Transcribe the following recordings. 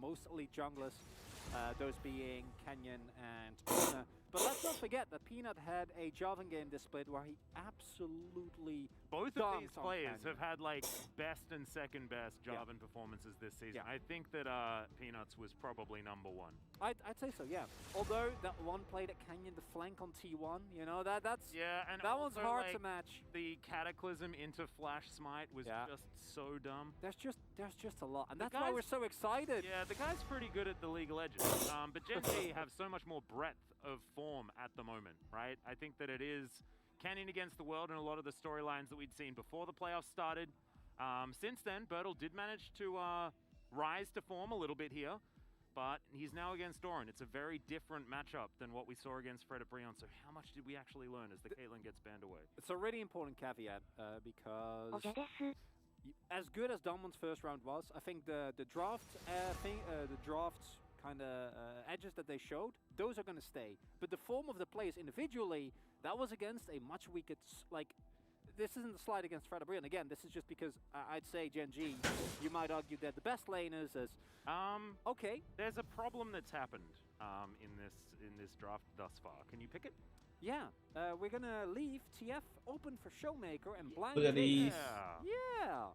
most elite junglers, those being Canyon and Peanut. But let's not forget that Peanut had a Jarvan game this split where he absolutely both of these players Canyon. have had like best and second best Jarvan performances this season. I think that Peanuts was probably #1. I'd say so, yeah. Although that one play that Canyon the flank on T1, you know, that's and that one's hard like, to match. The Cataclysm into Flash Smite was just so dumb. There's just a lot, and that's why we're so excited. Yeah, the guy's pretty good at the legal edges, but Gen G have so much more breadth of form at the moment, right? I think that it is Canyon against the world and a lot of the storylines that we'd seen before the playoffs started. Since then, Bertle did manage to rise to form a little bit here, but he's now against Doran. It's a very different matchup than what we saw against Fred at Brion. So how much did we actually learn as the Caitlyn gets banned away? It's a really important caveat because as good as Domon's first round was, I think the draft kind of edges that they showed, those are going to stay. But the form of the players individually, that was against a much weaker, like, this isn't a slide against Fred Brian. Again, this is just because I'd say Gen G, you might argue that the best laners is okay. There's a problem that's happened in this draft thus far. Can you pick it? Yeah, we're gonna leave TF open for Showmaker and blind. Yeah.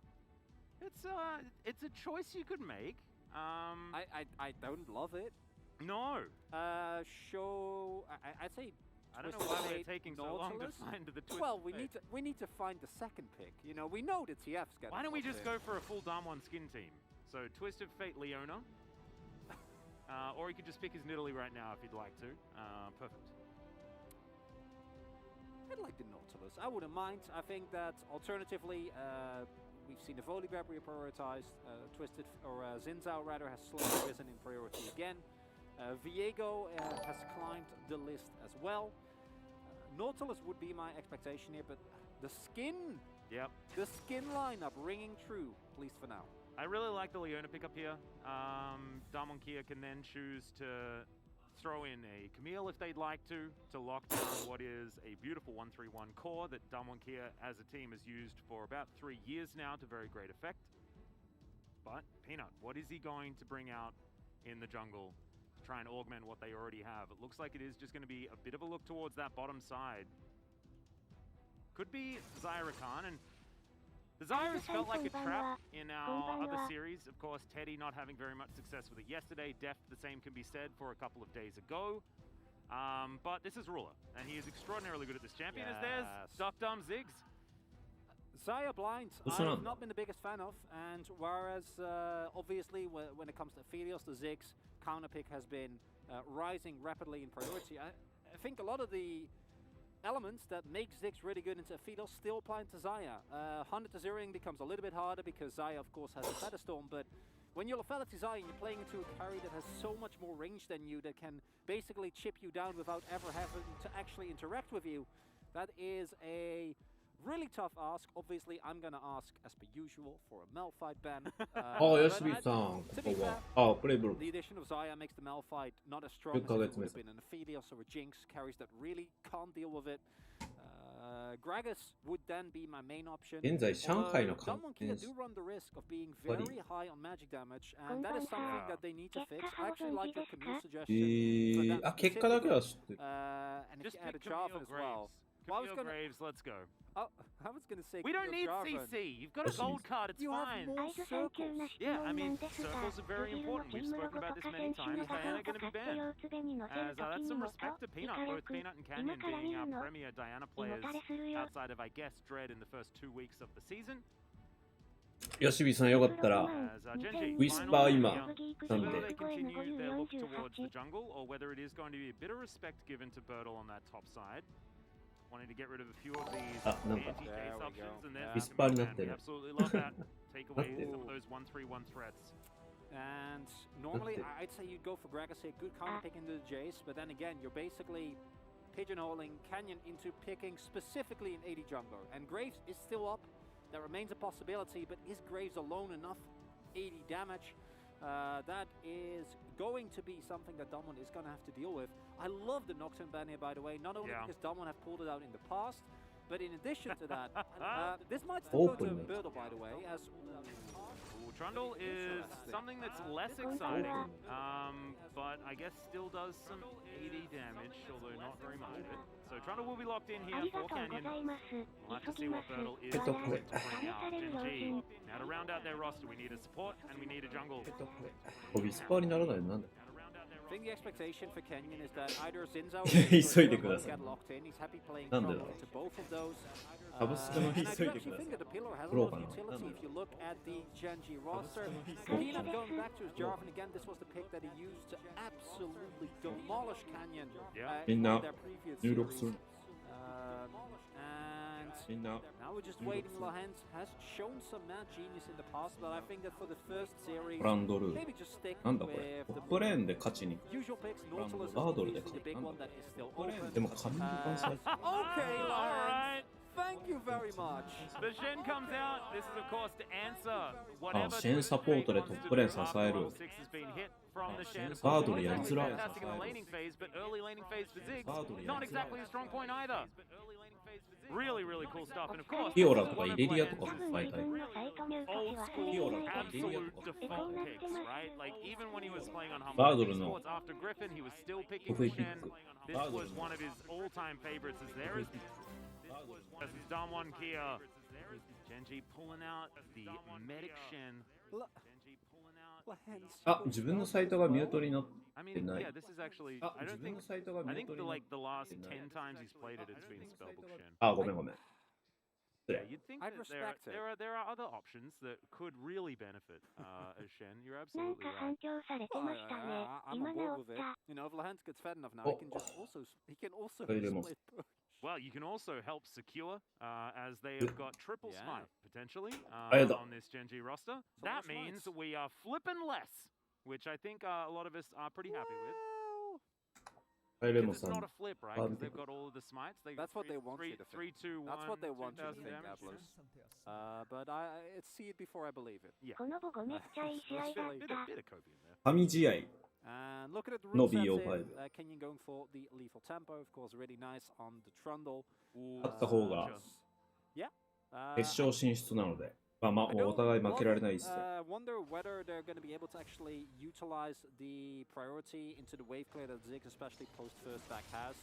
It's a choice you could make. I don't love it. No. I'd say. I don't know why they're taking so long to find the Twisted Well, Fate. we need to find the second pick. You know, we know the TF's getting. Why don't we just go for a full Damwon skin team? So Twisted Fate Leona, or you could just pick his Nidalee right now if you'd like to. Perfect. I'd like the Nautilus. I wouldn't mind. I think that alternatively, we've seen the Volley Grab reprioritized. Twisted or Zinzao rather has slowly risen in priority again. Viego has climbed the list as well. Nautilus would be my expectation here, but the skin, the skin lineup ringing true, at least for now. I really like the Leona pickup here. Damwon Kia can then choose to throw in a Camille if they'd like to lock down what is a beautiful 1-3-1 core that Damwon Kia as a team has used for about 3 years now to very great effect. But Peanut, what is he going to bring out in the jungle to try and augment what they already have? It looks like it is just going to be a bit of a look towards that bottom side. Could be Zyra Khan, and the Zyra has felt like a trap in our other series. Of course, Teddy not having very much success with it yesterday. Deft, the same can be said for a couple of days ago. But this is Ruler, and he is extraordinarily good at this champion. As there's Duck Dumb Ziggs. Xayah Blind, I've not been the biggest fan of, and whereas obviously when it comes to Aphelios, the Ziggs counter pick has been rising rapidly in priority. I think a lot of the elements that make Ziggs really good into Aphelios still apply into Xayah. 100-0ing becomes a little bit harder because Xayah of course has a Feather Storm, but when you're Lethality Xayah and you're playing into a carry that has so much more range than you, that can basically chip you down without ever having to actually interact with you, that is a really tough ask. Obviously, I'm going to ask, as per usual, for a Malphite ban. 여시비-san, 브레이브로. The addition of Xayah makes the Malphite not as strong as it would have been an Aphelios or a Jinx, carries that really can't deal with it. Gragas would then be my main option. 現在上海の Damwon Kia do run the risk of being very high on magic damage, and that is something that they need to fix. I actually like your Camille suggestion.結果だけは知ってる。 And if you add a Jarvan as well. Camille Graves, let's go. Oh, I was going to say we don't need Jarvan. CC. You've got a gold card. It's fine. Have more circles. Yeah, I mean, circles are very important. We've spoken about this many times. Diana going to be banned. As that's some respect to Peanut. Both Peanut and Canyon being our premier Diana players outside of, I guess, Dread in the first 2 weeks of the season. よしびさんよかったら、ウィスパー今なんで。 Whether they continue their look towards the jungle, or whether it is going to be a bit of respect given to Bertle on that top side. Wanting to get rid of a few of these anti-Jace options, and then we absolutely love that. Take away some of those 1-3-1 threats. And normally I'd say you'd go for Gragas here, good counter pick into the Jace, but then again you're basically pigeonholing Canyon into picking specifically an 80 jungler. And Graves is still up, that remains a possibility, but is Graves alone enough 80 damage? That is going to be something that Damwon is going to have to deal with. I love the Nocturne ban here, by the way, not only because Damwon have pulled it out in the past, but in addition to that, this might still go to Bertle, by the way, as... Well, Trundle is something that's less exciting, but I guess still does some AD damage, although not very much of it. So Trundle will be locked in here for Canyon. We'll have to see what Bertle is going to bring out. GG. Now to round out their roster, we need a support and we need a jungle. ウィスパーにならないのなんだ I think the expectation for Kenyon is that either Zinzao 急いでください get locked in. He's happy playing なんでだ Trundle into both of those. サブスクの And I 急 do いでく actually ださ think い that the pillar has a プロ lot か of な utility if you look at the Genji roster. Peanut going back to his Jarvan again, this was the pick that he used to absolutely demolish Canyon Yeah. in みんな their previous 入力する series. And みんな now we're just waiting. Lahens has shown some mad genius in the past, but I think that for the first series, ブランドルー maybe just stick なんだこれ with ト the ップレーンで勝ちに usual picks. Nautilus is バードルで obviously the big なんだ one that is still トップレーン open. でも神の関西 Okay, Lahens. Alright. Thank you very much. The Shen comes out. This is, of course, to answer あ whatever シェンサポートでトップレーン支える Six has been hit from the Shen. バードルやりづらい Fantastic in the laning phase, but early laning phase for Ziggs, バードルやりづらい not exactly a strong point either. Really, really cool stuff. And of course, ピオラとかイレリアとかも使いたい old school, absolute default picks, right? Like even when he was playing on Humble Bardol no. Sports after Griffin, he was still picking Dofei Shen. pick. This Bardol was no. one of his all-time favorites. As there is, this is Damwon Kia. Genji pulling out the medic Shen. La- Genji pulling out. Lahens. あ自分のサイトがミュートになっ I て mean, ない yeah, this is actually. あ I 自 don't 分 think. のサイトがミ I ュー think ト the になっ like the last てない 10 times he's played it, it's been Spellbook Shen. あごめんごめん失 Yeah, 礼 you'd think I'd that respect it. there are other options that could really benefit as Shen. You're なん absolutely か right. 反響されて Well, ましたね。 I'm 今 on 治 board っ with it. た。 You know, if Lahens gets fed enough now, Oh. he can also Very much. split push. Well, you can also help secure as they have got triple Yeah. smite potentially I know. on this Genji roster. So That much means smites. we are flipping less, which I think a lot of us are pretty happy with. Well, ハイレ Because モ it's さ not ん a flip, right? Because they've Barbecue. got all of the smites. They That's what they want you to three, think. two, That's one, what they want you to 2000 think, damage. Atlas. But it's see it before I believe it. このボゴめっちゃいい試合だっ Bit た of。Kobe in there. 神試合 And look at it, No rule sets BO5. in. Kenyon going for the lethal tempo, of course, really nice on the Trundle. 勝った方が Yeah. 決勝進出なのでまあまあ I お don't 互い負けられないっすよ wonder whether they're going to be able to actually utilize the priority into the wave clear that Ziggs, especially post first back, has.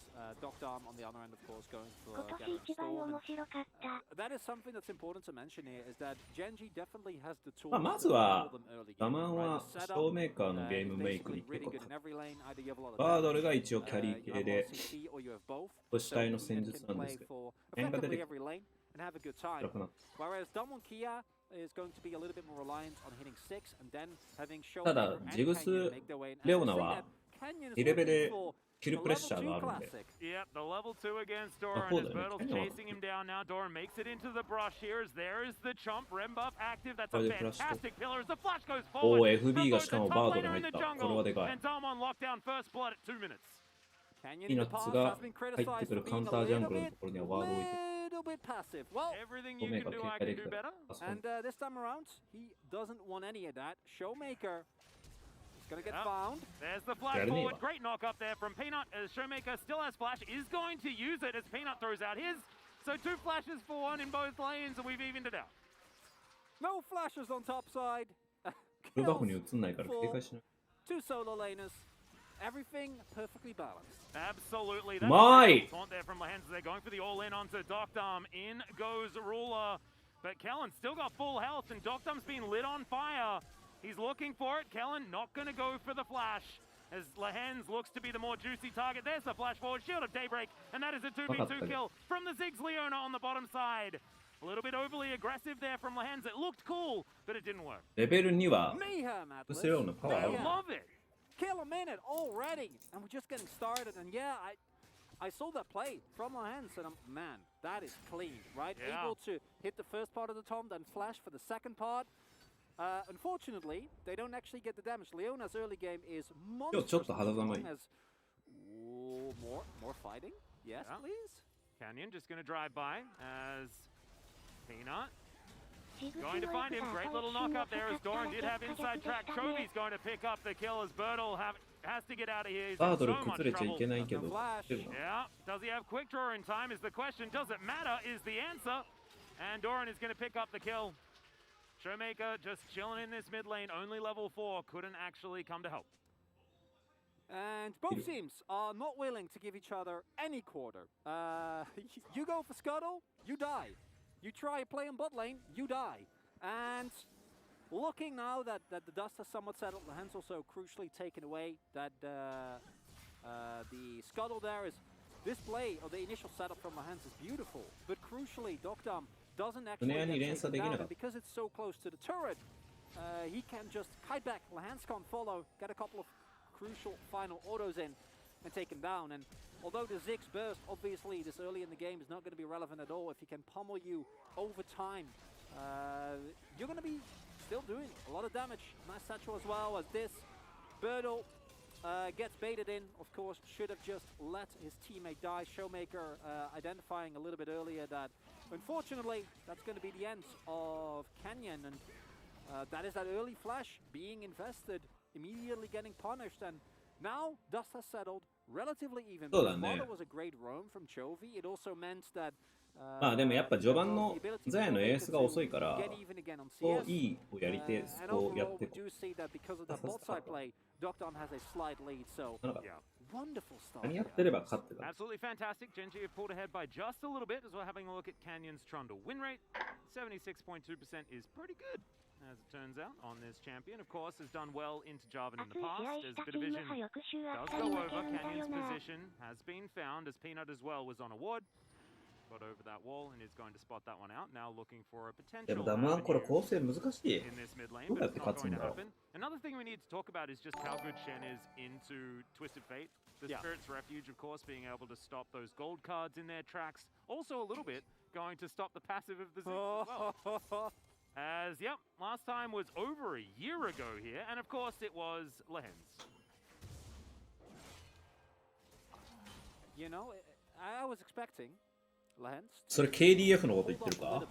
Docdom on the other end, of course, going for 今年 Gathering 一番 Storm. 面白かった。 That is something that's important to mention here, is that Genji definitely has the tools まあま to ずは control them early ダ game, マン right? は The シ setup, ョーメーカーのゲーム is メイク basically に結 really 構 good in every lane. Either you have a lot of バードル damage, が一応キャリー you 系 have で a lot of CC, or you have both. 主体の So 戦 Peanut 術 can なんです play けど for 点が出て effectively くる every lane and have a good time. 楽な Whereas Damwon Kia is going to be a little bit more reliant on hitting 6 and then having shown ただ Maker and ジグス Canyon make their way in. レオナは Canyon is 2レベル looking で for キ the ルプレッ level シャー 2 があるんで Yep, classic. the level 2 against Doran cool as then. Bertle's Kenyon chasing him down now. Doran makes it into the brush here as there is the chomp. Rem buff active. That's a Fire flash fantastic pillar as the flash goes お forward. お FB が from しかも both バー the ド top ルに laner 入 in っ the たこれ jungle. はでかい And Damon locked down first blood at 2 minutes. Canyon ピー in ナ the ッツ past が has been 入って criticized くる for カウ being ン a タージャングル little のところにはワードを置いて bit passive. Well, Everything ショ you ーメー can カ do, ー I 結果 can で do きた better. あそこに and this time around, he doesn't want any of that. Showmaker is going to get Yep. found. There's the flash Fair forward. enough. Great knock up there from Peanut as Showmaker still has flash. Is going to use it as Peanut throws out his. So 2 flashes for 1 in both lanes and we've evened it out. No flashes on top side. フルバフに Kills 映んないから警戒しない 2 solo laners. Everything perfectly balanced. Absolutely. That's My! a great taunt there from Lahens. They're going for the all-in onto Docdom. In goes Ruler. But Kellen still got full health, and Docdom's been lit on fire. He's looking for it. Kellen not going to go for the flash. As Lahens looks to be the more juicy target. There's the flash forward. Shield of Daybreak. And that is a 2v2 kill from the Ziggs Leona on the bottom side. A little bit overly aggressive there from Lahens. It looked cool, but it didn't work. レベル2は Mayhem, Atlas. ブスレオのパワー I ある love it. Kill a minute already, and we're just getting started. And yeah, I saw that play from my hands, and man, that is clean, right? Yeah. Able to hit the first part of the tom, then flash for the second part. Unfortunately, they don't actually get the damage. Leona's early game is 今日ちょっ monstrous. と肌寒い As Ooh, more fighting? Yes, Yeah. please. Canyon just going to drive by as Peanut シグ going シ to ワ find イ him. ズが Great 最 little 新 knock の up there as 価格 Doran から did 結 have 果 inside 的で track. したね。Chovy's going to pick up the kill as Bertle has to get out of here. He's バー in ドル so much 崩れちゃいけ trouble. ないけど No flash. 出るな Yeah, does he have quick draw in time is the question. Does it matter is the answer. And Doran is going to pick up the kill. Showmaker just chilling in this mid lane, only level 4, couldn't actually come to help. And both teams are not willing to give each other any quarter. You go for Scuttle, you die. You try playing bot lane, you die. And looking now that the dust has somewhat settled, the hand's also crucially taken away. That the Scuttle there is, this play, or the initial setup from Lahans is beautiful. But crucially, Dokdam doesn't actually get taken down. And because it's so close to the turret, he can just kite back. Lahans can't follow, get a couple of crucial final autos in and take him down. And although the Ziggs burst, obviously this early in the game is not going to be relevant at all. If he can pummel you over time, you're going to be still doing a lot of damage. Nice satchel as well as this. Birdle gets baited in, of course, should have just let his teammate die. Showmaker identifying a little bit earlier that unfortunately that's going to be the end of Canyon, and that is that early flash being invested, immediately getting punished, and now dust has settled, relatively even. While there was a great roam from Chovy, it also meant that まあでもやっぱ序盤のザヤのエースが遅いから、こういいをやりて、こうやってこう。何やってれば勝ってた。 Absolutely fantastic. Genji have pulled ahead by just a little bit as we're having a look at Canyon's Trundle win rate. 76.2% is pretty good, as it turns out, on this champion. Of course, has done well into Jarvan in the past, as Bit of Vision does go over. Canyon's position has been found, as Peanut as well was on a ward. Got over that wall and is going to spot that one out. Now looking for a potential in this mid lane, but it's not going to happen. Another thing we need to talk about is just how good Shen is into Twisted Fate. The Spirit's Refuge, of course, being able to stop those gold cards in their tracks. Also a little bit going to stop the passive of the Ziggs as well. As, yep, last time was over a year ago here, and of course it was Lahens. You know, I was expecting Lahens. それ KDF のこと言ってるか?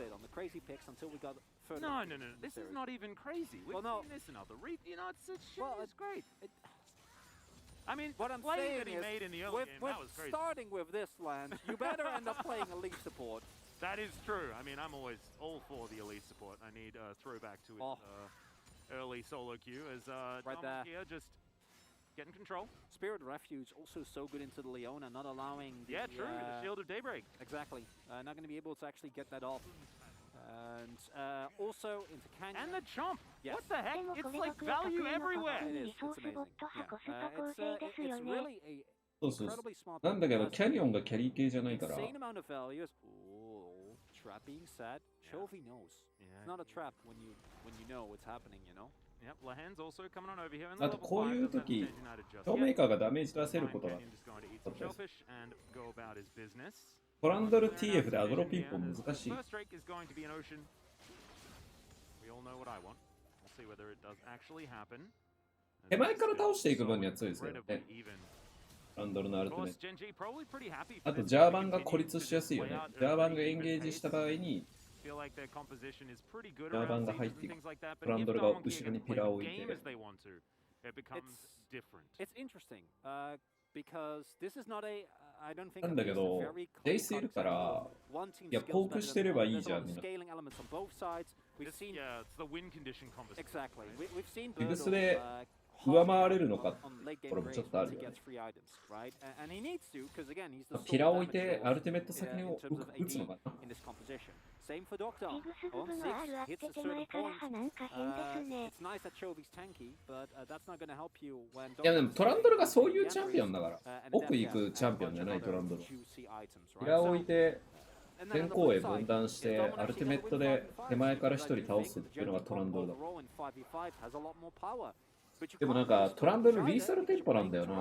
No. This is not even crazy. We've seen this in other you know, it's great. I mean, what I'm saying saying that he is, made in the early game, that was crazy. Starting with this land, you better end up playing elite support. That is true. I mean, I'm always all for the elite support. I need a throwback to his early solo queue as right there. Here just getting control. Spirit Refuge also so good into the Leona, not allowing the, true, the Shield of Daybreak. Exactly. Not going to be able to actually get that off. And also into Canyon. And the Chomp. Yes. What the heck? It's like value everywhere. It is. It's amazing. It's really a そうそうそう。なんだけど、キャニオンがキャリー系じゃないから。 Insane amount of value. Oh, trap being set. Chovy knows. It's not a trap when you know what's happening, you know? Yep, Lahan's also coming on over here. あとこういう時、ショーメーカーがダメージ出せることがトランドル TF でアドロピンポン難しい。手前から倒していく分には強いですよね。トランドルのアルティメット。あとジャーバンが孤立しやすいよね。ジャーバンがエンゲージした場合にジャーバンが入っていく。トランドルが後ろにピラーを置いて。It's interesting, because this is not a, I don't think なんだけど、レースいるから、いや、ポークしてればいいじゃん。Scaling elements on both sides. We've seen, it's the win condition conversation. Exactly. We've seen ディグスで上回れるのか、これもちょっとあるよね。ピラーを置いて、アルティメット先に打つのかな。Same for Doctor. On 6 hits a certain point. It's nice that Chovy's tanky, but that's not going to help you when. いやでもトランドルがそういうチャンピオンだから。奥行くチャンピオンじゃないトランドル。ピラーを置いて全方位分断してアルティメットで手前から一人倒すっていうのがトランドルだ。でもなんかトランドルリーサルテンポなんだよな。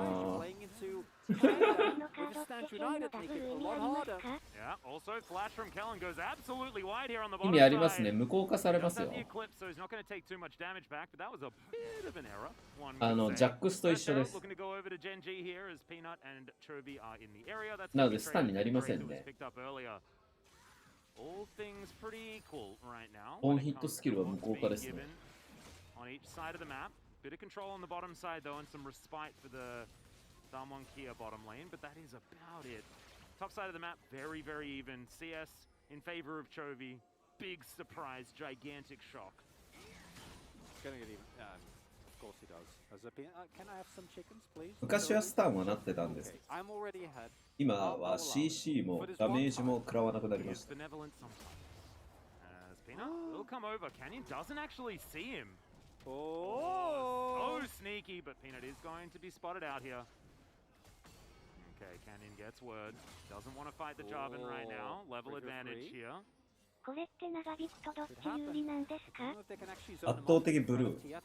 意味ありますね。無効化されますよ。ジャックスと一緒です。なのでスタンになりませんね。オンヒットスキルは無効化ですね。Bit of control on the bottom side though, and some respite for the Damwon Kia bottom lane, but that is about it. Top side of the map, very, very even. CS in favor of Chovy. Big surprise, gigantic shock gonna get even. Of course he does. Can I have some chickens, please? 昔はスタンはなってたんですけど、 I'm already ahead. 今は CC もダメージも食らわなくなりました。 As Peanut will come over. Canyon doesn't actually see him. Oh! So sneaky, but Peanut is going to be spotted out here. Okay, Canyon gets word. Doesn't want to fight the Jarvan right now. Level advantage here. これって長ビットどっち有利なんですか？ 圧倒的ブルー。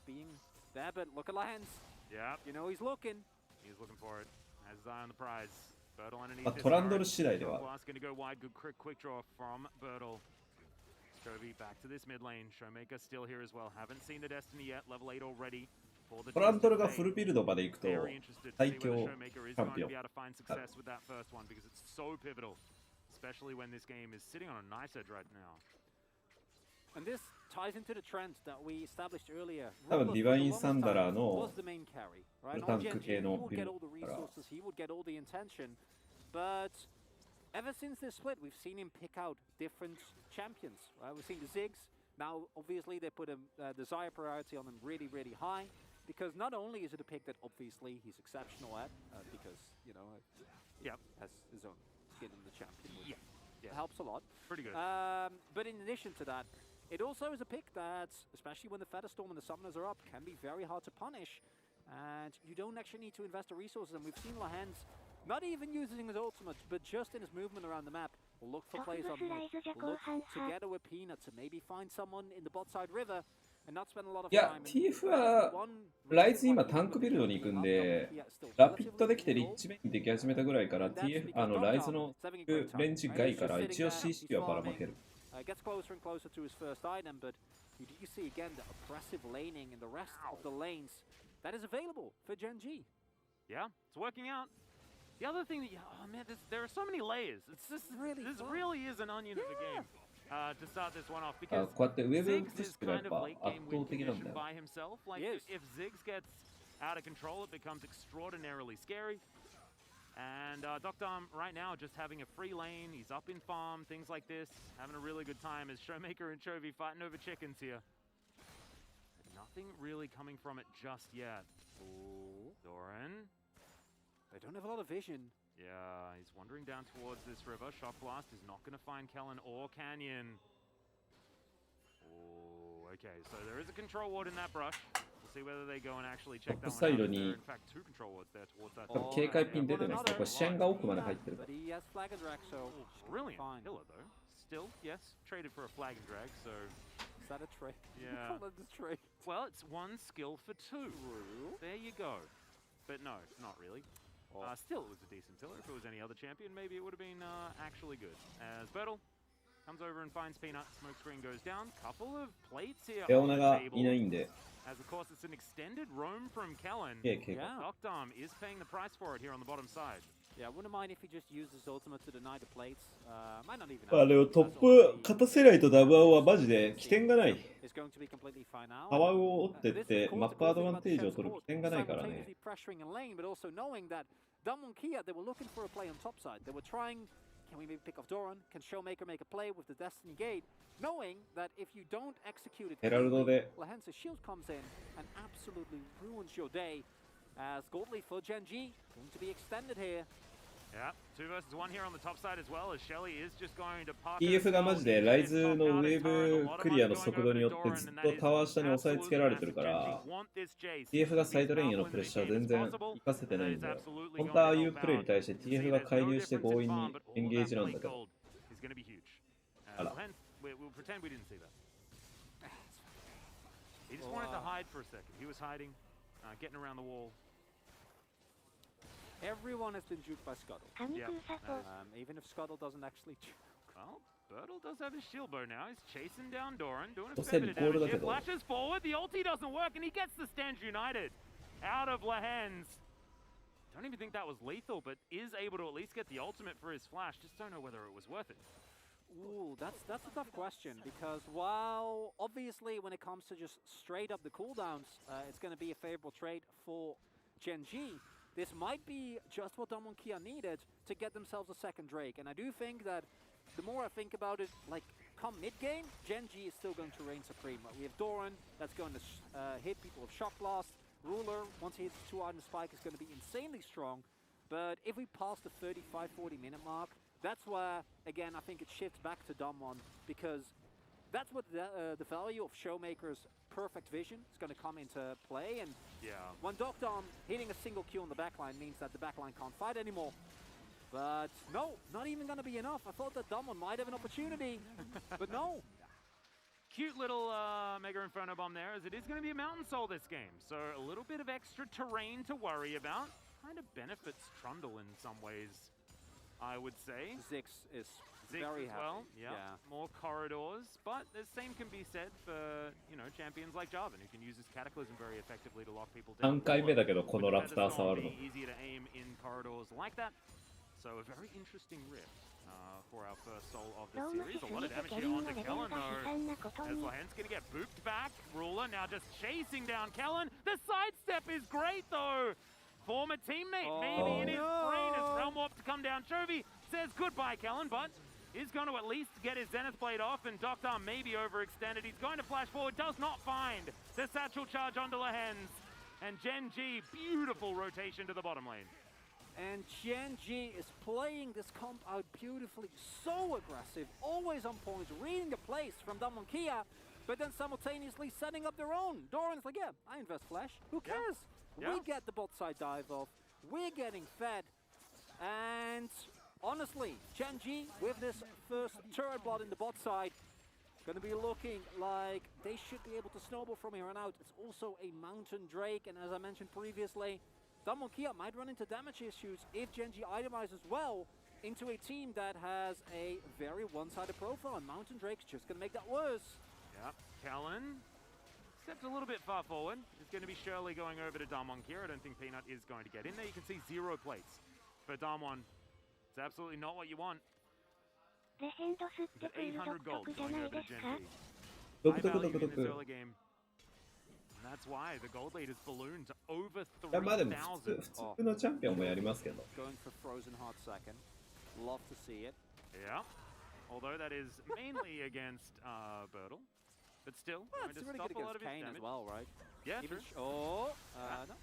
There, but look at Lens. Yeah, You know he's looking. he's looking for it. Has his eye on the prize. Birtle underneath. まあトランドル次第では Going to go wide. Good quick draw from Birtle. Chovy back to this mid lane. Showmaker still here as well. Haven't seen the Destiny yet. Level 8 already. トランドルがフルビルドまで行くと Very interested to 最 see 強 whether チ Showmaker is ャン going ピ to オン be able to find success with that first one because it's so pivotal, especially when this game is sitting on a nice edge right now. And this ties into the trend that we established earlier. 多分ディバインサンダラーの was the main carry, right? フルタンク On 系 Gen G, の he would ビ get ル all ド the だから resources, he would get all the intention, but ever since this split, we've seen him pick out different champions, right? We've seen the Ziggs. Now, obviously, they put the Xayah priority on him really, really high, because not only is it a pick that obviously he's exceptional at, because, you know, Yep. has his own skin in the champion, which Yeah. helps a lot. Pretty good. But in addition to that, it also is a pick that, especially when the Featherstorm and the Summoners are up, can be very hard to punish. And you don't actually need to invest the resources. And we've seen Lahens not even using his ultimate, but just in his movement around the map, look for plays on mid, look together with Peanut to maybe find someone in the bot side river and not spend a lot of いや time. TF はライズ今タンクビルドに行くんでラピッドできてリッチメインでき始めたぐらいから TF ライズのレンジ外から一応 CC はばらまける。 Gets closer and closer to his first item, but you do see again the oppressive laning in the rest of the lanes that is available for Gen G. Yeah, it's working out. The other thing that, oh man, there are so many layers. It's just Really this fun. really is an onion of a game to start this one off あ because こうやってウェブ Ziggs プッ is シュがやっ kind ぱ of late 圧 game 倒 win 的なんだ condition よ。 by himself. Like Yes. if Ziggs gets out of control, it becomes extraordinarily scary. And Dr. right now just having a free lane. He's up in farm, things like this, having a really good time as Showmaker and Chovy fighting over chickens here. Nothing really coming from it just yet. Doran. They don't have a lot of vision. Yeah, he's wandering down towards this river. Shock Blast is not going to find Kellen or Canyon. Oh, okay, so there is a control ward in that brush. We'll see whether they go and actually check that one out. サイドに There are in fact two control wards there towards that. 多分警戒ピン出てますね。これシェンが奥まで入ってるか But ら。 he has flag and drag, so Brilliant fine. pillar though. Still, yes, traded for a flag and drag, so Is that a trade? Yeah. Call it a trade. well, it's one skill for two. There you go. But no, not really. Still, it was a decent pillar. If it was any other champion, maybe it would have been actually good. As Birtle comes over and finds Peanut, smoke screen goes down. Couple of plates here レオ on ナ the がい table. ないんで As of course, it's an extended roam from Kellen. 警戒。 Yeah. Docdom is paying the price for it here on the bottom side. Yeah, I wouldn't mind if he just used his ultimate to deny the plates. Might not even まあでもトップ勝たせないとダブアオはマジで起点がない。 It's going to be completely fine now. タワーを追ってってマップアドバンテージを取る起点がないからね。 Simultaneously pressuring a lane, but also knowing that Damwon Kia, they were looking for a play on top side. They were trying, can we maybe pick off Doran? Can Showmaker make a play with the Destiny Gate? Knowing that if you don't execute it, ヘラルドで Lahence's shield comes in and absolutely ruins your day. As Gold Leaf for Gen G, going to be extended here. Yeah, 2 versus 1 here on the top side as well, as Shelly is just going to park. TF がマジでライズのウェーブクリアの速度によってずっとタワー下に押さえつけられてるから TF がサイドレーンへのプレッシャー全然活かせてないんだよ。本当はああいうプレーに対して TF が介入して強引にエンゲージなんだけど。あら。 We'll pretend we didn't see that. He just wanted to hide for a second. He was hiding, getting around the wall. Everyone has been juked by Scuttle. Even if Scuttle doesn't actually juke. Well, Birtle does have his shield bow now. He's chasing down Doran, doing a What's fair that bit of border damage here. that- Flashes forward, the ulti doesn't work, and he gets the Stand United out of Lahens. Don't even think that was lethal, but is able to at least get the ultimate for his flash. Just don't know whether it was worth it. Ooh, that's a tough question, because while obviously when it comes to just straight up the cooldowns, it's going to be a favorable trade for Gen G. This might be just what Damwon Kia needed to get themselves a second Drake, and I do think that the more I think about it, like come mid-game, Gen G is still going to reign supreme. We have Doran that's going to hit people with Shock Blast. Ruler, once he hits the 2-item spike, is going to be insanely strong. But if we pass the 35-40 minute mark, that's where, again, I think it shifts back to Damwon, because that's what the value of Showmaker's perfect vision is going to come into play. And when Docdom hitting a single Q on the backline means that the backline can't fight anymore. But no, not even going to be enough. I thought that Damwon might have an opportunity, but no. Cute little Mega Inferno Bomb there, as it is going to be a Mountain Soul this game. So a little bit of extra terrain to worry about. Kind of benefits Trundle in some ways, I would say. Zix is very happy. Well, yeah. More corridors, but the same can be said for, you know, champions like Jarvan, who can use his Cataclysm very effectively to lock people down. 3回目だけどこのラプター触るの。 Easier to aim in corridors like that. So a very interesting rift for our first soul of the series. A lot of damage here onto Kellen though. As Lahen's gonna get booped back. Ruler now just chasing down Kellen. The sidestep is great though. Former teammate maybe in his brain as Realm Warp to come down. Chovy says goodbye Kellen, but is going to at least get his Zenith Blade off, and Doctor maybe overextended. He's going to flash forward, does not find the satchel charge onto Lahen's. And Gen G, beautiful rotation to the bottom lane. And Gen G is playing this comp out beautifully, so aggressive, always on point, reading the place from Damwon Kia, but then simultaneously setting up their own. Doran's like, yeah, I invest flash, who cares? We get the bot side dive off, we're getting fed, and honestly, Gen G with this first turret blood in the bot side, gonna be looking like they should be able to snowball from here on out. It's also a Mountain Drake, and as I mentioned previously, Damwon Kia might run into damage issues if Gen G itemizes well into a team that has a very one-sided profile, and Mountain Drake's just gonna make that worse. Yep, Kellen stepped a little bit far forward. It's going to be Shirley going over to Damwon Kia. I don't think Peanut is going to get in there. You can see 0 plates for Damwon. It's absolutely not what you want. 800 gold going over to Gen G. High value in this early game. And that's why the gold lead is ballooned to over 3,000. 普通のチャンピオンもやりますけど。 Going for Frozen Heart second. Love to see it. Yeah. Although that is mainly against Birdle. But still, well, it's really good against Kane as well, right? Yeah, even true. No,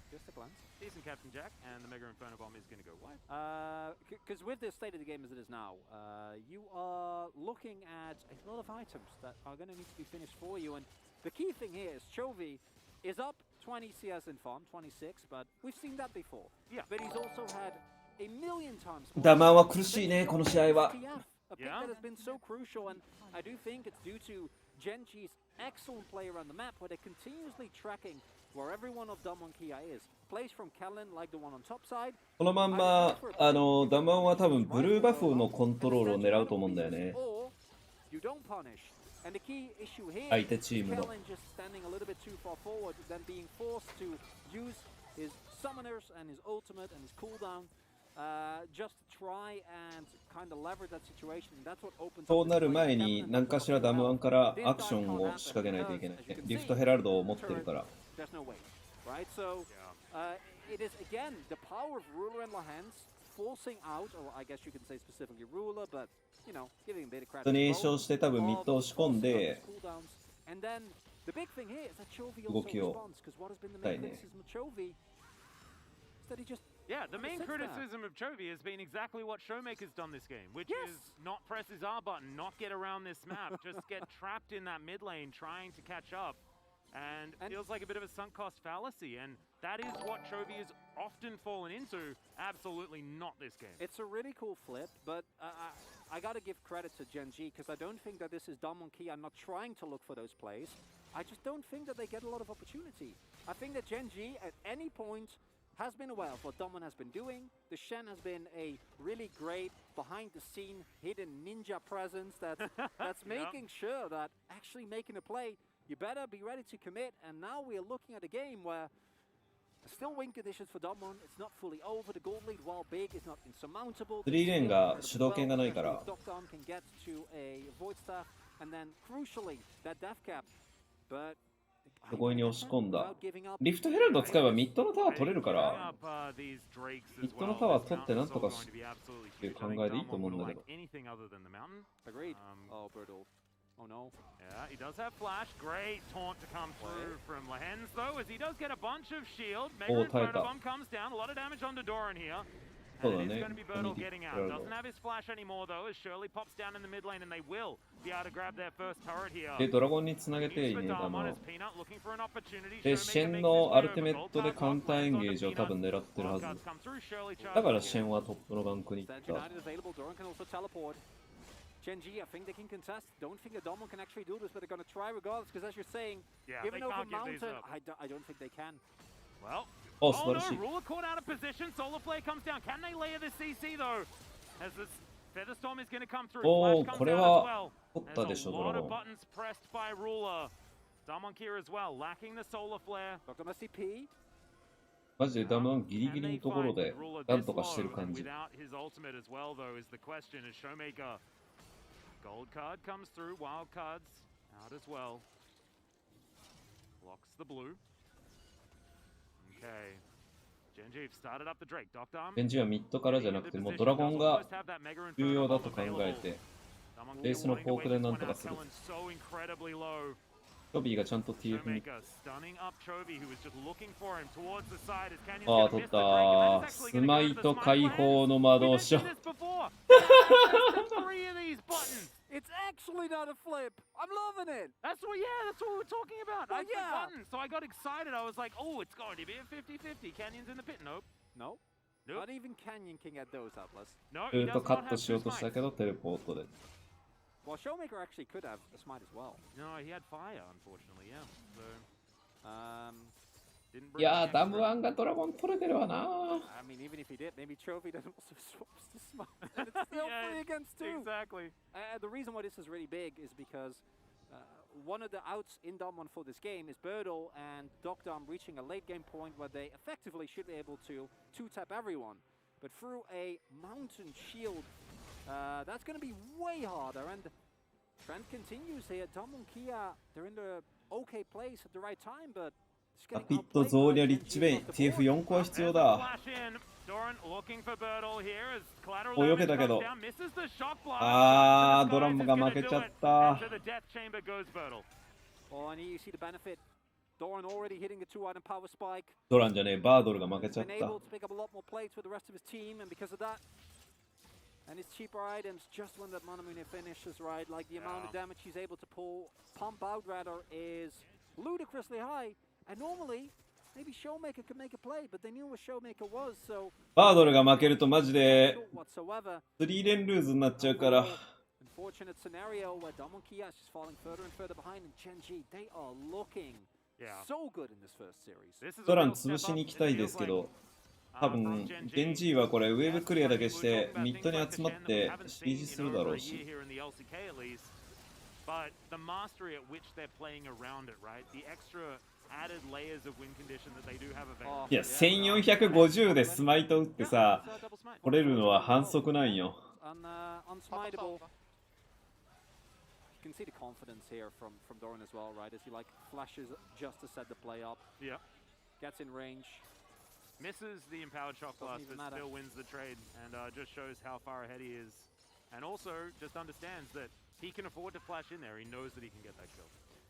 just a glance. Decent Captain Jack, and the Mega Inferno Bomb is going to go wide. Because with the state of the game as it is now, you are looking at a lot of items that are going to need to be finished for you, and the key thing here is Chovy is up 20 CS in farm, 26, but we've seen that before. Yeah. But he's also had a million times more. ダマは苦しいね、この試合は。 A pick that has been so crucial, and I do think it's due to Gen G's excellent play around the map, where they're continuously tracking where every one of Damwon Kia is. Plays from Kellen like the one on top side. このまんま、ダマンは多分ブルーバフのコントロールを狙うと思うんだよね。You don't punish. And the key issue here 相手チームの。 Kellen just standing a little bit too far forward, then being forced to use his summoners and his ultimate and his cooldown. Just to try and kind of leverage that situation. That's what opens そうなる前に何かしらダムワンからアクションを仕掛けないといけない。リフトヘラルドを持ってるから。There's no way, right? So it is again the power of Ruler and Lahen's forcing out, or I guess you can say specifically Ruler, but you know, giving a bit of credit. 普通に炎症して多分ミッドを仕込んで。And then the big thing here is that Chovy also responds, because what has been the main criticism of Chovy is that he just. Yeah, the main criticism of Chovy has been exactly what Showmaker's done this game, which is not press his R button, not get around this map, just get trapped in that mid lane trying to catch up. And feels like a bit of a sunk cost fallacy, and that is what Chovy has often fallen into. Absolutely not this game. It's a really cool flip, but I gotta give credit to Gen G, because I don't think that this is Damwon Kia not trying to look for those plays. I just don't think that they get a lot of opportunity. I think that Gen G at any point has been aware of what Damwon has been doing. The Shen has been a really great behind-the-scene hidden ninja presence that's making sure that actually making a play, you better be ready to commit. And now we are looking at a game where still win conditions for Damwon. It's not fully over. The gold lead, while big, is not insurmountable. 3レーンが主導権がないから。Doctor can get to a Void Staff, and then crucially that Death Cap. But そこに押し込んだ。リフトヘラルド使えばミッドのタワー取れるから、ミッドのタワー取ってなんとかっていう考えでいいと思うんだけど。Agreed. Oh, brutal. Oh no. Yeah, he does have flash. Great taunt to come through from Lehens, though, as he does get a bunch of shield. Mega Inferno Bomb comes down. A lot of damage on Doran here. And it is going to be Birdle getting out. Doesn't have his flash anymore, though, as Shirley pops down in the mid lane, and they will be able to grab their first turret here. で、ドラゴンにつなげていいね。で、シェンのアルティメットでカウンターエンゲージを多分狙ってるはず。だからシェンはトップのガンクに行った。Gen.G, I think they can contest. Don't think that Domon can actually do this, but they're going to try regardless, because as you're saying, given over Mountain, I don't think they can. Well, oh no, Ruler caught out of position. Solar Flare comes down. Can they layer the CC though? As this Featherstorm is going to come through. Oh, Flash これ comes は out as well. 取ったでしょ、ド There's a ラ lot ゴ of ン。 buttons pressed by Ruler. Damon Kia as well, lacking the Solar Flare. Dr. MSCP. マジでダムギリギリのところでなんとかしてる感じ。 Without his ultimate as well, though, is the question. As Showmaker, gold card comes through, wild cards out as well. Blocks the blue. Okay. Gen.G started up the Drake. Doctor Arm. ベンジはミッドからじゃなくて、もうドラゴンが重要だと考えて、ベースのポークでなんとかする。チョビーがちゃんと TF に。ああ、取った。スマイと解放の魔導書。It's actually not a flip. I'm loving it. That's what we're talking about. I hit buttons, so I got excited. I was like, oh, it's going to be a 50-50. Canyon's in the pit. Nope. Nope. Not even Canyon can get those Atlas. No, ずっとカットしようとしたけど、テレポートで。Well, Showmaker actually could have a smite as well. No, he had fire, unfortunately, yeah. So, didn't い bring や it ー、ダムワンがドラゴン取れてるわな。I mean, even if he did, maybe Trophy doesn't also swaps to smite. And it's still 3 against 2. Exactly. The reason why this is really big is because one of the outs in Dom1 for this game is Birdle and Docdom reaching a late game point where they effectively should be able to 2-tap everyone. But through a mountain shield, that's going to be way harder. And trend continues here. Dom and Kia, they're in the okay place at the right time, but ラピッド、ゾーリャ、リッチベイ、TF4 個は必要だ。お、避けたけど。あー、ドラムが負けちゃった。ドランじゃねえ、バードルが負けちゃった。And his cheaper items, just when that Manamune finishes, right? Like the amount of damage he's able to pump out rather, is ludicrously high. And normally, maybe Showmaker could make a play, but they knew what Showmaker was, so... バードルが負けるとマジで3連ルーズになっちゃうから。Unfortunate scenario where Damon Kia is just falling further and further behind, and Gen.G, they are looking so good in this first series. ドラン潰しに行きたいですけど、多分、ゲンジーはこれウェーブクリアだけしてミッドに集まってシリージするだろうし。But the mastery at which they're playing around it, right? The extra added layers of win condition that they do have available. いや、1450でスマイト打ってさ、取れるのは反則なんよ。Unsmiteable. You can see the confidence here from Doran as well, right? As he like flashes just to set the play up. Yeah. Gets in range. Misses the empowered shock blast, but still wins the trade, and just shows how far ahead he is. And also just understands that he can afford to flash in there. He knows that he can get that kill.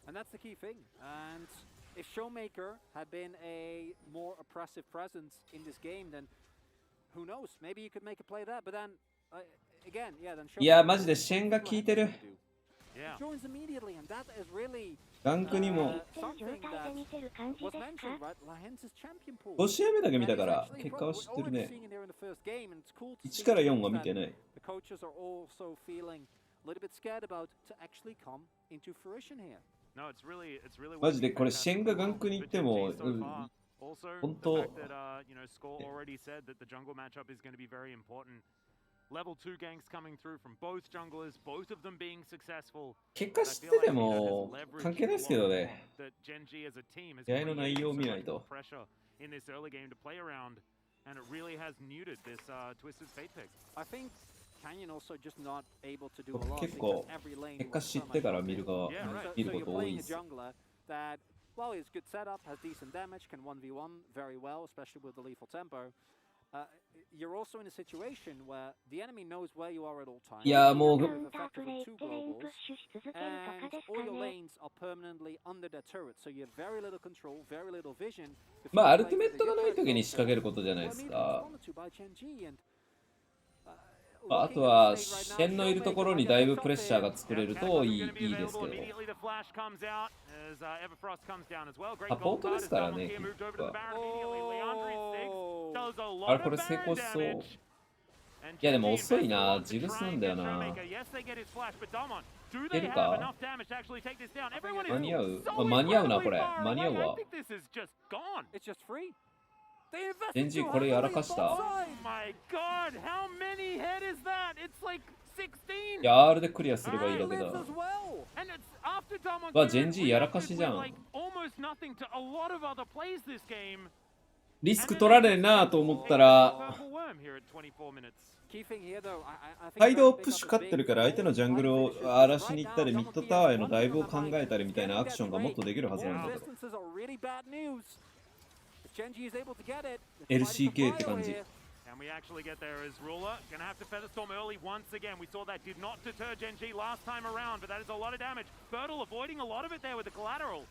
And that's the key thing. And if Showmaker had been a more oppressive presence in this game, then who knows? Maybe you could make a play there. But then, again, yeah, then Showmaker... いや、マジでシェンが効いてる。joins immediately, and that is really ガンクにも something that was mentioned, right? Lahen's champion pool. 5試合目だけ見たから結果は知ってるね。1から4は見てない。The coaches are also feeling a little bit scared about to actually come into fruition here. No, it's really マジでこれシェンがガンクに行っても本当 you know, Score already said that the jungle matchup is going to be very important. Level 2 ganks coming through from both junglers, both of them being successful. 結果知ってても関係ないですけどね。試合の内容を見ないと。In this early game to play around, and it really has muted this twisted fate pick. I think Canyon also just not able to do a lot 結構 because every lane 結果知ってから見ること多いです。 that well, it's good setup, has decent damage, can 1v1 very well, especially with the lethal tempo. you're also in a situation where the enemy knows where you are at all times. いやもう Effectively two globals, and all your lanes are permanently under their turret, so you have very little control, very little vision. まあアルティメットがない時に仕掛けることじゃないですか。あとは辺のいるところにだいぶプレッシャーが作れるといいですけど。サポートですからね、結局は。あれこれ成功しそう。いやでも遅いな、ジグスなんだよな。いけるか？間に合う？間に合うなこれ。間に合うわ。ジェンジこれやらかした。いや R でクリアすればいいだけだ。わ、ジェンジやらかしじゃん。リスク取られんなと思ったらサイドプッシュ勝ってるから相手のジャングルを荒らしに行ったりミッドタワーへのダイブを考えたりみたいなアクションがもっとできるはずなんだけど。LCK って感じ。Can we actually get there as Ruler? Gonna have to Featherstorm early once again. We saw that did not deter Gen G last time around, but that is a lot of damage. Bertle avoiding a lot of it there with the collateral.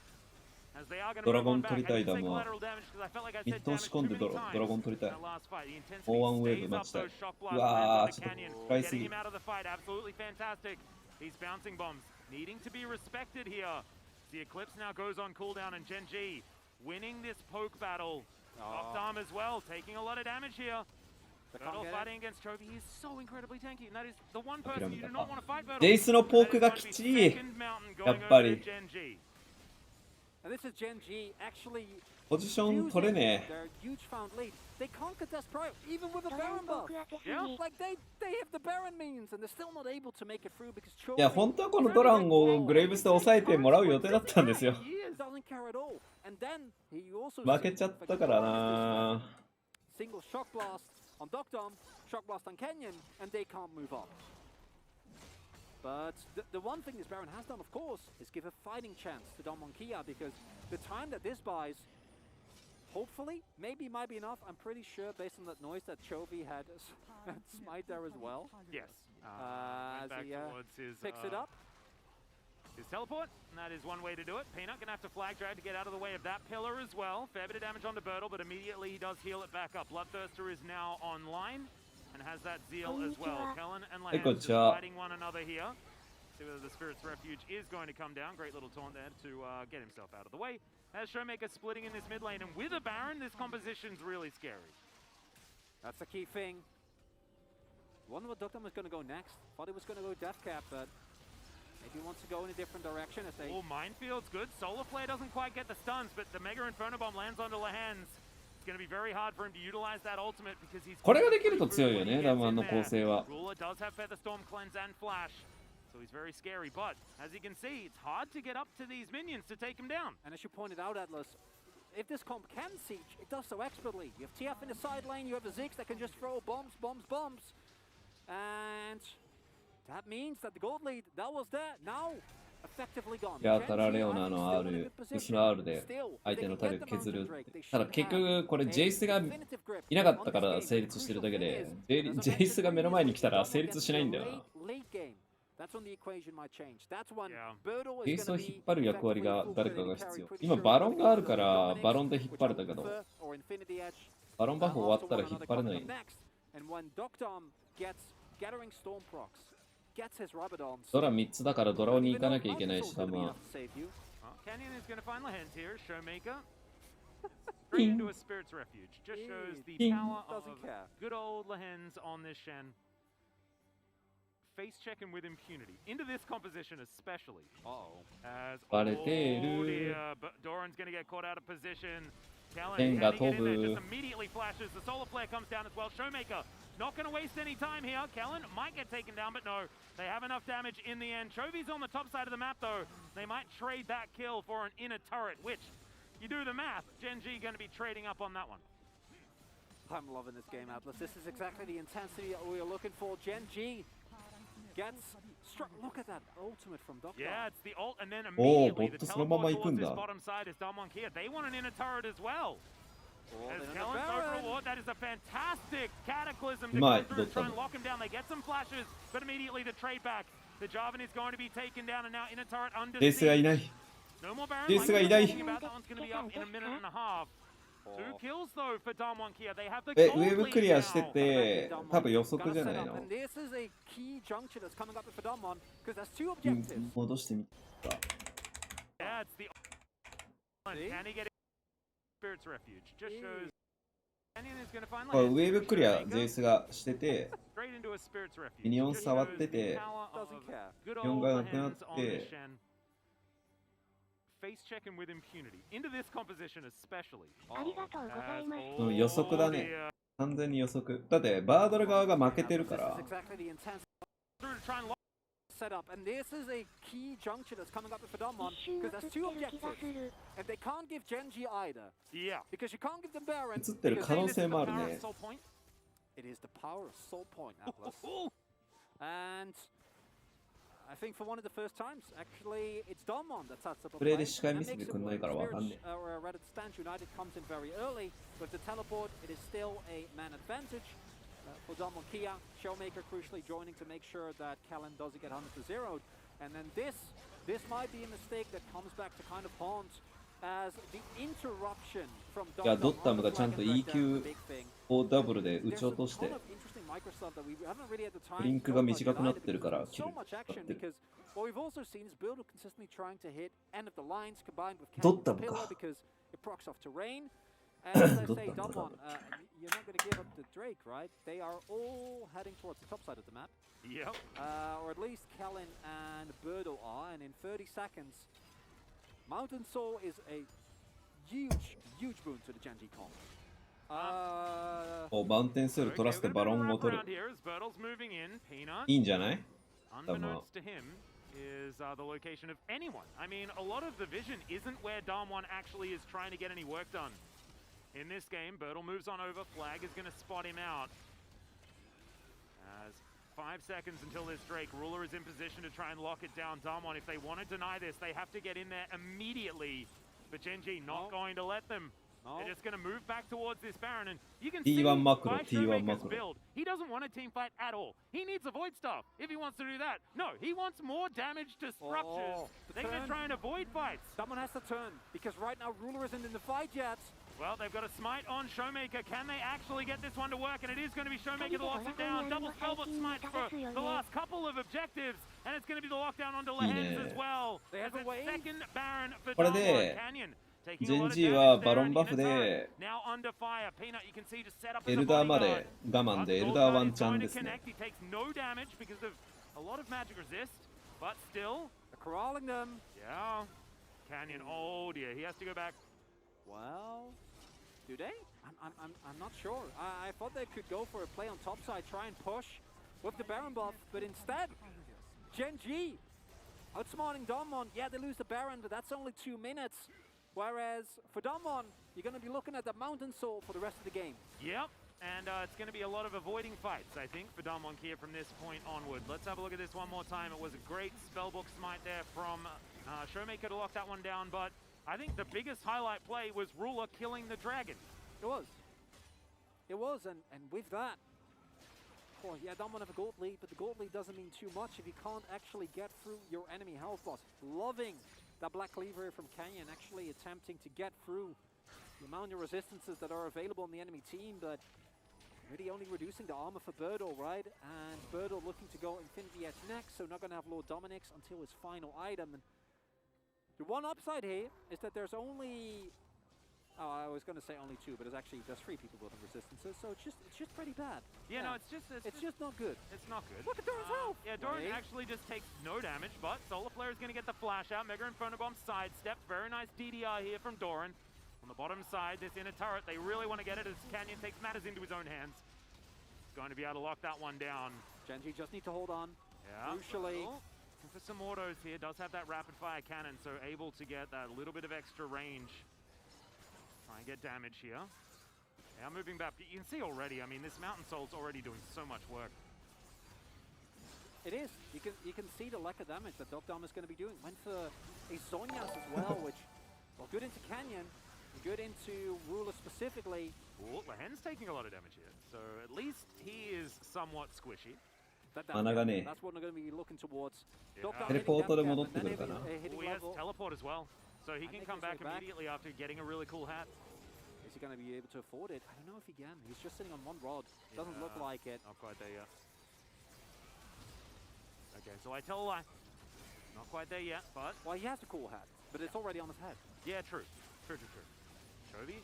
As they are gonna move on back. I didn't say collateral damage because I felt like I said damage too many times in that last fight. The intensity stays up though. Shock blast. Getting him out of the fight. Absolutely fantastic. These bouncing bombs needing to be respected here. The Eclipse now goes on cooldown and Gen G winning this poke battle. Locked arm as well, taking a lot of damage here. Bertle fighting against Chovy, he's so incredibly tanky, and that is the one person you do not want to fight Bertle. ジェイスのポークがきちい。やっぱり。ポジション取れねえ。いや、本当はこのドランをグレイブスで抑えてもらう予定だったんですよ。負けちゃったからな。On Docdom, Shock Blast on Kenyon, and they can't move up. But the one thing this Baron has done, of course, is give a fighting chance to Don Monkia, because the time that this buys, hopefully, maybe might be enough. I'm pretty sure, based on that noise, that Chovy had Smite there as well. Yes. As he picks it up. His teleport, and that is one way to do it. Peanut gonna have to flag drag to get out of the way of that pillar as well. Fair bit of damage onto Bertle, but immediately he does heal it back up. Bloodthirster is now online and has that zeal as well. Kellen and Lance just fighting one another here. See whether the Spirit's Refuge is going to come down. Great little taunt there to get himself out of the way. As Showmaker splitting in this mid lane, and with a Baron, this composition's really scary. That's the key thing. Wonder what Doctor was going to go next. Thought he was going to go Death Cap, but maybe he wants to go in a different direction as they... Oh, Minefield's good. Solar Flare doesn't quite get the stuns, but the Mega Inferno Bomb lands onto Lahans. It's going to be very hard for him to utilize that ultimate because he's... これができると強いよね、ダムワンの構成は。Ruler does have Featherstorm Cleanse and Flash, so he's very scary. But as you can see, it's hard to get up to these minions to take him down. And as you pointed out, Atlas, if this comp can siege, it does so expertly. You have TF in the side lane, you have the Ziggs that can just throw bombs. And that means that the gold lead that was there now effectively gone. いや、たらレオナの R、牛の R で相手の体力削る。ただ結局これジェイスがいなかったから成立してるだけで、ジェイスが目の前に来たら成立しないんだよな。ジェイスを引っ張る役割が誰かが必要。今バロンがあるからバロンで引っ張れたけど、バロンバフ終わったら引っ張れない。ドラ3つだからドラに行かなきゃいけないし、多分。Canyon is going to find Lahans here. Showmaker straight into a Spirit's Refuge. Just shows the power of good old Lahans on this Shen. Face checking with impunity. Into this composition especially. As Doran's going to get caught out of position. Kellen heading in there, just immediately flashes. The Solar Flare comes down as well. Showmaker not going to waste any time here. Kellen might get taken down, but no. They have enough damage in the end. Chovy's on the top side of the map, though. They might trade that kill for an inner turret, which, you do the math, Gen G going to be trading up on that one. I'm loving this game, Atlas. This is exactly the intensity that we are looking for. Gen G gets struck. Look at that ultimate from Doctor. Yeah, it's the ult, and then immediately the teleport towards this bottom side is Dalmonkia. They want an inner turret as well. As Kellen's overlord, that is a fantastic cataclysm to Might go through do try and some. lock him down. They get some flashes, but immediately the trade back. The Jarvan is going to be taken down and now in a turret under レースがいな siege. い No more Baron. レースがいない That one's going to be up in a minute and a half. 2 kills though for Damwon Kia. They have the ウ gold ェブ lead クリアして now. て多分予測 Gotta じゃ set ない up, の and this is a key juncture that's coming up for Domon because there's two うん objectives. 戻してみた Yeah, it's the See? Can he get Spirit's Refuge? Just shows Canyon is going to find ウ land. ェブクリアジェイスがしてて Straight into a Spirit's Refuge. ミニオン Just 触っ shows て the て power of Doesn't care. good ミニオン old がなくなっ hands on て the Shen. Face checking with impunity. Into this composition especially. ありがとうございます。 うん予測だね dear. 完全に予測だってバードル側が負けてるか This ら is exactly the intent Through to try and lock. set up, and this is a key juncture that's coming up for Domon 一瞬 because 映 there's って two る気が objectives, する。 and they can't give Genji either Yeah. because you can't give them Baron. 映ってる because 可能 This is 性 the もある power of ね Soul Point. it is the power of Soul Point, Atlas. Ooh. And I think for one of the first times, actually, it's Domon that sets up a プレイ play で視界 and 見せ makes て it くんない work. からわかん Spirits, ね Reddit Stand United comes in very early. With the teleport, it is still a man advantage for Domon Kia. Showmaker crucially joining to make sure that Kellen doesn't get 100 to 0. And then this might be a mistake that comes back to kind of haunt as the interruption from いや Dom ドッタ on ム the がちゃん flag と and breakdown, EQ the big thing. をダブルで撃 There's ち a 落とし ton て of interesting micro stuff that we haven't really had the time ブリン to ク talk が about 短くなっ United てる because から there's キル so much やっ action てる because what we've also seen is Birdo consistently trying to hit end of the lines combined with ドッ Cannon's タム pillar か because it procs off terrain. And as I ドッ say, タムか Domon, you're not going to give up the Drake, right? They are all heading towards the top side of the map. Yep. Or at least Kellen and Birdo are, and in 30 seconds, Mountain Soul is a huge boon to the Genji comp. おマウンテンソール取らせてバロンを取る Around here as Bertle's moving in. Peanut. いいんじゃない Unbeknownst to him is the location of anyone. I mean, a lot of the vision isn't where Damwon actually is trying to get any work done. In this game, Bertle moves on over. Flag is going to spot him out. As 5 seconds until this Drake. Ruler is in position to try and lock it down. Damwon, if they want to deny this, they have to get in there immediately. But Genji not going to let them. They're just going to move back towards this Baron, and you can see T1 macro, by T1 Showmaker's macro. build, he doesn't want a team fight at all. He needs avoid stuff if he wants to do that. No, he wants more damage to structures. They're going to try and avoid fights. Someone has to turn, because right now Ruler isn't in the fight yet. Well, they've got a smite on Showmaker. Can they actually get this one to work? And it is going to be Showmaker that locks it down. Double spellbook smite for the last couple of objectives. And it's going to be the lockdown onto Lehens as well. They have As a way. second Baron for これ Damwon. で Canyon. ジェンジーはバロンバフで Now under fire. Peanut, you can see, just set up エ as a ルダーま bodyguard. で我慢でエルダーワンチャンですね He takes no damage because of a lot of magic resist, but still, They're corralling them. yeah. Canyon, oh dear, he has to go back. Well, do they? I'm not sure. I thought they could go for a play on top side, try and push with the Baron buff, but instead, Genji outsmarting Domon. Yeah, they lose the Baron, but that's only 2 minutes. Whereas for Domon, you're going to be looking at the Mountain Soul for the rest of the game. Yep, and it's going to be a lot of avoiding fights, I think, for Damwon Kia from this point onward. Let's have a look at this one more time. It was a great spellbook smite there from Showmaker to lock that one down, but I think the biggest highlight play was Ruler killing the dragon. It was. It was, and with that, oh, yeah, Domon have a gold lead, but the gold lead doesn't mean too much if you can't actually get through your enemy health boss. Loving that Black Cleaver from Canyon, actually attempting to get through the amount of resistances that are available on the enemy team, but really only reducing the armor for Birdo, right? And Birdo looking to go Infinity Edge next, so not going to have Lord Dominic's until his final item. And the one upside here is that there's only... Oh, I was going to say only 2, but there's 3 people building resistances, so it's just pretty bad. Yeah, no, it's just not good. It's not good. Look at Doran's health! Yeah, Doran Right. actually just takes no damage, but Solar Flare is going to get the flash out. Mega Inferno Bomb sidestep. Very nice DDR here from Doran. On the bottom side, this inner turret, they really want to get it as Canyon takes matters into his own hands. He's going to be able to lock that one down. Genji just need to hold on. Yeah. Crucially. Looking for some autos here. Does have that rapid fire cannon, so able to get that little bit of extra range. Try and get damage here. Now moving back. You can see already, I mean, this Mountain Soul's already doing so much work. It is. You can see the lack of damage that Dom is going to be doing. Went for a Zonias as well, which, well, good into Canyon. good into Ruler specifically. Ooh, Lahen's taking a lot of damage here, so at least he is somewhat squishy. That's what we're going to be looking towards. Teleport で戻ってくるかな。 He has teleport as well, so he can come back immediately after getting a really cool hat. Is he going to be able to afford it? I don't know if he can. He's just sitting on one rod. Doesn't look like it. Not quite there yet. Okay, so I tell a lie. Not quite there yet, but... Well, he has a cool hat, but it's already on his head. Yeah, true. True. Chovy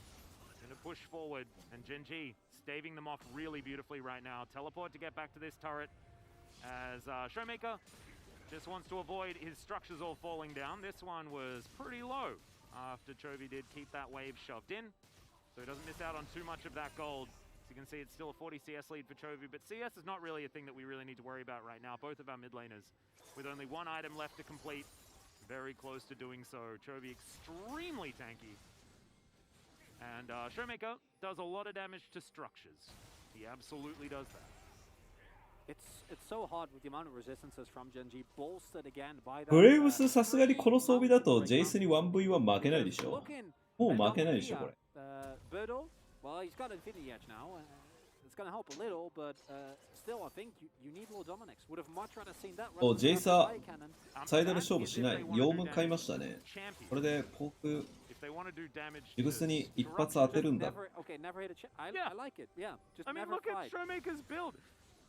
going to push forward, and Gen G staving them off really beautifully right now. Teleport to get back to this turret, as Showmaker just wants to avoid his structures all falling down. This one was pretty low after Chovy did keep that wave shoved in, so he doesn't miss out on too much of that gold. As you can see, it's still a 40 CS lead for Chovy, but CS is not really a thing that we really need to worry about right now. Both of our mid laners, with only one item left to complete, very close to doing so. Chovy extremely tanky. And Showmaker does a lot of damage to structures. He absolutely does that. It's so hard with the amount of resistances from Gen G, bolstered again by that. ブレイブスさすがにこの装備だとジェイスに 1v1 負けないでしょ。もう負けないでしょこれ。Birdo, well, he's got Infinity Edge now. It's going to help a little, but still, I think you need more Dominics. Would have much rather seen that. お、ジェイスはサイドで勝負しない。ヨウム買いましたね。これでポークジグスに一発当てるんだ。Okay, never hit a chip. I like it. Yeah, just I mean, never look at fight. Showmaker's build.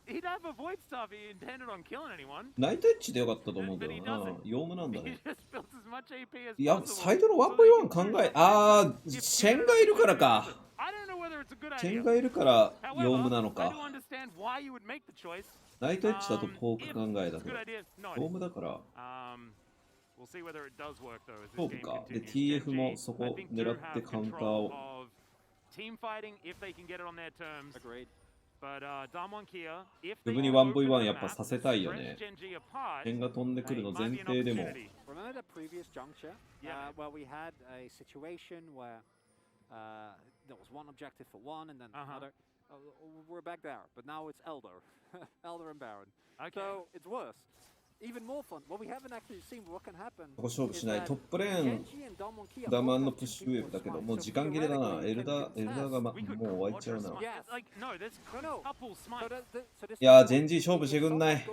He'd have a void staff he intended on killing anyone. ナイトエッジでよかったと思うけどな。ヨウムなんだ He ね。 just built as much AP as いや、 possible. サイドの 1v1 考え、あー、シェンがいるからか。 I don't know whether it's a good シェ idea. ンがいるからヨウム However, なの I か。 do understand why you would make the choice. ナイトエッジだとポーク考えだ It's け a ど good。idea. No ヨウ idea. ムだから。 We'll see whether it does work though as そ this う game か。で、 continues. TF もそこ狙ってカウンターを。 Team fighting if they can get it on their terms. Agreed. But Damwon Kia, if 自 they 分に can open 1v1 や the っぱ map, させたいよね。 stretch Gen G apart, 点が飛んでくるの it 前 might be an 提でも。 opportunity. Remember the previous juncture where we had a situation where there was one objective for one and then another. We're back there, but now it's Elder, Elder and Baron. Okay. So it's worse. Even more fun. Well, we haven't actually seen what can happen. ここ勝負しない。トップレーン、ダマンのプッシュウェーブだけど、もう時間切れだな。エルダーが、もう終わっちゃうな。いやー、ジェンジー勝負してくんない。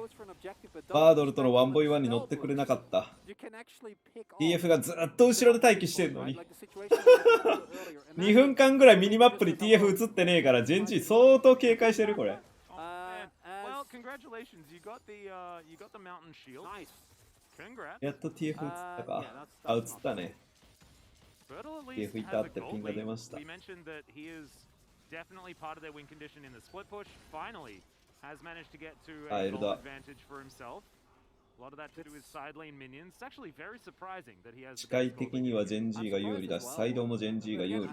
バードルとの 1v1 に乗ってくれなかった。TF がずっと後ろで待機してるのに。2分間ぐらいミニマップに TF 映ってねえから、ジェンジー相当警戒してるこれ。Congratulations, you got the mountain shield. Nice. Congrats. やっと TF 映ったか。あ、映ったね。TF いたってピンが出ました。 We mentioned that he is definitely part of their win condition in the split push. Finally, has managed to get to a goal advantage for himself. A lot of that to do with side lane minions. It's actually very surprising that he has. 視界的にはジェンジーが有利だし、サイドもジェンジーが有利。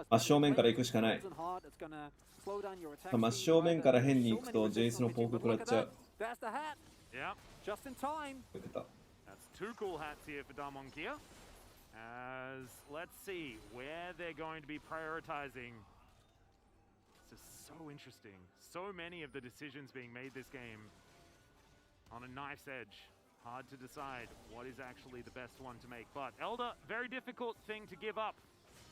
真正面から行くしかない。真正面から変に行くとジェイスのポーク食らっちゃう。 Yeah. Just in time. That's two cool hats here for Damwon Kia. As let's see where they're going to be prioritizing. This is so interesting. So many of the decisions being made this game on a knife's edge. Hard to decide what is actually the best one to make. But Elder, very difficult thing to give up.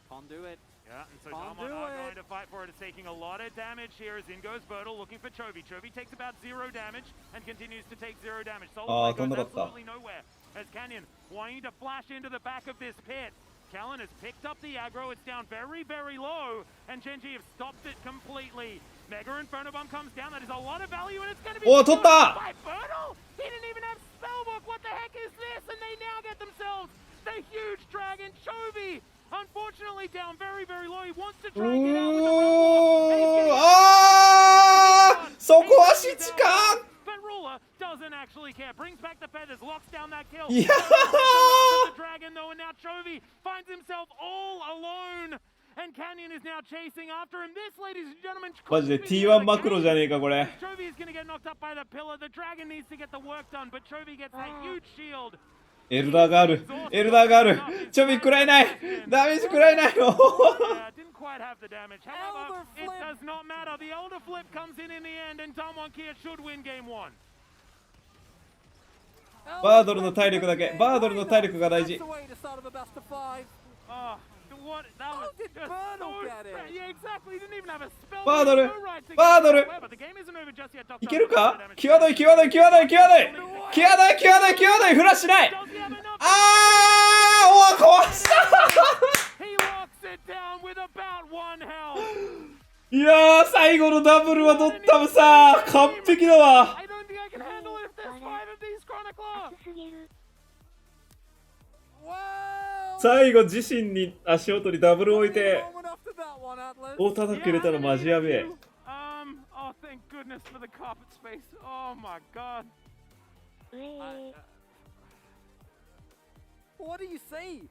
Can't do it. Yeah, and so Damwon are going to fight for it. It's taking a lot of damage here as in goes Bertle looking for Chovy. Chovy takes about 0 damage and continues to take 0 damage. Solo goes absolutely nowhere as Canyon wanting to flash into the back of this pit. Callan has picked up the aggro. It's down very, very low, and Gen G have stopped it completely. Mega Inferno Bomb comes down. That is a lot of value, and it's going to be by Bertle. He didn't even have Spellbook. What the heck is this? And they now get themselves the huge dragon Chovy. Unfortunately, down very, very low. He wants to try and get out with the Rumble. あー、そこ足近っ。 But Ruler doesn't actually care. Brings back the feathers, locks down that kill. Yeah. The dragon though, and now Chovy finds himself all alone. And Canyon is now chasing after him. This, ladies and gentlemen, マジで T1 マクロじゃねえかこれ。 Chovy is going to get knocked up by the pillar. The dragon needs to get the work done, but Chovy gets a huge shield. エルダーがある。エルダーがある。チョビ食らえない。ダメージ食らえないの。 Didn't quite have the damage. However, it does not matter. The Elder Flip comes in the end, and Damwon Kia should win game 1. バードルの体力だけ。バードルの体力が大事。What? That was did just Bernal so get it? Yeah, exactly. He didn't even have a spell. Bernal! No right to Bernal! get away, but the game isn't over just yet, Doctor. いけるか？際どい際どい際どい際どい際どい際どい際どいフラッシュない。 Does he have enough? あー、おわ壊した。 He locks it down with about 1 health. いやー、最後のダブルはドッタムさ、完璧だわ。 I don't think I can handle it if there's 5 of these Chronicler. すぎる。最後自身に足音にダブル置いて Moment after that one, Atlas. 大叩く入れたのマジやべえ。 Oh, thank goodness for the carpet space. Oh my god. うえ What do you say?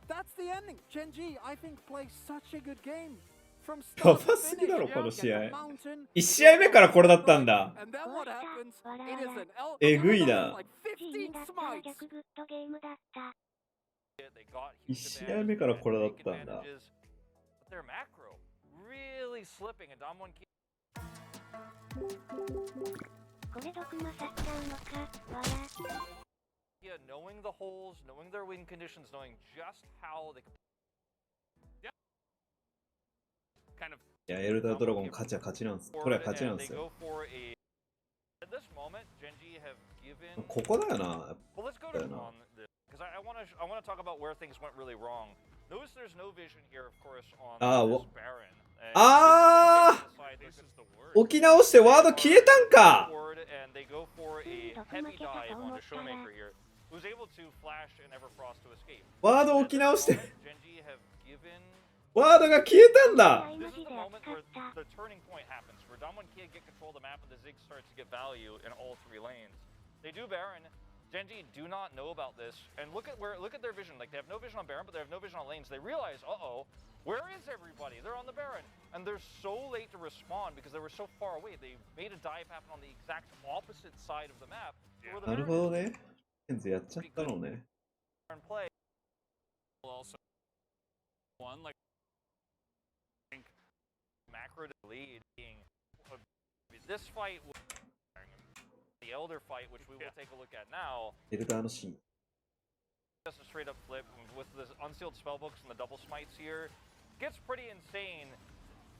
That's the ending. Gen G, I think, plays such a good game. From や start ば to すぎだろ finish. この試合。 Get the mountain, 1試合目からこれだったんだ。 and then what happens? It is an えぐいな。 like チームだ 15ったら smites. 逆グッドゲームだった。 1試合目からこれだったんだ。 Their macro really slipping and Dom これ毒魔さっちゃうのか、わら。 Yeah, knowing the holes, knowing their win conditions, knowing just how they can. Yeah. Kind of. いや、エルダードラゴン勝ちは勝ちなんです。これは勝ちなんですよ。 At this moment, Gen G have given. ここだよな。 Well, let's go to because I want to talk about where things went really wrong. Notice there's no vision here, of course, on this Baron. あー、置き直してワード消えたんか。 And they go for a heavy dive onto Showmaker here, who's able to flash and Everfrost to escape. ワード置き直して Gen G have given. ワードが消えたんだ。 This is the moment where the turning point happens, where Damwon can't get control of the map and the Zig starts to get value in all 3 lanes. They do Baron. Gen G do not know about this, and look at their vision. Like, they have no vision on Baron, but they have no vision on lanes. They realize, uh-oh, where is everybody? They're on the Baron, and they're so late to respond because they were so far away. They made a dive happen on the exact opposite side of the map. なるほどね。ケンズやっちゃったのね。 Play. Also, one like Macro to lead being this fight. The Elder fight, which we will take a look at now. エルダーのシーン。 Just a straight up flip with the unsealed spellbooks and the double smites here. Gets pretty insane,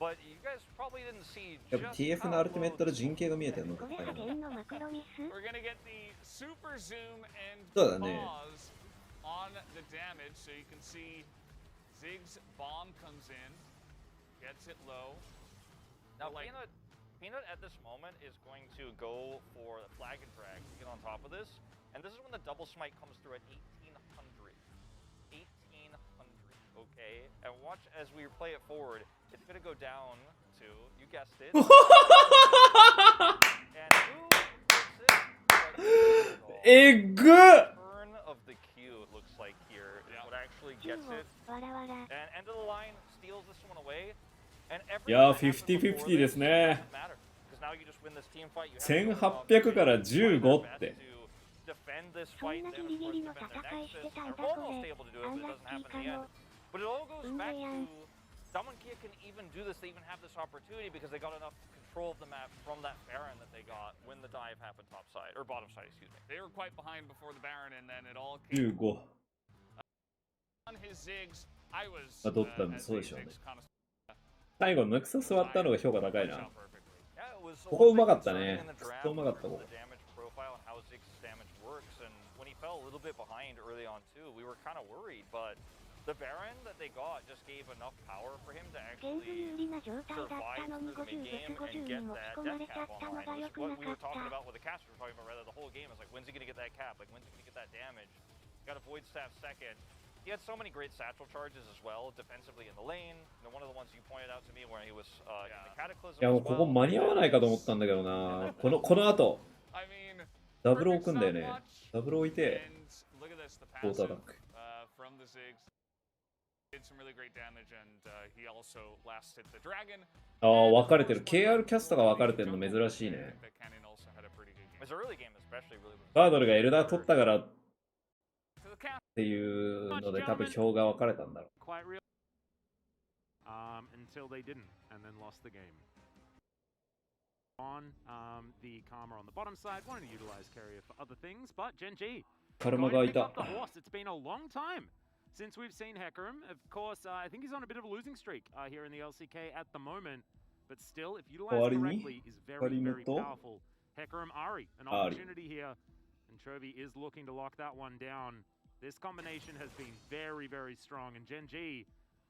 but you guys probably didn't see やっぱ TF のアルティメットで陣形が見えてるのか。 これがゲームのマクロミス。 we're gonna get the super zoom and そうだね。 pause on the damage, so you can see Zig's bomb comes in, gets it low. Now, Peanut at this moment is going to go for the flag and drag to get on top of this, and this is when the double smite comes through at 1800. 1800, okay? And watch as we play it forward. It's gonna go down to, you guessed it. And who gets it? えぐっ。 Turn of the Q, it looks like here, is what actually チー gets ム it. わらわら。 And end of the line steals this one away. And いやー、50-50ですね。1800から15って。そんなギリギリの戦いしてたんだこれ。アンラッキーかも。運命やん。 Damwon can even do this. They even have this opportunity because they got enough control of the map from that Baron that they got when the dive happened top side or bottom side. Excuse me. They were quite behind before the Baron, and then it all came 15。 on his Zigs. I was まあドッタム as そう a でしょうね。 Ziggs connoisseur. 最後ヌクソ座ったのが評価高いな。 Yeah, it was ここうまかったね。ずっとうまかったここ。 the damage profile and how Zig's damage works. And when he fell a little bit behind early on too, we were kind of worried. But the Baron that they got just gave enough power for him to ゲンズ actually 有利な状態だったのに survive through the 50 mid ブス game 50 and に get 持ち込 that まれ death ちゃ cap ったの online. が Which 良 is く what な we か were っ talking た。 about with the cast. We were talking about rather the whole game. It's like, when's he gonna get that cap? Like, when's he gonna get that damage? Got a void staff second. He had so many great satchel charges as well, defensively in the lane. You know, one of the ones you pointed out to me where he was in the cataclysm. いやもうここ間に合わないかと思ったんだけどな。この後 I mean, ダブル置くんだよね。ダブル置いて and look at this, the 大 passive 叩く。 from the Ziggs did some really great damage, and he also lasted the dragon. ああ、分かれてる。KR キャストが分かれてるの珍しいね。 That Cannon also had a pretty good game. His early game especially really was バードルがエルダー取ったからっ To the cap. ていうので多分票が分かれたんだろ Quite real. Until they didn't, and then lost the game. On the Karma on the bottom side, wanting to utilize Carrier for other things, but Gen G う。カルマ going が to い pick た up。the horse. It's been a long time since we've seen Hecarim. Of course, I think he's on a bit of a losing streak here in the LCK at the moment. But still, if utilized correctly, is very, very powerful. Hecarim Ari, an opportunity here. And Chovy is looking to lock that one down. This combination has been very, very strong. And Gen G,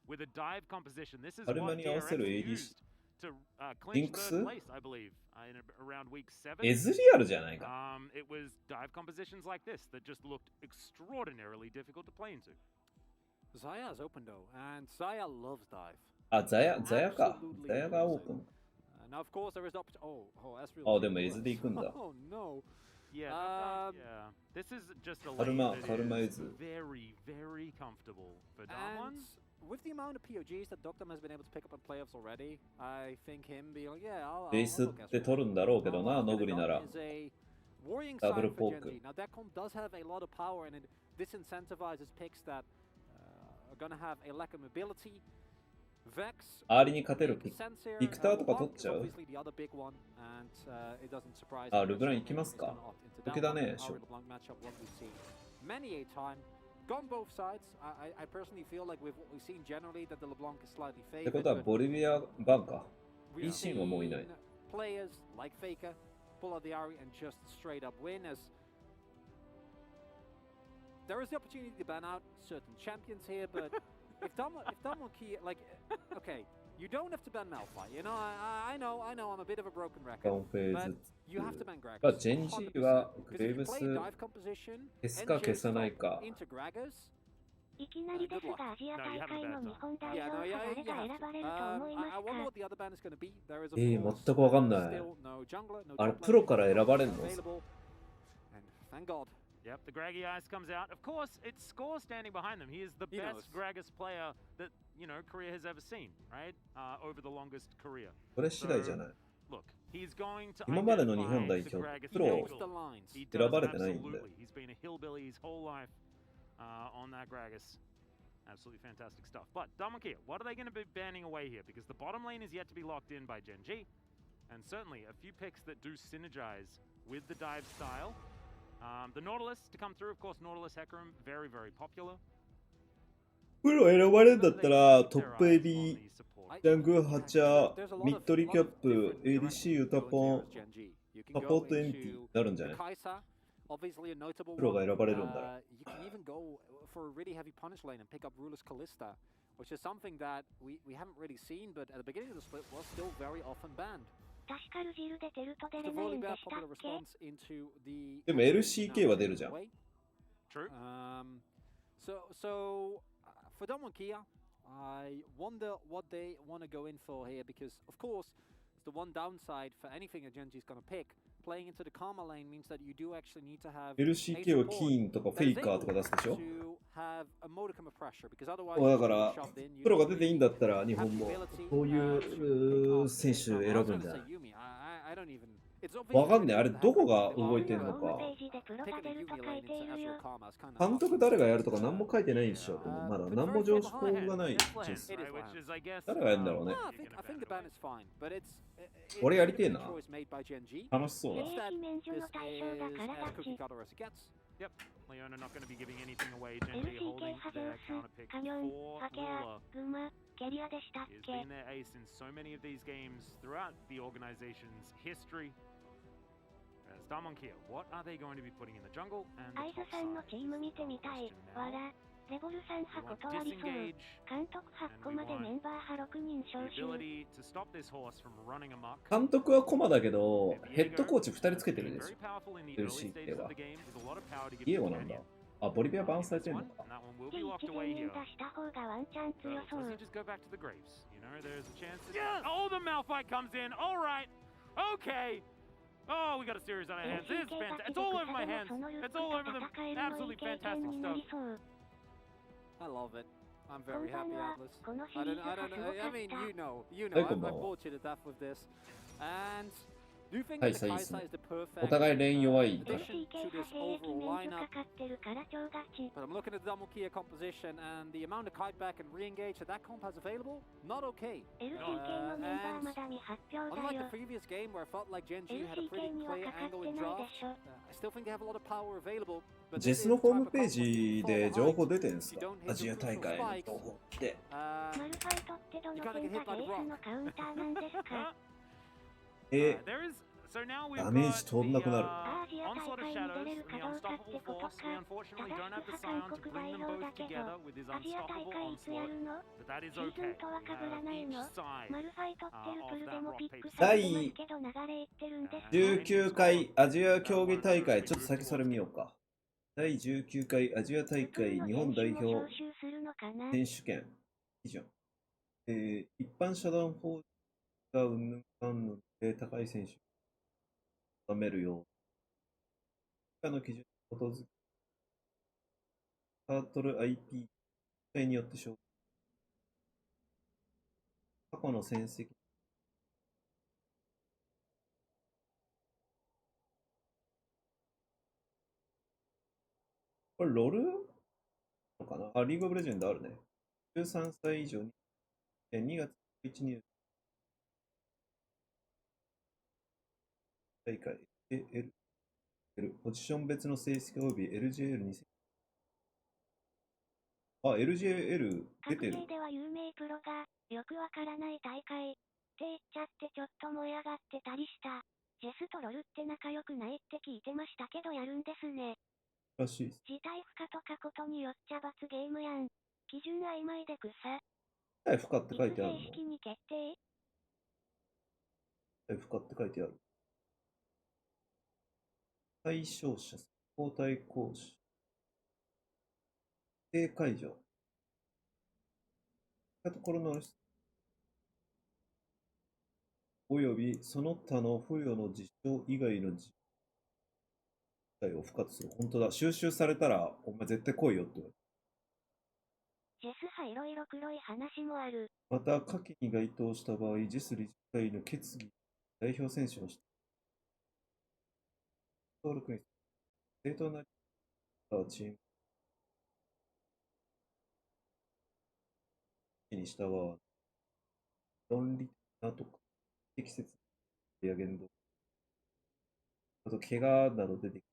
with a dive composition, this is what DRX used to clinch third place, I believe, in around week 7. It was dive compositions like this that just looked extraordinarily difficult to play into. Zaya's open though, and Zaya loves dive. Zaya か。Zaya がオープン。Now of course there is option. That's really. でもエズで行くんだ。Oh no. Yeah, this is just a lane that is very, very comfortable for Damwon. With the amount of POGs that Doctum has been able to pick up in playoffs already, I think him being like, yeah, I'll ベースって取るんだろうけどな、ノグリなら。ダブルポーク。Now that comp does have a lot of power and it disincentivizes picks that are gonna have a lack of mobility. Vex アーリに勝てるピクターとか取っちゃう？ルブラン行きますか？時だね。Many a time, gone both sides. I personally feel like with what we've seen generally that the LeBlanc is slightly favored. ってことはボリビアバンか。イーシンはもういない。Players like Faker pull out the Ari and just straight up win as there is the opportunity to ban out certain champions here, but if Damwon Kia, like, okay, you don't have to ban Malphite. You know, I know, I'm a bit of a broken record, but you have to ban Gragas. まあ、ジェンジはグレーブス消すか消さないか。いきなりですが、アジア大会の日本代表は誰が選ばれると思いますか？全くわかんない。あれ、プロから選ばれるの？Yep, the Graggy Ice comes out. Of course, it's Score standing behind them. He is the best Gragas player that, Korea has ever seen, right? Over the longest career. これ次第じゃない。Look, he's going to 今までの日本代表、プロ選ばれてないんで。He's been a hillbilly his whole life on that Gragas. Absolutely fantastic stuff. But Damwon Kia, what are they going to be banning away here? Because the bottom lane is yet to be locked in by Gen G. And certainly a few picks that do synergize with the dive style. The Nautilus to come through, of course, Nautilus Hecarim, very, very popular. プロ選ばれるんだったら、トップ AD、ジャングルハチャー、ミッドリキャップ、ADC ユタポン、サポートエンティになるんじゃない？プロが選ばれるんだら。You can even go for a really heavy punish lane and pick up Ruler's Callista, which is something that we haven't really seen, but at the beginning of the split was still very often banned. 確かルジルで出ると出れないんでしたっけ？でも LCK は出るじゃん。True. So for Damwon Kia, I wonder what they want to go in for here because, of course, the one downside for anything that Genji's going to pick, playing into the Karma lane means that you do actually need to have LCK はキーンとかフェイカーとか出すでしょ？だからプロが出ていいんだったら日本もそういう選手選ぶんじゃない？わかんない。あれどこが動いてんのか。監督誰がやるとか何も書いてないでしょ。まだ何も情報がない。誰がやるんだろうね。俺やりてえな。楽しそうだ。Yep, Leona not going to be giving anything away. Genji holding their counter pick for Ruler. He's been their ace in so many of these games throughout the organization's history. As Damwon Kia, what are they going to be putting in the jungle and the top side? レボルさん派断りそう。監督8個までメンバー派6人招集。監督はコマだけど、ヘッドコーチ2人つけてるでしょ。LCK は。イエオなんだ。あ、ボリビアバンされてんのか。で、1軍に出した方がワンチャン強そう。Oh, the Malphite comes in. All right. Okay. Oh, we got a series on our hands. It's fantastic. It's all over my hands. It's all over them. Absolutely fantastic stuff. I love it. I'm very happy, Atlas. I don't know. I mean, you know. I'm bored to death with this. And do think カ that イ the サいいっす Kai'Sa ね。 is the perfect お互いレーン弱いから。 addition to this overall lineup. But I'm looking at the Damokia composition and the amount of kiteback and re-engage that that comp has available, not okay. And unlike the previous game where I felt like Gen G had a pretty clear angle in draft, I still think they have a lot of power available. But ジェ this ス is の the ホー type ム of ペー comp where you ジ fall で情報 behind. 出てんです You か？ don't ア hit ジ your ア大 crucial 会の spikes. 情報って。You kind of get hit by the rock. There is so now we've ダメー got ジ飛んなくなる。 Onslaught of Shadows, the Unstoppable Force. We unfortunately don't have the Scion to bring them both together with his Unstoppable Onslaught, but that is okay. We have each side of that rock paper. 第19回アジア競技大会、ちょっと先それ見ようか。第19回アジア大会日本代表選手権。いいじゃん。一般社団法がうんぬんかんぬんで高い選手を務めるよう。以下の基準に基づき、タートル IP によって勝負。過去の戦績。これ、ロールのかなあ、リーグオブレジェンドあるね。13歳以上に、2月11日大会、ポジション別の成績及び LJL2000。あ、LJL 出てる。では有名プロが、よくわからない大会って言っちゃってちょっと燃え上がってたりした。ジェスとロルって仲良くないって聞いてましたけどやるんですね。らしい。事態不可とかことによっちゃ罰ゲームやん。基準曖昧で草。事態不可って書いてあるの？正式に決定。事態不可って書いてある。対象者、交代講師。定解除。ところのおよびその他の付与の事象以外の事態を不可とする。本当だ。収集されたら、お前絶対来いよって。ジェス派いろいろ黒い話もある。また、下記に該当した場合、ジェス理事会の決議、代表選手の登録に正当なチームに従わ論理的なとか、適切な言動、あと、怪我など出てきる。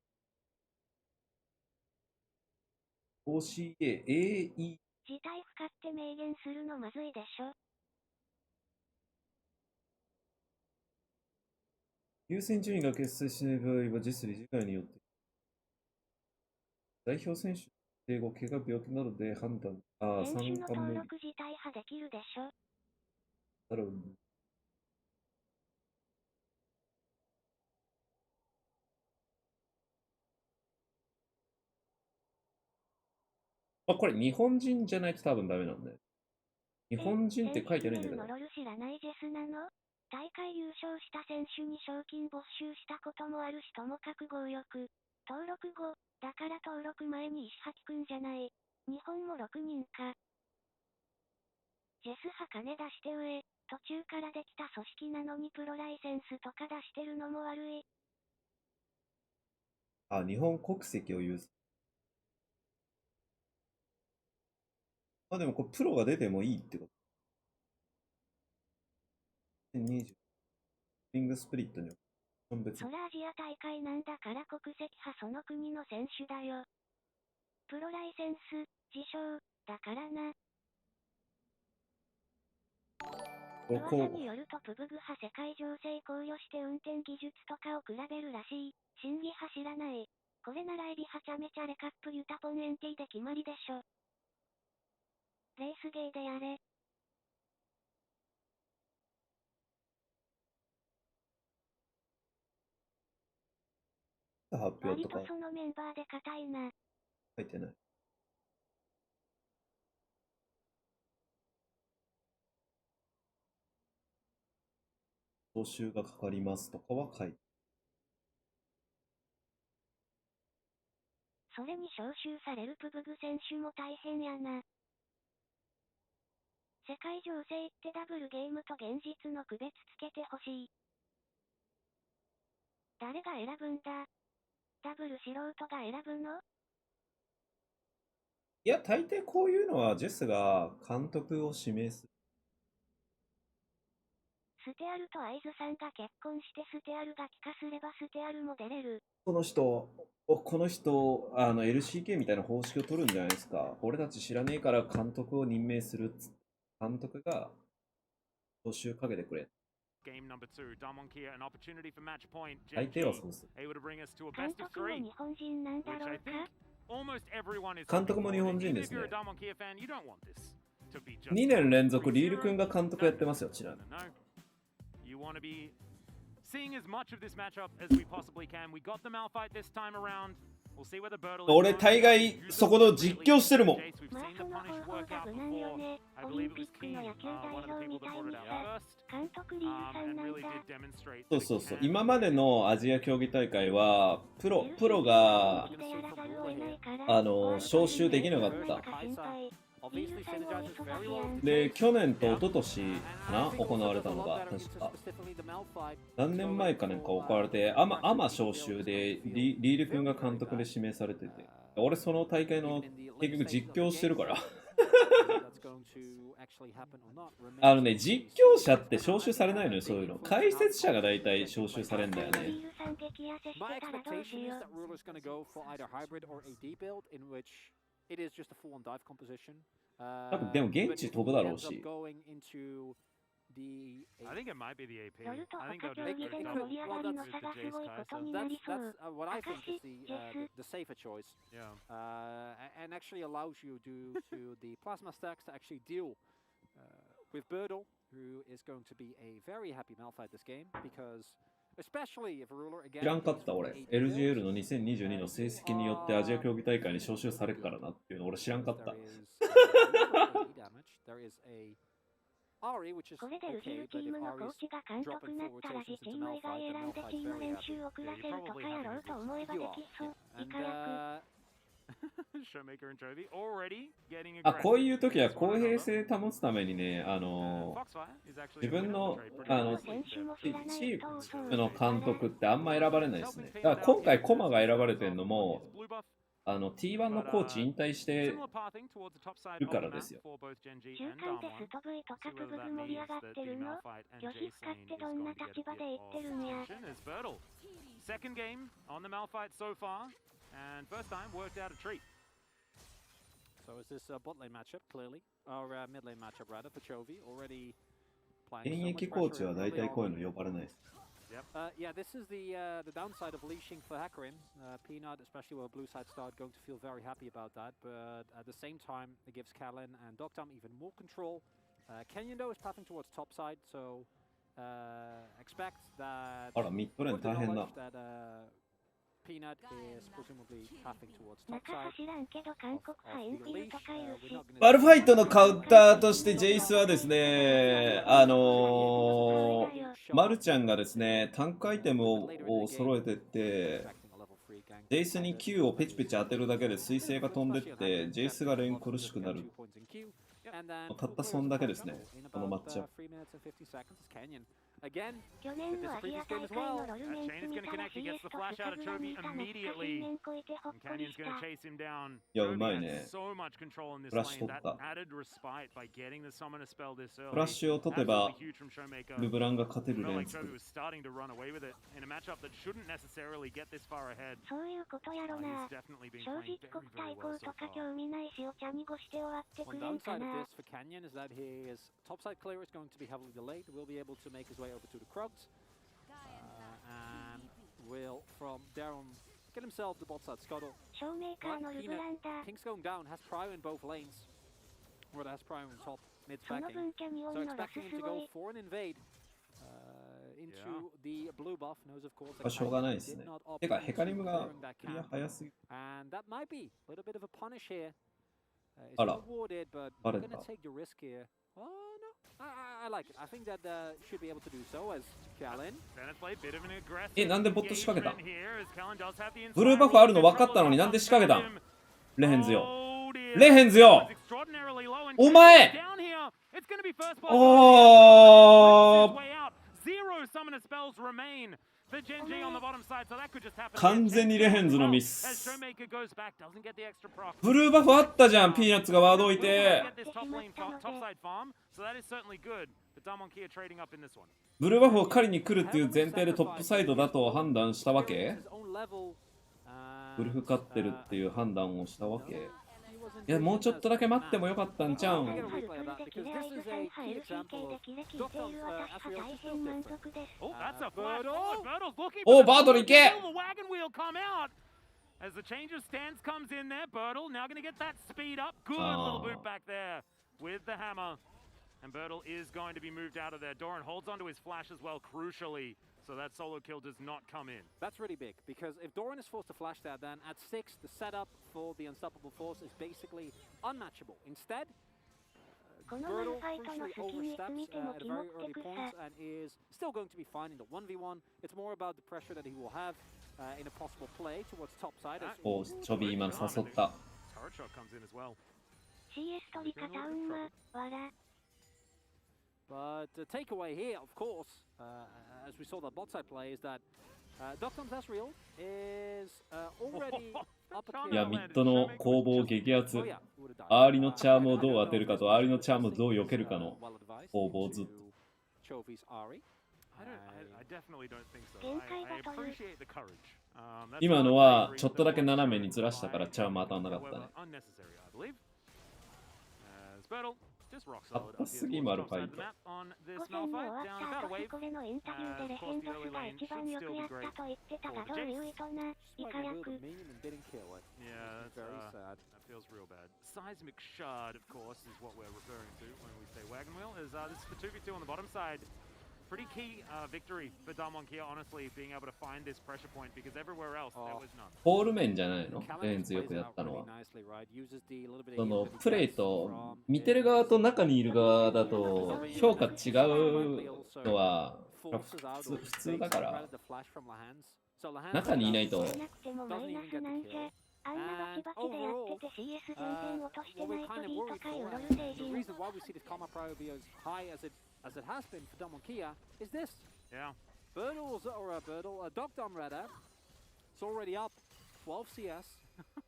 OCA、AE、事態不可って明言するのまずいでしょ。優先順位が決定しない場合は、ジェス理事会によって、代表選手英語、怪我、病気などで判断、選手の登録自体派できるでしょ。だろう。これ日本人じゃないと多分ダメなんだよ。日本人って書いてないんだけど。ロル知らないジェスなの？大会優勝した選手に賞金没収したこともあるしともかく強欲。登録後、だから登録前に石垣くんじゃない。日本も6人か。ジェス派金出して上、途中からできた組織なのにプロライセンスとか出してるのも悪い。日本国籍を有す。でもこれプロが出てもいいってこと。2020リングスプリットにそらアジア大会なんだから国籍派その国の選手だよ。プロライセンス、自称、だからな。噂によるとプブグ派世界情勢考慮して運転技術とかを比べるらしい。審議派知らない。これならエビはちゃめちゃレカップユタポンエンティで決まりでしょ。レースゲーでやれ。発表とか割とそのメンバーで硬いな。書いてない。報酬がかかりますとかは書いて。それに招集されるプブグ選手も大変やな。世界情勢ってダブルゲームと現実の区別つけてほしい。誰が選ぶんだ？ダブル素人が選ぶの？いや、大抵こういうのはジェスが監督を指名する。ステアルとアイズさんが結婚してステアルが帰化すればステアルも出れる。この人、LCK みたいな方式を取るんじゃないですか。俺たち知らねえから監督を任命するっつって。監督が募集かけてくれ。大抵はそうする。監督も日本人なんだろうか？監督も日本人ですね。2年連続リール君が監督やってますよ、ちなみに。俺大概そこの実況してるもん。まあその方法が無難よね。オリンピックの野球代表みたいにさ、監督リールさんなんだ。そうそうそう。今までのアジア競技大会はプロが招集できなかった。で、去年と一昨年かな行われたのが、確か。何年前かなんか行われて、アマ招集でリール君が監督で指名されてて、俺その大会の結局実況してるから。実況者って招集されないのよ、そういうの。解説者が大体招集されるんだよね。多分でも現地飛ぶだろうし。I think it might be the AP. I think that would be what I think is the safer choice. Yeah. And actually allows you to the plasma stacks to actually deal with Birdle, who is going to be a very happy Malphite this game because especially if Ruler again. 知らんかった俺。LGL の2022の成績によってアジア競技大会に招集されるからなっていうの俺知らんかった。これでウジルチームのコーチが監督になったら自チーム以外選んでチーム練習遅らせるとかやろうと思えばできそう。イカ役。こういう時は公平性保つためにね、自分のチームの監督ってあんま選ばれないですね。だから今回コマが選ばれてるのもT1 のコーチ引退してるからですよ。週間でスト V とかブブブ盛り上がってるの？女子使ってどんな立場で言ってるんや。Second game on the Malphite so far, and first time worked out a treat. So is this a bot lane matchup clearly, or mid lane matchup rather for Chovy already playing? 現役コーチは大体こういうの呼ばれないです。Yeah, this is the downside of leashing for Hecarim. Peanut, especially where blue side start, going to feel very happy about that. But at the same time, it gives Kalin and Dogdom even more control. Kenyon though is pathing towards top side, so expect that. あら、ミッドレーン大変だ。Peanut is presumably pathing towards top side. バルファイトのカウンターとしてジェイスはですね、マルちゃんがですね、タンクアイテムを揃えてって、ジェイスに Q をペチペチ当てるだけで彗星が飛んでって、ジェイスが連苦しくなる。たったそんだけですね、このマッチアップ。去年のアジア大会のロルメンツ見たら CS とスタグラ見ためっちゃ新年超えてほっこりした。いや、うまいね。フラッシュ取った。フラッシュを取てば、ルブランが勝てる連続。そういうことやろな。正直国対抗とか興味ないしお茶濁して終わってくれんかな。Over to the Crocs, and will from Darren get himself the bot side scuttle. King's going down, has Prime in both lanes, or has Prime on top, mid backing. So expecting him to go for an invade into the blue buff. Knows of course that he did not opt into clearing that camp, and that might be a little bit of a punish here. It's rewarded, but I'm gonna take the risk here. Oh no. I like it. I think that should be able to do so as Kalin. なんでボット仕掛けた？ブルーバフあるの分かったのになんで仕掛けたん？レヘンズよ。レヘンズよ！お前！おー！ Zero summoner spells remain for Gen G on the bottom side, so that could just happen. 完全にレヘンズのミ As ス。 Showmaker goes back, doesn't get the extra proc. ブルーバフあったじゃん、ピーナッツがワード置い Will て。 get this top lane top side farm, so that is certainly good. But Damwon Kia trading up in this one. ブルーバフを狩りに来るっていう前提でトップサイドだと判断したわけ？ウルフ勝ってるっていう判断をしたわけ？いや、もうちょっとだけ待ってもよかったんちゃうん？ Oh, that's a flash forward. Birdle's looking Oh, for the Birdle, ball. he get. Will the wagon wheel come out? As the change of stance comes in there, Birdle now going to get that speed up. Good little boot back there with the hammer. And Birdle is going to be moved out of there. Doran holds onto his flash as well, crucially, so that solo kill does not come in. That's really big, because if Doran is forced to flash that, then at 6, the setup for the Unstoppable Force is basically unmatchable. Instead, Birdle crucially oversteps at a very early point and is still going to be fine in the 1v1. It's more about the pressure that he will have in a possible play towards top side. お、チョビー今誘った。 Turret shot comes in as well. CS 取り方うんま、わら。 But the takeaway here, of course, as we saw that bot side play, is that Doctom's Asriel is already up at いや、ミッドの攻防激アツ。アーリのチャームをどう当てるかと、アーリのチャームをどう避けるかの攻防ずっと。I definitely don't think so. I appreciate the courage. 今のはちょっとだけ斜めにずらしたからチャーム当たんなかったね。 あったすぎマルファイト。午前に終わった後これのインタビューでレヘンドスが一番よくやったと言ってたがどういう意図な、イカ役。 Yeah, that feels real bad. Seismic shard, of course, is what we're referring to when we say wagon wheel. Is this is the 2v2 on the bottom side. Pretty key victory for Damwon Kia, honestly, being able to find this pressure point because everywhere else there was none. ホール面じゃないの？レヘンズよくやったのは。そのプレイと見てる側と中にいる側だと評価違うのは普通だから。中にいないと。 あんなバチバチでやってて CS 全然落としてないとリートかいウロル星人。 The reason why we see this karma priority as high as it has been for Damwon Kia is this. Yeah. Doctom rather, it's already up 12 CS.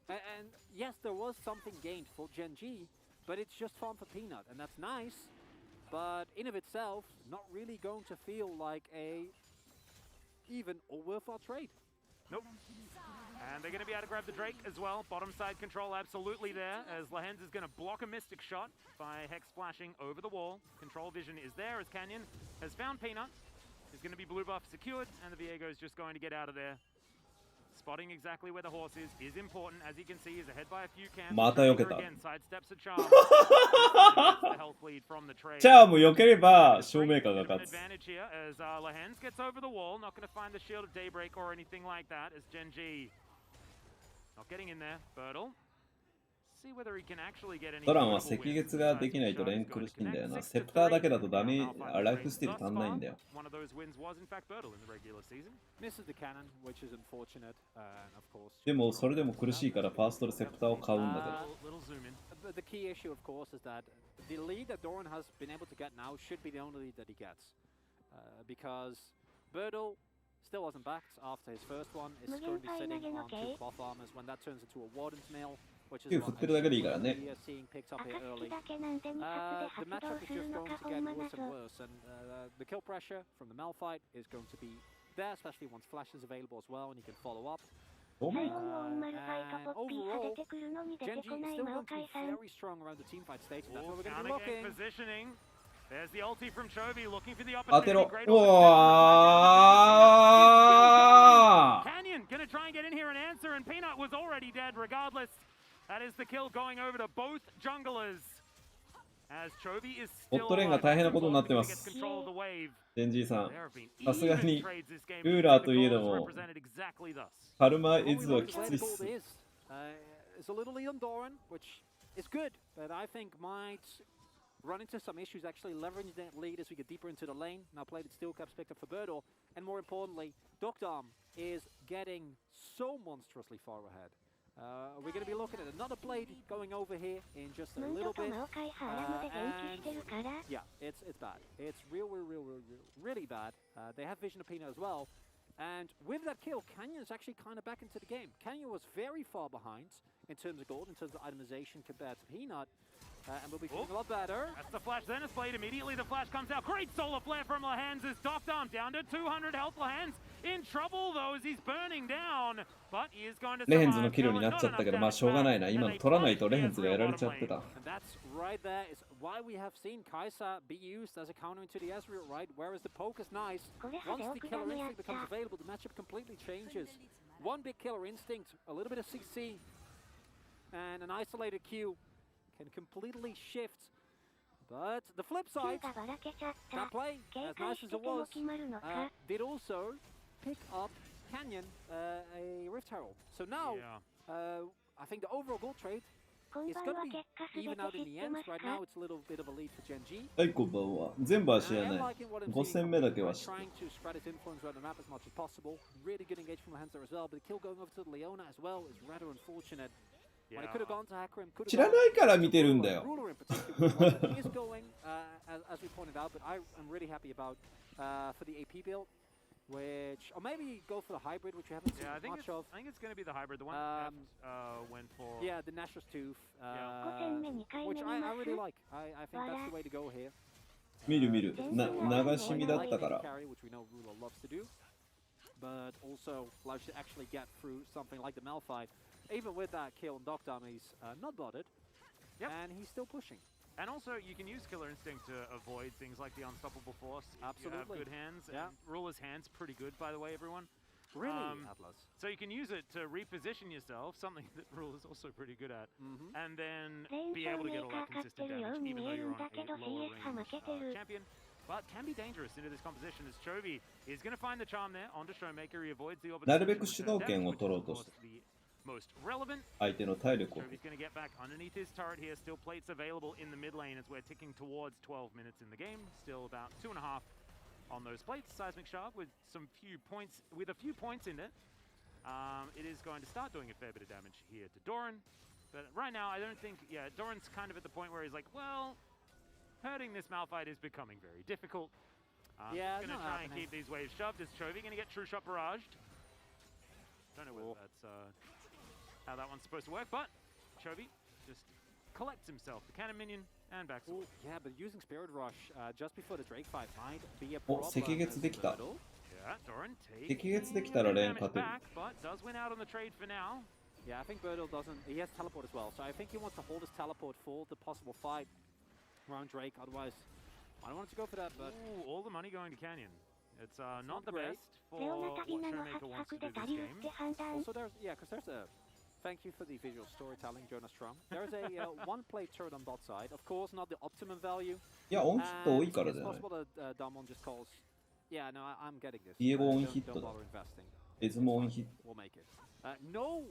And yes, there was something gained for Gen G, but it's just fun for Peanut, and that's nice. But in of itself, not really going to feel like a even or worthwhile trade. Nope. And they're going to be able to grab the Drake as well. Bottom side control absolutely there, as Lahenz is going to block a Mystic shot by Hex flashing over the wall. Control vision is there as Canyon has found Peanut. He's going to be blue buff secured, and the Viego is just going to get out of there. Spotting exactly where the horse is important. As you can see, he's ahead by a few camps. また避けた。 Again, sidesteps a charm. The health lead from the trade. チャーム避ければショーメーカーが勝つ。 Advantage here as Lahenz gets over the wall. Not going to find the shield of Daybreak or anything like that as Gen G not getting in there. Birdle. See whether he can actually get any. ドランは赤月ができないとレン苦しいんだよな。セプターだけだとダメ、ライフスティール足んないんだよ。 One of those wins was in fact Birdle in the regular season. Misses the cannon, which is unfortunate, of course. でもそれでも苦しいからファーストでセプターを買うんだけど。 Little zoom in. But the key issue, of course, is that the lead that Doran has been able to get now should be the only lead that he gets. Because Birdle still wasn't backed after his first one. Is currently sitting on 2 cloth armors. When that turns into a Warden's Mail, which is what we are seeing picked up here early. The matchup is just going to get worse and worse. And the kill pressure from the Malphite is going to be there, especially once Flash is available as well, and he can follow up. And overall, Gen G is still going to be very strong around the teamfight stage. That's what we're going to be looking. Positioning. There's the ulti from Chovy looking for the 当てろ。 opportunity. うわー Canyon gonna try and get in here and answer, and Peanut was already dead regardless. That is the kill going over to both junglers. As Chovy is ボ still ットレーンが大変なことになってま gets す。 control of the wave. デンジーさん。 There have been さすが even に trades this game. ウーラーといえど The goals も represented exactly thus. カルマエ What ズ we は like き to つ play い the っ gold す。 is a little lead on Doran, which is good, but I think might run into some issues actually leveraging that lead as we get deeper into the lane. Now played it steel caps picked up for Birdle, and more importantly, Doctom is getting so monstrously far ahead. We're going to be looking at another blade going over here in just a little bit. Yeah, it's bad. It's really bad. They have Vision of Peanut as well. And with that kill, Canyon's actually kind of back into the game. Canyon was very far behind in terms of gold, in terms of itemization compared to Peanut. And will be feeling a lot better. That's the flash, then it's played immediately. The flash comes out. Great solar flare from Lahans as Docked Arm down to 200 health. Lahans in trouble though as he's burning down. But he is going to レヘンズのキルになっちゃったけど、まあしょうがないな。今の取らないとレヘンズがやられちゃってた。And that's right there is why we have seen Kai'Sa be used as a counter into the Ezreal, right? Whereas the poke is nice. Once the killer instinct becomes available, the matchup completely changes. One big killer instinct, a little bit of CC, and an isolated Q can completely shift. But the flip side, that play, as nice as it was, did also pick up Canyon a Rift Herald. So now, I think the overall gold trade is going to be even out in the end. Right now, it's a little bit of a lead for Gen G. はい、こんばんは。全部は知らない。5戦目だけは知ってる。Trying to spread its influence around the map as much as possible. Really good engage from Hansa as well, but the kill going over to the Leona as well is rather unfortunate. When it could have gone to Hakrim, could have 知らないから見てるんだよ。Ruler in particular is going, as we pointed out, but I'm really happy about for the AP build, which, or maybe go for the hybrid, which we haven't seen much of. I think it's going to be the hybrid. The one went for... Yeah, the Nashor's Tooth, which I really like. I think that's the way to go here. 見る見る。流し見だったから。 Which we know Ruler loves to do, but also allows you to actually get through something like the Malphite. Even with that kill on Docked Arm, he's not bothered, and he's still pushing. And also, you can use Killer Instinct to avoid things like the Unstoppable Force. Absolutely. You have good hands. And Ruler's hand's pretty good, by the way, everyone. Really, Atlas. So you can use it to reposition yourself, something that Ruler's also pretty good at, and then be able to get all that consistent damage, even though you're on a lower range champion. But can be dangerous into this composition as Chovy is going to find the charm there onto Showmaker. He avoids the なるべく主導権を取ろうとして most relevant. 相手の体力を Chovy's going to get back underneath his turret here. Still plates available in the mid lane as we're ticking towards 12 minutes in the game. Still about 2.5 on those plates. Seismic Shard with a few points in it. It is going to start doing a fair bit of damage here to Doran. But right now, I don't think, Doran's kind of at the point where he's like, well, hurting this Malphite is becoming very difficult. Going to try and keep these waves shoved. Is Chovy going to get True Shot barraged? Don't know whether that's how that one's supposed to work, but Chovy just collects himself, the cannon minion, and backs away. Yeah, but using Spirit Rush just before the Drake fight might be a problem. 赤月できた。 Yeah, Doran takes 赤月できたらレーン勝てる。 back, but does win out on the trade for now. Yeah, I think Birdle doesn't. He has teleport as well, so I think he wants to hold his teleport for the possible fight around Drake. Otherwise, I don't want to go for that. But all the money going to Canyon. It's not the best for what Showmaker wants to do this game. Also, there's because there's a. Thank you for the visual storytelling, Jonas Trump. There's a one-play turret on bot side. Of course, not the optimum value. いや、オンヒット多いからじゃない。 It's possible that Damon just calls. Yeah, no, I'm getting this. イエゴオンヒッ Don't トだ。 bother investing. エズもオンヒット。 We'll make it. No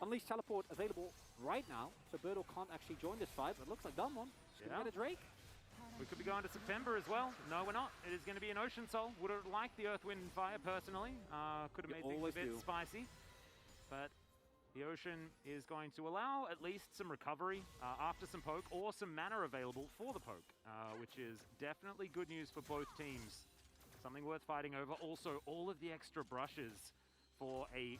Unleashed Teleport available right now, so Birdle can't actually join this fight, but it looks like Damon is going to get a Drake. We could be going to September as well. No, we're not. It is going to be an Ocean Soul. Would have liked the Earth, Wind, and Fire personally. Could have made things a bit spicy. But the Ocean is going to allow at least some recovery after some poke or some mana available for the poke, which is definitely good news for both teams. Something worth fighting over. Also, all of the extra brushes for a,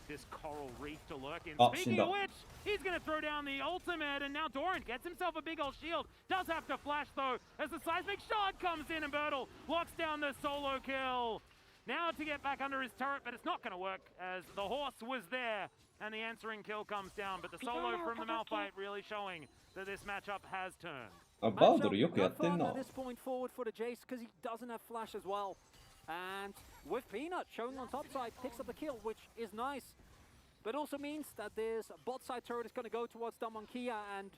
this coral reef to lurk in. Speaking of which, he's going to throw down the ultimate, and now Doran gets himself a big old shield. Does have to flash, though, as the Seismic Shard comes in, and Birdle locks down the solo kill. Now to get back under his turret, but it's not going to work, as the horse was there, and the answering kill comes down. But the solo from the Malphite really showing that this matchup has turned. あ、バードルよくやってんな。 At this point forward for the Jace, because he doesn't have flash as well. And with Peanut showing on top side, picks up the kill, which is nice. But also means that this bot side turret is going to go towards Damonkia, and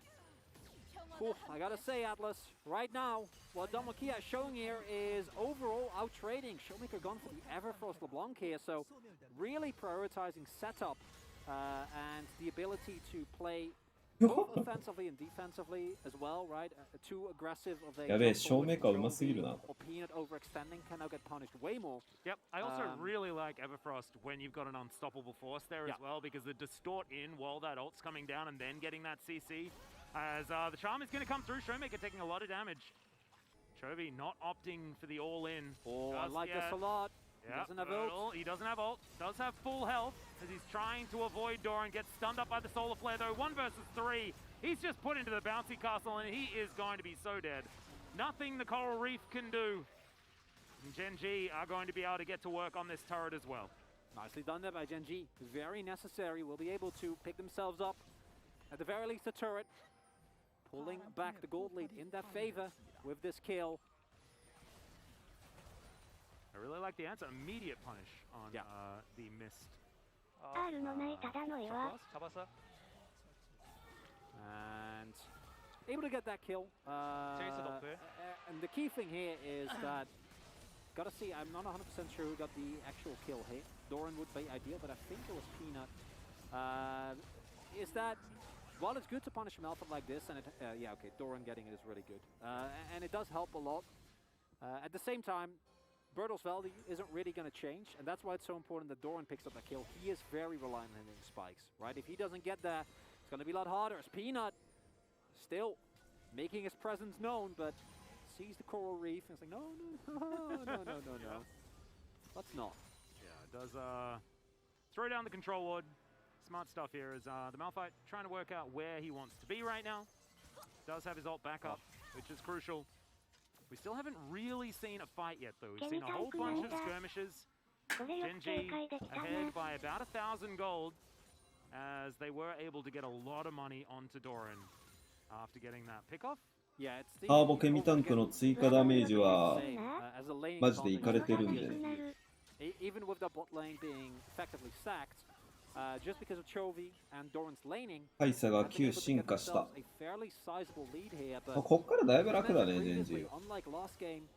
I gotta say, Atlas, right now, what Damonkia is showing here is overall out-trading. Showmaker gone for the Everfrost LeBlanc here, so really prioritizing setup and the ability to play both offensively and defensively as well, right? Too aggressive of a やべえ、正面からうますぎるな。 or Peanut overextending can now get punished way more. Yep, I also really like Everfrost when you've got an unstoppable force there as well, because the distort in while that ult's coming down and then getting that CC. As the charm is going to come through, Showmaker taking a lot of damage. Chovy not opting for the all-in. Oh, I like this a lot. Yeah, Doesn't have ult. He doesn't have ult. Does have full health as he's trying to avoid Doran. Gets stunned up by the Solar Flare though. 1 versus 3. He's just put into the bouncy castle and he is going to be so dead. Nothing the Coral Reef can do. And Gen G are going to be able to get to work on this turret as well. Nicely done there by Gen G. Very necessary. Will be able to pick themselves up. At the very least, the turret. Pulling back the gold lead in their favor with this kill. I really like the answer. Immediate punish on the missed. And able to get that kill. And the key thing here is that, gotta see, I'm not 100% sure who got the actual kill here. Doran would be ideal, but I think it was Peanut. Is that, while it's good to punish an alpha like this, and it, yeah, okay, Doran getting it is really good. And it does help a lot. At the same time, Bertel's value isn't really going to change, and that's why it's so important that Doran picks up that kill. He is very reliant on hitting spikes, right? If he doesn't get that, it's going to be a lot harder. As Peanut still making his presence known, but sees the Coral Reef and it's like, no. Let's not. Yeah, it does throw down the control ward. Smart stuff here as the Malphite trying to work out where he wants to be right now. Does have his ult back up, which is crucial. We still haven't really seen a fight yet, though. We've seen a whole bunch of skirmishes. Gen G ahead by about 1,000 gold, as they were able to get a lot of money onto Doran after getting that pickoff. ターボケミタンクの追加ダメージはマジでいかれてるんで。 Even with the bot lane being effectively sacked, just because of Chovy and Doran's laning, カイサが9進化した。 a fairly sizable lead here, but こっからだいぶ楽だね、ジェンジ。 unlike last game,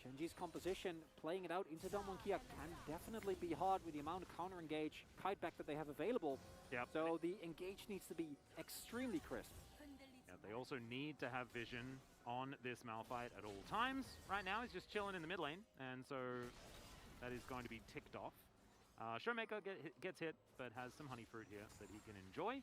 Gen G's composition, playing it out into Damwon Kia can definitely be hard with the amount of counter engage, kite back that they have available. Yep. So the engage needs to be extremely crisp. Yeah, they also need to have vision on this Malphite at all times. Right now he's just chilling in the mid lane, and so that is going to be ticked off. Showmaker gets hit, but has some honey fruit here that he can enjoy.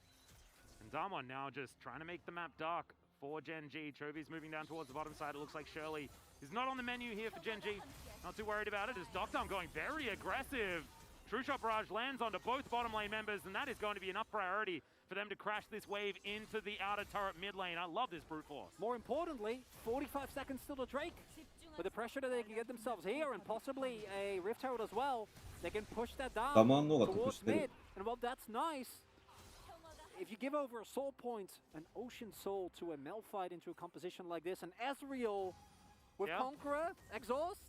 And Damwon now just trying to make the map dark for Gen G. Chovy's moving down towards the bottom side. It looks like Shirley is not on the menu here for Gen G. Not too worried about it as Doctom going very aggressive. True Shot Barrage lands onto both bottom lane members, and that is going to be enough priority for them to crash this wave into the outer turret mid lane. I love this brute force. More importantly, 45 seconds still to Drake. With the pressure that they can get themselves here and possibly a Rift Herald as well, they can push that down towards mid. And well, that's nice. If you give over a soul point, an Ocean Soul to a Malphite into a composition like this, and Ezreal with Conqueror, Exhaust.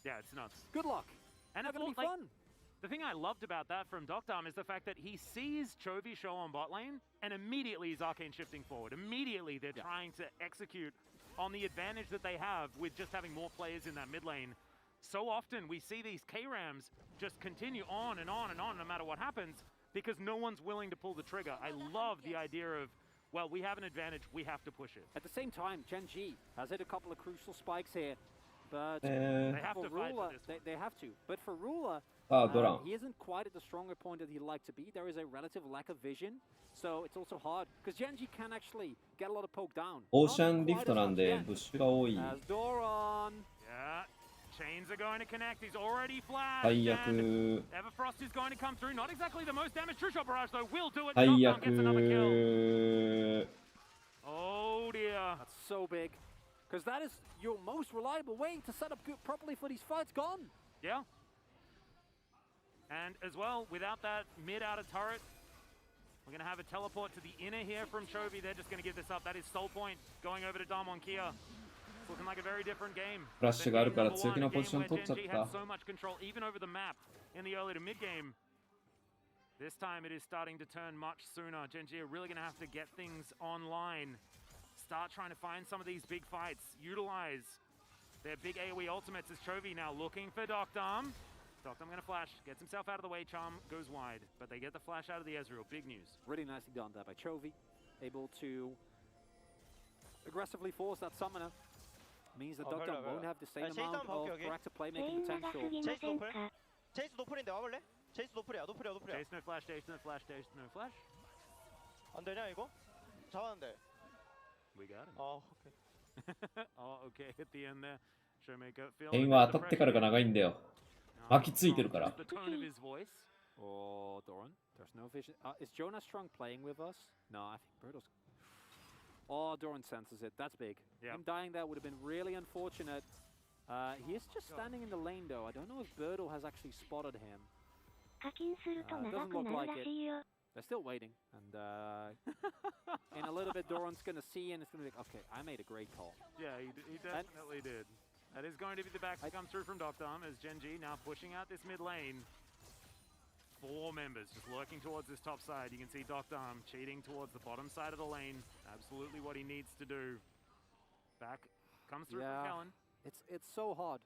Yeah, it's nuts. Good luck. And it's going to be fun. The thing I loved about that from Doctom is the fact that he sees Chovy show on bot lane, and immediately he's arcane shifting forward. Immediately they're trying to execute on the advantage that they have with just having more players in that mid lane. So often we see these K-Rams just continue on and on and on no matter what happens because no one's willing to pull the trigger. I love the idea of, well, we have an advantage, we have to push it. At the same time, Gen G has hit a couple of crucial spikes here, but they have to for fight Rula, for this one. they have to. But for Rula, he isn't quite at the stronger point that he'd like to be. There is a relative lack of vision, so it's also hard because Gen G can actually get a lot of poke down. オーシャンリフトなんでブッシュが多い。 As Doran. Yeah, chains are going to connect. He's already flashed. 最悪。 Everfrost is going to come through. Not exactly the most damage. True Shot Barrage though will do it. 最 Doctom 悪。 gets another kill. Oh dear. That's so big. Because that is your most reliable way to set up properly for these fights. Gone. Yeah. And as well, without that mid-outer turret, we're going to have a teleport to the inner here from Chovy. They're just going to give this up. That is Soul Point going over to Damwon Kia. It's looking like a very different game. フラッシュがあるから強気なポジション取っちゃっ Gen G た。 had so much control, even over the map in the early to mid game. This time it is starting to turn much sooner. Gen G are really going to have to get things online. Start trying to find some of these big fights. Utilize their big AoE ultimates as Chovy now looking for Doctom. Doctom going to flash, gets himself out of the way, Charm goes wide, but they get the flash out of the Ezreal. Big news. Really nicely done there by Chovy. able to aggressively force that summoner. Means that Dogdom won't have the same amount of proactive playmaking potential. 제이스 노플인데 와볼래? 제이스 노플이야. Chase no flash, Chase no flash, Chase no flash. 안 되냐 이거? 잡았는데. We got him. 오케이. Oh, okay. At the end there, Showmaker ゲームは当たってからが長いんだよ。巻きついてるから。 The tone of his voice. Oh, Doran. There's no vision. Is Jonas Strong playing with us? No, I think Berto's. Oh, Doran senses it. That's big. Yep. Him dying there would have been really unfortunate. He is just standing in the lane though. I don't know if Berto has actually spotted him. Doesn't look like it. They're still waiting. And in a little bit, Doran's going to see and it's going to be like, okay, I made a great call. Yeah, he definitely did. That is going to be the back to come through from Dogdom as Gen G now pushing out this mid lane. 4 members just lurking towards this top side. You can see Dogdom cheating towards the bottom side of the lane. Absolutely what he needs to do. Back comes through from Kellen. It's so hard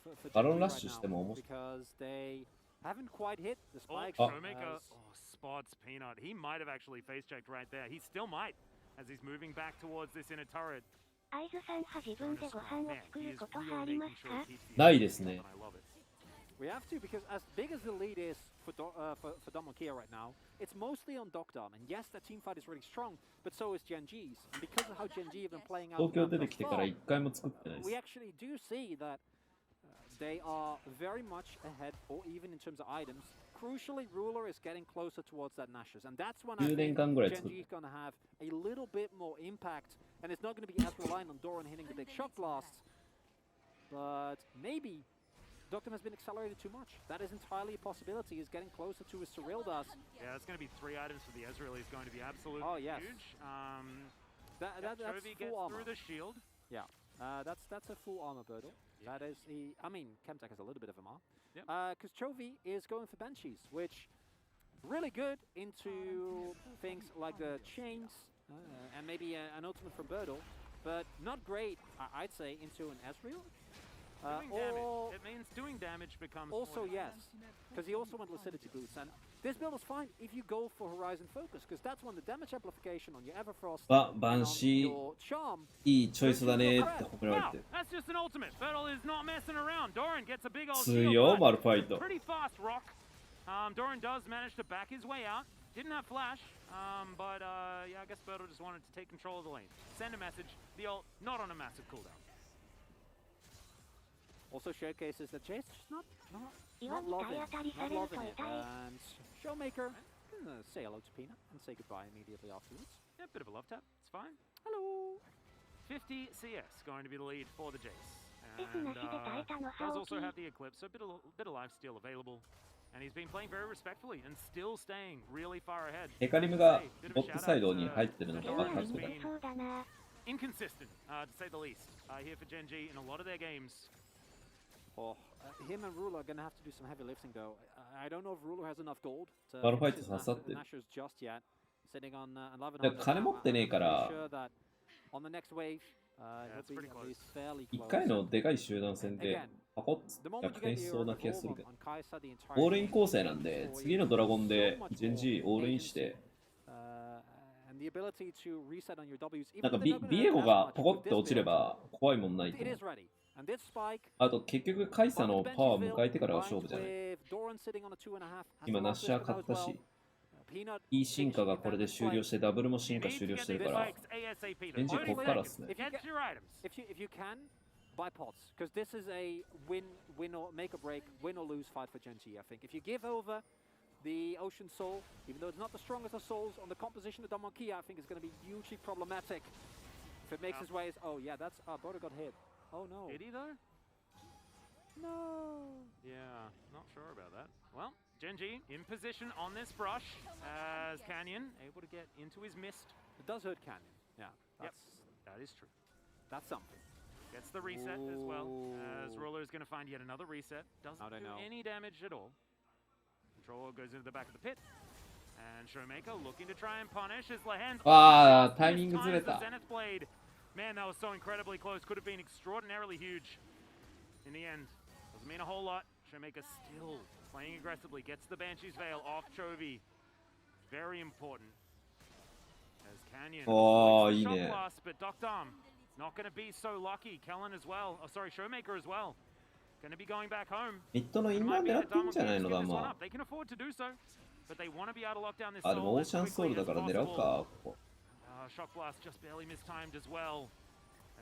for Baron Gen G Rush right system now almost. because they haven't quite hit the spikes. Showmaker spots Peanut. He might have actually face checked right there. He still might as he's moving back towards this inner turret. アイズさんは自分でご飯を作ることはありますか？ないですね。 We have to, because as big as the lead is for Dom and Kia right now, it's mostly on Dogdom. And yes, that team fight is really strong, but so is Gen G's. And because of how Gen G have been playing out, 東京出てきてから1回も作ってないです we。actually do see that they are very much ahead, or even in terms of items. Crucially, Ruler is getting closer towards that Nash's, and that's when I 10 年 think 間ぐらい Gen 作っ G て is going to have a little bit more impact, and it's not going to be as reliant on Doran hitting the big shot blasts. But maybe Dogdom has been accelerated too much. That is entirely a possibility. He's getting closer to his Surreal Dust. Yeah, it's going to be 3 items for the Ezreal. He's going to be absolutely huge. That's Chovy gets full armor. through the shield. Yeah, that's a full armor Birdle. That is the. I mean, Chemtech has a little bit of a mark. Yep. Because Chovy is going for Banshees, which really good into things like the chains and maybe an ultimate from Birdle, but not great, I'd say, into an Ezreal. Doing damage. It means doing damage becomes also more yes, because he also went Lucidity Boots, and this build is fine if you go for Horizon Focus, because that's when the damage amplification on your Everfrost and on your Charm. いいチョイスだねって褒められて。 That's just an ultimate. Bertel is not messing around. Doran gets a big old 強い shield. マルファイト。 Pretty fast rock. Doran does manage to back his way out. Didn't have flash, but yeah, I guess Bertel just wanted to take control of the lane. Send a message. The ult not on a massive cooldown. Also showcases that Jace just not loving it. And Showmaker gonna say hello to Peanut and say goodbye immediately afterwards. Yeah, bit of a love tap. It's fine. Hello. 50 CS going to be the lead for the Jace. And does also have the Eclipse, so a bit of lifesteal available. And he's been playing very respectfully and still staying really far ahead. ヘカリムがボットサイドに入ってるのが分かってる。 Inconsistent, to say the least, here for Gen G in a lot of their games. Oh, him and Ruler are gonna have to do some heavy lifting though. I don't know if Ruler has enough gold to マルファイ finish ト刺さってる。 Nashers just yet. Sitting on 11. いや金持ってねえから。 Sure that on the next wave, he'll be at least fairly close. 1回のでかい集団戦でパコッと逆転しそうな気がするけど。オールイン構成なんで、次のドラゴンでジェンジオールインして、なんかビエゴがポコって落ちれば怖いもんないと思う。あと結局カイサのパワー迎えてからが勝負じゃない。今ナッシャー勝ったし、いい進化がこれで終了してダブルも進化終了してるから、エンジンこっからっすね。Buy pots, because this is a win or make or break, win or lose fight for Gen G, I think. If you give over the Ocean Soul, even though it's not the strongest of souls, on the composition of Domokia, I think it's going to be hugely problematic. If it makes his way, oh yeah, that's, Boda got hit. Oh no. Did he though? No. Yeah, not sure about that. Well, Gen G in position on this brush as Canyon able to get into his mist. It does hurt Canyon, yeah. Yep, that is true. That's something. Gets the reset as well, as Ruler is going to find yet another reset. Doesn't do any damage at all. Controller goes into the back of the pit. And Showmaker looking to try and punish as Lahan's timingずれた. Zenith Blade. Man, that was so incredibly close. Could have been extraordinarily huge. In the end, doesn't mean a whole lot. Showmaker still playing aggressively. Gets the Banshee's Veil off Chovy. Very important. As Canyon. Oh, Shot いいね。 blast, but Docdom not going to be so lucky. Kellen as well. Oh, sorry, Showmaker as well. Going to be going back home. ミッドのインバウンドやっていいんじゃないの、ダムは。 They can afford to do so, but they want to be able to lock down this あ、でも soul オー as シャンソウル quickly だ as から狙う possible. か、ここ。Shock blast just barely mistimed as well.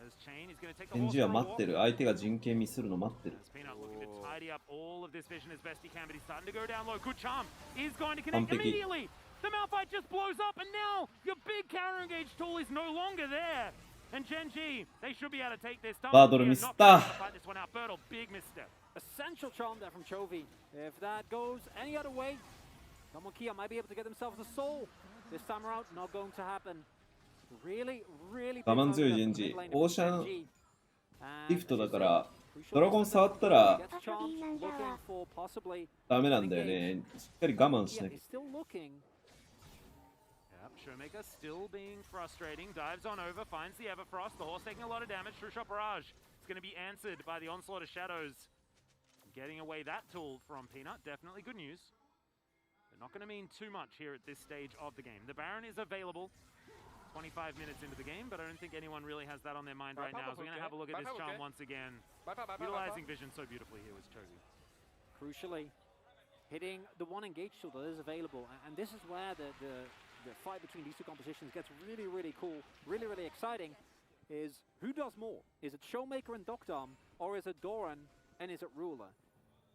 As Chain is going to take the チェン horse ジは for a 待って walk. る。相手が陣形ミスるの待ってる。 As Peanut looking to tidy up all of this vision as best he can, but he's starting to go down low. Good charm is going to connect 完璧。 immediately. The Malphite just blows up, and now your big counter engage tool is no longer there. And Gen G, they should be able to take this. バードルミスった。 Fight this one out. Birtle, big misstep. Essential charm there from Chovy. If that goes any other way, Damwon Kia might be able to get themselves a soul. This time around, not going to happen. Really, really. 我慢強い GEN。オーシャンリフトだから、ドラゴン触ったらダメなんだよね。しっかり我慢しなきゃ。 Showmaker still being frustrating, dives on over, finds the Everfrost, the horse taking a lot of damage, True Shot Barrage. It's going to be answered by the Onslaught of Shadows. Getting away that tool from Peanut, definitely good news. But not going to mean too much here at this stage of the game. The Baron is available 25 minutes into the game, but I don't think anyone really has that on their mind right now. So we're going to have a look at this charm once again. Utilizing vision so beautifully here with Chovy. Crucially, hitting the one engage tool that is available, and this is where the fight between these two compositions gets really, really cool, really, really exciting, is who does more? Is it Showmaker and Docdom, or is it Doran, and is it Ruler?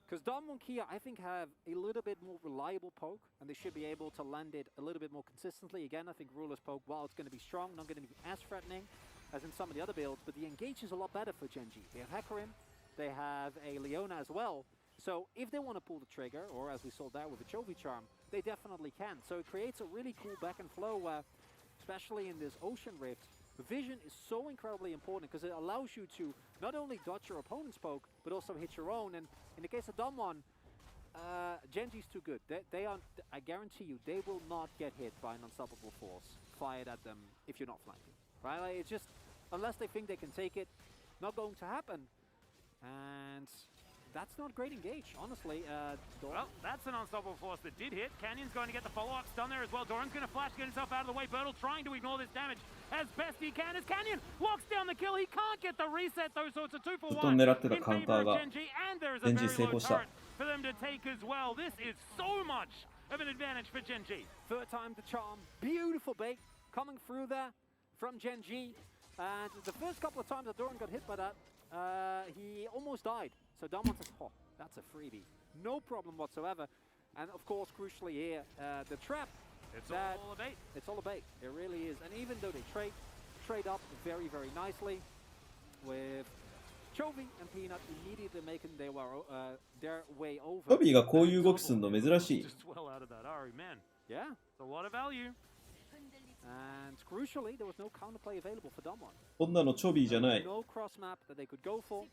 Because Damwon Kia, I think, have a little bit more reliable poke, and they should be able to land it a little bit more consistently. Again, I think Ruler's poke, while it's going to be strong, not going to be as threatening as in some of the other builds, but the engage is a lot better for Gen G. They have Hecarim, they have a Leona as well, so if they want to pull the trigger, or as we saw there with the Chovy charm, they definitely can. So it creates a really cool back and flow where, especially in this Ocean Rift, vision is so incredibly important because it allows you to not only dodge your opponent's poke, but also hit your own. And in the case of Damwon, Gen G's too good. They are, I guarantee you, they will not get hit by an unstoppable force fired at them if you're not flanking. Right? Like, it's just, unless they think they can take it, not going to happen. And that's not great engage, honestly. Well, that's an unstoppable force that did hit. Canyon's going to get the follow-up stun there as well. Doran's going to flash, get himself out of the way. Birtle trying to ignore this damage as best he can as Canyon locks down the kill. He can't get the reset though, so it's a 2-for-1 in favor of Gen G, and there is a very low turret for them to take as well. This is so much of an advantage for Gen G. Third time the charm, beautiful bait coming through there from Gen G. And the first couple of times that Doran got hit by that, he almost died. So Damwon says, oh, that's a freebie. No problem whatsoever. And of course, crucially here, the trap. It's all a bait. It's all a bait. It really is. And even though they trade up very, very nicely with Chovy and Peanut immediately making their way over. トビーがこういう動きするの珍しい。 Just well out of that Ari, man. Yeah. It's a lot of value. And crucially, there was no counterplay available for Damwon. こんなのチョビーじゃない。 No cross map that they could go for.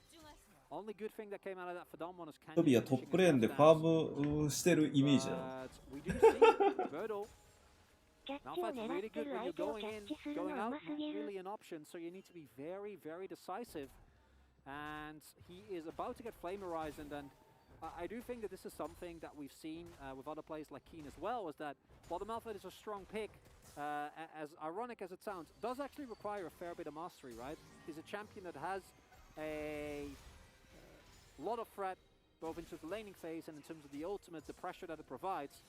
Only good thing that came out of that for Damwon is トビーはトップレーンでファームしてるイメージだ。 We do see Birtle. Now that's really good when you're going in, going out, not really an option, so you need to be very, very decisive. And he is about to get Flamerized, and then I do think that this is something that we've seen with other players like Keen as well, is that while the Malphite is a strong pick, as ironic as it sounds, does actually require a fair bit of mastery, right? He's a champion that has a lot of threat, both into the laning phase and in terms of the ultimate, the pressure that it provides.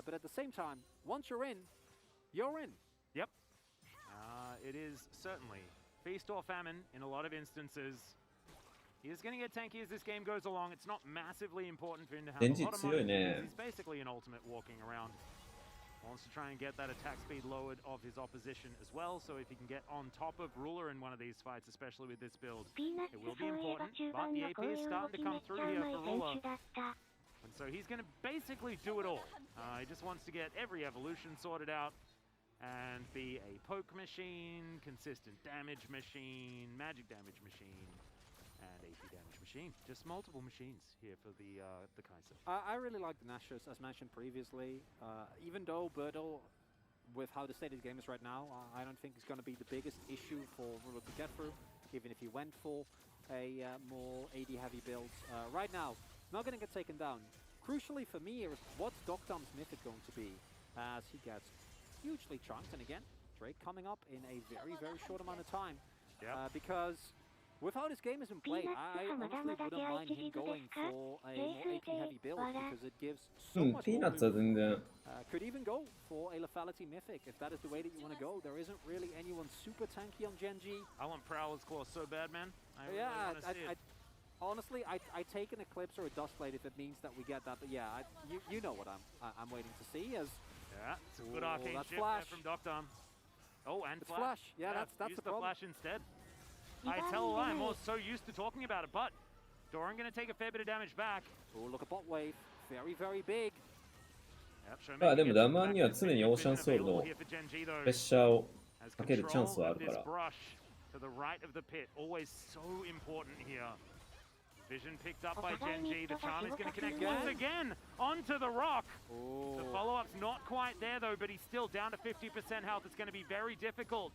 But at the same time, once you're in, you're in. Yep. It is certainly feast or famine in a lot of instances. He is going to get tanky as this game goes along. It's not massively important for him to have a lot of money. He's basically an ultimate walking around. Wants to try and get that attack speed lowered of his opposition as well, so if he can get on top of Ruler in one of these fights, especially with this build, it will be important. But the AP is starting to come through here for Ruler. And so he's going to basically do it all. He just wants to get every evolution sorted out and be a poke machine, consistent damage machine, magic damage machine, and AP damage machine. Just multiple machines here for the Kaiser. I really like the Nashers, as mentioned previously. Even though Birtle, with how the state of the game is right now, I don't think it's going to be the biggest issue for Ruler to get through, even if he went for a more AD heavy build. Right now, not going to get taken down. Crucially for me is what's Docdom's mythic going to be, as he gets hugely chunked, and again, Drake coming up in a very, very short amount of time. Yeah. Because with how this game has been played, I honestly wouldn't mind him going for a more AP heavy build because it gives so much ピーナッ more ツは全然 could even go for a lethality mythic if that is the way that you want to go. There isn't really anyone super tanky on Gen G. I want Prowler's Claw so bad, man. I really Yeah, want to see it. honestly, I take an Eclipse or a Dustblade if it means that we get that. But yeah, you know what I'm waiting to see as. Yeah, it's a good arcane that's shift flash. there from Doctor. Oh, and It's flash. Yeah, that's use the the problem. flash instead. I tell a lie, I'm all so used to talking about it, but Doran gonna take a fair bit of damage back. Oh, look at bot wave. Very, very big. Yep, まあでもダマンには常にオーシャンソウルのプレッシャーをかけるチャンスはあるから。 To the right of the pit, always so important here. Vision picked up by Gen G. The charm is going to connect once again onto the rock. Oh. The follow-up's not quite there though, but he's still down to 50% health. It's going to be very difficult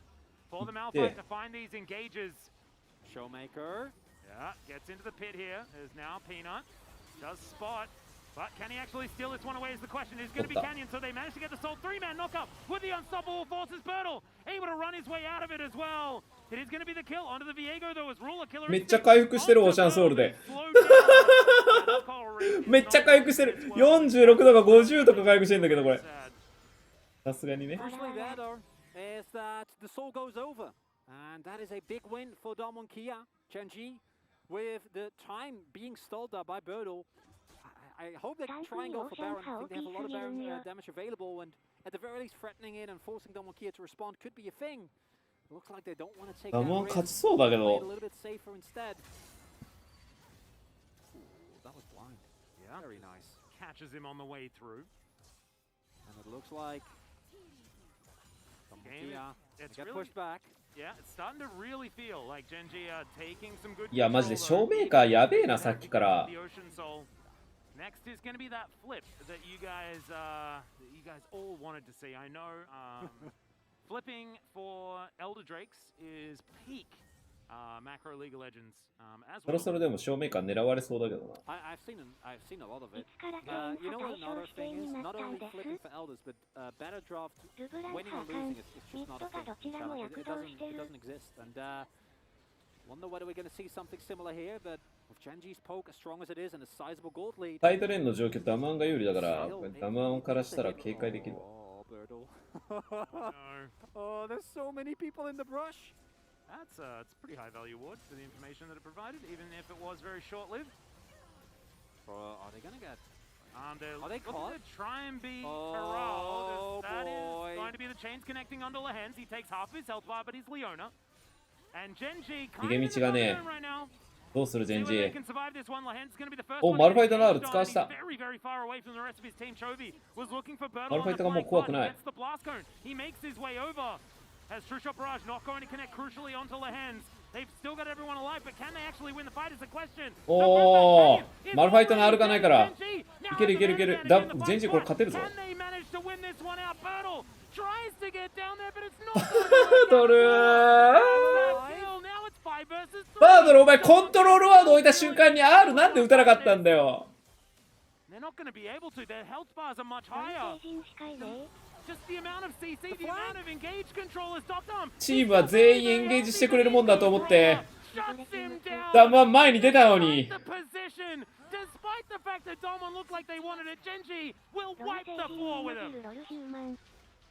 for the Malphite to find these engages. Showmaker. Yeah, gets into the pit here. There's now Peanut. Does spot. But can he actually steal this one away is the question. It's going to be Canyon, so they managed to get the Soul 3-man knockup with the Unstoppable Forces Birtle. Able to run his way out of it as well. It is going to be the kill onto the Viego though as Ruler Killer. めっちゃ回復してるオーシャンソウルで。めっちゃ回復してる。46とか50とか回復してるんだけどこれ。さすがにね。Firstly there though is that the soul goes over. And that is a big win for Damwon Kia. Gen G with the time being stalled there by Birtle. I hope they try and go for Baron. I think they have a lot of Baron damage available, and at the very least, threatening it and forcing Damwon Kia to respond could be a thing. Looks like they don't want to take that risk. 勝ちそうだけ Play ど it a little bit safer instead. Ooh, that was blind. Yeah, Very nice. catches him on the way through. And it looks like Damwon Game Kia it's get really pushed back. Yeah, it's starting to really feel like Gen G are taking some good いやマジでショ control ーメーカーやべえなさっきから The Ocean Soul. Next is going to be that flip that you guys all wanted to see. I know flipping for Elder Drakes is peak macro League of Legends as そろそろでもショーメーカー狙われそうだけどな I've seen a lot of it. You know what another thing is? Not only flipping for elders, but better draft, winning or losing, it's just not a thing. It doesn't exist. And wonder whether we're going to see something similar here, but with Gen G's poke, as strong as it is, and a sizable gold lead. サイドレーンの状況ダマンが有利だからダマンからしたら警戒できる Oh, Birtle. No. Oh, there's so many people in the brush. It's a pretty high value award for the information that it provided, even if it was very short-lived. Are they going to get... Are they caught? To try and be Oh, corralled. That boy. is going to be the chains connecting onto Lehens. He takes half his health bar, but he's Leona. And Gen G 逃げ道がね right now. どうするジェンジ They can survive this one. Lehens is going to be the first お one マルファイ to ト get の R engaged 使わした on. He's very, very far away from the rest of his team. Chovy was looking for Birtle マルファイ on ト the がもう flank, 怖く but ない gets the blast cone. He makes his way over. As True Shot Barrage not going to connect crucially onto Lehens. They've still got everyone alive, but can they actually win the fight is the question. おーマルファイトの R がないからいけるいけるいけるジェンジこれ勝てるぞ Can they manage to win this one out? Birtle tries to get down there, but it's not 取る Now it's 5 versus 3. バードルお前コントロールワード置いた瞬間に R なんで打たなかったんだよ They're not going to be able to. Their health bars are much higher. Just the amount of CC, the amount of engage control is Doctor. チームは全員エンゲージしてくれるもんだと思って Shuts him down. ダマン前に出たのに The position, despite the fact that Domon looked like they wanted it, Genji will wipe the floor with him.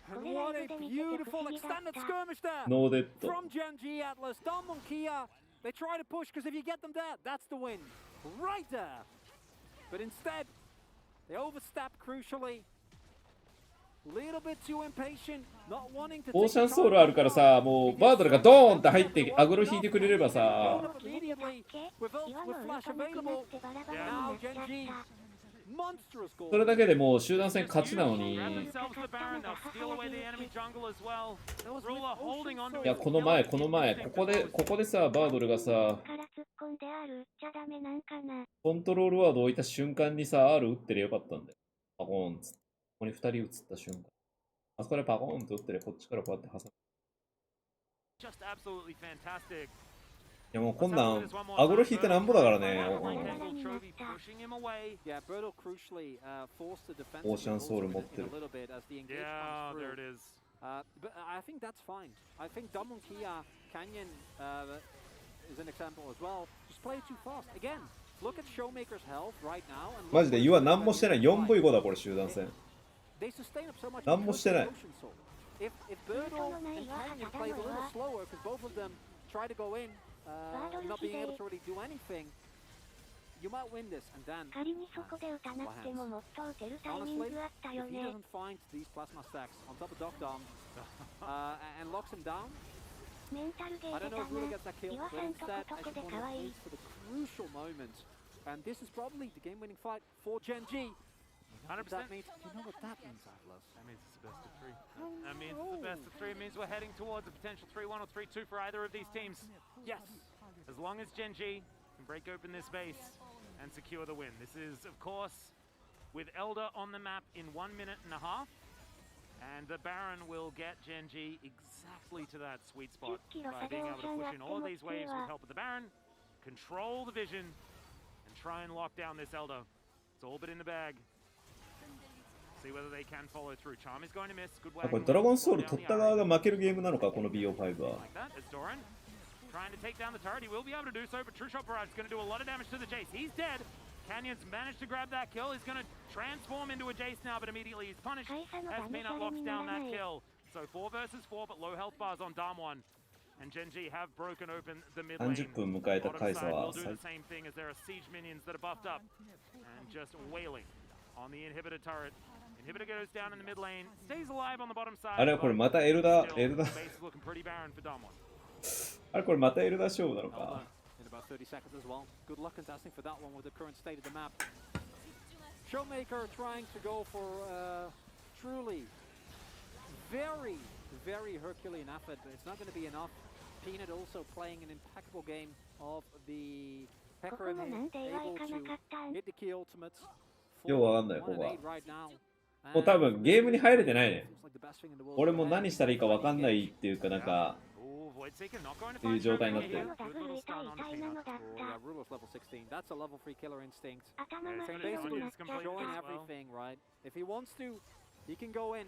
And what a beautiful extended skirmish there. ノーデッド From Gen G Atlas, Damwon Kia. They try to push because if you get them there, that's the win. Right there. But instead, they overstep crucially. Little bit too impatient, not wanting to オーシャンソウルあるからさもうバードルがドーンって入ってアグロ引いてくれればさ immediately with flash available. Now Gen G, monstrous goal. それだけでもう集団戦勝ちなのに Grab themselves the Baron, they'll steal away the enemy jungle as well. Ruler holding onto いや his この前ここでさバードルがさから突っ込んであるじゃダメなんかな。コントロールワード置いた瞬間にさ R 打ってりゃよかったんだよパコーンっつってここに2人映った瞬間あそこでパコーンと打ってりゃこっちからこうやって挟む just absolutely fantastic. いやもうこんなんアグロ引いてなんぼだからね Yeah, Birtle crucially forced the defense. オーシャンソウル持ってる a little bit as the engagement Yeah, comes there it through. is. But I think that's fine. I think Damwon Kia, Canyon is an example as well. Just play it too fast. Again, look at Showmaker's health right now. マジでユア何もしてない。4V5 だこれ集団戦。 They sustain up so much 何もしてない。 If Birdle and Canyon plays a little slower, because both of them try to go in, not being able to really do anything, you might win this. And then, honestly, if he doesn't find these plasma stacks on top of Doc Dom and locks him down, I don't know if Ruler gets that kill, but instead, Ashipon waits for the crucial moment. And this is probably the game-winning fight for Gen G. 100%. That means, you know what that means, Atlas? That means it's the best of 3. That means it's the best of 3. It means we're heading towards a potential 3-1 or 3-2 for either of these teams. Yes. As long as Gen G can break open this base and secure the win. This is, of course, with Elder on the map in 1 minute and a half. And the Baron will get Gen G exactly to that sweet spot by being able to push in all of these waves with help of the Baron, control the vision, and try and lock down this Elder. It's all but in the bag. See whether they can follow through. Charm is going to miss. Good way. これドラゴンソウル取った側が負けるゲームなのかこの BO5 は。 Like that, as Doran trying to take down the turret. He will be able to do so, but True Shot Barrage is going to do a lot of damage to the Jace. He's dead. Canyon's managed to grab that kill. He's going to transform into a Jace now, but immediately he's punished as Peanut locks down that kill. So 4 versus 4, but low health bars on Damwon. And Gen G have broken open the mid lane. 30分迎えたカイサは will do the same thing as there are siege minions that are buffed up and just wailing on the inhibitor turret. Inhibitor goes down in the mid lane, stays alive on the bottom side. あれこれまたエルダ Still, the base is looking pretty barren for Damwon. あれこれまたエルダ勝負なの Elder か in about 30 seconds as well. Good luck contesting for that one with the current state of the map. Showmaker trying to go for truly very, very Herculean effort, but it's not going to be enough. Peanut also playing an impeccable game of the Hecarim, able to hit the key ultimates. ようわかんないここは 1-8 right now. もう多分ゲームに入れてないね Seems like the best thing in the world. 俺も何したらいいかわかんないっていうかなんか Ooh, Voidseeker not going to っていう find 状態になっ Showmaker てる here. Good little stun on the Peanut. Oh, Ruler's level 16. That's a level 3 killer instinct. Yeah, So it's basically Onion's complete showing as well. everything, right? If he wants to, he can go in.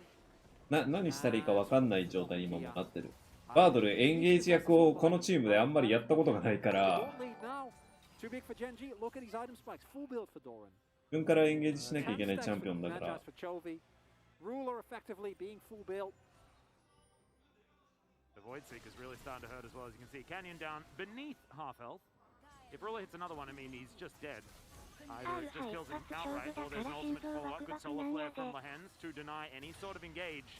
何したらいいかわかんない状態に今もなってるバードルエンゲージ役をこのチームであんまりやったことがないから Don't lead now. Too big for Gen G. Look at these item spikes. Full build for Doran. 自分からエンゲージしなきゃいけないチャンピオンだから For Chovy. Ruler effectively being full built. The Voidseeker is really starting to hurt as well, as you can see. Canyon down beneath half health. If Ruler hits another one, I mean, he's just dead. Either it just kills him outright, or there's an ultimate follow-up. Good solar flare from Lahens to deny any sort of engage.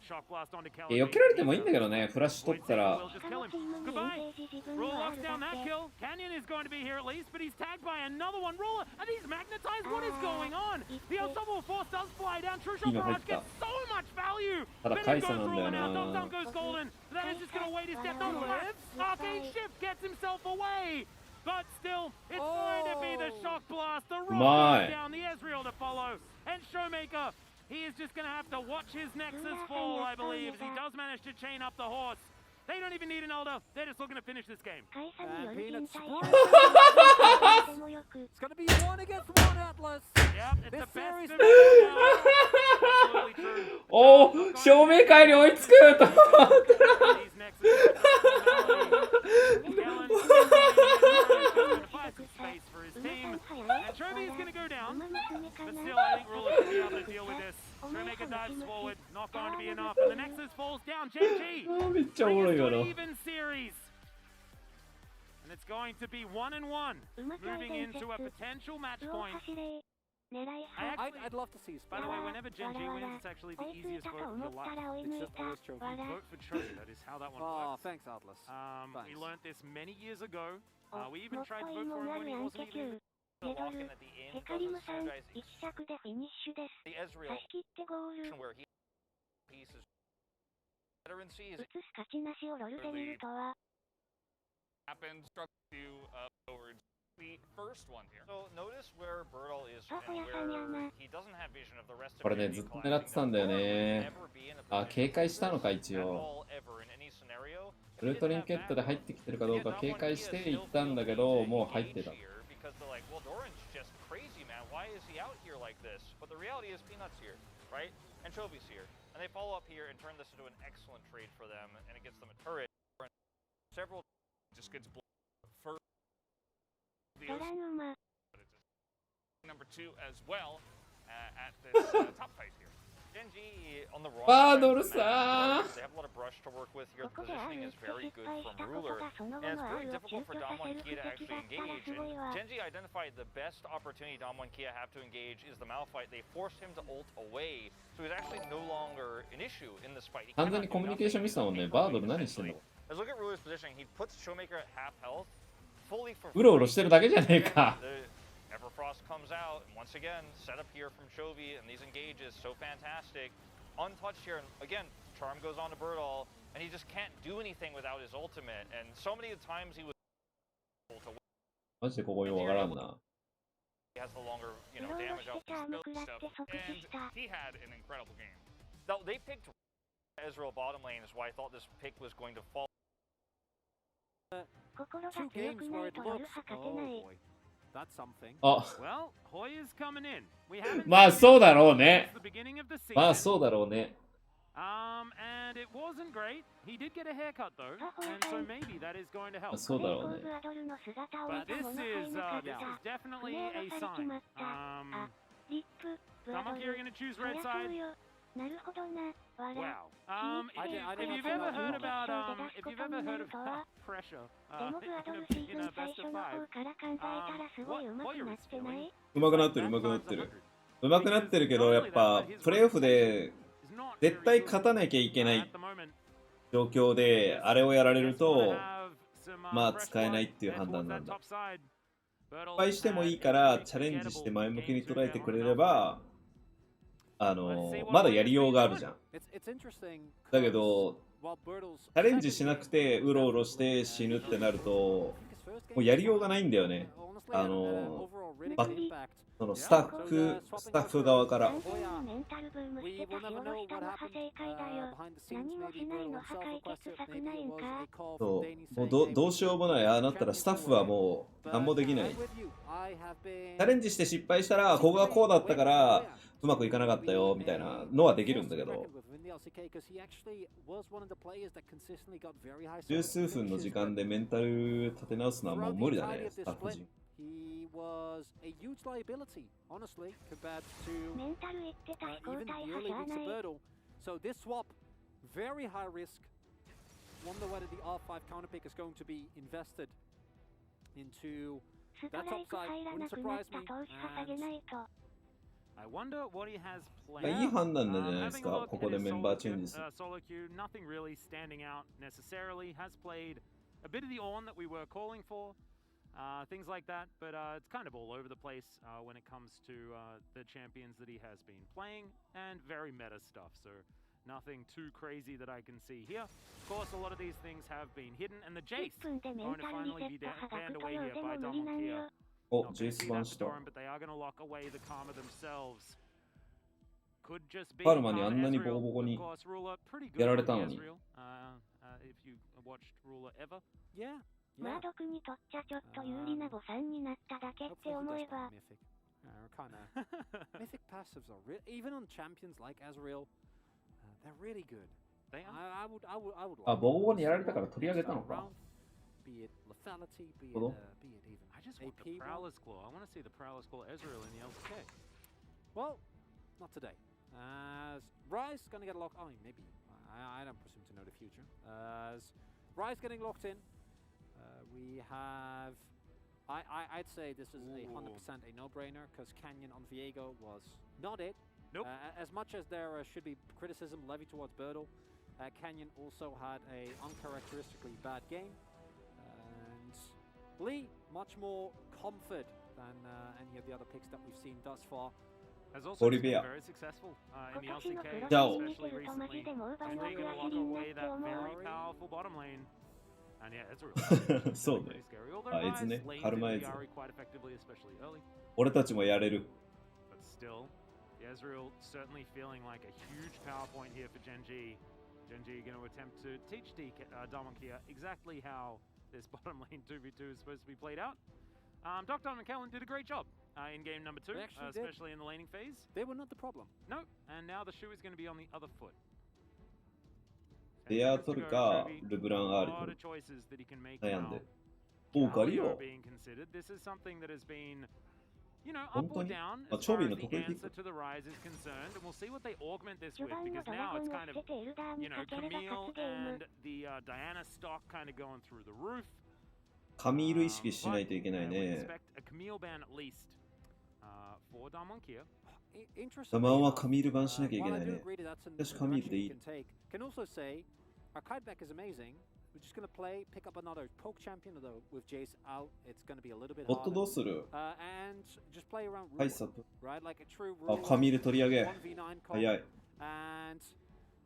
Shock blast onto Kelly. 避けられてもいいんだけどねフラッシュ取ったら Will just kill him. Goodbye. Ruler locks down that kill. Canyon is going to be here at least, but he's tagged by another one. Ruler, and he's magnetized. What is going on? The unstoppable force does fly down. True Shot Barrage gets so much value. ただ But カ it イ goes サなんだよ Ruler now. な Dom goes golden. Then it's just going to wait his step. Dom lives. Arcane Shift gets himself away. But still, it's going to be the Shock Blast. The rock goes down. The Ezreal to follow. And Showmaker, he is just going to have to watch his Nexus fall, I believe, as he does manage to chain up the horse. They don't even need an Elder. They're just looking to finish this game. And Peanut it's going to be 1 against 1 Atlas. Yep, it's This the best series of it now. Absolutely true. おお照明会に追いつくと思ったら These Nexus Galen is going to find some space for his team. And Trophy is going to go down. But still, I think Ruler should be able to deal with this. Showmaker dives forward, not going to be enough. And the Nexus falls down. Gen G めっちゃおもろい bring よ us な to an even series. And it's going to be 1-1, moving into a potential match point. I'd love to see By the way, Spike. whenever Gen G wins, it's actually the easiest vote of your life. It's just always Trophy. Vote for Trophy, that is how that one Oh, works. thanks, Atlas. We learned this many years ago. We even tried to vote for him when he wasn't even... The lock-in at the end doesn't synergize the Ezreal where he pieces veterancy is Happened, struck you towards the first one here. so notice where Birdle is and where he doesn't have vision of the rest of これね the ずっと狙ってたんだよねあ警戒したのか一応ウルトリンケットで入ってきてるかどうか警戒していったんだけどもう入ってた because they're like, well, Doran's just crazy, man. Why is see out here like this, but the reality is Peanut's here, right? And Chovy's here. And they follow up here and turn this into an excellent trade for them, and it gets them a turret. Several just gets first. Number 2 as well at this top fight here. Gen G on the wrong Badoru-san! They have a lot of brush to work with here. The positioning is very good from Ruler, and it's very difficult for Damwon Kia to actually engage. And Gen G identified the best opportunity Damwon Kia have to engage is the Malphite. They forced him to ult away, so he's actually no longer an issue in this fight. 完全にコミュニケーションミスだもんね。バードル何してんの？ Let's look at Ruler's positioning. He puts Showmaker at half health, fully for うろうろしてるだけじゃねえか。 Everfrost comes out, and once again, set up here from Chovy, and these engages, so fantastic. Untouched here, and again, Charm goes on to Birdall, and he just can't do anything without his ultimate, and so many times he was able to win. マジでここよくわからんな。 He has the longer, you know, damage out stuff, and he had an incredible game. Now, they picked Ezreal bottom lane, is why I thought this pick was going to fall. 2 games where it looks... Oh boy. That's something. あ、 Well, Hoya's coming in. We haven't まあ seen そうだろう him ね since。the beginning of the まあ season. そうだろうね。And it wasn't great. He did get a haircut though, and so maybe that is going to まあ help. そうだろうね。 But this is definitely a sign. Damwon Kia are going to choose red side. Wow. If you've ever heard about pressure in a best of 5, Hoya is feeling うまくなってる、うまくなってる。うまくなってるけど、やっぱプレイオフで is not 絶対勝たなきゃいけない at the moment. 状況で、あれをやられると、 Some, まあ pressure 使えないっていう there 判断 towards な that んだ。 top side. 失敗してもいいからチャレンジして前向きに捉えてくれれば、まだやりようがあるじゃん。 It's interesting. だけど、 While Birdle's チャレンジしなくてうろうろして死ぬってなると、もうやりようがないんだよね。そのスタッフ側から。 メンタルブームしてたし下ろしたの派生会だよ。何もしないの破解決策ないんか。そうもうどうしようもない。ああなったらスタッフはもう何もできない。チャレンジして失敗したら、ここがこうだったからうまくいかなかったよみたいなのはできるんだけど、十数分の時間でメンタル立て直すのはもう無理だね、スタッフ陣。 He was a huge liability, honestly, compared to even the early weeks of Birdle. So this swap, very high risk. Wonder whether the R5 counter pick is going to be invested into that top side. Wouldn't surprise me. And I wonder what he has いい planned. 判断なんじゃないです Having a か、 look こ at こで his メンバーチェンジする。 solo queue, nothing really standing out necessarily. Has played a bit of the on that we were calling for. Things like that, but it's kind of all over the place when it comes to the champions that he has been playing, and very meta stuff, so nothing too crazy that I can see here. Of course, a lot of these things have been hidden, and the Jace going to finally be banned away here by Damwon Kia. お、 Not ジェ gonna イス see バン that した。 storm, but they are going to lock away the Karma themselves. Could just be パルマにあ Karma んなにボコ Ezreal. ボコに Of course, Ruler pretty や good ら on れ the たのに。 Ezreal. If you watched Ruler ever. yeah. マードクにとっちゃちょっと有利なボさんになっただけって思えば。 Mythic passives are even on champions like Ezreal, they're really good. They are. I would あ、 like ボコボコにやられたから取り上げたのか。 be it lethality, be it ほど。 even I just want the AP. Prowler's Claw. I want to see the Prowler's Claw Ezreal in the LCK. Well, not today. As Ryze gonna get locked. Oh, maybe. I don't presume to know the future. As Ryze getting locked in, we have. I'd say this is a 100% a no-brainer because Canyon on Viego was not it. Nope. As much as there should be criticism levied towards Birdle, Canyon also had a uncharacteristically bad game. And Lee, much more comfort than any of the other picks that we've seen thus far. Has also been Olivia. very successful in the LCK, Ciao. especially recently. And they're going to lock away that very powerful bottom lane. And yeah, Ezreal. そうね。 Pretty scary. Although あ、エズね。 Ryze lanes カルマエ into ズ。 Yari quite effectively, especially early. 俺たちもやれる。 But still, Ezreal certainly feeling like a huge power point here for Gen G. Gen G going to attempt to teach Damwon Kia exactly how this bottom lane 2v2 is supposed to be played out. Dr. McKellen did a great job. in game number 2, especially in the laning phase. They were not the problem. No, and now the shoe is going to be on the other foot. レア取るか、ルブラン R 取る。悩んで。おう、ガリオ。 This is something that has been, you know, 本 up 当 or に down あ、 as チョ far ビ as の the 得意ピッ answer ク。 to the rise is concerned, and we'll see what they augment this 序 with 盤を because ドラ now ゴン it's を kind 捨 of, ててエルダー you に know, かければ Camille 勝つゲーム and the Diana stock kind of going through the roof. カミール意識しないといけない We ね。 expect a Camille ban at least for Damwon Kia. ダマンはカミール版しなきゃいけ While な I い do ね。 agree that that's a 私カミールでいい direction we can take, can also say our kiteback is amazing. We're just gonna play, pick up another poke champion, although with Jace out, it's gonna be a little bit ボット harder. どうする And just play around ハイ ruler, サップ。 right? Like a true あ、 ruler. カミール取り上げ。 1v9 comp. 早い。 And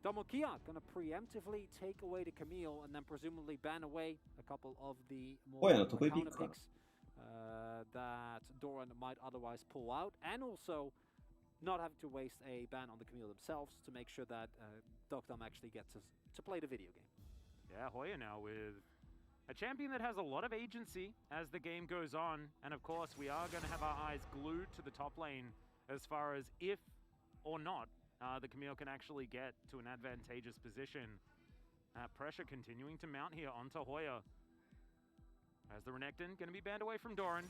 Domokia gonna preemptively take away the Camille and then presumably ban away a couple of the more ホヤの得意ピッ counter クかな。 picks that Doran might otherwise pull out, and also not having to waste a ban on the Camille themselves to make sure that Dogdom actually gets to play the video game. Yeah, Hoya now with a champion that has a lot of agency as the game goes on, and of course we are going to have our eyes glued to the top lane as far as if or not the Camille can actually get to an advantageous position. Pressure continuing to mount here onto Hoya. As the Renekton going to be banned away from Doran,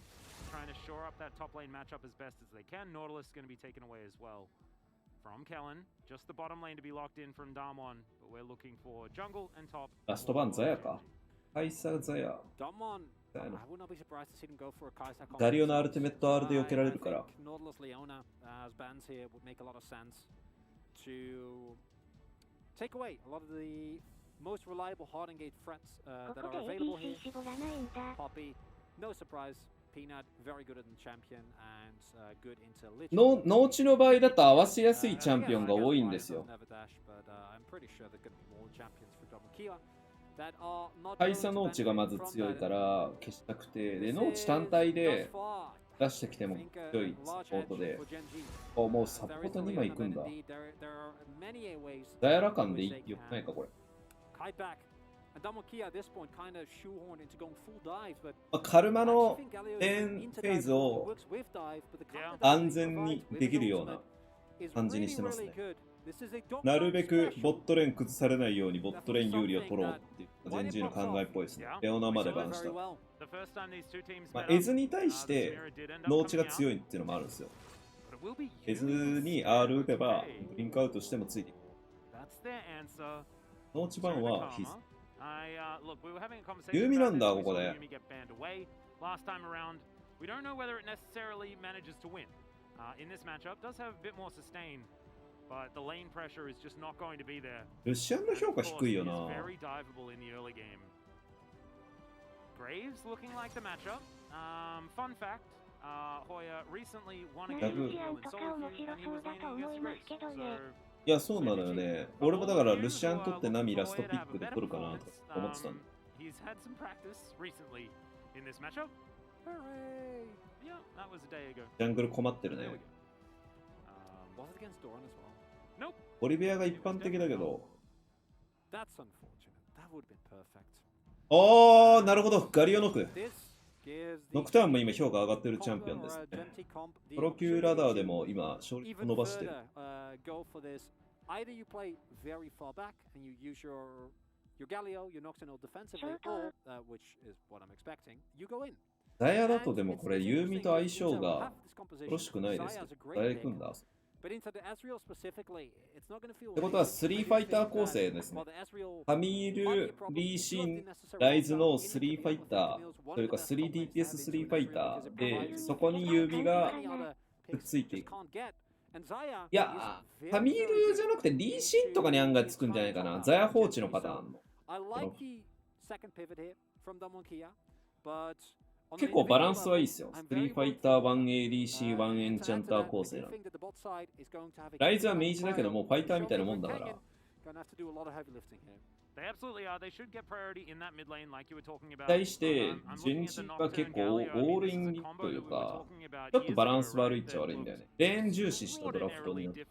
trying to shore up that top lane matchup as best as they can. Nautilus going to be taken away as well from Kellen. Just the bottom lane to be locked in from Damwon, but we're looking for jungle and top. ラストバンザヤか。カイサーザヤ。 Damwon, ザヤ I の would not be surprised to see them go for a Kai'Sa comp ガリオのアル themselves. ティメット R で避けられるから I think Nautilus Leona as bans here would make a lot of sense to take away a lot of the most reliable hard engaged threats こ that こ are で available ADC here. 絞らないんだ Poppy, no surprise. Peanut, very good at the champion and good into Lich. 農地の場合だと合わせやすいチャンピオンが多いんですよ。カイサ農地がまず強いから消したくて、で農地単体で出してきても強いサポートで、あ、もうサポート2枚いくんだ。ザヤラ感でよくないかこれ。カルマのレーンフェーズを安全にできるような感じにしてますね。なるべくボットレーン崩されないようにボットレーン有利を取ろうっていうゼンジーの考えっぽいですね。レオナまでバンした。エズに対して農地が強いっていうのもあるんですよ。エズに R 打てばブリンクアウトしてもついていく。農地版は必須。ユーミなんだ、ここで。Last time around, we don't know whether it necessarily manages to win. In this matchup, does have a bit more sustain, but the lane pressure is just not going to be there. ルシアンの評価低いよな。Very diveable in the early game. Graves looking like the matchup. Fun fact, Hoya recently won a game in solo queue and he was laning against Graves. So いや、そうなのよね。俺もだからルシアン取ってナミラストピックで取るかなと思ってたんだ。He's had some practice recently in this matchup. Hooray! Yeah, that was a day ago. ジャングル困ってるね。 Was it against Doran as well? Nope. ボリビアが一般的だけど。 That's unfortunate. That would have been perfect. おー、なるほど。ガリオノク。 This gives ノクターンも今評価上がってるチャンピオンですね。 the プロ級ラダーでも今勝利 even 伸ばしてる。 further, go for this. Either you play very far back and you use your Galio, your Nocturnal defensively, or which is what I'm expecting, you go in. ザヤだとでもこれユーミと相性がよろしくないですよ。ザヤ行くんだ。 But into the Ezreal specifically, it's not going to feel ってことは3ファイター構成ですね。カミール、リーシン、ライズの3ファイターというか 3DPS3 ファイターで、そこにユーミがくっついていく。いや、カミールじゃなくてリーシンとかに案外つくんじゃないかな。ザヤ放置のパターンの。結構バランスはいいですよ。3ファイター、1 ADC、1エンチャンター構成なの。ライズはメイジだけどもうファイターみたいなもんだから。対して、ジェンジは結構オールインというか、ちょっとバランス悪いっちゃ悪いんだよね。レーン重視したドラフトになって。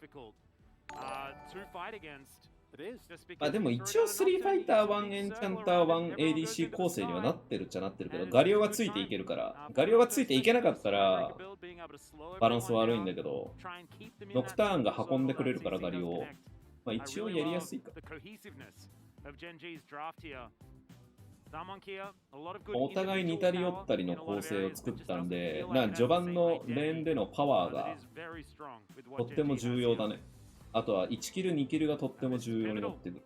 It is.まあでも一応スリーファイター1エンチャンター1 ADC 構成にはなってるっちゃなってるけど、ガリオがついていけるから、ガリオがついていけなかったらバランス悪いんだけど、ノクターンが運んでくれるからガリオを、まあ一応やりやすいか。お互い似たり寄ったりの構成を作ったんで、序盤のレーンでのパワーがとっても重要だね。あとは1キル2キルがとっても重要になってくる。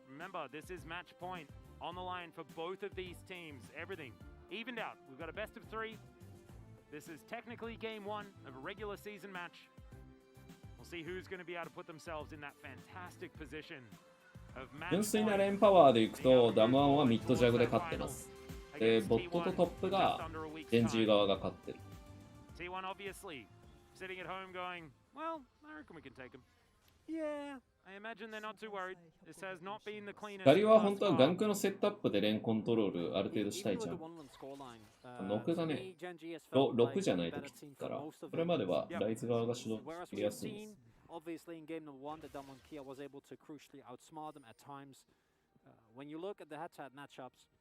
純粋なレーンパワーでいくと、ダムワンはミッドジャグで勝ってます。で、ボットとトップがエンジー側が勝ってる。ガリは本当はガンクのセットアップでレーンコントロールある程度したいじゃん。ノクがね、6じゃないときついから、これまではライズ側が主導しやすいです。Obviously, in game number 1, that Damwon Kia was able to crucially outsmart them at times. When you look at the head-to-head matchups,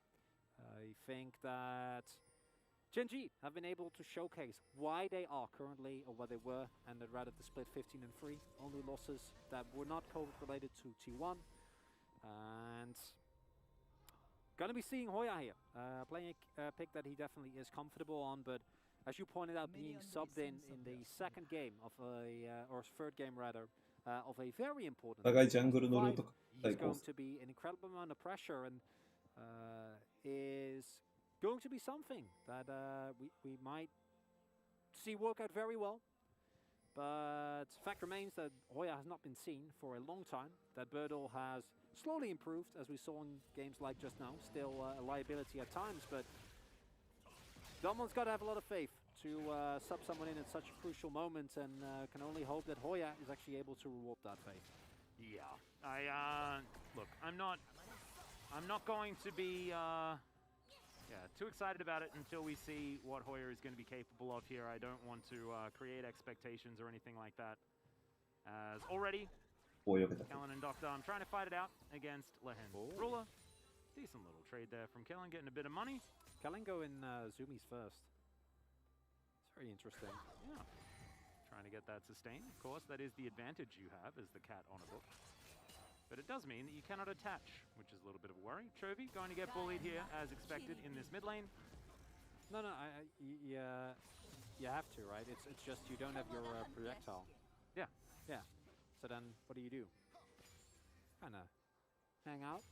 I think that Gen.G have been able to showcase why they are currently, or where they were, and they'd rather to split 15 and 3. Only losses that were not COVID-related to T1. And gonna be seeing Hoya here, playing a pick that he definitely is comfortable on, but as you pointed out, being subbed in the second game of or third game rather, of a very important fight, he's going to be an incredible amount of pressure and is going to be something that we might see work out very well. But fact remains that Hoya has not been seen for a long time, that Birdle has slowly improved, as we saw in games like just now, still a liability at times, but Damwon's got to have a lot of faith to sub someone in at such a crucial moment, and can only hope that Hoya is actually able to reward that faith. Yeah, look, I'm not going to be too excited about it until we see what Hoya is going to be capable of here. I don't want to create expectations or anything like that. As already, Kellen and Doctor, I'm trying to fight it out against Lehen. Ruler, decent little trade there from Kellen, getting a bit of money. Kellen going Zoomies first. It's very interesting. Yeah. Trying to get that sustained. Of course, that is the advantage you have as the cat on a book. But it does mean that you cannot attach, which is a little bit of a worry. Chovy going to get bullied here as expected in this mid lane. No, you have to, right? It's just you don't have your projectile. Yeah. Yeah. So then what do? Kind of hang out?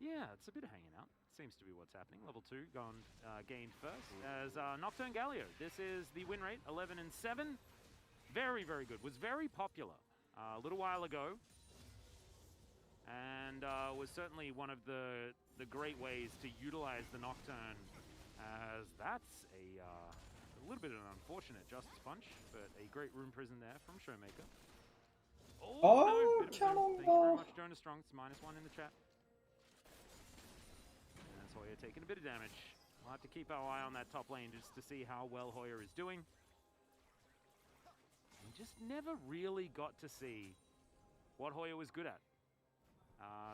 Yeah, it's a bit of hanging out. Seems to be what's happening. Level 2 gone gained first as Nocturne Galio. This is the win rate, 11 and 7. Very, very good. Was very popular a little while ago. And was certainly one of the great ways to utilize the Nocturne, as that's a little bit of an unfortunate Justice Punch, but a great Rune Prison there from Showmaker. Oh, no, thank you very much, Jonas Strong. It's -1 in the chat. And Hoya taking a bit of damage. We'll have to keep our eye on that top lane just to see how well Hoya is doing. We just never really got to see what Hoya was good at.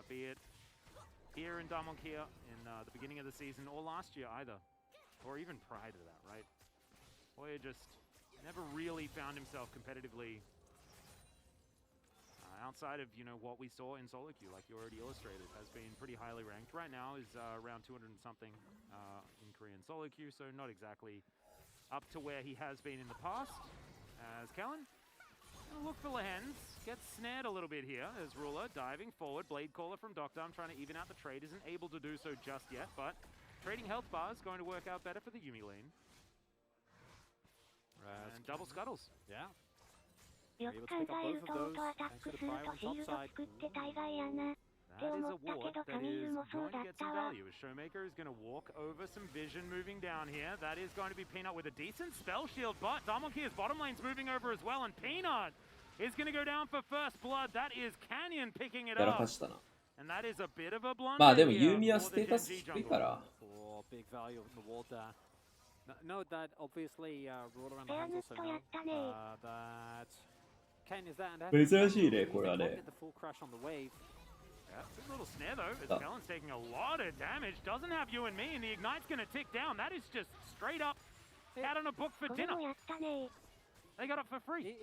Be it here in Damwon Kia in the beginning of the season, or last year either, or even prior to that, right? Hoya just never really found himself competitively outside of, you know, what we saw in solo queue, like you already illustrated, has been pretty highly ranked. Right now is around 200 and something in Korean solo queue, so not exactly up to where he has been in the past. As Kellen, look for Lehens, gets snared a little bit here as Ruler diving forward. Blade Caller from Doctor, I'm trying to even out the trade, isn't able to do so just yet, but trading health bars going to work out better for the Yuumi lane. And double scuttles. Yeah. よく考えるとオートアタックするとシールド作って大概やなって思ったけどカミールもそうだったわ。Showmaker is going to walk over some vision moving down here. That is going to be Peanut with a decent spell shield, but Damwon Kia's bottom lane's moving over as well, and Peanut is going to go down for first blood. That is Canyon picking it up. And that is a bit of a blunder. まあでもユーミはステータス低いから。Big value of the wall there. Note that obviously Ruler and the hands also know that Ken is that and 珍しいねこれはね。Good little snare though, as Kellen's taking a lot of damage. Doesn't have you and me, and the Ignite's gonna tick down. That is just straight up cat on a book for dinner. They got it for free.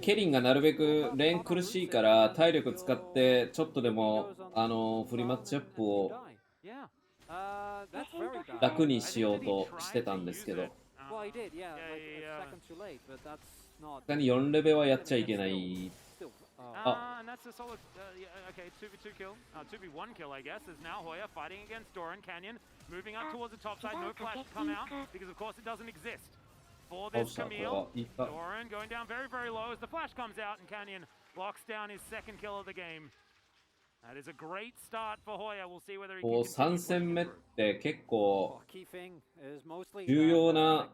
ケリンがなるべくレーン苦しいから体力使ってちょっとでもフリーマッチアップを楽にしようとしてたんですけど、他に4レベルはやっちゃいけない。And that's a solid, okay, 2v2 kill, 2v1 kill, I guess, as now Hoya fighting against Doran. Canyon moving up towards the top side, no flash to come out, because of course it doesn't exist for this Camille. Doran going down very, very low as the flash comes out, and Canyon locks down his second kill of the game. That is a great start for Hoya. We'll see whether he can3戦目って結構重要な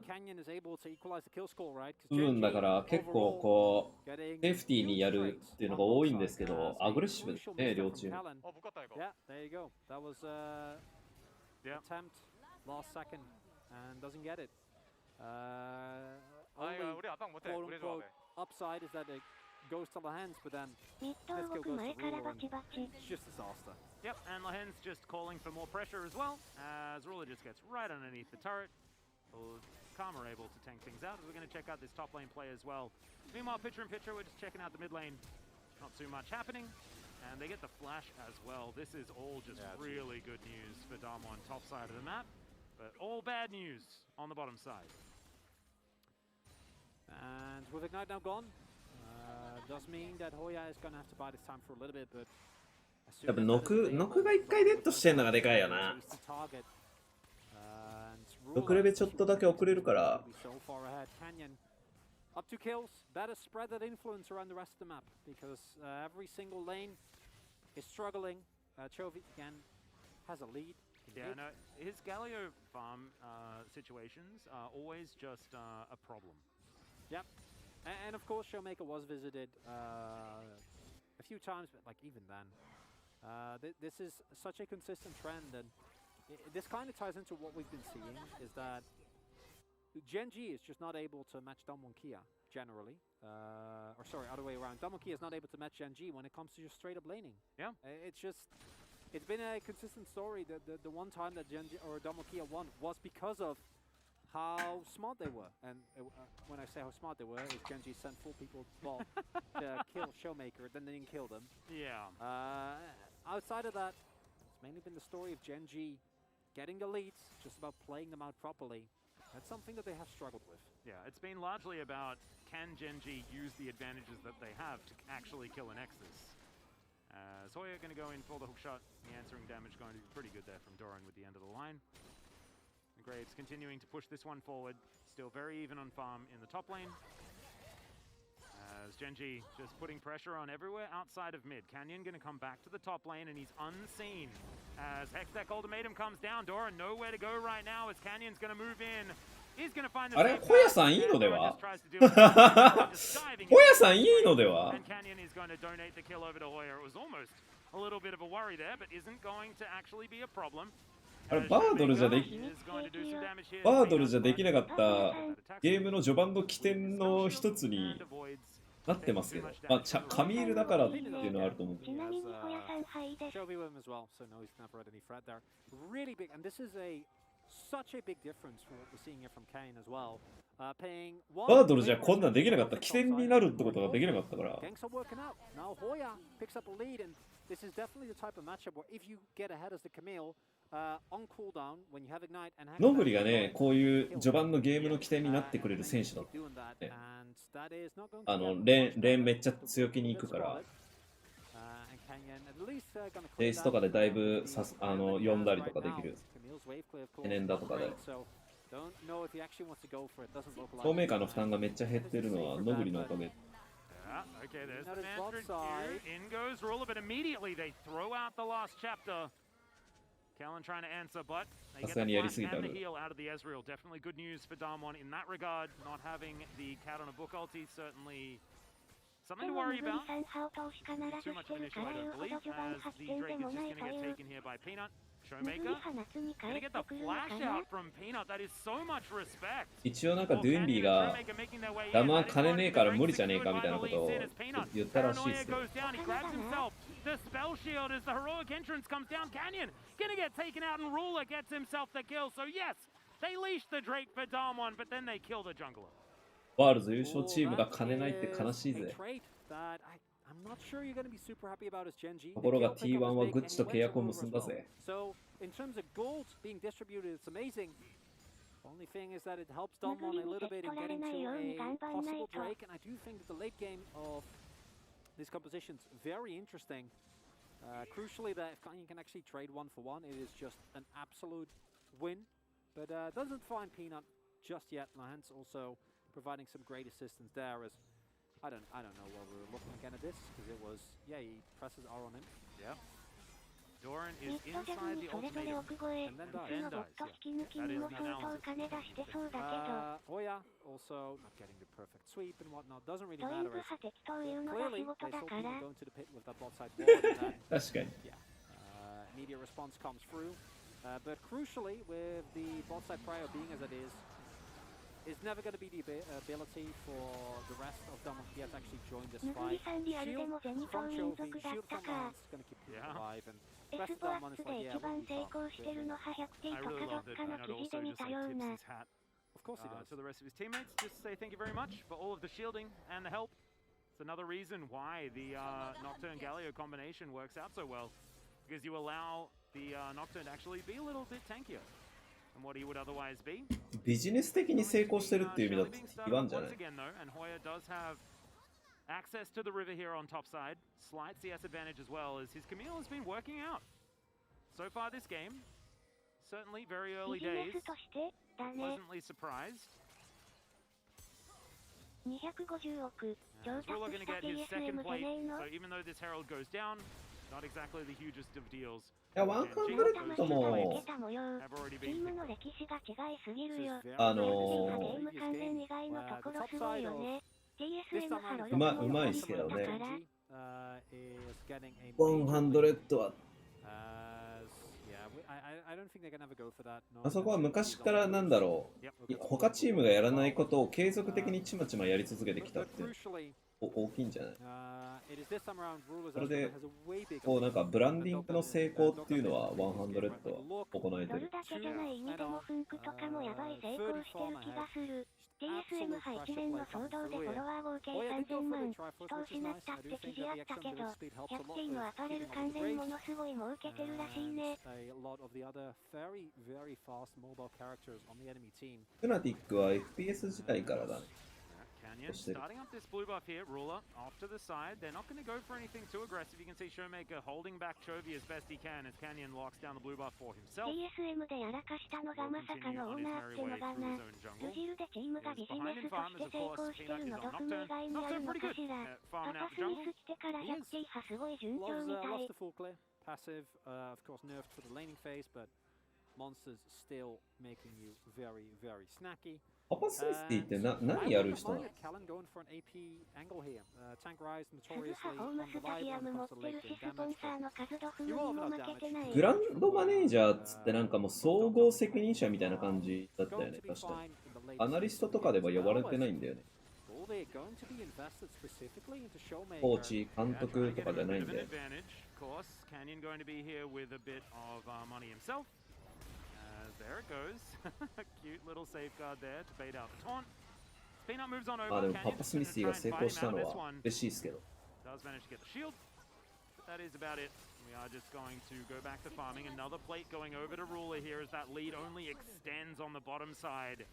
部分だから結構こうセーフティーにやるっていうのが多いんですけど、アグレッシブですね、両チーム。Yeah, there you go. That was attempt last second and doesn't get it. Only quote unquote upside is that it goes to Lahen's, but then this kill goes to Ruler, and it's just disaster. Yep, and Lahen's just calling for more pressure as well, as Ruler just gets right underneath the turret. Karma able to tank things out. We're going to check out this top lane play as well. Meanwhile, picture-in-picture, we're just checking out the mid lane. Not too much happening, and they get the flash as well. This is all just really good news for Damo on top side of the map, but all bad news on the bottom side. And with Ignite now gone, does mean that Hoya is going to have to buy this time for a little bit, but やっぱノクが1回デッドしてんのがでかいよな。6レベルちょっとだけ遅れるから。Up 2 kills, better spread that influence around the rest of the map, because every single lane is struggling. Chovy again has a lead. Yeah, no, his Galio farm situations are always just a problem. Yep. And of course, Showmaker was visited a few times, but like even then, this is such a consistent trend, and this kind of ties into what we've been seeing, is that Gen G is just not able to match Damwon Kia generally, or sorry, other way around. Damwon Kia is not able to match Gen G when it comes to just straight up laning. Yeah, it's been a consistent story. The one time that Gen G or Damwon Kia won was because of how smart they were, and when I say how smart they were, is Gen G sent 4 people to kill Showmaker, then they didn't kill them. Yeah. Outside of that, it's mainly been the story of Gen G getting the leads, just about playing them out properly. That's something that they have struggled with. Yeah, it's been largely about can Gen G use the advantages that they have to actually kill a Nexus. Zoya going to go in for the hook shot. The answering damage going to be pretty good there from Doran with the end of the line. Graves continuing to push this one forward. Still very even on farm in the top lane. As Gen G just putting pressure on everywhere outside of mid. Canyon going to come back to the top lane, and he's unseen. As Hextech Ultimatum comes down, Doran nowhere to go right now as Canyon's going to move in. He's going to find the あれ、ホヤさんいいのでは？ホヤさんいいのでは？ And Canyon is going to donate the kill over to Hoya. It was almost a little bit of a worry there, but isn't going to actually be a problem. あれ、バードルじゃできなかったゲームの序盤の起点の一つになってますけど、まあ、カミールだからっていうのはあると思うけど。ちなみにホヤさんハイです。Show me him as well, so no, he's never had any threat there. Really big, and this is such a big difference from what we're seeing here from Kane as well. バードルじゃこんなんできなかった。起点になるってことができなかったから。Gangs are working out. Now Hoya picks up a lead, and this is definitely the type of matchup where if you get ahead as the Camille, on cooldown when you have Ignite and ノグリがね、こういう序盤のゲームの起点になってくれる選手だった、ね。レーンめっちゃ強気に行くから。レースとかでだいぶ呼んだりとかできる。エネンダとかで。透明感の負担がめっちゃ減ってるのはノグリのおかげ。Okay, there's the Mandarin Q. In goes Ruler, but immediately they throw out the last chapter. Kellen trying to answer, but they get the flash and the heal out of the Ezreal. Definitely good news for Damwon in that regard. Not having the cat on a book ulti, certainly something to worry about. Too much of an issue, I don't believe, as the Drake is just going to get taken here by Peanut. Showmaker gonna get the flash out from Peanut. That is so much respect. 一応なんかドゥンビーがダムは金ねえから無理じゃねえかみたいなことを言ったらしいですよ。 The spell shield as the heroic entrance comes down. Canyon gonna get taken out and Ruler gets himself the kill. So yes, they leash the Drake for Damwon, but then they kill the jungler. ワールズ優勝チームが金ないって悲しいぜ。 I'm not sure you're going to be super happy about his Genji. ところが T1 はグッチと契約を結んだぜ。 So in terms of gold being distributed, it's amazing. Only thing is that it helps Damwon a little bit in getting to a possible Drake, and I do think that the late game of this composition's very interesting. Crucially, that if Canyon can actually trade 1-for-1, it is just an absolute win. But doesn't find Peanut just yet. Hence also providing some great assistance there as I don't know what we were looking again at this because it was he presses R on him. Yeah. Doran is inside the ultimatum and then dies. Yeah. That is the analysis. Oh yeah, also not getting the perfect sweep and whatnot. Doesn't really matter. Clearly, they saw people going to the pit with that bot side wall.確かに。 Yeah. Immediate response comes through. But crucially, with the bot side prior being as it is, it's never going to be the ability for the rest of Damwon to actually join this fight. Shield from Chovy, shield from Lance is going to keep people alive, and the rest of Damwon is like, yeah, we'll be fine. I really love that Peanut also just like, tips his hat Of course he does. to the rest of his teammates. Just say thank you very much for all of the shielding and the help. It's another reason why the Nocturne Galio combination works out so well, because you allow the Nocturne to actually be a little bit tankier than what he would otherwise be. ビジネス的に成功してるっていう意味だと言わんじゃない。 And Hoya does have access to the river here on top side. Slight CS advantage as well, as his Camille has been working out. So far this game, certainly very early days, pleasantly surprised. Ruler going to get his second plate, so even though this Herald goes down, not exactly the hugest of deals. いや、100もうまいですけどね。100はあそこは昔からなんだろう、他チームがやらないことを継続的にちまちまやり続けてきたって大きいんじゃない。それでこうなんかブランディングの成功っていうのは100は行えてる。DSM 派一連の騒動でフォロワー合計3000万人失ったって記事あったけど、100チームアパレル関連ものすごい儲けてるらしいね。フナティックは FPS 自体からだね。Starting up this blue buff here, Ruler off to the side. They're not going to go for anything too aggressive. You can see Showmaker holding back Chovy as best he can as Canyon locks down the blue buff for himself. DSM でやらかしたのがまさかのオーナーってのがな。ルジルでチームがビジネスとして成功してるの毒名外にあるのかしら。パパスミス来てから100チー派すごい順調みたい。 Passive, of course, nerfed for the laning phase, but monsters still making you very, very snacky. パパスミスティって何やる人なの？グランドマネージャーっつってなんかもう総合責任者みたいな感じだったよね、確かに。アナリストとかでは呼ばれてないんだよね。コーチ、監督とかじゃないんで。There it goes. Cute little safeguard there to bait out the taunt. Peanut moves on over. まあでもパパスミスティが成功したのは嬉しいですけど。Does manage to get the shield, but that is about it. We are just going to go back to farming. Another plate going over to Ruler here as that lead only extends on the bottom side.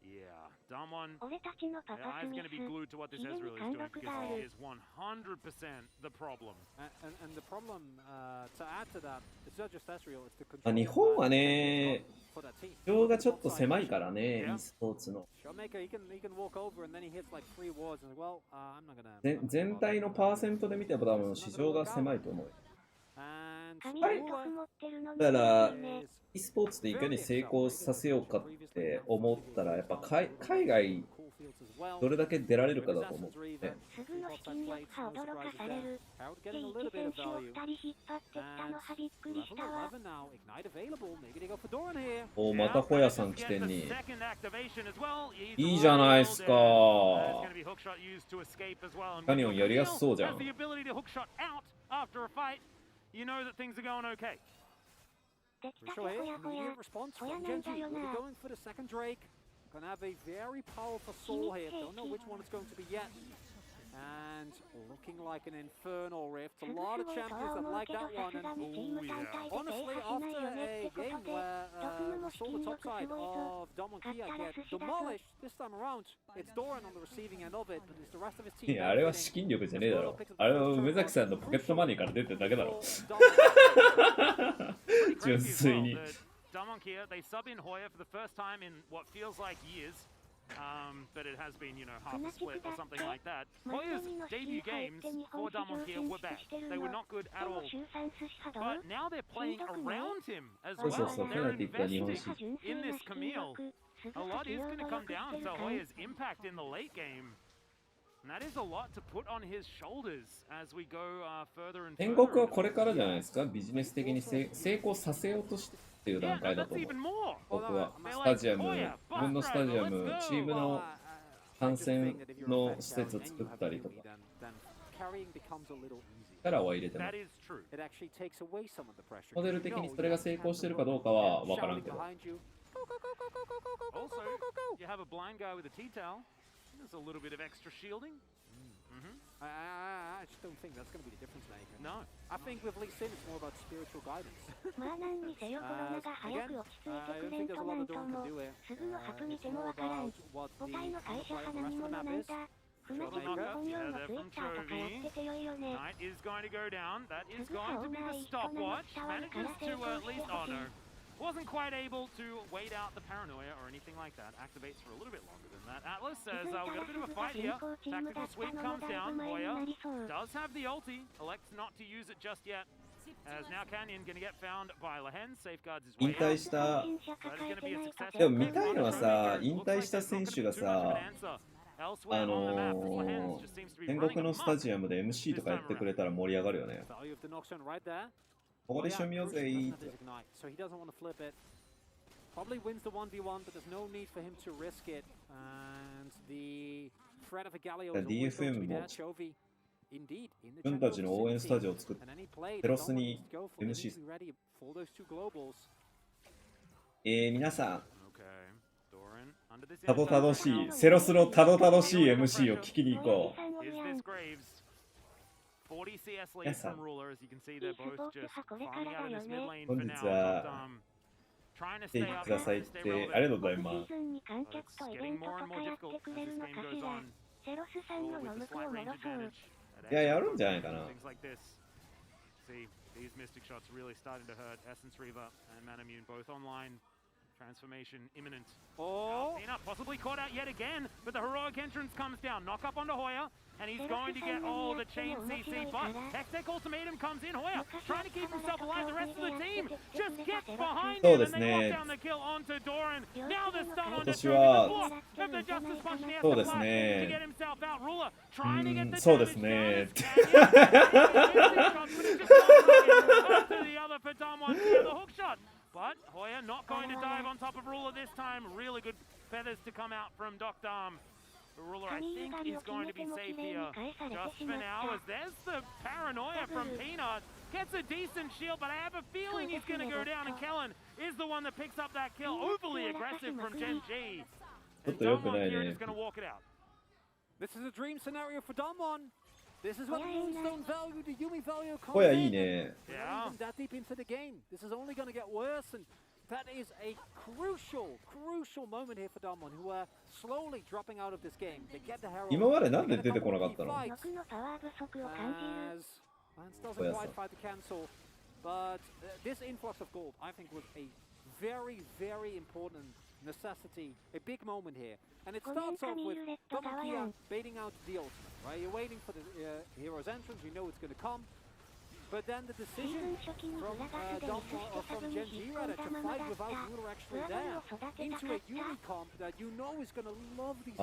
Yeah, Damwon. Their eyes going to be glued to what this Ezreal is doing because he is 100% the problem. And the problem, to add to that, it's not just Ezreal, it's the control. 日本はね、市場がちょっと狭いからね、e スポーツの。全体のパーセントで見ても多分市場が狭いと思う。だから、e スポーツでいかに成功させようかって思ったら、やっぱ海外 battlefields as well. どれだけ出られるかだと With 思う。 Assassin's ね Reaver, すぐの資金力派驚かされる。 Harold で getting a 1 little bit 選 of 手を value. 2人引っ張ってきたのはびっくりした Level わ。 11 now, Ignite available. Maybe they go for Doran here. おまたホヤさん起点に。 Second activation as well. いいじゃないですか。 There's going to be hook shot used to escape as well. カニオンやりやすそうじゃん。 Has the ability to hook shot out after a fight. You know that things are going okay. できたて Crucial ほ hit. やほや。 Immediate response from ほやなんだ Genji. よ Will be な。 going for the second Drake. Gonna have a very powerful soul here. Don't know which one it's going to be yet. And looking like an infernal rift. A lot of champions that like that one. And honestly, after a game where we saw the top side of Dom and Kia get demolished this time around, it's Doran on the receiving end of it, but it's the rest of his い team. やあれは資金力じゃねえだろ。あれは梅崎さんのポケットマネーから出てるだけだろ。 純粋に。 Damwon Kia, they sub in Hoya for the first time in what feels like years. But it has been, you know, half a split or something like that. Hoya's debut games for Damwon Kia were bad. They were not good at all. But now they're playing around him as well. They're investing in this Camille. A lot is going to come down to Hoya's impact in the late game. And that is a lot to put on his shoulders as we go further and further. 天国はこれからじゃないですか。ビジネス的に成功させようとしている段階だと思う。僕はスタジアム、自分のスタジアム、チームの観戦の施設を作ったりとか。力は入れてない。モデル的にそれが成功しているかどうかは分からんけど。 Also, you have a blind guy with a T-towel. There's a little bit of extra shielding. I just don't think that's going to be the difference maker. No. I think with Lee Sin, it's more about spiritual guidance. まあ何にせよコロナが早く落ち着いてくれんとなんとも。すぐのハプ見てもわからん。母体の会社は何者なんだ。船木の本名のツイッターとかやっててよいよね。 Knight is going to go down. That is going to be the stopwatch. Manages to at least, oh no. Wasn't quite able to wait out the paranoia or anything like that. Activates for a little bit longer than that. Atlas says, we've got a bit of a fight here. Tactical sweep comes down. Hoya does have the ulti. Elects not to use it just yet. As now Canyon going to get found by Lehen. Safeguards his way 引退した。 That is going to be a success. でも見たいのはさ、引退した選手がさ、天国のスタジアムで MC とかやってくれたら盛り上がるよね。 ここで一緒に見ようぜ。 So he doesn't want to flip it. Probably wins the 1v1, but there's no need for him to risk it. And the threat of a Galio is always going to be there. Chovy, indeed, in the 自分たちの応援スタジオを作ってテロスに MC。皆さん、たどたどしい、セロスのたどたどしい MC を聞きに行こう。 40 CS lead from Ruler, as you can see, they're both just farming out in this mid lane 本 for 日 now. は But, trying to 来て stay up ください here, っ stay て relevant. ありがとうございま シーズンに観客とイベントとかやってくれるのかしら。セロスさんの With 飲 the む子を slight も range ろそう。 advantage. す。いや、やるんじゃないかな。 Things like this. See, these Mystic shots really starting to hurt. Essence Reaver and Manamune both online. Transformation imminent. Oh, Peanut possibly caught out yet again, but the heroic entrance comes down. Knock up onto Hoya, and he's going to get the chain CC. But Tech ultimatum comes in. Hoya trying to keep himself alive. The rest of the team just gets behind him, and they lock down the kill onto Doran. Now the stun onto Doran. Of the Justice Punch, and he has to flash to get himself out. Ruler trying to get the damage down. To the other for Damwon, the hook shot. But Hoya not going to dive on top of Ruler this time. Really good feathers to come out from Dr. Ruler, I think, is going to be safe here. Just for now, as there's the paranoia from Peanut. Gets a decent shield, but I have a feeling he's going to go down. And Kellen is the one that picks up that kill. Overly aggressive from Gen G. And Damwon here is going to walk it out. this is a dream scenario for Damwon. This is what the Moonstone value, the Yumi value comes ホヤいい in. ね。 Yeah. Not even that deep into the game. This is only going to get worse, and that is a crucial moment here for Damwon, who are slowly dropping out of this game. They get the Herald. 今までなんで出てこなかったの？ 6のパワー不足を感じる。 As Lance doesn't quite fight the cancel, but this influx of gold, I think, was a very important necessity, a big moment here. And it starts off with Kia baiting out the ultimate, right? You're waiting for the hero's entrance, you know it's going to come. But then the decision from from Gen G rather to fight without ruler actually there into a Yuri comp that you know is going to love these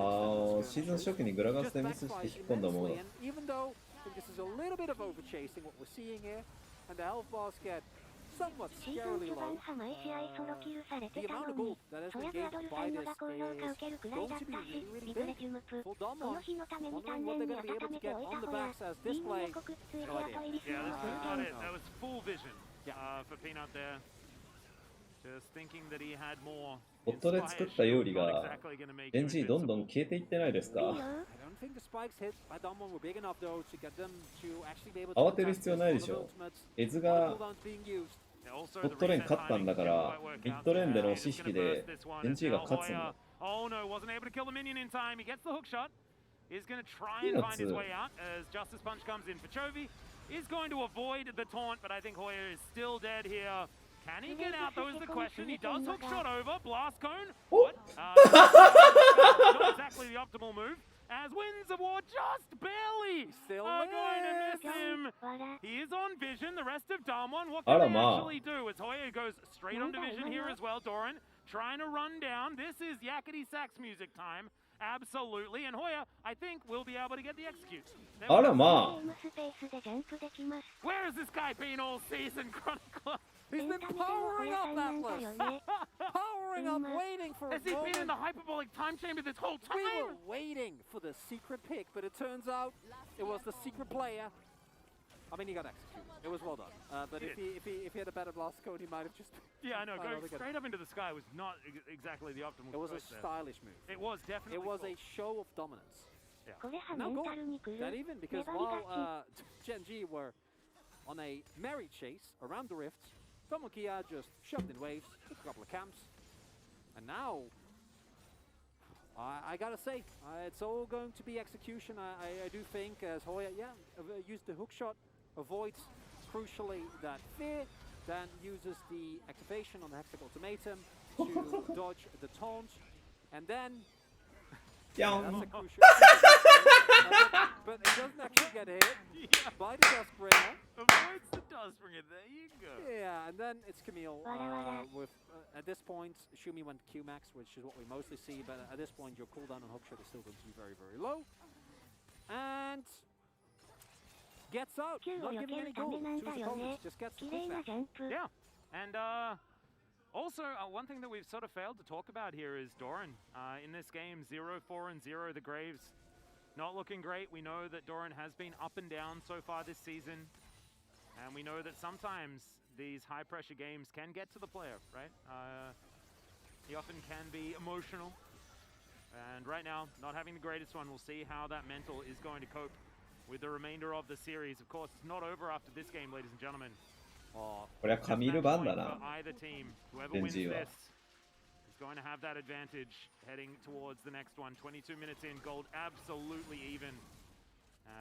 シーズン初期にグラガスでミスして引っ込んだもの。 and even though I think this is a little bit of overchasing what we're seeing here, and the health bars get somewhat scarily low. The amount of gold that has been gained by this is going to be really, really big. For Domon, wondering what they're going to be able to get on the backs as this play. No idea. Yeah, this was not it. That was full vision for Peanut there. Just thinking that he had more. ボットで作った有利がエンジンどんどん消えていってないですか？慌てる必要ないでしょ。エズがボットレーン勝ったんだからミッドレーンでの知識でエンジンが勝つんだ。Oh no, wasn't able to kill the minion in time. He gets the hook shot. Is going to try and find his way out as Justice Punch comes in for Chovy. Is going to avoid the taunt, but I think Hoya is still dead here. Can he get out though is the question. He does hook shot over. Blast cone. What? Not exactly the optimal move. As Winds of War just barely are going to miss him. He is on vision. The rest of Damwon, what can they actually do? As Hoya goes straight on vision here as well. Doran trying to run down. This is Yakety Sax music time. Absolutely. And Hoya, I think, will be able to get the execute. Where has this guy been all season, Chronicler? He's been powering up that list. Powering up, waiting for Has he been in the hyperbolic time chamber this whole time? We were waiting for the secret pick, but it turns out it was the secret player. I mean, he got executed. It was well done. But if he had a better blast code, he might have just... Yeah, I know. Going straight up into the sky was not exactly the optimal. It was a stylish move. It was definitely. It was a show of dominance. Yeah. Now go that even because while Gen G were on a merry chase around the rifts, Tomokia just shoved in waves, took a couple of camps, and now I gotta say it's all going to be execution. I do think as Hoya used the hook shot, avoids crucially that fear, then uses the activation on the Hextech Ultimatum to dodge the taunt, and then that's a crucial but he doesn't actually get hit by the Dustbringer. Avoids the Dustbringer, there you go. Yeah, and then it's Camille with, at this point, Shumi went Q-Max, which is what we mostly see, but at this point your cooldown on hookshot is still going to be very, very low. And gets out, not giving any gold to his opponents, just gets the kickback. Yeah, and also, one thing that we've sort of failed to talk about here is Doran. In this game, 0-4-0, the Graves. Not looking great. We know that Doran has been up and down so far this season. And we know that sometimes these high-pressure games can get to the player, right? He often can be emotional. And right now, not having the greatest one, we'll see how that mental is going to cope with the remainder of the series. Of course, it's not over after this game, ladies and gentlemen. これはカミール版だな。 Whoever wins this is going to have that advantage heading towards the next one. 22 minutes in, gold absolutely even.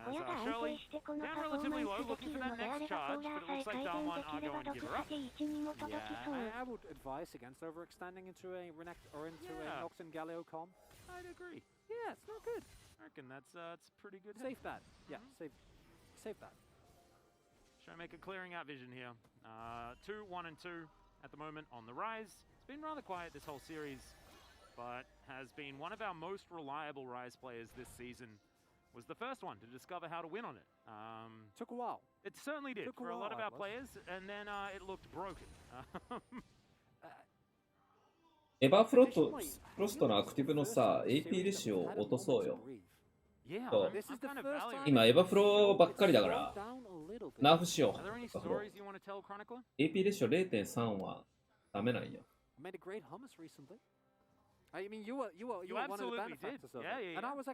As Shirley down relatively low, looking for that next charge, but it looks like Damwon are going to give her up. Yeah, I would advise against overextending into a Renekton or into a Nocturne Galio comp. I'd agree. Yeah, it's not good. I reckon that's pretty good. Safe bet. Yeah, safe bet. Trying to make a clearing out vision here. 2, 1, and 2 at the moment on the rise. It's been rather quiet this whole series, but has been one of our most reliable rise players this season. Was the first one to discover how to win on it. Took a while. It certainly did for a lot of our players, and then it looked broken. エヴァフロストのアクティブのさ、AP レシオを落とそうよ。そう今エヴァフロばっかりだからナーフしよう。AP レシオ 0.3 はダメなんよ。I mean, you were one of the benefactors of it. And I was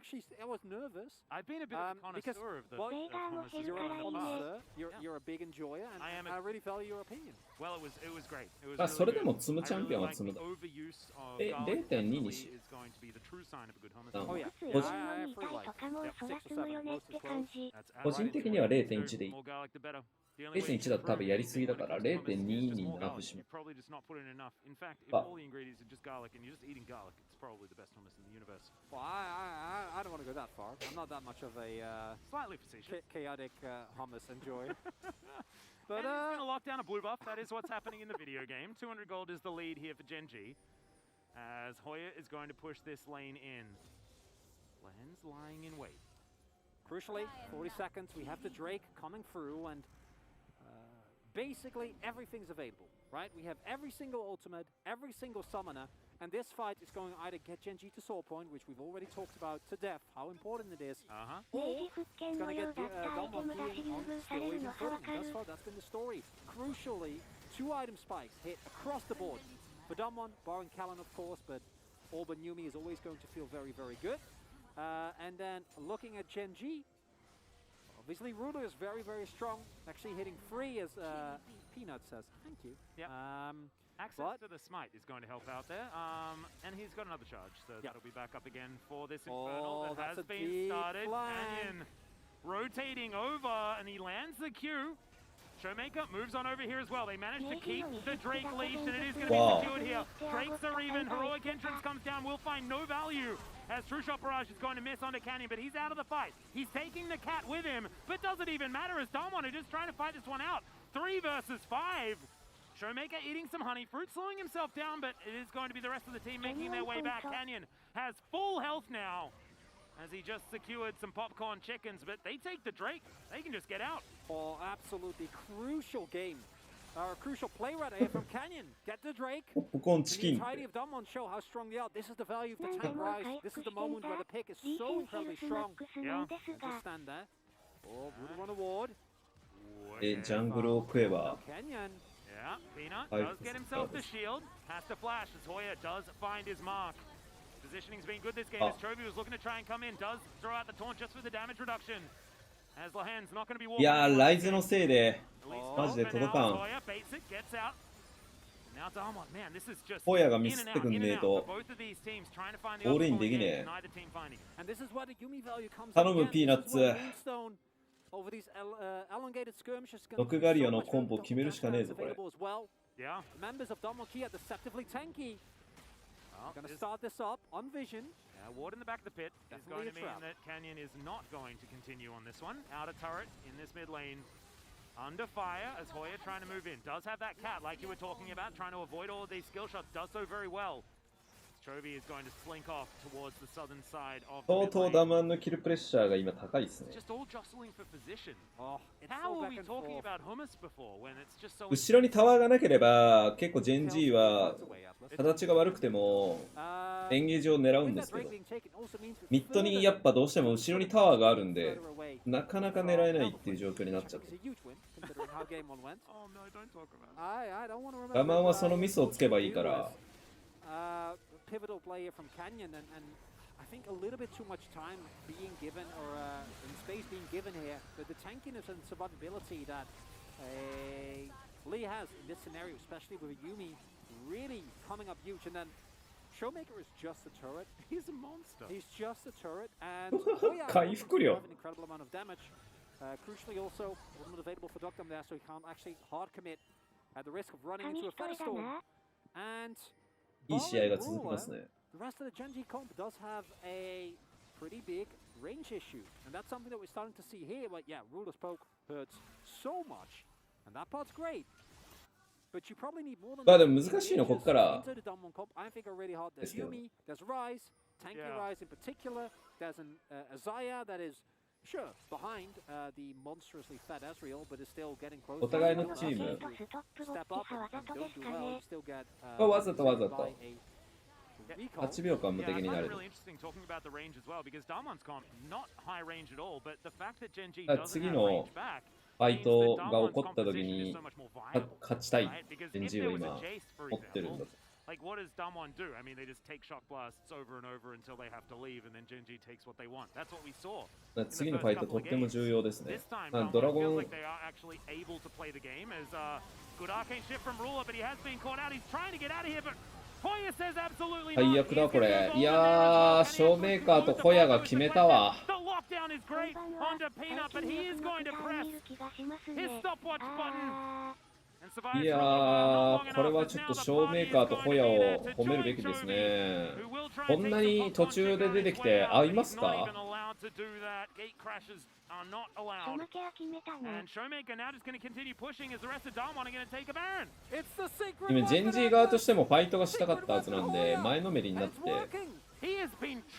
nervous. I've been a bit of a connoisseur of the hummuses. You're a connoisseur. You're a big enjoyer, and I really value your opinion. Well, it was great. It was それでも積むチャンピオンは積むだ。0.2 にしよう。個人的には 0.1 でいい。0.1 だと多分やりすぎだから 0.2 にナーフします。probably the best hummus in the universe. Well, I don't want to go that far. I'm not that much of a Slightly facetious. chaotic hummus enjoyer. But and gonna lock down a blue buff. That is what's happening in the video game. 200 gold is the lead here for Gen G, as Hoya is going to push this lane in. Lahen's lying in wait. Crucially, 40 seconds. We have the Drake coming through, and basically everything's available, right? We have every single ultimate, every single summoner, and this fight is going to either get Gen G to soul point, which we've already talked about to death, how important it is, or it's going to get Dalmon healing on still even further. Thus far, that's been the story. Crucially, 2 item spikes hit across the board. For Dalmon, barring Callan, of course, but Orban Yumi is always going to feel very, very good. And then looking at Gen G, obviously Ruler is very, very strong, actually hitting 3 as Peanut says. Thank you. Yeah. Access to the smite is going to help out there, and he's got another charge, so that'll be back up again for this Infernal that has been started. Canyon rotating over, and he lands the Q. Showmaker moves on over here as well. They managed to keep the Drake leash, and it is going to be secured here. Drakes are even. Heroic Entrance comes down. Will find no value as True Shot Barrage is going to miss onto Canyon, but he's out of the fight. He's taking the cat with him, but doesn't even matter as Dalmon are just trying to fight this one out. 3 versus 5. Showmaker eating some honey fruit, slowing himself down, but it is going to be the rest of the team making their way back. Canyon has full health now, as he just secured some popcorn chickens, but they take the Drake. They can just get out. Oh, absolutely crucial game. Crucial play right here from Canyon. Get the Drake. The entirety of Dalmon show how strong they are. This is the value of the tank rise. This is the moment where the pick is so incredibly strong. Yeah. Just stand there. Oh, brutal run award. Jungle Quiver. Canyon. Yeah, Peanut does get himself the shield. Has to flash as Hoya does find his mark. Positioning's been good this game as Chovy was looking to try and come in. Does throw out the taunt just for the damage reduction. As Lahen's not going to be walking. いやー、ライズのせいでマジで届かん。ホヤがミスってくんねえとオールインできねえ。頼むピーナッツ。毒ガリオのコンボ決めるしかねえぞこれ。Going to start this up on Vision. Ward in the back of the pit is going to mean that Canyon is not going to continue on this one. Out of turret in this mid lane. Under fire as Hoya trying to move in. Does have that cat like you were talking about, trying to avoid all of these skill shots. Does so very well. Chovy is going to slink off towards the southern side of the mid lane. 相当ダマンのキルプレッシャーが今高いですね。Just all jostling for position. How are we talking about hummus before when it's just so 後ろにタワーがなければ結構ジェンジーは形が悪くてもエンゲージを狙うんですけど、ミッドにやっぱどうしても後ろにタワーがあるんでなかなか狙えないっていう状況になっちゃって、ダマンはそのミスをつけばいいから。Pivotal player from Canyon, and I think a little bit too much time being given, or in space being given here. The tankiness and survivability that Lee has in this scenario, especially with Yumi, really coming up huge. And then Showmaker is just a turret. He's a monster. He's just a turret, and have an incredible amount of damage. Crucially, also wasn't available for Doctum there, so he can't actually hard commit at the risk of running into a Featherstorm. And いい試合が続きますね。 The rest of the Gen G comp does have a pretty big range issue, and that's something that we're starting to see here. But yeah, Ruler's poke hurts so much, and that part's great. But you probably need more than まあでも難しいのここから。 into the Dalmon comp. I think are really hard. There's Yumi, there's Rise, Tanky Rise in particular. There's an Azaya that is sure behind the monstrously fat Ezreal, but is still getting close. お互いのチーム。 Step up and don't do well. You still get わざとわざと。8秒間無敵になる。次のファイトが起こった時に勝ちたいエンジンを今持ってるんだと。Like, what does Damwon do? I mean, they just take shock blasts over and over until they have to leave, and then Gen G takes what they want. That's what we saw. 次のファイトとっても重要ですね。 This time, ドラゴ feels ン like they are actually able to play the game as good arcane shift from Ruler, but he has been caught out. He's trying to get out of here, but Hoya says absolutely not. 最悪だこれ。いやー、ショーメーカーとホヤが決めたわ。 The lockdown is great onto Peanut, but he is going to press his stopwatch button. いやー、これはちょっとショーメーカーとホヤを褒めるべきですね。こんなに途中で出てきて合いますか？今、ジェンジー側としてもファイトがしたかったはずなんで、前のめりになって、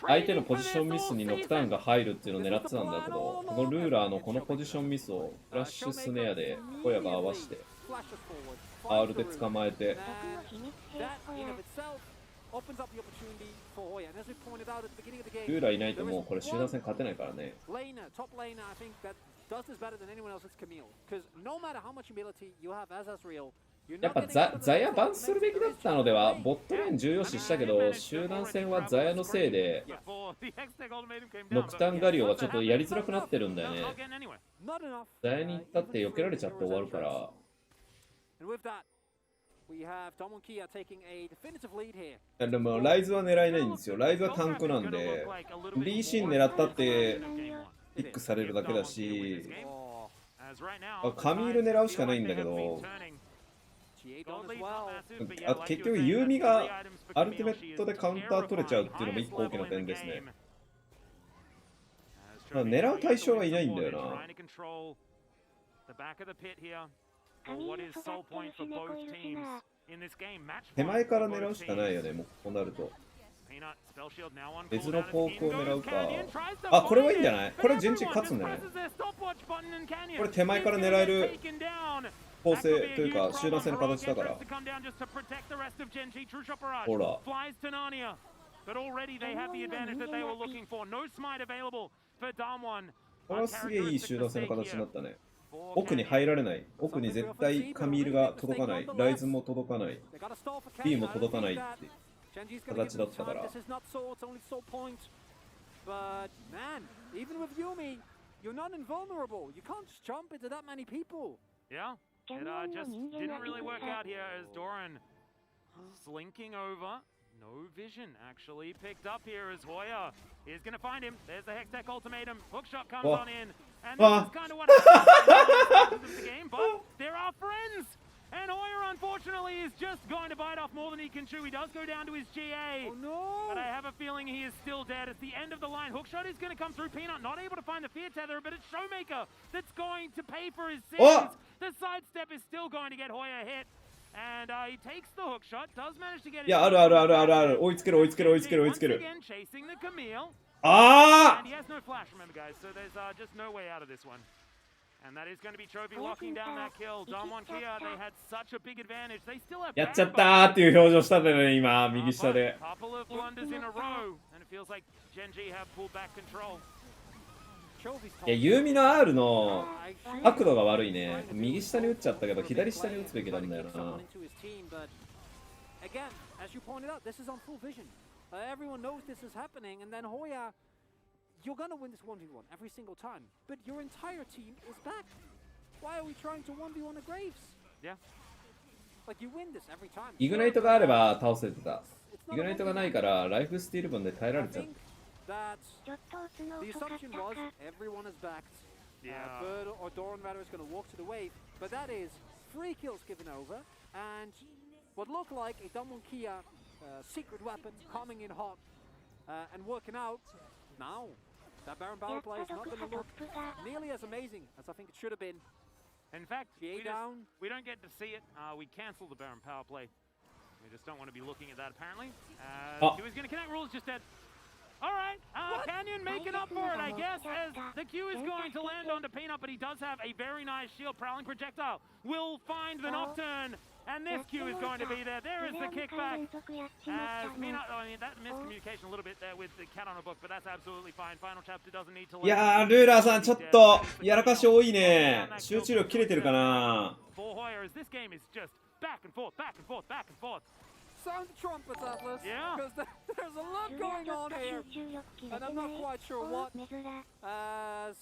相手のポジションミスにノクターンが入るっていうのを狙ってたんだけど、このルーラーのこのポジションミスをフラッシュスネアでホヤが合わせて、R で捕まえて、ルーラーいないともうこれ集団戦勝てないからね。やっぱザヤバンするべきだったのでは。ボットレーン重要視したけど、集団戦はザヤのせいでノクタンガリオがちょっとやりづらくなってるんだよね。ザヤに行ったって避けられちゃって終わるから。でもライズは狙えないんですよ。ライズはタンクなんで、リーシン狙ったってピックされるだけだし、カミール狙うしかないんだけど、結局ユーミがアルティメットでカウンター取れちゃうっていうのも一個大きな点ですね。狙う対象がいないんだよな。手前から狙うしかないよね、もうこうなると。別の方向を狙うか。あ、これはいいんじゃない？これ陣地勝つんだね。これ手前から狙える構成というか集団戦の形だから。ほら。これはすげえいい集団戦の形になったね。奥に入られない。奥に絶対カミールが届かない。ライズも届かない。B も届かないって形だったから。Yeah, it just didn't really work out here as Doran slinking over. No vision actually picked up here as Hoya is going to find him. There's the Hextech ultimatum. Hookshot comes on in. And this is kind of what happens in the game, but there are friends. And Hoya, unfortunately, is just going to bite off more than he can chew. He does go down to his GA. Oh, no. But I have a feeling he is still dead. It's the end of the line. Hookshot is going to come through. Peanut not able to find the fear tether, but it's Showmaker that's going to pay for his sins. The sidestep is still going to get Hoya hit. And he takes the hookshot, does manage to get it. いや、ある。追いつける。 Once again, chasing the Camille. And he has no flash, remember, guys. So there's just no way out of this one. And that is going to be Trophy locking down that kill. Damwon Kia, they had such a big advantage. They still have やっちゃったーっていう表情したんだよね、今、右下で。couple of blunders in a row, and it feels like Genji have pulled back control. いや、ユーミの R の角度が悪いね。右下に打っちゃったけど、左下に打つべきなんだよな。Again, as you pointed out, this is on full vision. Everyone knows this is happening, and then Hoya, you're gonna win this 1v1 every single time, but your entire team is back. Why are we trying to 1v1 the Graves? Yeah. Like you win this every time. イグナイトがあれば倒せてた。イグナイトがないからライフスティール分で耐えられちゃう。That the assumption was everyone is backed. Bird or Doran rather is going to walk to the wave, but that is 3 kills given over, and what looked like a Damwon Kia secret weapon coming in hot and working out. Now, that Baron power play is not going to look nearly as amazing as I think it should have been. In fact, we don't get to see it. We cancel the Baron power play. We just don't want to be looking at that apparently. Q is going to connect, rules just dead. Alright, Canyon making up for it, I guess, as the Q is going to land onto Peanut, but he does have a very nice shield. Prowling projectile will find the Nocturne, and this Q is going to be there. There is the kickback. As Peanut, I mean, that miscommunication a little bit there with the cat on a book, but that's absolutely fine. Final chapter doesn't need to land. いやー、ルーラーさん、ちょっとやらかし多いね。集中力切れてるかな。For Hoya, as this game is just back and forth, back and forth, back and forth. Sound the trumpets, Atlas. Yeah. Because there's a lot going on here, and I'm not quite sure what. As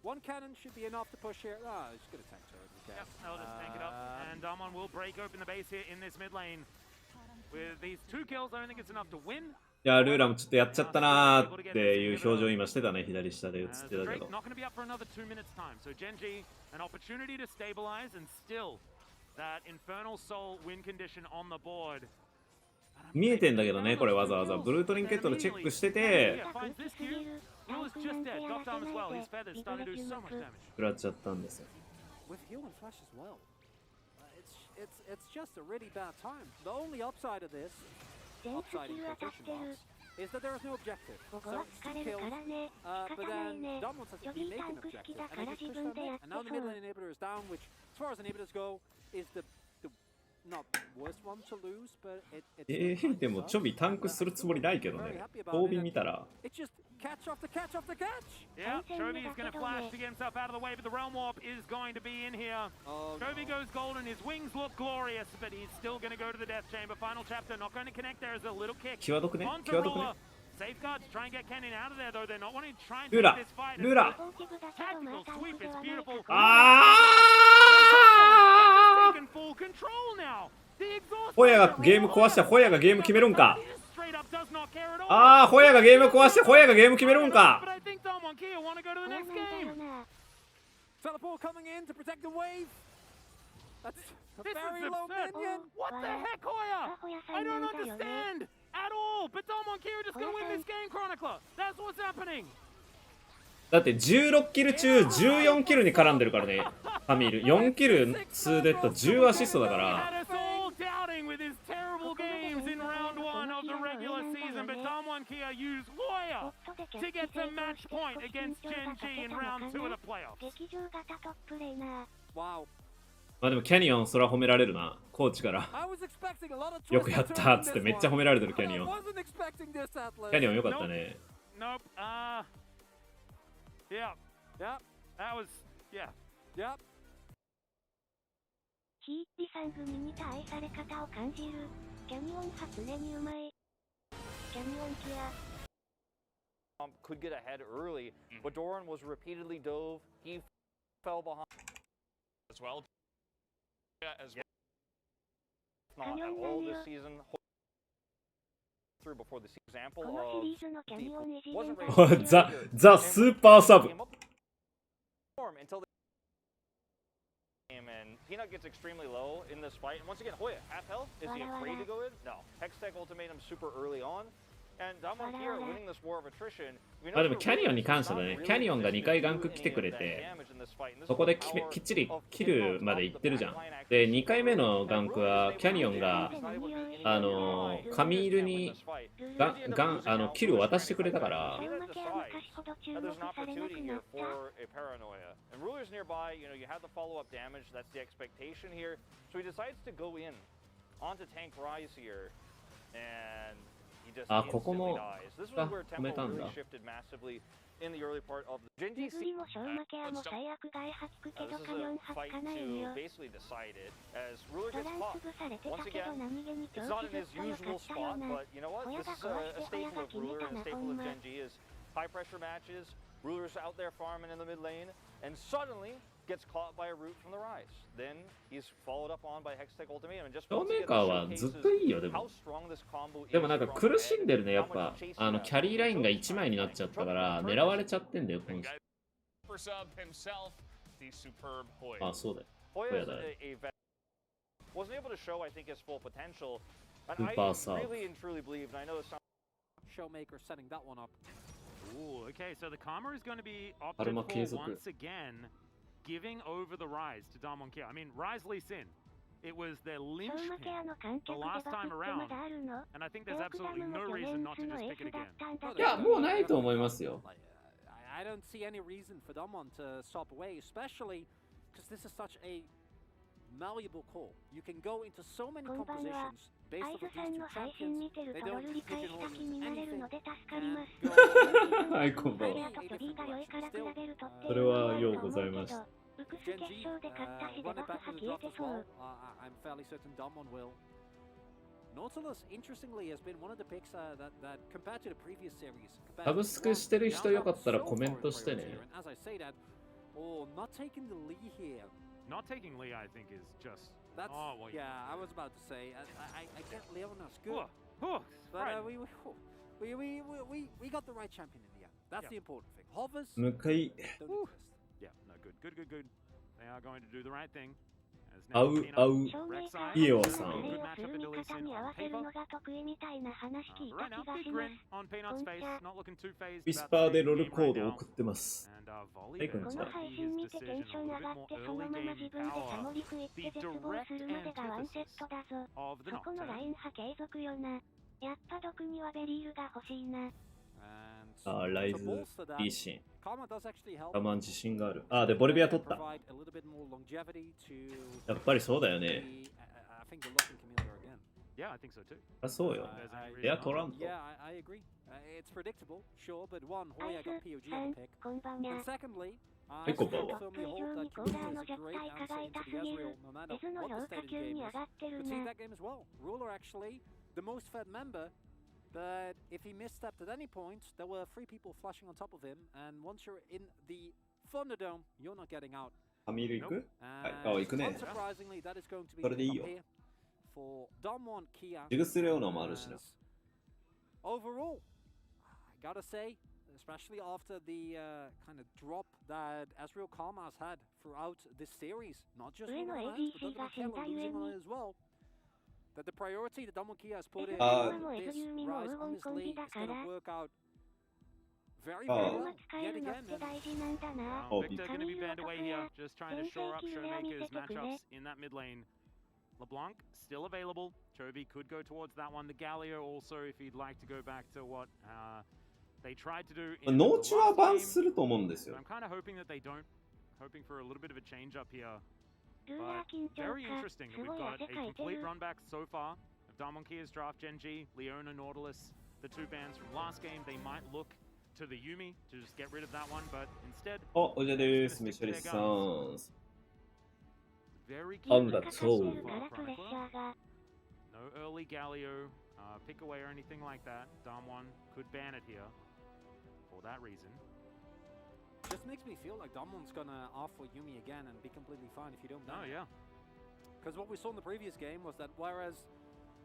one cannon should be enough to push here. Ah, he's gonna tank turret. Yep, they'll just tank it up, and Damwon will break open the base here in this mid lane. With these 2 kills, I don't think it's enough to win. いや、ルーラーもちょっとやっちゃったなーっていう表情今してたね、左下で映ってたけど。Not going to be up for another 2 minutes time. So Genji, an opportunity to stabilize and still That Infernal Soul win condition on the board. 見えてんだけどね、これわざわざブルートリンケットでチェックしてて食らっちゃったんですよ。It's just a really bad time. The only upside of this, upside in quotation marks, is that there is no objective. So it's 2 kills, but then Dom wants us to be making objective, and they just push them in. And now the mid lane inhibitor is down, which, as far as inhibitors go, is the not worst one to lose, but it's でもチョビタンクするつもりないけどね。褒美見たら。It's just catch after catch after catch. Yeah, Chovy is going to flash to get himself out of the way, but the Realm Warp is going to be in here. Chovy goes golden, his wings look glorious, but he's still going to go to the Death Chamber. Final chapter, not going to connect. There is a little kick. 際どくね。 Onto 際どくね。 Ruler. Safeguards try and get Kennen out of there, though they're not wanting to try and Lura, take this fight. Lura. Tactical sweep, it's beautiful. あ Taking full control now. ホヤがゲーム壊してホヤがゲーム決めるんか。ああ、ホヤがゲーム壊してホヤがゲーム決めるんか。Teleport coming in to protect the wave. That's a This very is low absurd. minion. What the heck, Hoya? I don't understand at all. But Damwon Kia are just gonna win this game, Chronicler. That's what's happening. だって16キル中14キルに絡んでるからね。カミール4キル2デッド10アシストだから。With his terrible games in round 1 of the regular season, but Damwon Kia used Hoya to get the match point against Gen G in round 2 of the playoffs. Wow. まあでもキャニオンそれは褒められるな、コーチから。よくやったっつってめっちゃ褒められてるキャニオン。キャニオンよかったね。Nope. Yeah. Yeah. That was. Yeah. Yep. ヒーッリさん組にた愛され方を感じる。キャニオン初音にうまい。キャニオンキア。Could get ahead early, but Doran was repeatedly dove. He fell behind as well. Yeah, as well. Not at all this season. Through before this example of wasn't ready. ザスーパーサブ。 Until and Peanut gets extremely low in this fight. And once again, Hoya, half health. Is he afraid to go in? No. Hextech ultimatum super early on. And Damwon Kia winning this war of attrition. まあでもキャニオンに関してはね、キャニオンが2回ガンク来てくれて、そこできっちりキルまで行ってるじゃん。で、2回目のガンクはキャニオンがカミールにキルを渡してくれたから。There's an opportunity here for a paranoia. And Ruler's nearby, you know, you have the follow-up damage, that's the expectation here. So he decides to go in onto Tank Rise here, and he just instantly dies. This was where tempo really shifted massively in the early part of the Gen G. This is a fight to basically decide it, as Ruler gets caught. Once again, it's not in his usual spot, but you know what? This is a staple of Ruler and a staple of Gen G is high pressure matches, Ruler's out there farming in the mid lane, and suddenly gets caught by a root from the Rise. Then he's followed up on by Hextech Ultimatum, and just ショーメーカーはずっといいよ。でもなんか苦しんでるね。やっぱキャリーラインが1枚になっちゃったから狙われちゃってんだよ。あ、そうだよ。Hoyaだよ。 wasn't able to show, I think, his full potential. And I really and truly believe, and I know some Showmaker setting that one up. Ooh, okay, so the Karma is going to be opted for once again, giving over the Rise to Damwon Kia. I mean, Rise Lee Sin. It was their linchpin the last time around, and I think there's absolutely no reason not to just pick it again. いや、もうないと思いますよ。I don't see any reason for Damwon to stop away, especially because this is such a malleable core. You can go into so many compositions based off of these two champions. They don't pigeonhole you into anything. はい、こんばんは。それはようございました。Gen G, run it back to the drop as well. I'm fairly certain Damwon will. Nautilus, interestingly, has been one of the picks that compared to the previous series. サブスクしてる人よかったらコメントしてね。As I say that, not taking the lead here. Not taking Lee, I think, is just. That's, well, yeah, I was about to say. I get Leona's good, but right. we got the right champion in the end. That's the important thing. Hovers. 向かい。 Yeah, no, good. They are going to do the right thing, 合う合うイエワさん。プレイをする味方に合わせるのが得意みたいな話聞いた気がします。ウィスパーでロルコードを送ってます。はいこんにこちは。の配信見てテンション上がってそのまま自分でサモリクイって絶望するまでがワンセットだぞ。そこのライン派継続よな。やっぱ毒にはベリールが欲しいな。あーライズいいシーン。我慢自信がある。あーでボリビア取った。やっぱりそうだよね。あ、そうよ。いや、取らんと。こんばんは。はい、こんばんは。トップ以上にコーラーの弱体化が痛すぎる。デズの評価級に上がってるな。But if he misstepped at any point, there were 3 people flashing on top of him, and once you're in the Thunderdome, you're not getting out. アミール行く？はい、あ、行くね。Unsurprisingly, that is going to be それでいいよ。for Damwon Kia. ジグスレオナもあるしな。Overall, I gotta say, especially after the kind of drop that Ezreal Karma has had throughout this series, not just on Alliance, but Damwon losing on it as well. That the priority that Damwon Kia has put in this rise on this league is going to work out very, very well yet again. Oh, they're going to be banned away here, just trying to shore up Showmaker's matchups in that mid lane. LeBlanc still available. Chovy could go towards that one. The Galio also, if he'd like to go back to what they tried to do in the last game. I'm kind of hoping that they don't. Hoping for a little bit of a change up here. But very interesting that we've got a complete run back so far of Damwon Kia's draft Gen G, Leona, Nautilus, the 2 bans from last game. They might look to the Yuumi to just get rid of that one, but instead, おじゃです、ミシェリさん。 very On keen the toe. No early Galio, pick away or anything like that. Damwon could ban it here for that reason. Just makes me feel like Damwon's gonna off for Yuumi again and be completely fine if you don't ban. Oh yeah. Because what we saw in the previous game was that whereas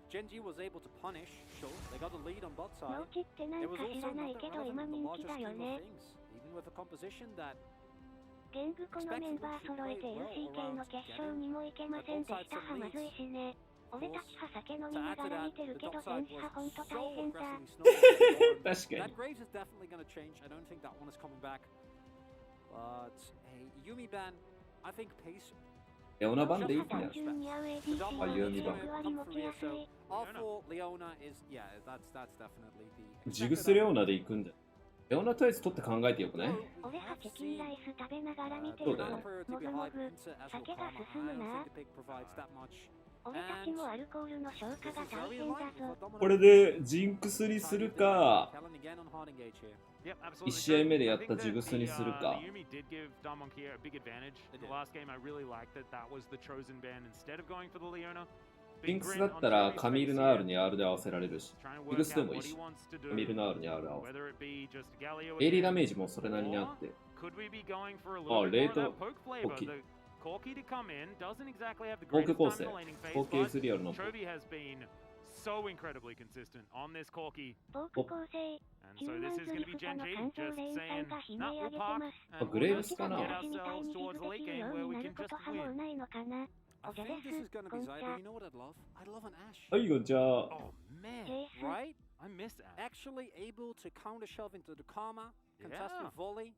Gen G was able to punish, sure, they got a lead on bot side. It was also not that relevant in the larger scheme of things, even with a composition that ゲングこのメンバー揃えて LCK の決勝にも行けませんでしたはまずいしね。俺たちは酒飲みながら見てるけど戦士はほんと大変だ。確かに。 That Graves is definitely gonna change. I don't think that one is coming back. But a Yuumi ban, I think pace. レオナ版でいいんじゃない？All for Leona is yeah, that's definitely the. ジグスレオナで行くんだ。レオナとりあえず取って考えてよくね。俺はチキンライス食べながら見てるぞ。もぐもぐ。酒が進むな。俺たちもアルコールの消化が大変だぞ。これでジンクスにするか、1試合目でやったジグスにするか。ジンクスだったらカミールの R に R で合わせられるし、ジグスでもいいし、カミールの R に R 合わせる。エイリーダメージもそれなりにあって。あ、レート大きい。Corki to come in doesn't exactly have the greatest greatest time in the laning phase, but Chovy Chovy has been so incredibly consistent on this Corki. And so this is going to be Gen G just saying, nah, we'll park and Graves we'll get ourselves towards a late game where we can just win. I think this is gonna be Zai, but you know what I'd love? I'd love an Ashe. はいよ、じゃあ。 Oh man, right? I miss Ashe. Actually able to counter shove into the Karma, contest with volley,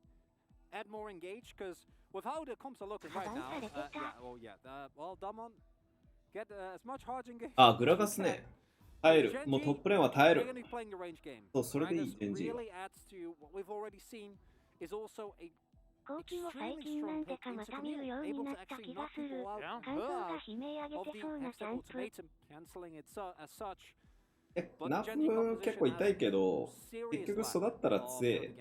add more engage, because with how the comps are looking right now, well, Damwon, get as much hard engage. あ、グラガスね。耐える。もうトップレーンは耐える。 They're gonna be playing the range game. そう、それでいい、This really adds to what we've already seen is also a 後期も最近なんでかまた見るようになった気がする。感想が悲鳴上げてそうなキャンプ。ナフ結構痛いけど、結局育ったら強え。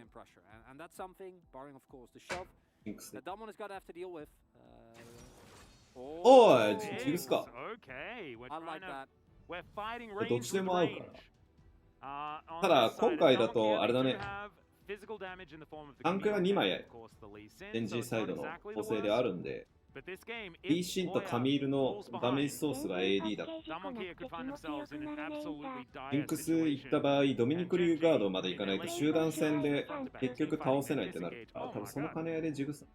ジンクス。おい、ジグスか。どっちでも合うから。ただ、今回だとあれだね。タンクが2枚、エンジンサイドの構成であるんで、リーシンとカミールのダメージソースが AD だ。ジンクス行った場合、ドミニク・リューガードまで行かないと集団戦で結局倒せないってなるから、多分その兼ね合いでジグス。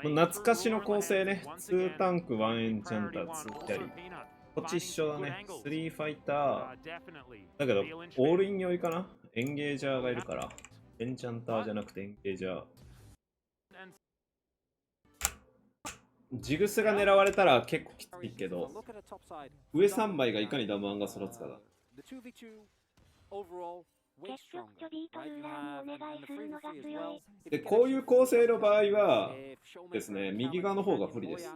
懐かしの構成ね。2タンク、1エンチャンター、2キャリー。こっち一緒だね。3ファイター。だけど、オールイン寄りかな。エンゲージャーがいるから。エンチャンターじゃなくてエンゲージャー。ジグスが狙われたら結構きついけど、上3枚がいかにダムワンが育つかだ。結局ちょビートルーラーにお願いするのが強い。で、こういう構成の場合はですね、右側の方が不利です。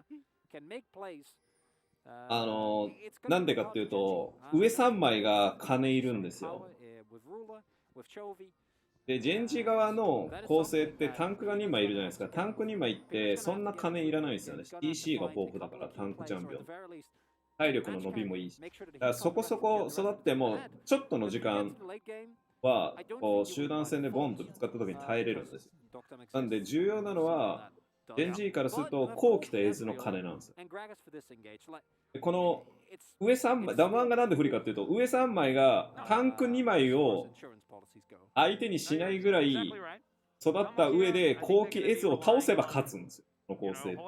なんでかっていうと、上3枚が金いるんですよ。で、ジェンジ側の構成ってタンクが2枚いるじゃないですか。タンク2枚ってそんな金いらないですよね。TC が豊富だからタンクチャンピオン。体力の伸びもいいし。だからそこそこ育っても、ちょっとの時間はこう集団戦でボンとぶつかった時に耐えれるんですよ。なんで重要なのは、ジェンジーからすると、こう来たエズの金なんですよ。この上3枚、ダムワンがなんで不利かっていうと、上3枚がタンク2枚を相手にしないぐらい育った上で、後期エズを倒せば勝つんですよ。この構成って。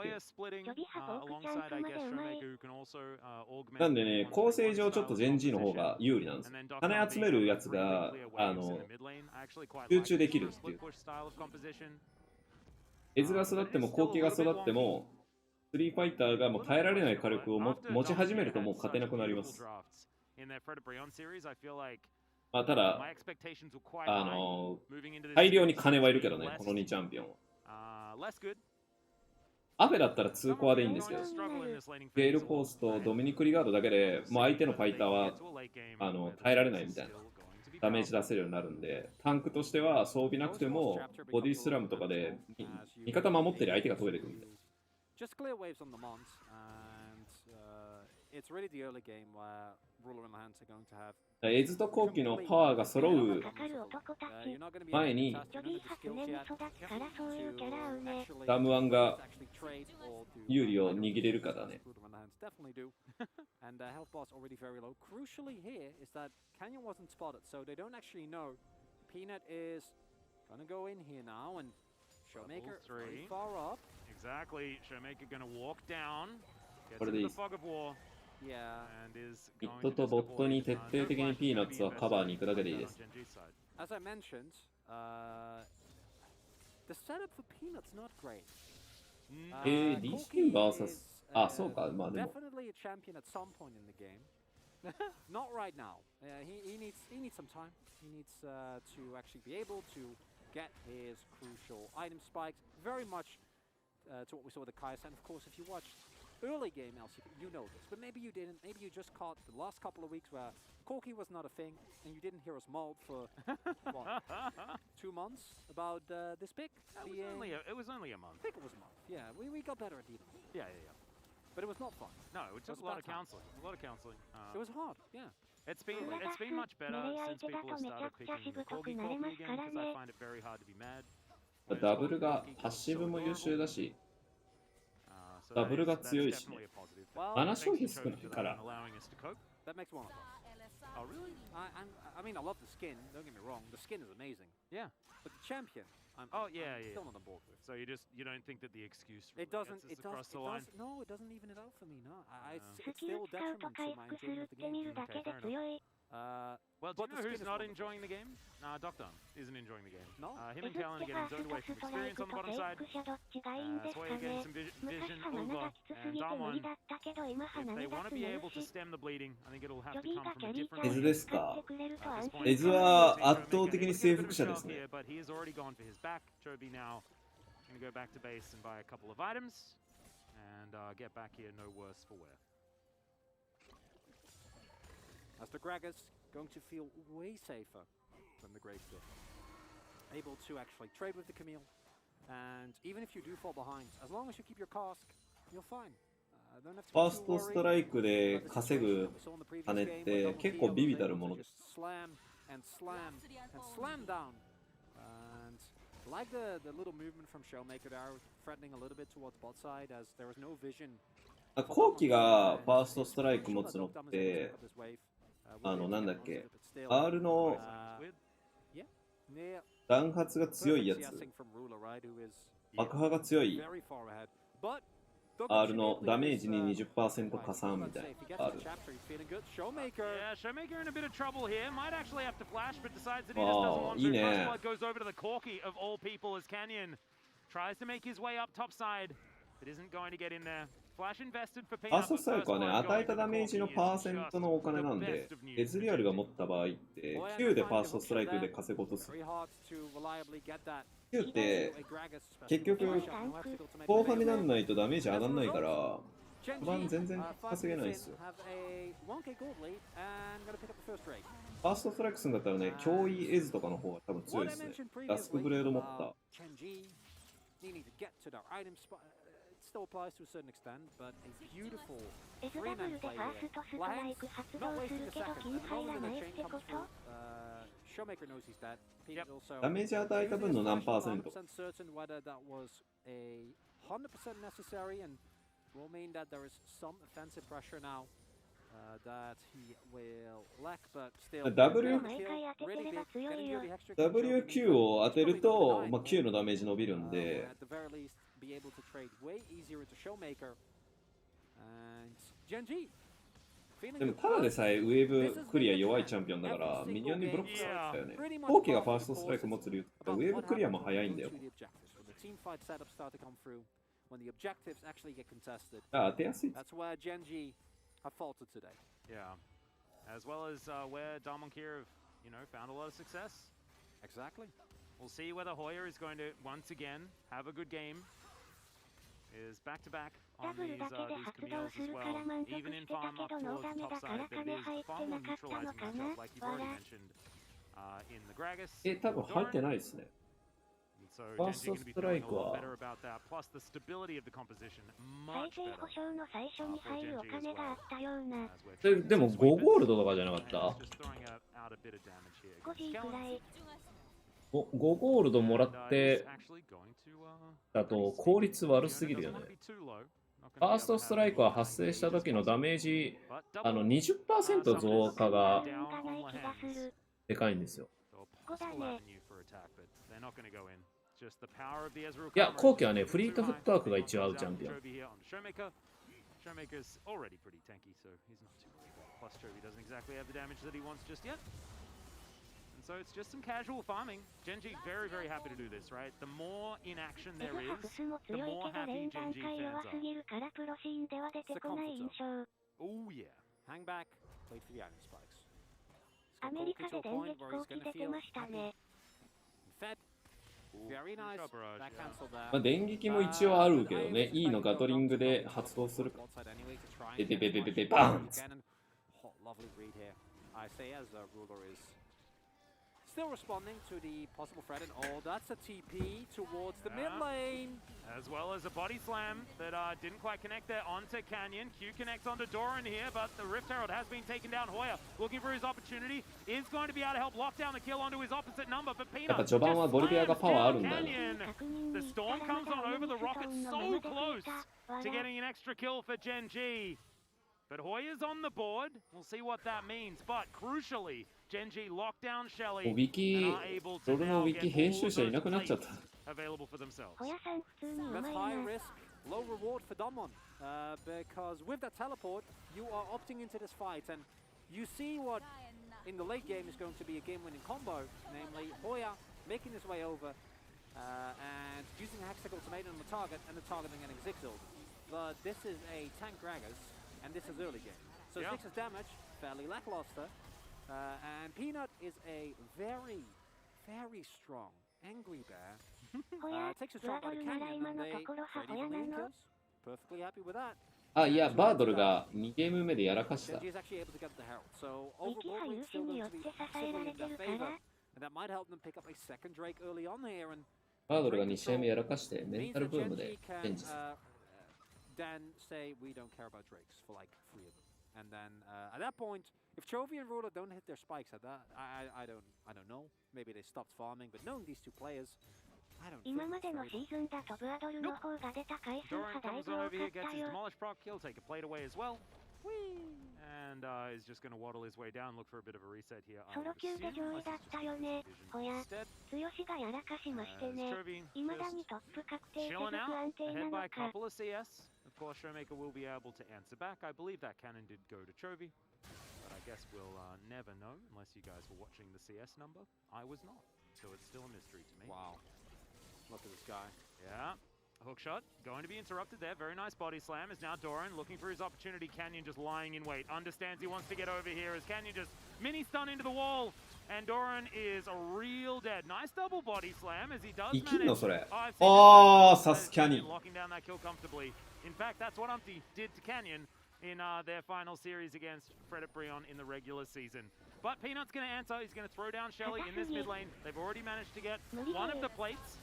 なんでね、構成上ちょっとジェンジーの方が有利なんですよ。金集めるやつが、集中できるっていう。エズが育っても後期が育っても、3ファイターがもう耐えられない火力を持ち始めるともう勝てなくなります。まあ、ただ、大量に金はいるけどね、この2チャンピオンは。アフェだったら2コアでいいんですけど、ゲールコースとドミニク・リガードだけでもう相手のファイターは耐えられないみたいなダメージ出せるようになるんで、タンクとしては装備なくてもボディスラムとかで味方守ってる相手が取れてくるみたいな。エズと後期のパワーが揃う前にダムワンが有利を握れるかだね。これでいいです。ミッドとボットに徹底的にピーナッツはカバーに行くだけでいいです。リーシン VS そうか、まあでも。Not right now. He needs some time. He needs to actually be able to get his crucial item spikes. Very much to what we saw with the Kai'Sa. And of course, if you watched early game LCK, you know this. But maybe you didn't. Maybe you just caught the last couple of weeks where Corki was not a thing, and you didn't hear us mold for what, 2 months about this pick. It was only a month. I think it was a month. Yeah, we got better at dealing. Yeah. But it was not fun. No, it took a lot of counseling. It was hard, yeah. It's been much better since people have started picking the Corgi again, because I find it very hard to be mad. ダブルがパッシブも優秀だし、ダブルが強いしね。マナ消費少ないから。That makes one of us. Oh, really? I mean, I love the skin. Don't get me wrong. The skin is amazing. Yeah. But the champion, I'm still not on board with. So you don't think that the excuse really gets us across the line? No, it doesn't even it out for me. No, it's still detriment to my enjoyment of the game. Okay, fair enough. Well, do you know who's not enjoying the game? Doctor isn't enjoying the game. No? Him and Callan are getting zoned away from experience on the bottom side. That's why you're getting some vision over. And Damwon, if they want to be able to stem the bleeding, I think it'll have to come from a different エズですか。エズは圧倒的に征服者ですね。But he has already gone for his back. Chobi now going to go back to base and buy a couple of items and get back here no worse for wear. As the Gragas going to feel way safer than the Gravesir. Able to actually trade with the Camille. And even if you do fall behind, as long as you keep your cask, you're fine. ファーストストライクで稼ぐ金って結構ビビたるものです。And like the little movement from Showmaker there, threatening a little bit towards bot side as there was no vision. 後期がファーストストライク持つのって、なんだっけ、R の弾発が強いやつ、爆破が強い R のダメージに 20% 加算みたいな R。Yeah, Showmaker in a bit of trouble here. Might actually have to flash, but decides that he just doesn't want to. First blood goes over to the Corki of all people as Canyon tries to make his way up top side, but isn't going to get in there. Flash invested for Peanut. ファーストストライクはね、与えたダメージのパーセントのお金なんで、エズリアルが持った場合って、9でファーストストライクで稼ごうとする。9って、結局、後半にならないとダメージ上がんないから、不満全然稼げないですよ。ファーストストライクするんだったらね、脅威エズとかの方が多分強いですね。ラスクブレード持った。Still applies to a certain extent, but a beautiful three-man play here. Not wasting a second. The moment the chain comes through, Showmaker knows he's dead. Peanut also ダメージ与えた分の何パーセント 100% certain whether that was a 100% necessary and will mean that there is some offensive pressure now that he will lack, but still WQ を当てると、まあ、Q のダメージ伸びるんで、 be able to trade way easier into Showmaker and Genji. でもただでさえウェーブクリア弱いチャンピオンだからミニオンにブロックされてたよね。後期がファーストストライク持つ理由ってウェーブクリアも早いんだよ。あ、当てやすい。That's where Genji have faltered today. Yeah, as well as where Damonkir have, found a lot of success. Exactly. We'll see whether Hoya is going to once again have a good game. Is back to back on these Camille's as well. Even in farm up towards the top side, that is far more neutralizing matchup, like you've already mentioned in the Gragas. 多分入ってないですね。 So Genji going to be feeling a lot better about that. Plus the stability of the composition much better for Genji as well. でも5ゴールドとかじゃなかった？ Just throwing out a bit of damage here. 5ゴールドもらってだと効率悪すぎるよね。ファーストストライクは発生した時のダメージ20% 増加がでかいんですよ。いや、後期はね、フリートフットワークが一応合うチャンピオン。Showmaker's already pretty tanky, so he's not too worried. Plus Chovy doesn't exactly have the damage that he wants just yet. And so it's just some casual farming. Genji very, very happy to do this, right? The more inaction there is, the more happy Genji fans are. Oh yeah. Hang back, wait for the item spikes. To a point where he's going to feel fed. Very nice. That cancelled that. まあ電撃も一応あるけどね、E のガトリングで発動するか。ベベベベベベバン！ Lovely read here. I say as Ruler is still responding to the possible threat, and oh, that's a TP towards the mid lane. As well as a body slam that didn't quite connect there onto Canyon. Q connects onto Doran here, but the Rift Herald has been taken down. Hoya looking for his opportunity, is going to be able to help lock down the kill onto his opposite number, but Peanut just slams down Canyon. The storm comes on over the rocket, so close to getting an extra kill for Genji. But Hoya's on the board. We'll see what that means. But crucially, Genji locked down Shelly and are able to now get all those plates available for themselves. That's high risk, low reward for Damwon. Because with that teleport, you are opting into this fight. And you see what in the late game is going to be a game-winning combo. Namely, Hoya making his way over and using a Hextech ultimatum on the target and the target then getting Zigzag. But this is a tank Gragas. And this is early game. So Zigzag's damage, fairly lackluster. And Peanut is a very, very strong Angry Bear. Takes a shot by the canyon and they trade even kills. Perfectly happy with that. あ、いや、バードルが2ゲーム目でやらかした。Genji is actually able to get the Herald. So overall, it's still going to be possibly in their favor. And that might help them pick up a second Drake early on here. And バードルが2試合目やらかしてメンタルブームでチェンジする。then say we don't care about Drakes for like 3 of them. And then at that point, if Chovy and Ruler don't hit their spikes at that, I don't know. Maybe they stopped farming. But knowing these two players, I don't think Doran comes on over here, gets his Demolish proc kill, take a plate away as well. Whee! And is just going to waddle his way down, look for a bit of a reset here. Chovy chilling out, ahead by a couple of CS. Of course, Showmaker will be able to answer back. I believe that cannon did go to Chovy, but I guess we'll never know unless you guys were watching the CS number. I was not, so it's still a mystery to me. Wow. Look at this guy. Yeah. Hook shot going to be interrupted there. Very nice body slam. Is now Doran looking for his opportunity. Canyon just lying in wait. Understands he wants to get over here as Canyon just mini stun into the wall. And Doran is a real dead. Nice double body slam as he does manage. Locking down that kill comfortably. In fact, that's what Umpty did to Canyon in their final series against Fredit Brion in the regular season. But Peanut's going to answer. He's going to throw down Shelly in this mid lane. They've already managed to get one of the plates.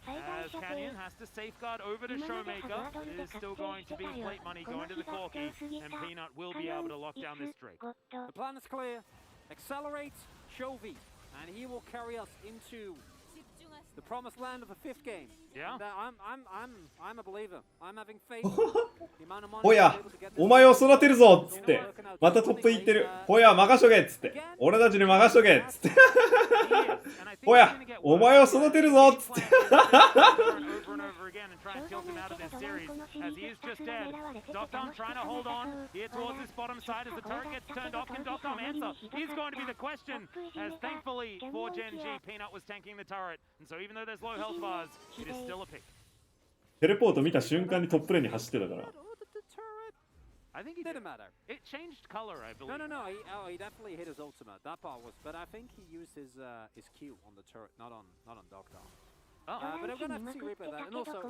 As Canyon has to safeguard over to Showmaker. It is still going to be plate money going to the Corky, and Peanut will be able to lock down this Drake. The plan is clear. Accelerate Chovy, and he will carry us into the promised land of a 5th game. Yeah. And, I'm a believer. I'm having faith. ホヤ、お前を育てるぞっつって、またトップ行ってる。ホヤ、任しとけっつって、俺たちに任しとけっつって。ホヤ、お前を育てるぞっつって。テレポート見た瞬間にトップレーンに走ってたから。I think he didn't matter. It changed color, I believe. No. He definitely hit his ultimate. That part was, but I think he used his Q on the turret, not on Dogtown. But I'm gonna have to see replay that, and also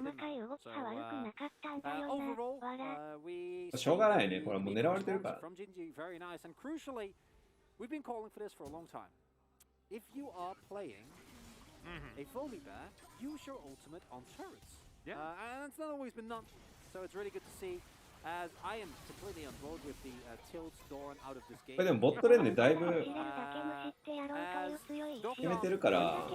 overall, we. しょうがないね。これもう狙われてるから。 From Ginji, very nice, and crucially, we've been calling for this for a long time. If you are playing a Foley bear, use your ultimate on turrets. Yeah. And it's not always been done, so it's really good to see. As I am completely on board with the tilts Doran out of this game. これでもボットレーンでだいぶ決めてるから。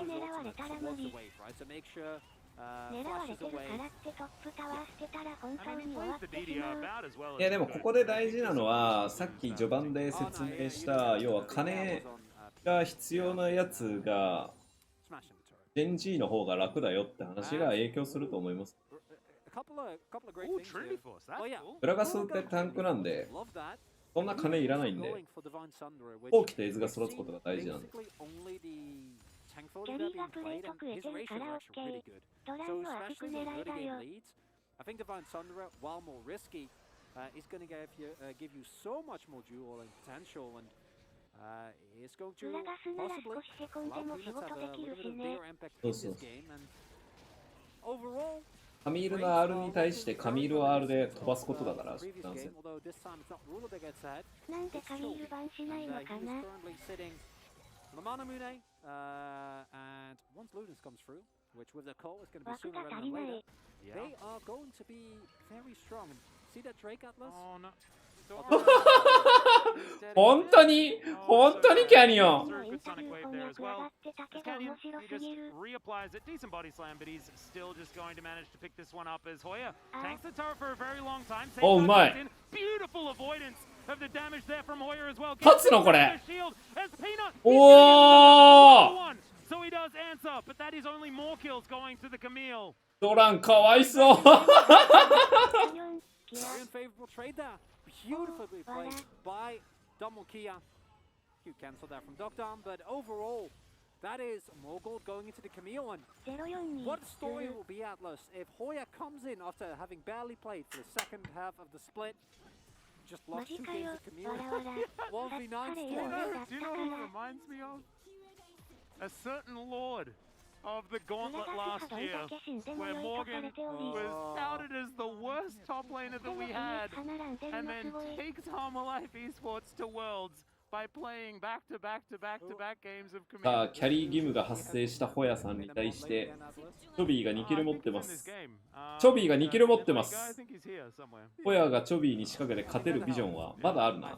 いやでもここで大事なのはさっき序盤で説明した要は金が必要なやつがジェンジーの方が楽だよって話が影響すると思います。ブラガスってタンクなんでそんな金いらないんで後期とエズが育つことが大事なんで。キャリーがプレート食えてるから OK。ドランのアピク狙いだよ。I think Divine Sundra, while more risky, is going to give you so much more dueling potential, and it's going to possibly allow Peanut to have a little bit of bigger impact in this game. And overall, カミールの R に対してカミールを R で飛ばすことだから。なんでカミールバンしないのかな。Lamana and once Ludens comes through, which with the call is going to be sooner rather than later, they are going to be very strong. And see that Drake Atlas? Oh no. 本当にキャニオン。Reapplies it, decent body slam, but he's still just going to manage to pick this one up as Hoya tanks the turret for a very long time. Oh my! Beautiful avoidance of the damage there from Hoya as well. 勝つのこれ。おお。So he does answer, but that is only more kills going to the Camille. ドランかわいそう。 Very unfavorable trade there. Beautifully played by Kia. You cancel that from Dogdown, but overall, that is more gold going into the Camille. And what story will be Atlas if Hoya comes in after having barely played for the second half of the split? Just lost 2 games of Camille. 1v9 squad. Do you know who it reminds me of? A certain lord of the gauntlet last year, where Morgan was touted as the worst top laner that we had, and then takes Harmolife Esports to Worlds by playing back-to-back games of さあ command. キャリー義務が発生したホヤさんに対してチョビーが2キル持ってます。チョビーが2キル持ってます。ホヤがチョビーに仕掛けて勝てるビジョンはまだあるな。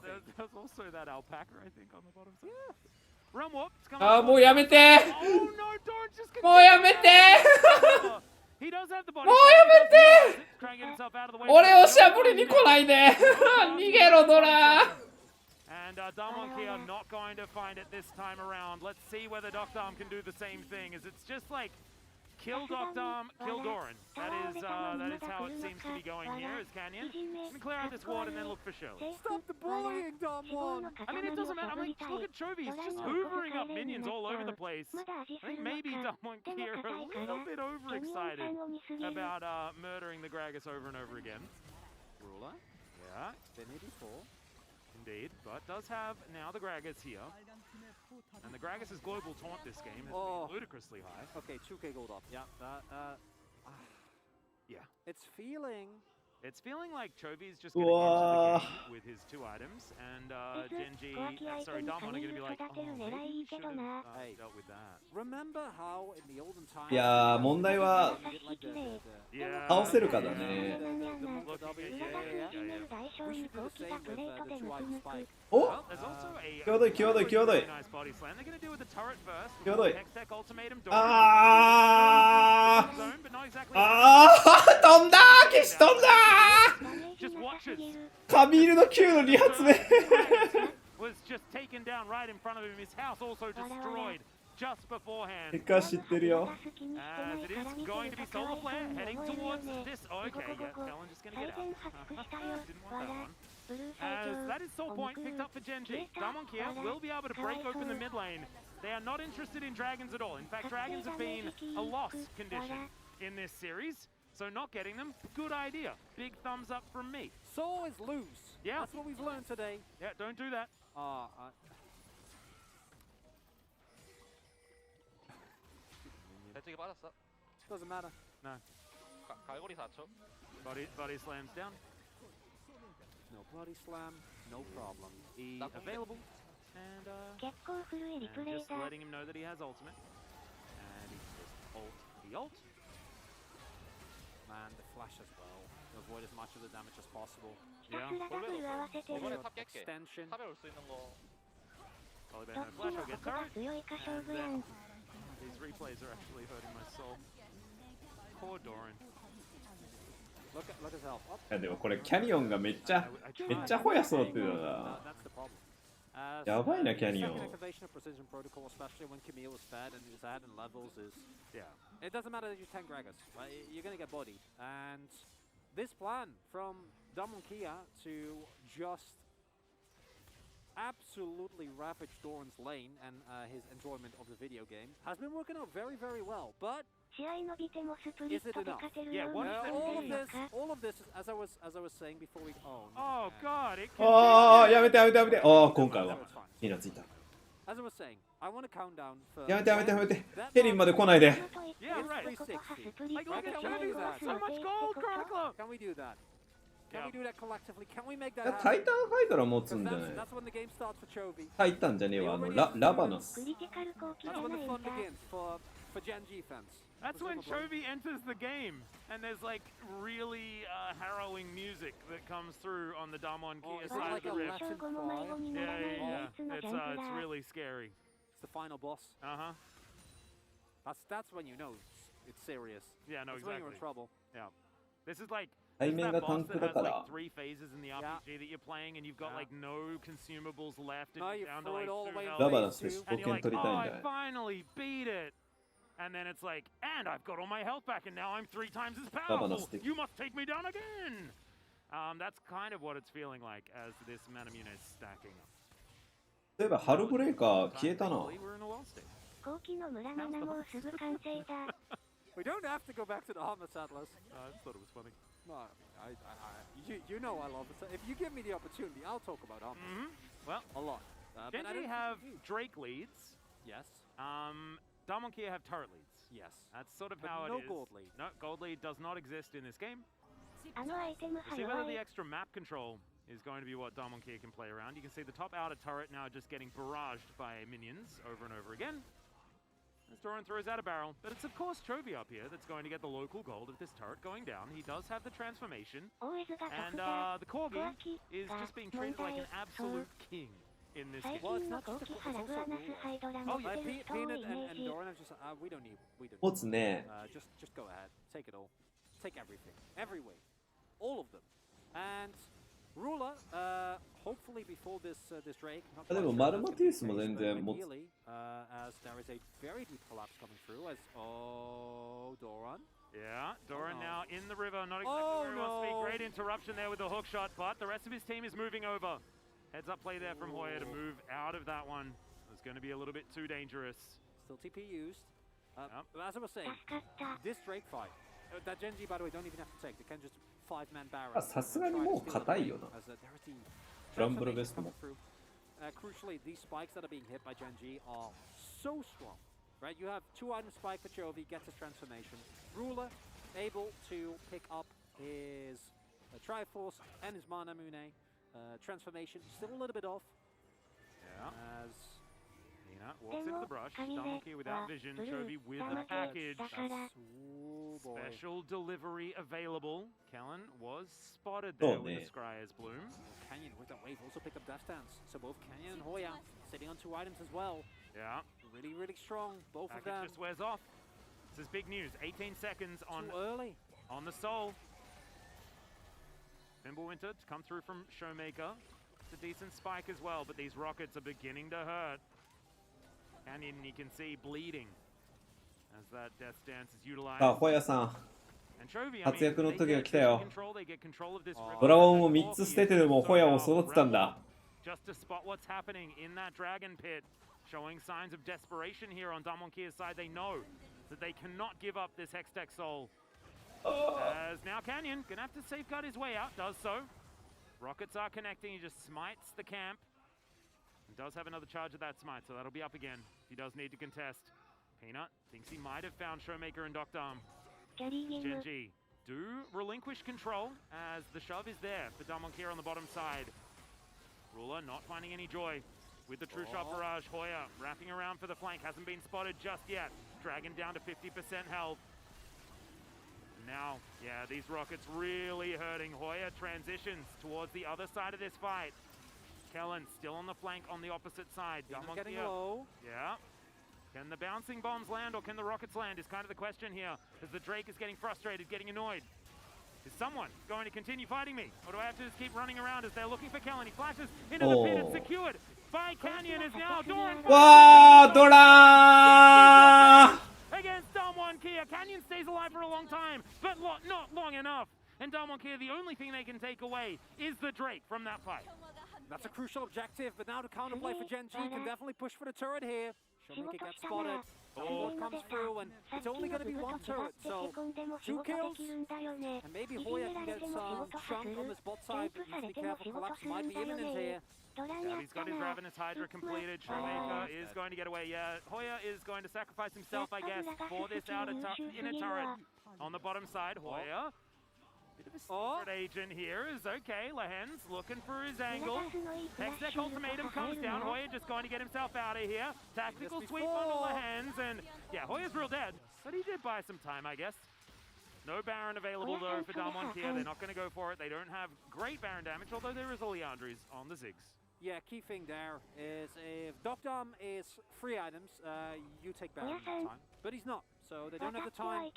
あーもうやめてもうやめてもうやめて俺をしゃぶりに来ないで逃げろドラ And Damwon Kia not going to find it this time around. Let's see whether Doctorm can do the same thing. As it's just like kill Doctorm, kill Doran. That is how it seems to be going here. Is Canyon gonna clear out this ward and then look for Shirley. Stop the bullying, Damwon! I mean, it doesn't matter. I mean, look at Chovy. He's just hoovering up minions all over the place. I think maybe Damwon Kia are a little bit overexcited about murdering the Gragas over and over again. Ruler? Yeah. Been here before. Indeed, but does have now the Gragas here. And the Gragas' global taunt this game has been ludicrously high. Okay, 2k gold up. Yeah, yeah. It's feeling like Chovy's just going to enter the game with his 2 items, and Genji, sorry, Damwon are going to be like, oh, maybe we should have dealt with that. Remember how in the olden times... いやー問題は倒せるかだね。お際どい際どい際どい際どいあー飛んだー消し飛んだーカビールの9の2発目結果知ってるよ。As it is going to be solo player heading towards this. Oh, okay, yeah, Kellen just gonna get out. Didn't want that one. As that is soul point picked up for Genji. Damwon Kia will be able to break open the mid lane. They are not interested in dragons at all. In fact, dragons have been a loss condition in this series. So not getting them, good idea. Big thumbs up from me. Soul is loose. Yeah. That's what we've learned today. Yeah, don't do that. Doesn't matter. No. 갈고리 4초. Body slams down. No body slam, no problem. E available. And just letting him know that he has ultimate. And he just ult the ult. Man, the flash as well. To avoid as much of the damage as possible. Yeah. 이번에 탑 깰게. Extension. 탑에 올 수 있는 거. Probably better flash will get turret. And then these replays are actually hurting my soul. Poor Doran. Look at his health. いやでもこれキャニオンがめっちゃホヤそうっていうのが That's the problem. やばいなキャニオン Second activation of precision protocol, especially when Camille is fed and is adding levels, is it doesn't matter that you tank Gragas, right? You're gonna get bodied. And this plan from Damwon Kia to just absolutely ravage Doran's lane and his enjoyment of the video game has been working out very, very well. But is it enough? Yeah, all of this, as I was saying before we Oh God! It ああやめてやめてやめてああ今回はいいなついた As I was saying, I want to count down for やめてやめてやめてケリンまで来ないで Yeah, right. It's 360. Like, look at Can we do that? so much gold, Chronicler. Can we do that? Can we do that collectively? Can we make that タ happen? イタンファイトラー持つ Because んじゃない that's when the game starts for Chovy. タイタンじゃねえわラバナス That's when the fun begins for Genji fans. That's when Chovy enters the game, and there's like really harrowing music that comes through on the Damwon Kia is it side like of a the rift. Latin cry? Yeah. It's really scary. It's the final boss. That's when you know it's serious. Yeah, no, That's when exactly. you're in trouble. Yeah. This is like 対面 that がタ boss ン that クだ has か like ら 3 phases in the RPG that you're playing, and you've got like no consumables left, and No, you're you down to threw like it all the way ラ 2 バ health, ナスです保 and you're 険 like, 取り oh, たいん I だよ finally beat it. And then it's like, and I've got all my health back, and now I'm 3 times as Labanas powerful. stick. You must take me down again. That's kind of what it's feeling like as this Manamune is stacking up. 例えばハルブレイカー消えたな Thankfully, we're in a well state. We don't have to go back to the Hamas Atlas. I just thought it was funny. No, you know I love it. So if you give me the opportunity, I'll talk about Hamas. Well, A lot. But I Genji don't have think you- Drake leads. Yes. Damwon Kia have turret leads. Yes. That's sort of But how no it is. gold lead. No, gold lead does not exist in this game. We'll see whether the extra map control is going to be what Damonkia can play around. You can see the top outer turret now just getting barraged by minions over and over again. As Doran throws out a barrel, but it's of course Chovy up here that's going to get the local gold of this turret going down. He does have the transformation, and the Corgi is just being treated like an absolute king in this game. Well, it's not just it's also oh yeah, Peanut and Doran have just we don't need 持つね。 just go ahead, take it all, take everything, every way, all of them, and Ruler, hopefully before this Drake. でもマルマティウスも全然持つ。 As there is a very deep collapse coming through as Doran. Yeah, Doran now in the river, not exactly where he wants to be. Great interruption there with the hook shot, but the rest of his team is moving over. Heads up play there from Hoya to move out of that one. It's going to be a little bit too dangerous. Still TP used. As I was saying, this Drake fight, that Genji, by the way, don't even have to take. They can just 5-man Baron. さすがにもう硬いよな。ランブルベストも。 Crucially, these spikes that are being hit by Genji are so strong, right? You have 2-item spike for Chovy, gets his transformation. Ruler able to pick up his Triforce and his Mana Mune. Transformation still a little bit off. Yeah. As Peanut walks into the brush. Damonkia without vision. Chovy with the package. Special delivery available. Kellen was spotted there with the Scryer's Bloom. Canyon with that wave also picked up Death Dance. So both Canyon and Hoya sitting on 2 items as well. Yeah. Really, really strong. Both package of them. Just wears off. This is big news. 18 seconds on too early. On the Soul. Winter to come through from Showmaker. It's a decent spike as well, but these rockets are beginning to hurt. Canyon, you can see bleeding as that Death Dance is utilized. あ、ホヤさん。活躍の時が来たよ。ドラゴンを3つ捨ててでもホヤを育てたんだ。 Just to spot what's happening in that dragon pit, showing signs of desperation here on Damonkia's side. They know that they cannot give up this Hextech Soul. As now Canyon gonna have to safeguard his way out, does so. Rockets are connecting, he just smites the camp. And does have another charge of that smite, so that'll be up again. He does need to contest. Peanut thinks he might have found Showmaker and Doctor Arm. Genji do relinquish control as the shove is there for Damonkia on the bottom side. Ruler not finding any joy with the true shot barrage. Hoya wrapping around for the flank, hasn't been spotted just yet. Dragon down to 50% health. Now, yeah, these rockets really hurting. Hoya transitions towards the other side of this fight. Kellen still on the flank on the opposite side. Getting low. Yeah. Can the bouncing bombs land or can the rockets land is kind of the question here. As the Drake is getting frustrated, getting annoyed. Is someone going to continue fighting me? Or do I have to just keep running around as they're looking for Kellen? He flashes into the pit. It's secured by Canyon. Is now Doran. Wow, Doran! Against Damonkia. Canyon stays alive for a long time, but not long enough. And Damonkia, the only thing they can take away is the Drake from that fight. That's a crucial objective, but now to counterplay for Genji can definitely push for the turret here. Showmaker gets spotted. Comes through, and it's only going to be 1 turret, so 2 kills. And maybe Hoya can get some chunk on this bot side, but you need to be careful. Collapse might be imminent here. Yeah, he's got his Ravenous Hydra completed. Showmaker is going to get away. Yeah, Hoya is going to sacrifice himself, I guess, for this inner turret. On the bottom side, Hoya. Bit of a secret agent here is okay. Lahen's looking for his angle. Hextech Ultimatum comes down. Hoya just going to get himself out of here. Tactical sweep on Lahen's, and yeah, Hoya's real dead, but he did buy some time, I guess. No Baron available though for Damonkia. They're not going to go for it. They don't have great Baron damage, although there is a Leandries on the Ziggs. Yeah, key thing there is if Doctor is 3 items, you take Baron at the time. But he's not, so they don't have the time.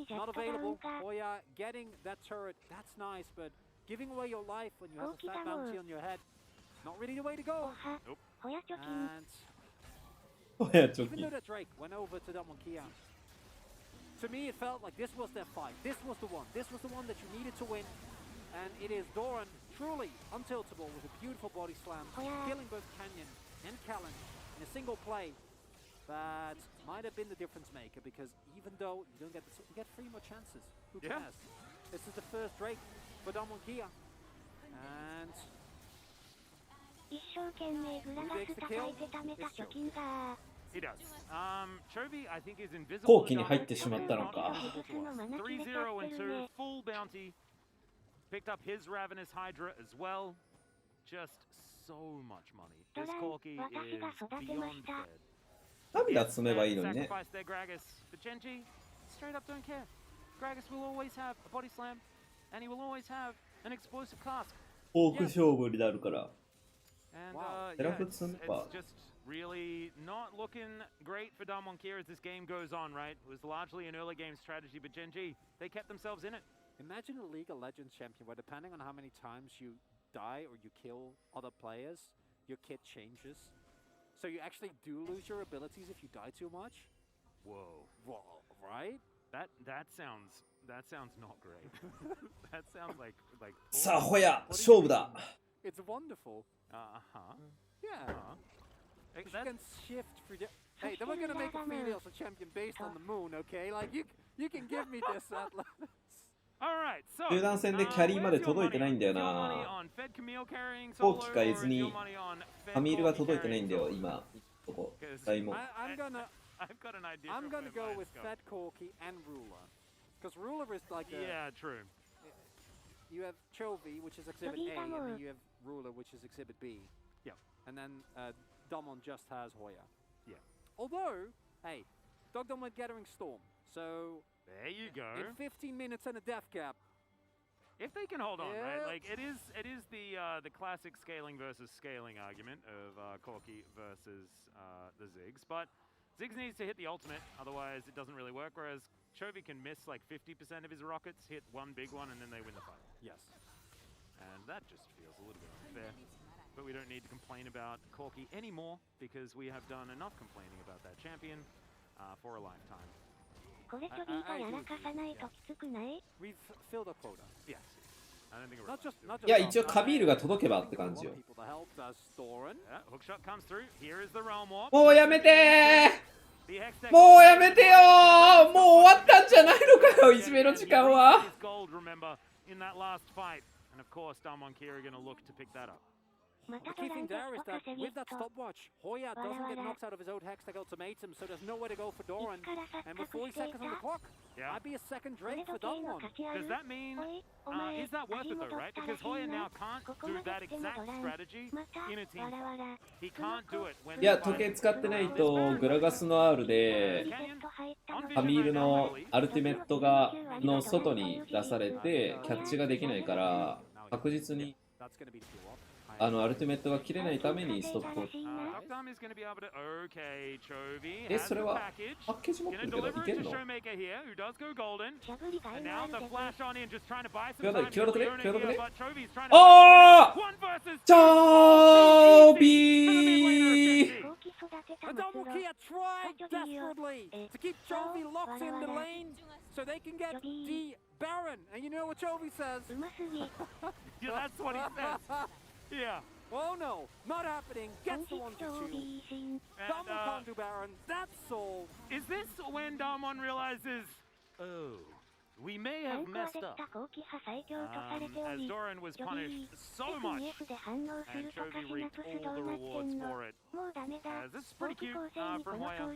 Not available. Hoya getting that turret, that's nice, but giving away your life when you have a fat bounty on your head, not really the way to go. Nope. And even though that Drake went over to Damonkia, to me it felt like this was their fight. This was the one. This was the one that you needed to win. And it is Doran, truly untiltable with a beautiful body slam, killing both Canyon and Callan in a single play. That might have been the difference maker, because even though you don't get you get 3 more chances. Who cares? This is the first Drake for Damonkia. And who takes the kill? He does. Chovy, I think, is invisible. 後期に入ってしまったのか。 3-0 and 2, full bounty. Picked up his Ravenous Hydra as well. Just so much money. This Corki is beyond fed. 涙積めばいいのにね。 Sacrifice their Gragas, but Genji straight up don't care. Gragas will always have a body slam, and he will always have an explosive cask. フォーク勝負になるから。 And Yeah, it's just really not looking great for Damwon Kia as this game goes on, right? It was largely an early game strategy, but Genji, they kept themselves in it. Imagine a League of Legends champion where depending on how many times you die or you kill other players, your kit changes. So you actually do lose your abilities if you die too much. Whoa. Whoa, right? That sounds not great. That sounds like さあ、ホヤ、勝負だ。 It's wonderful. Yeah. You can shift for hey, then we're gonna make a female champion based on the moon, okay? Like you can give me this Atlas. All right, so 集団戦でキャリーまで届いてないんだよな。後期かえずにファミールが届いてないんだよ今。ここ。大門。I'm gonna go with Fed Fed Corki and Ruler, because Ruler is like a, yeah, true. You have Chovy, which is Exhibit A, and then you have Ruler, which is Exhibit B. Yeah. And then Damwon just has Hoya. Yeah. Although, hey, Dogdom went Gathering Storm, so there you go. In 15 minutes and a death cap. If they can hold on, right? Like it is the classic scaling versus scaling argument of Corki versus the Ziggs, but Ziggs needs to hit the ultimate, otherwise it doesn't really work. Whereas Chovy can miss like 50% of his rockets, hit one big one, and then they win the fight. Yes. And that just feels a little bit unfair. But we don't need to complain about Corki anymore, because we have done enough complaining about that champion for a lifetime. これちょびがやらかさないときつくない? We've filled a quota. Yes. I don't think it Not just いや、一応カビールが届けばって感じよ。Hookshot comes through. Here is the realm warp. もうやめてー。もうやめてよー。もう終わったんじゃないのかよ、いじめの時間は。In that last fight, and of course, Damwon Kia are going to look to pick that up. The key thing there is that with that stopwatch, Hoya doesn't get knocked out of his own Hextech ultimatum, so there's nowhere to go for Doran. And with 40 seconds on the clock, I'd be a second Drake for Damwon. Does that mean, is that worth it though, right? Because Hoya now can't do that exact strategy in a team fight. He can't do it when いや、時計使ってないとグラガスの R でファミールのアルティメットがの外に出されてキャッチができないから確実にアルティメットが切れないためにストップをそれはパッケージ持ってるけどいけんの際どくね際どくねあーチョービーDamwon Kia tried desperately to keep Chovy locked in the lane so they can get the Baron. And you know what Chovy says? Yeah, that's what he says. Yeah. Oh no, not happening. Gets the 1-2. Damwon can't do Baron. That's all. Is this when Damwon realizes, oh, we may have messed up? As Doran was punished so much, and Chovy reaped all the rewards for it. This is pretty cute from Hoya.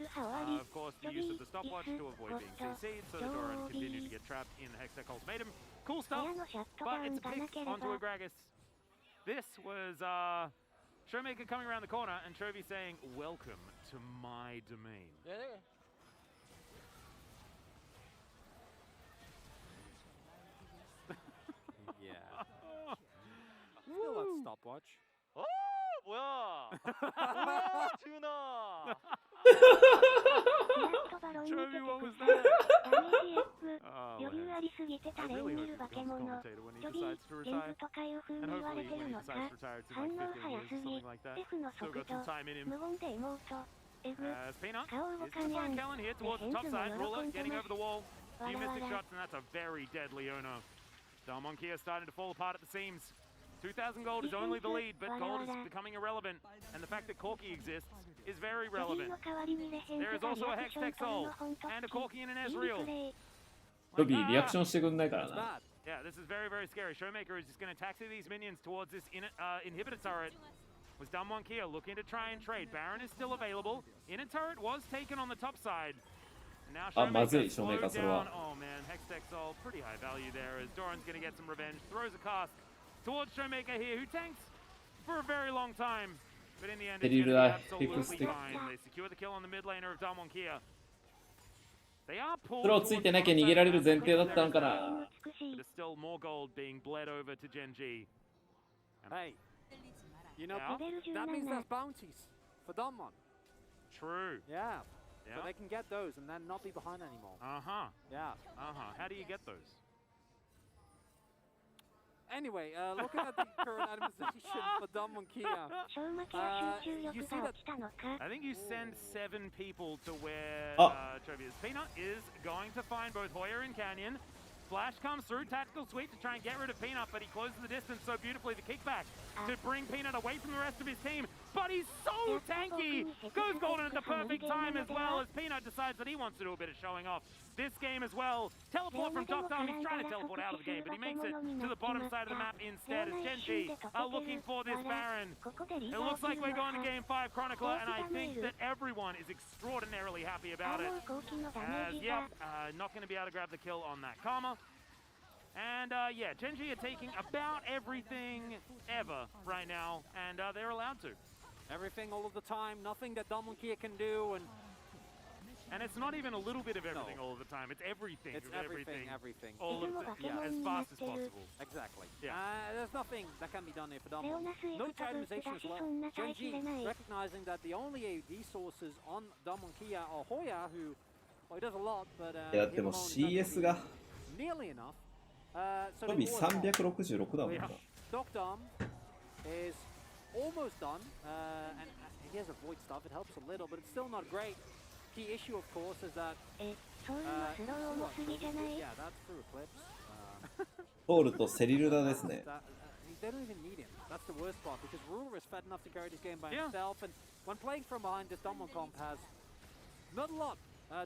Of course, the use of the stopwatch to avoid being CC'd, so that Doran continued to get trapped in the Hextech ultimatum. Cool stuff, but it's a pick onto a Gragas. This was Showmaker coming around the corner and Chovy saying, welcome to my domain. Yeah. Still that stopwatch. 어 뭐야? 튜나. Chovy, what was that? I really hope he becomes a commentator when he decides to retire. And hopefully when he decides to retire, it's in like 15 years or something like that. Still got some time in him. As Peanut is going to find Kellen here towards the top side. Ruler getting over the wall. Few mystic shots, and that's a very deadly Ono. Damwon Kia starting to fall apart at the seams. 2,000 gold is only the lead, but gold is becoming irrelevant. And the fact that Corki exists is very relevant. There is also a Hextech Soul, and a Corki and an Ezreal. Yeah, this is very, very scary. Showmaker is just going to taxi these minions towards this inhibitor turret. Was Damwon Kia looking to try and trade. Baron is still available. Inner turret was taken on the top side. And now Showmaker slowed down. Oh man, Hextech So pretty high value there as Doran's going to get some revenge. Throws a cask towards Showmaker here, who tanks for a very long time. But in the end, it's going to be absolutely fine. They secure the kill on the mid laner of Damwon Kia. They are pulled スローついてなきゃ逃げられる前提だったのかな。 But there's still more gold being bled over to Gen G. Hey, you know, Yeah. that means there's bounties for Donmon. True. Yeah. Yeah. So they can get those and then not be behind anymore. Uh-huh. Yeah. Uh-huh. How do you get those? Anyway, looking at the current animation for Donmon Kia, you see that I think you send 7 people to where Oh. Chovy is. Peanut is going to find both Hoya and Canyon. Flash comes through, tactical sweep to try and get rid of Peanut, but he closes the distance so beautifully. The kickback to bring Peanut away from the rest of his team, but he's so tanky! Goes golden at the perfect time as well as Peanut decides that he wants to do a bit of showing off. This game as well. Teleport from Doctor, he's trying to teleport out of the game, but he makes it to the bottom side of the map instead as Gen G are looking for this Baron. It looks like we're going to Game 5 Chronicler, and I think that everyone is extraordinarily happy about it. As, yep, not going to be able to grab the kill on that Karma. And yeah, Gen G are taking about everything ever right now, and they're allowed to. everything all of the time, nothing that Donmon Kia can do, And it's not even a little bit of everything all of the time, it's everything it's of everything. all of as fast as possible. Exactly. Yeah. There's nothing that can be done here for Donmon. No itemization as well. Gen G recognizing that the only AD sources on Donmon Kia are Hoya, who, well, he does a lot, but いやでも CS が nearly enough. So 飛び366だもんな。 Doc Dom is almost done, and he has a void stuff. It helps a little, but it's still not great. Key issue, of course, is that yeah, that's through Eclipse. ソウルとセリルダですね。 They don't even need him. That's the worst part because Ruler is fed enough to carry this game by Yeah. himself, and when playing from behind, this Donmon comp has not a lot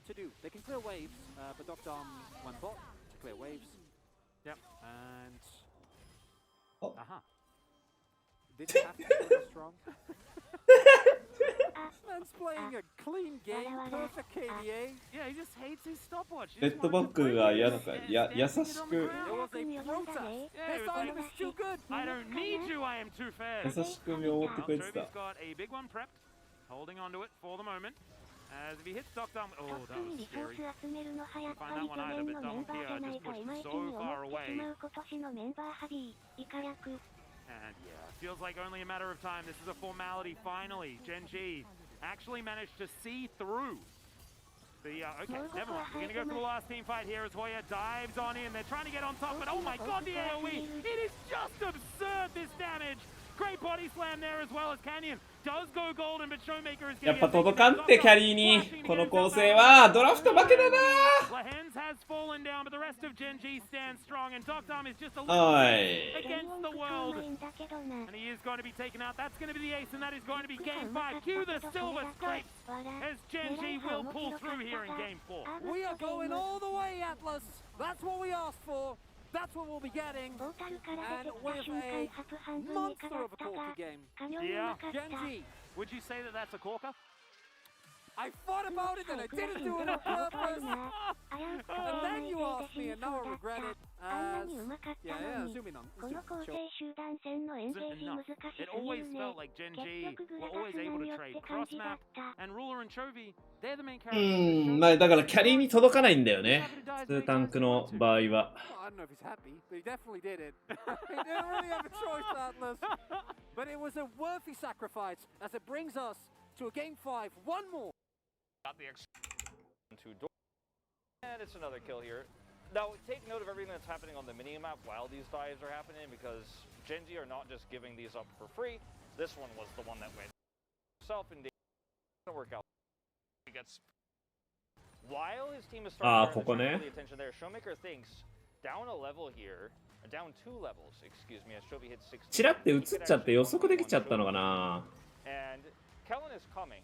to do. They can clear waves, but Doc Dom went bot to clear waves. Yep. And Oh. did you have to go that strong? Man's playing a clean game, perfect KDA. Yeah, he just hates his stopwatch. レッドバックが嫌だから、優しく It was a protest. This item is too good. I don't need you, I am too fair. 優しく見守ってくれて Jovi's た。 got a big one prepped, holding onto it for the moment. As if he hits Doc Dom, oh, that was scary. Find that one either, but Dom Kia just pushed so far away. And yeah, feels like only a matter of time. This is a formality finally. Gen G actually managed to see through the, okay, never mind. We're gonna go for the last team fight here as Hoya dives on in. They're trying to get on top, but oh my god, the AoE! It is just absurd, this damage! Great body slam there as well as Canyon does go golden, but Showmaker is やっぱ届かんってキャリーに。この構成はドラフト負けだな。 Lahens has fallen down, but the rest of Gen G stands strong, and Doc Dom is just a お little い。 against the world. And he is going to be taken out. That's going to be the ace, and that is going to be Game 5. Cue the silver scrapes as Gen G will pull through here in Game 4. We are going all the way, Atlas. That's what we asked for. That's what we'll be getting. And with a monster of a Corki game. Yeah. Gen G. Would you say that that's a corker? I thought about it and I didn't do it on purpose. And then you asked me and now I regret it. Yeah, zoom in on. It always felt like Gen G were always able to trade cross map, and Ruler and Chovy, they're the main う characters. ん、まあだからキャリーに届かないんだよね。普通タンクの場合は。 I don't know if he's happy, but he definitely did it. He didn't really have a choice, Atlas. But it was a worthy sacrifice as it brings us to a Game 5. One more. Got the extra. And it's another kill here. Now, take note of everything that's happening on the mini-map while these dives are happening, because Gen G are not just giving these up for free. This one was the one that went self and didn't work out. He gets While his team is starting toここね。 the attention there, Showmaker thinks down a level here, down 2 levels, excuse me, as Chovy hits 16. チラって映っちゃって予測できちゃったのかな。 And Kellen is coming.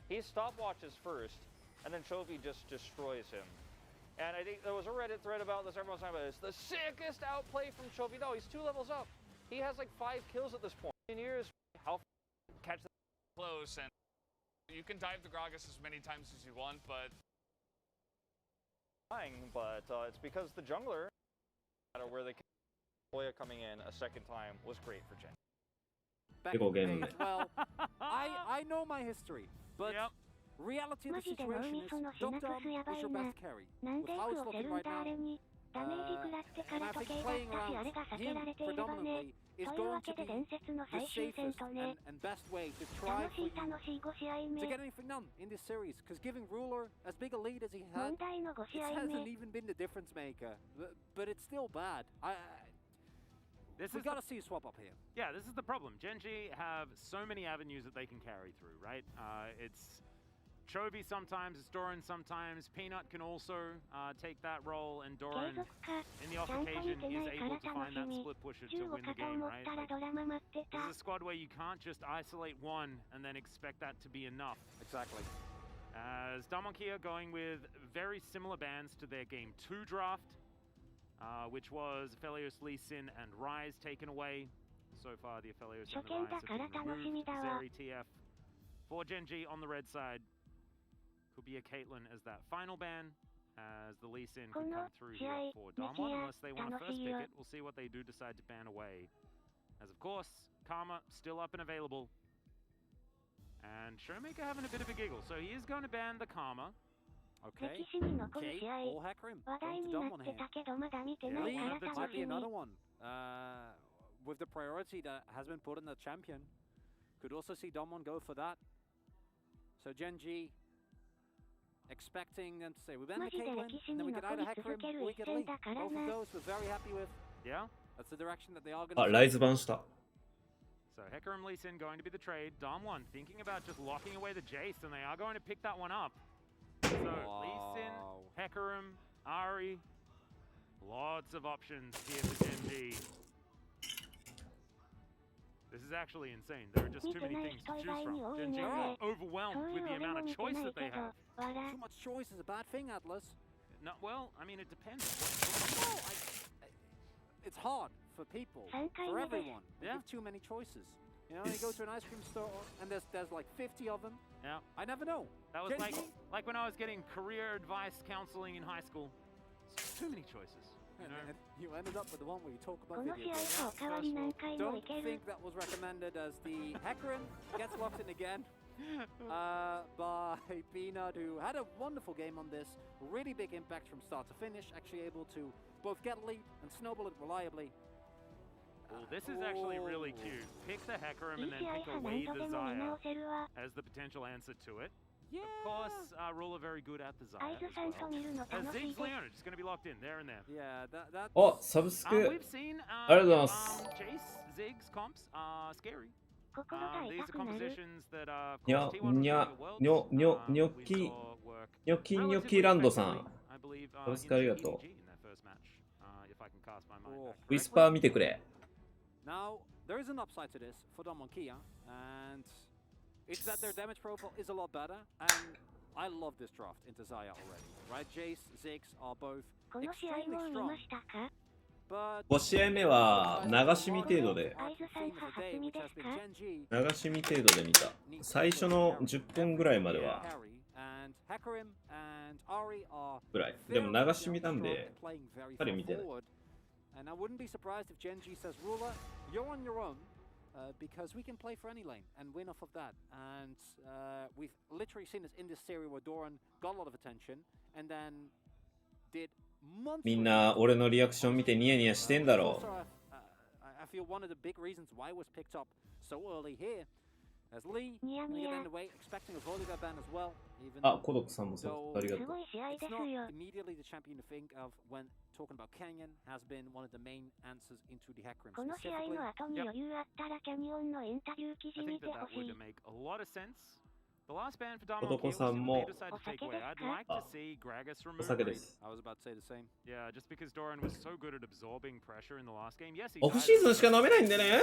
He stopwatches first, and then Chovy just destroys him. And I think there was a Reddit thread about this. Everyone's talking about this. The sickest outplay from Chovy. No, he's 2 levels up. He has like 5 kills at this point. In years, how catch the close, and you can dive the Gragas as many times as you want, but but it's because the jungler, where they Oya coming in a second time was great for Gen. Well, I know my history, but reality of the situation is Dr. was your best carry. With how it's looking right now, and I think playing around him predominantly is going to be the safest and best way to try for you to get anything done in this series. Because giving Ruler as big a lead as he had, it hasn't even been the difference maker. But it's still bad. We've got to see a swap up here. Yeah, this is the problem. Gen G have so many avenues that they can carry through, right? It's Chovy sometimes, it's Doran sometimes. Peanut can also take that role, and Doran, in the off occasion, is able to find that split pusher to win the game, right? Like, this is a squad where you can't just isolate one and then expect that to be enough. Exactly. As Damonkia going with very similar bans to their Game 2 draft, which was Aphelios, Lee Sin, and Ryze taken away. So far, the Aphelios and the Ryze have been removed. Zeri TF for Gen G on the red side. Could be a Caitlyn as that final ban, as the Lee Sin could come through here for Damwon, unless they want to first pick it. We'll see what they do decide to ban away. As of course, Karma still up and available. And Showmaker having a bit of a giggle, so he is going to ban the Karma. Okay, or Hecarim, going to Damwon here. Lee might be another one. With the priority that has been put on the champion, could also see Damwon go for that. So Gen G expecting them to say, we ban the Caitlyn, and then we get either Hecarim or we get Lee. Both of those we're very happy with. Yeah. That's the direction that they are going to Ryze 版した So Hecarim Lee Sin going to be the trade. Damwon thinking about just locking away the Jace, and they are going to pick that one up. So Lee Sin, Hecarim, Ahri, lots of options here for Gen G. This is actually insane. There are just too many things to choose from. Gen G are overwhelmed with the amount of choice that they have. Too much choice is a bad thing, Atlas. No, well, I mean, it depends. It's hard for people, for everyone. You have too many choices. You know, you go to an ice cream store and there's like 50 of them. Yeah. I never know. That was like when I was getting career advice counseling in high school. Too many choices. You know? And you ended up with the one where you talk about video games. Don't think that was recommended, as the Hecarim gets locked in again by Peanut, who had a wonderful game on this. Really big impact from start to finish. Actually able to both get a lead and snowball it reliably. Well, this is actually really cute. Pick the Hecarim and then pick away the Xayah as the potential answer to it. Yeah. Of course, Ruler very good at the Xayah as well. Ziggs Leona just going to be locked in, there and there. Yeah, that's... お、サブスク We've seen ありがとうございます Jace, Ziggs comps are scary. 心が These 痛 are くなる compositions that are にゃ、にゃ、にょ、にょ、にょき、にょきにょきランドさん サブスクありがとう ウィスパー見てくれ Now, there is an upside to this for Damonkia, and it's that their damage profile is a lot better, and I love this draft into Xayah already, right? Jace, Ziggs are both この試合 extremely も見 strong, ましたか but 5試合目は流し見程度で our theme of the day, which has been Gen G, 流し見程度で見た最初の10分ぐらいまでは and Hecarim and Ahri are ぐらいでも流し見たんで playing very 彼見てない forward. And I wouldn't be surprised if Gen G says, Ruler, you're on your own, because we can play for any lane and win off of that. And we've literally seen this in this series where Doran got a lot of attention and then did months. みんな俺のリアクション見てニヤニヤしてんだろ I feel one of the big reasons why it was picked up so early here. As Lee, Nia, we get Nia. in the way, expecting a Volibear ban as well. Even あ、コドクさんもそうありがとうすごい試合 it's です not よ immediately the champion to think of when talking about Canyon has been one of the main answers into the Hecarim この試合 specifically. の後に余裕あったらキャニオンのインタビュー記事 I 見 think て that ほ that しい would make a lot of sense. The last ban for コド Damonkia コ was さん what も they decided to take away. I'd like to see Gragas お removed. 酒です I was about to say the same. Yeah, just because Doran was so good at absorbing pressure in the last game. Yes, he オフシーズンしか飲めないんでね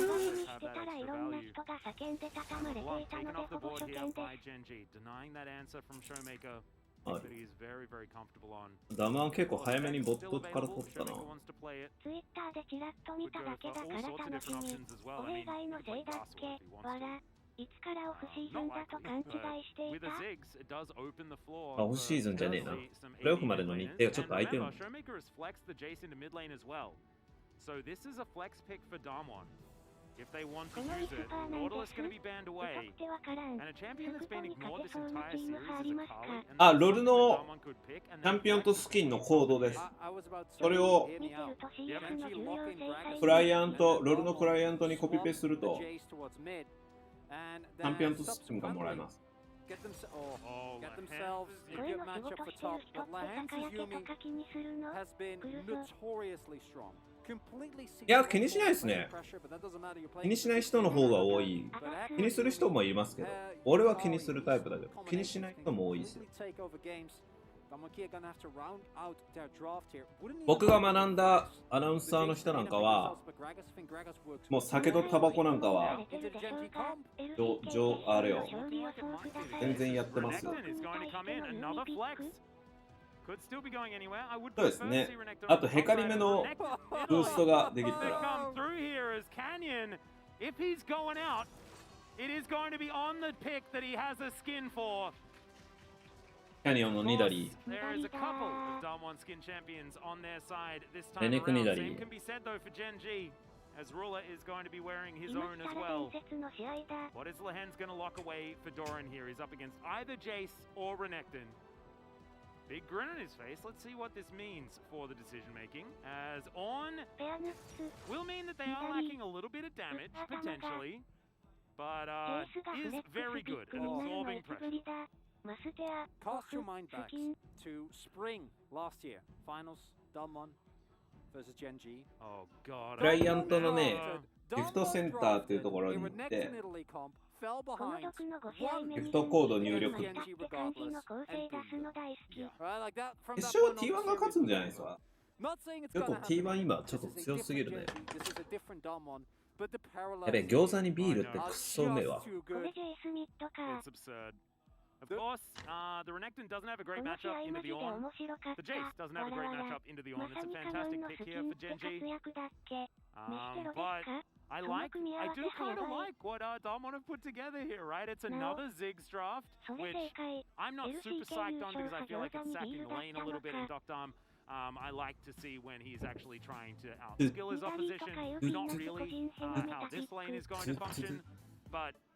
無駄にしてたらいろんな人が叫んで畳まれていた taken ので off ほ the ぼ board 初 here 見で by Gen G, denying that answer from Showmaker. Oh. That he's very, very comfortable on. ダマは結構早めにボットから取ったな Showmaker wants to play it. ツイッターでチラッと見 Would た go だけ for だ all から sorts of 楽し different み options as well. I 俺 mean, 以外 he の could せ play いだっ Yasuo け if he wants わら to. いつからオフシーズンだと勘違いしてい With the た。 Ziggs, it does open the floor. あ、オフシーズンじゃねえな。プレイオフまでの日程がちょっと空いてるんだ。 Showmaker has flexed the Jace into mid lane as well. So this is a flex pick for Damwon. If they want to use it, Nautilus is going to be banned away. And a champion that's been ignored this entire series is Akali. あ、ロルのチャンピオンとスキンのコードです。それをクライアント、ロルのクライアントにコピペすると、チャンピオンとスキンがもらえます。Get themselves a good matchup for top, but Lahance's Yumi has been notoriously strong. いや、気にしないですね。気にしない人の方が多い。気にする人もいますけど、俺は気にするタイプだけど、気にしない人も多いですよ。僕が学んだアナウンサーの人なんかは、もう酒とタバコなんかは、あれよ、全然やってますよ。そうですね。あと、ヘカリメのブーストができたら。キャニオンのニダリー。レネクニダリー。As Rula is going to be wearing his own as well. What is Lahen's going to lock away for Doran here? He's up against either Jace or Renekton. Big grin on his face. Let's see what this means for the decision making. As on will mean that they are lacking a little bit of damage, potentially. But is very good at absorbing pressure. Cast your mind back to spring last year. Finals, Damwon versus Gen G. Oh god. クライアントのね、ギフトセンターっていうところに行って、ギフトコード入力。決勝 T1 が勝つんじゃないですか。ちょっと T1 今ちょっと強すぎるね。やべ、餃子にビールってくっそうめえわ。It's absurd. Of course, the Renekton doesn't have a great matchup into the Ornn. The Jace doesn't have a great matchup into the Ornn. It's a fantastic pick here for Gen G. But I do kind of like what Damwon have put together here, right? It's another Ziggs draft, which I'm not super psyched on because I feel like it's sacking the lane a little bit in Dom. I like to see when he's actually trying to outskill his opposition. Not really how this lane is going to function.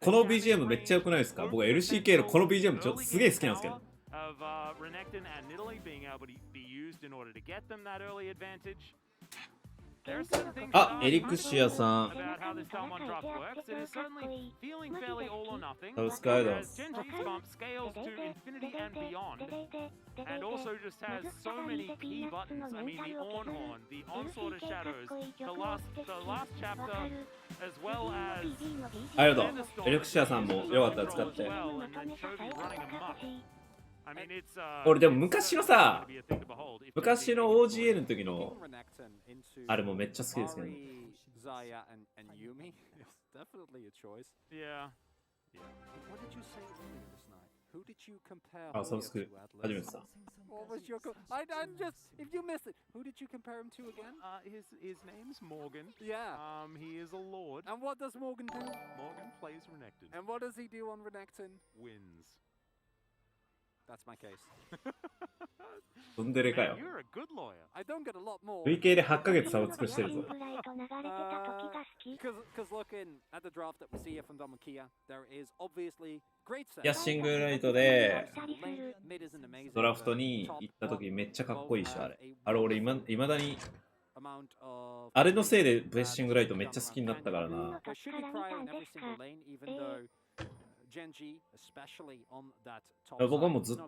この BGM めっちゃ良くないですか？僕 LCK のこの BGM すげえ好きなんですけど。あ、エリクシアさん。サブスクライダー。And also just has so many key buttons. I mean, the Ornhorn, the Onslaught of Shadows, the last chapter, as well as... ありがとう。エリクシアさんもよかったら使って。俺でも昔のさ、昔の OGL の時のあれもめっちゃ好きですけどね。Who did you compare? あ、サブスク初めてさ。What was your I'm just if you missed it, who did you compare him to again? His name's Morgan. Yeah. He is a lord. And what does Morgan do? Morgan plays Renekton. And what does he do on Renekton? Wins. That's my case. ツンデレかよ。You're a good lawyer. I don't get a lot more. 累計で8ヶ月差を尽くしてるぞ。Because looking at the draft that we see here from Domokia, there is obviously great set. いや、シングルライトでドラフトに行った時めっちゃかっこいいし、あれ。あれ俺いまだにあれのせいでブレッシングライトめっちゃ好きになったからな。僕はもうずっと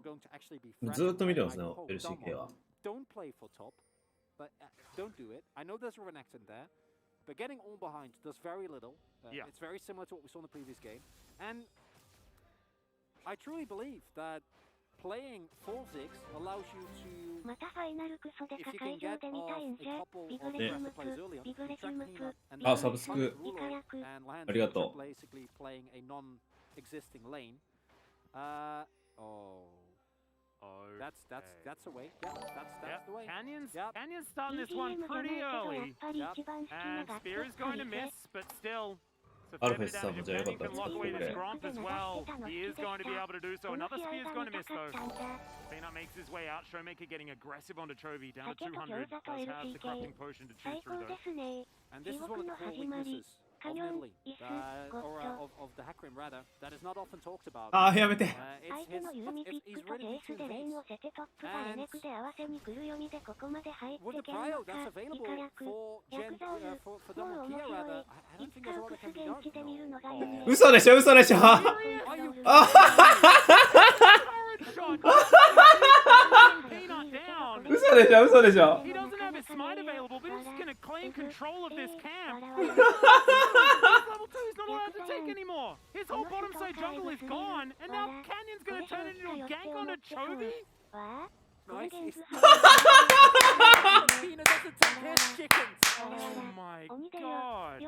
見てますね、LCK は。Don't play for top, but don't do it. I know there's a Renekton there, but getting all behind does very little. It's very similar to what we saw in the previous game. And I truly believe that playing 4 Ziggs allows you to, if you can get off a couple of aggressive players early on, and あ、サブスクありがとう。basically playing a non-existing lane. That's the way. Yeah, that's the way. Canyon's starting this one pretty early. And Spear is going to miss, but still, アルフェスさんもじゃあよかったら can 使っ lock て away く this れ。 Gromp as well. He is going to be able to do so. Another spear is going to miss though. Peanut makes his way out. Showmaker getting aggressive onto Chovy, down to 200. Does have the corrupting potion to choose through though. And this is one of the core weaknesses of Nidalee, of the Hecarim rather, that is not often talked about. あーやめて。 It's he's really too base. And with the prio that's available for for Damon Kia rather, I don't think there's a lot that can be done. 嘘でしょ嘘でしょ。 Are you Peanut down. 嘘でしょ嘘でしょ。 He doesn't have his smite available, but he's just going to claim control of this camp. Level 2 is not allowed to take anymore. His whole bottom side jungle is gone, and now Canyon's going to turn it into a gank onto Chovy? nice? Peanut doesn't take his chickens. Oh my god.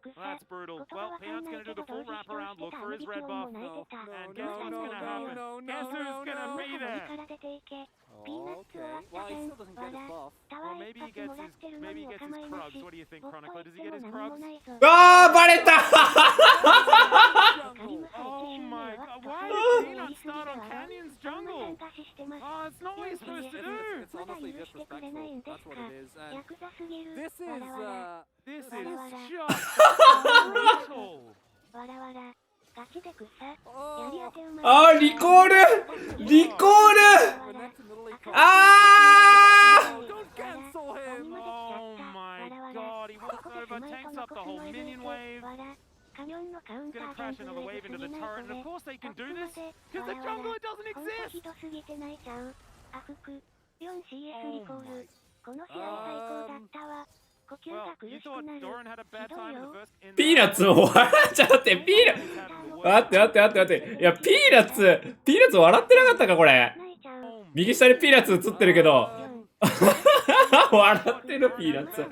Well, that's brutal. Well, Peanut's going to do the full wrap around, look for his red buff. And guess what's going to happen? Guess who's going to be there? Okay. Well, he still doesn't get his buff. Well, maybe he gets his Krugs. What do you think, Chronicler? Does he get his Krugs? あーバレた。 Oh my god. Why did Peanut start on Canyon's jungle? Oh, it's not what he's supposed to do. It's honestly disrespectful. That's what it is. And this is just brutal. あーリコールリコール。あー Don't cancel him. Oh my god. He walks over, tanks up the whole minion wave. Gonna crash another wave into the turret, and of course they can do this because the jungler doesn't exist. Well, you thought Doran had a bad time in the first. ピーナッツも笑っちゃってピーナッツ待っていやピーナッツ笑ってなかったかこれ。右下にピーナッツ映ってるけど笑ってるピーナッツ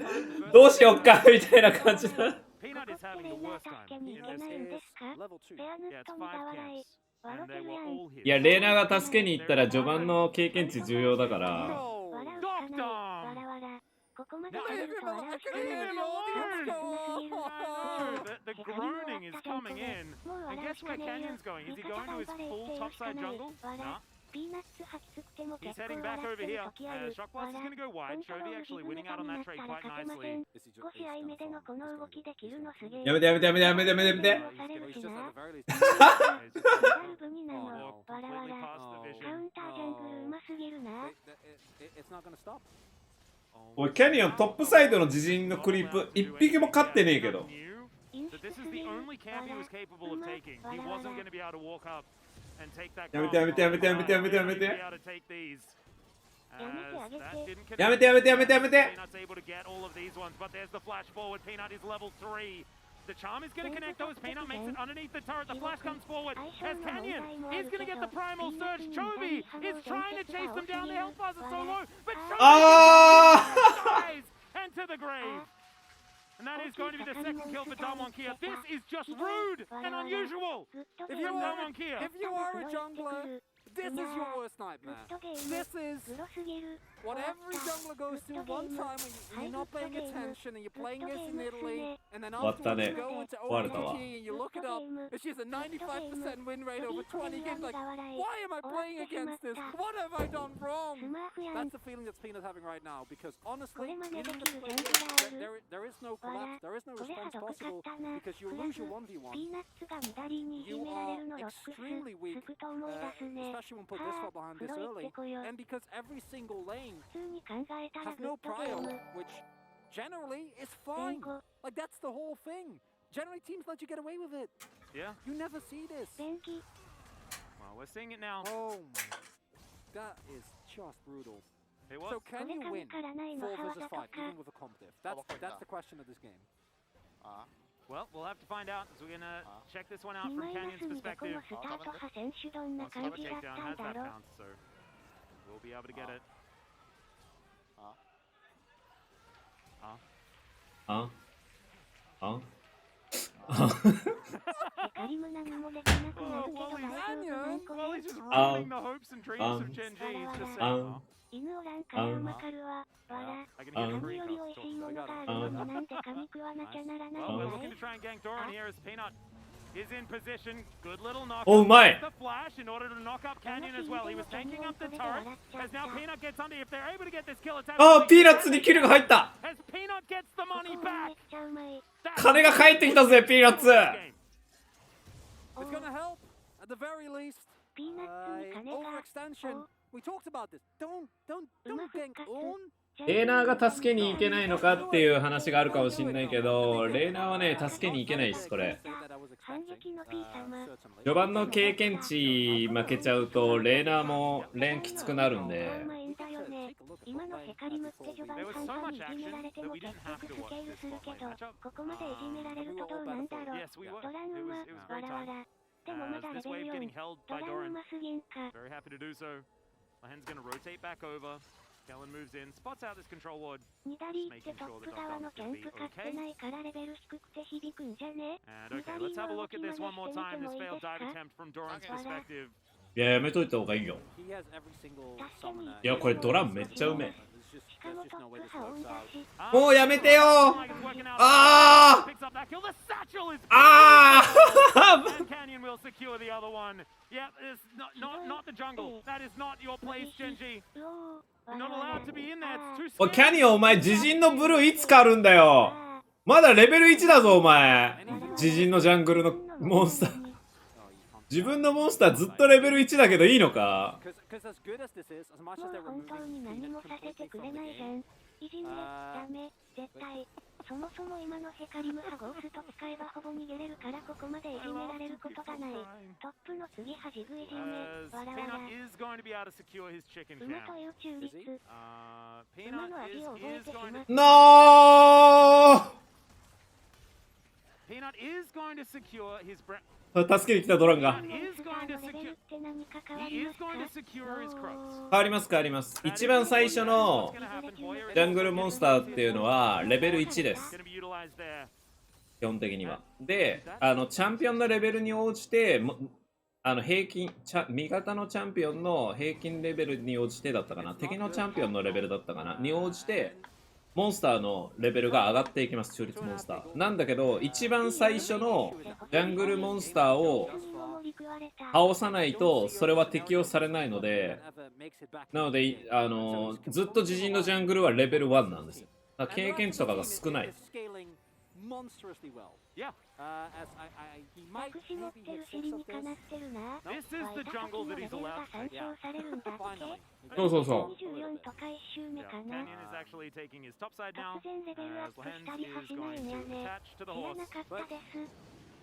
どうしよっかみたいな感じだ。 Peanut is having the worst time in this game. Level 2. Yeah, it's 5 camps. And they were all hit. いやレーナが助けに行ったら序盤の経験値重要だから。 The groaning is coming in. And guess where Canyon's going? Is he going to his full topside jungle? No. He's heading back over here. Shock Blast is going to go wide. Chovy actually winning out on that trade quite nicely. やめて。 He's just at the very least. Oh, completely past the vision. It's not going to stop. おいキャニオントップサイドの自陣のクリープ一匹も勝ってねえけど。 This is the only camp he was capable of taking. He wasn't going to be able to walk up and take that. やめて。 He was going to be able to take these. That didn't connect. Peanut's able to get all of these ones, but there's the flash forward. Peanut is level 3. The charm is going to connect those. Peanut makes it underneath the turret. The flash comes forward. As Canyon is going to get the primal surge. Chovy is trying to chase them down. The health bars are so low, but Chovy dies and to the grave. And that is going to be the second kill for Damon Kia. This is just rude and unusual. If you are a jungler, this is your worst nightmare. This is what every jungler goes through one time when you're not paying attention and you're playing against Nidalee, and then afterwards you go into OPT and you look it up, and she has a 95% win rate over 20 games. Like, why am I playing against this? What have I done wrong? That's the feeling that Peanut's having right now, because honestly, there is no collapse, there is no response possible, because you lose your 1v1. You are extremely weak, especially when put this far behind this early, and because every single lane has no prio, which generally is fine. Like, that's the whole thing. Generally, teams let you get away with it. Yeah. You never see this. Well, we're seeing it now. Oh my. That is just brutal. It was. So can you win 4 versus 5 even with a comp diff? That's the question of this game. Well, we'll have to find out. So we're gonna check this one out from Canyon's perspective. Once the takedown has that bounce, so we'll be able to get it. Well, he's just ruining the hopes and dreams of Gen G. He's just saying, 犬おらんからうまかるわ。わら。カニより美味しいものがあるのになんでカニ食わなきゃならない Well, we're んだ looking い to try and gank Doran here as Peanut is in position. Good little knock. おうまい The flash in order to knock up Canyon as well. He was tanking up the turret. As now Peanut gets under. If they're able to get this kill, it's あーピーナッツにキルが入った as Peanut gets the money め back. っちゃうまい。金が返ってきたぜピーナッツ It's gonna help, at the very least. ピーナッツに金が。 Overextension. We talked about this. Don't うま gank 復活 on. レーナーが助けに行けないのかっていう話があるかもしんないけど、レーナーはね、助けに行けないです、これ。反撃の P 様。序盤の経験値負けちゃうと、レーナーもレーンきつくなるんで。うまいんだよね。今のヘカリムって序盤半端にいじめられても結局スケールするけど、ここまでいじめられるとどうなんだろう。ドランうま、わらわら。でもまだレベル4。ドランうますぎんか。 Very happy to do so. Lahen's going to rotate back over. Kellen moves in, spots out this control ward. ニダリーってトップ側のキャンプ買ってないからレベル低くて響くんじゃね。 And okay, let's have a look at this one more time. This failed dive attempt from Doran's perspective. いや、やめといた方がいいよ。いや、これドラムめっちゃうめえ。しかもトップ派音だし。もうやめてよあーあー Canyon will secure the other one. Yeah, it's not the jungle. That is not your place, Genji. うおー。 You're not allowed to be in there. It's too おい scary. キャニオンお前自陣のブルーいつ狩るんだよまだレベル1だぞお前自陣のジャングルのモンスター自分のモンスターずっとレベル1だけどいいのかもう本当に何もさせてくれないじゃん。いじめ、ダメ、絶対。そもそも今のヘカリム派ゴースト使えばほぼ逃げれるからここまでいじめられることがない。トップの次はジグいじめ、わらわら。 Peanut is going to be able to secure his chicken 馬 camp. という中立。馬 Peanut の味を覚え is てし going ま to っ No Peanut is going to secure his 助けに来たドランが is going to レベル secure って何か変わ he り is ますか going to secure his cross. 変わります変わります一番最初の What's gonna happen? Hoyer ジャングルモンスターっていうのはレベル1です is gonna be utilized there. 基本的にはでチャンピオンのレベルに応じて平均味方のチャンピオンの平均レベルに応じてだったかな敵のチャンピオンのレベルだったかなに応じてモンスターのレベルが上がっていきます中立モンスターなんだけど一番最初のジャングルモンスターを倒さないとそれは適用されないのでなのでずっと自陣のジャングルはレベル1なんですよだから経験値とかが少ない monstrously well. Yeah. As he might 隠し持ってる尻にかなってるな。 This is the jungle that he's allowed to 参照されるんだっけ。そうそうそう24とか1周目 Yeah, かな。 Canyon is actually taking his top side now. 突然レベルアッ As プした Lahen りは is しない going ねや to ね。 attach to the 知ら horse. なかったです。そう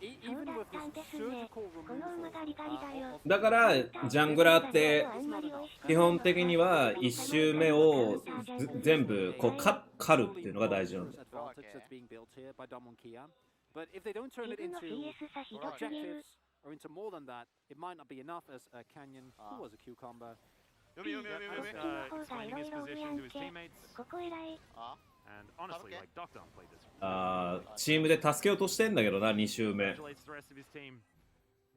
even だ with ったん this ですね。 surgical この馬ガリガリだよ。だからジャングラーって基本的には1周目を全部こう狩るっていうのが大事なんです advantage that's being built here by Damwon Kian. But if they don't turn it 自分の into CS 差ひどすぎる。 objectives or into more than that, it might not be enough as Canyon, who was a cucumber. Explaining his position to his teammates. ここ偉い。 And honestly, like Doctor played this. チームで助けようとしてんだけどな2周目 Congratulates the rest of his team.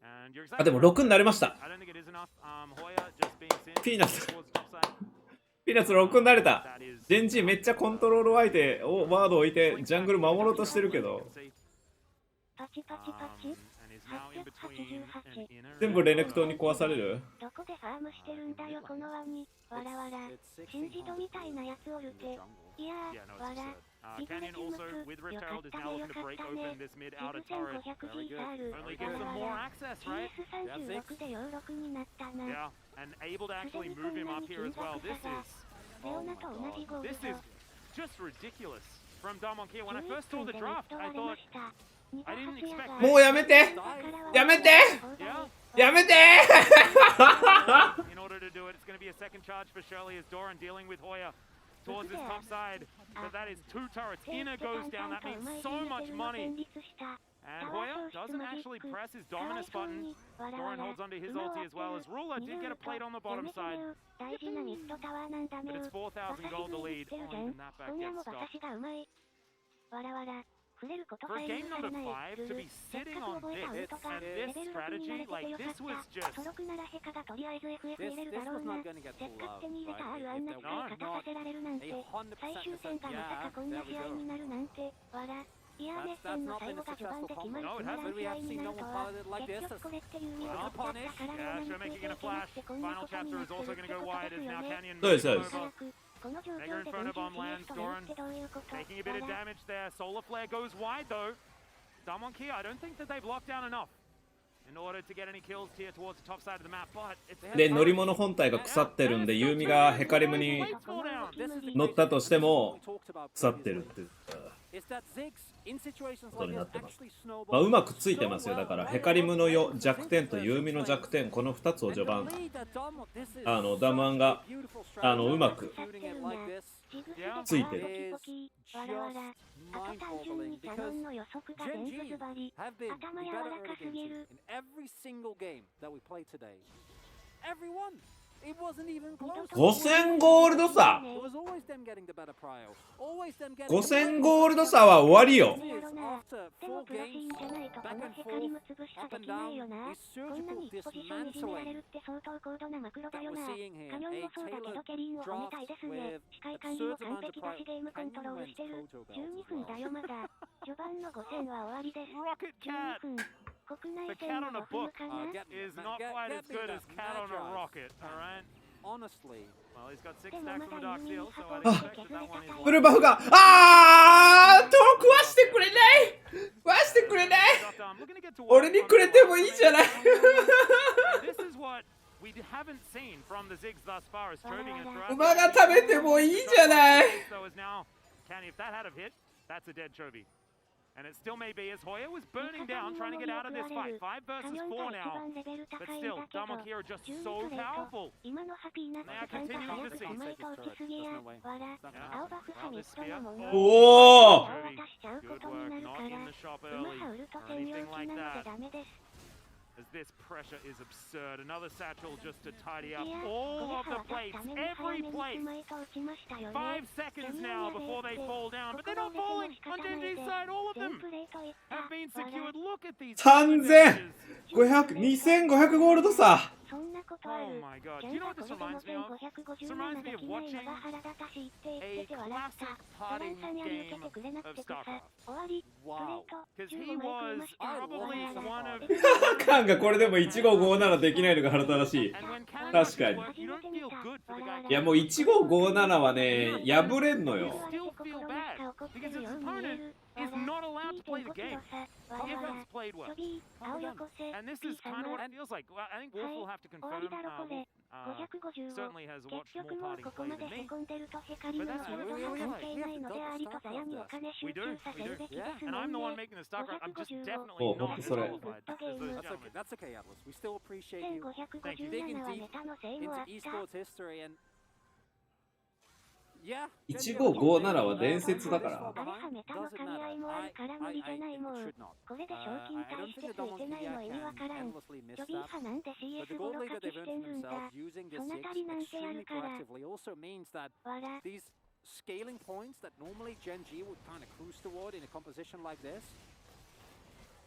And you're あで exactly も right. 6になりました I don't think it is enough. Hoyer just being sent Peanut. towards the top side. ピーナッツ6になれた That is ジェンジめっちゃコントロール相手をワード置いてジャングル守ろうとしてるけどパチパチパチ。 and is now in between an inner 全部レネクトに壊されるどこでファームしてるんだよこのワニ。わらわら。新ジドみたいなやつおるて。いや Yeah, no, ー、わ it's ら。 just Canyon also with Rift Herald is now looking to break open this mid outer turret. 1500 Only gives them more access, right? CS36 で陽6になったな。 Yeah, and able to actually move him up here as well. This is レオナと同じゴール this ド。 is just ridiculous from Damwon Kia. When I 11 first saw 分 the で draft, ネット I 割れま thought, した。 I didn't expect もうやめてやめて yeah. やめて In order to do it, it's going to be a second charge for Shirley as Doran dealing with Hoyer towards his top side. But that is 2 turrets. Inner goes down. That means so much money. And Hoyer doesn't actually press his dominance button. Doran holds onto his ulti as well as Ruler did get a plate on the bottom side. 大事なミッドタワーなんだ But ね。 it's 4,000 gold to lead. Oh, even that back 今 gets も馬 stopped. 刺しがうまい。わらわら。For game number 5 to be sitting on this and this strategy, like this was just... This was not going to get pulled out, right? If there was not a 100% yeah, there we go. That's not been a successful combo. No, it hasn't. We haven't seen no one pilot it like this. Well, punish. Yeah, Show making in a flash. Final chapter is also going to go wide as now Canyon Nice, moves nice. over. Mega Inferno Bomb lands, Doran taking a bit of damage there. Solar Flare goes wide though. Damwon Kia, I don't think that they've locked down enough in order to get any kills here towards the top side of the map, but it's... で、乗り物本体が腐ってるんで、ユーミがヘカリムに乗ったとしても腐ってるってことになってます。まあ、うまくついてますよ。だからヘカリムの弱点とユーミの弱点、この2つを序盤ダムアンがうまくついてる。5000ゴールド差5000ゴールド差は終わりよ。The cat on a book is not quite as good as cat on a rocket, alright? Honestly. Well, he's got 6 stacks from a Dark Seal, so I'd expect that one is... フルバフが遠くはしてくれないはしてくれない俺にくれてもいいじゃない This is what we haven't seen from the Ziggs thus far as Troving and Throughout. 馬が食べてもいいじゃない So is now, Canny, if that had have hit, that's a dead Trovy. And it still may be as Hoya was burning down trying to get out of this fight. 5 versus 4 now. But still, Damwon Kia are just so powerful. They are continuing to see. Oh! Good work, not in the shop early or anything like that. As this pressure is absurd. Another satchel just to tidy up all of the plates, every plate. 5 seconds now before they fall down, but they're not falling on Genji's side. All of them have been secured. Look at these. 2500ゴールド差 Oh my god. Do you know what this reminds me of? This reminds me of watching a classic party game of StarCraft. Wow. Because he was probably one of... カンがこれでも1557できないのが腹立たしい。確かに。いやもう1557はね、破れんのよ。is not allowed to play the game. If it's played well. And this is kind of what it feels like. Well, I think Wolf will have to confirm. Certainly has watched more party play than me. But that's what it feels like. We do. Yeah. And I'm the one making the StarCraft. I'm just definitely not as qualified as those gentlemen. That's okay, Atlas. We still appreciate you digging deep into esports history and yeah. 1557は伝説だから。Scaling points that normally Gen G would kind of cruise toward in a composition like this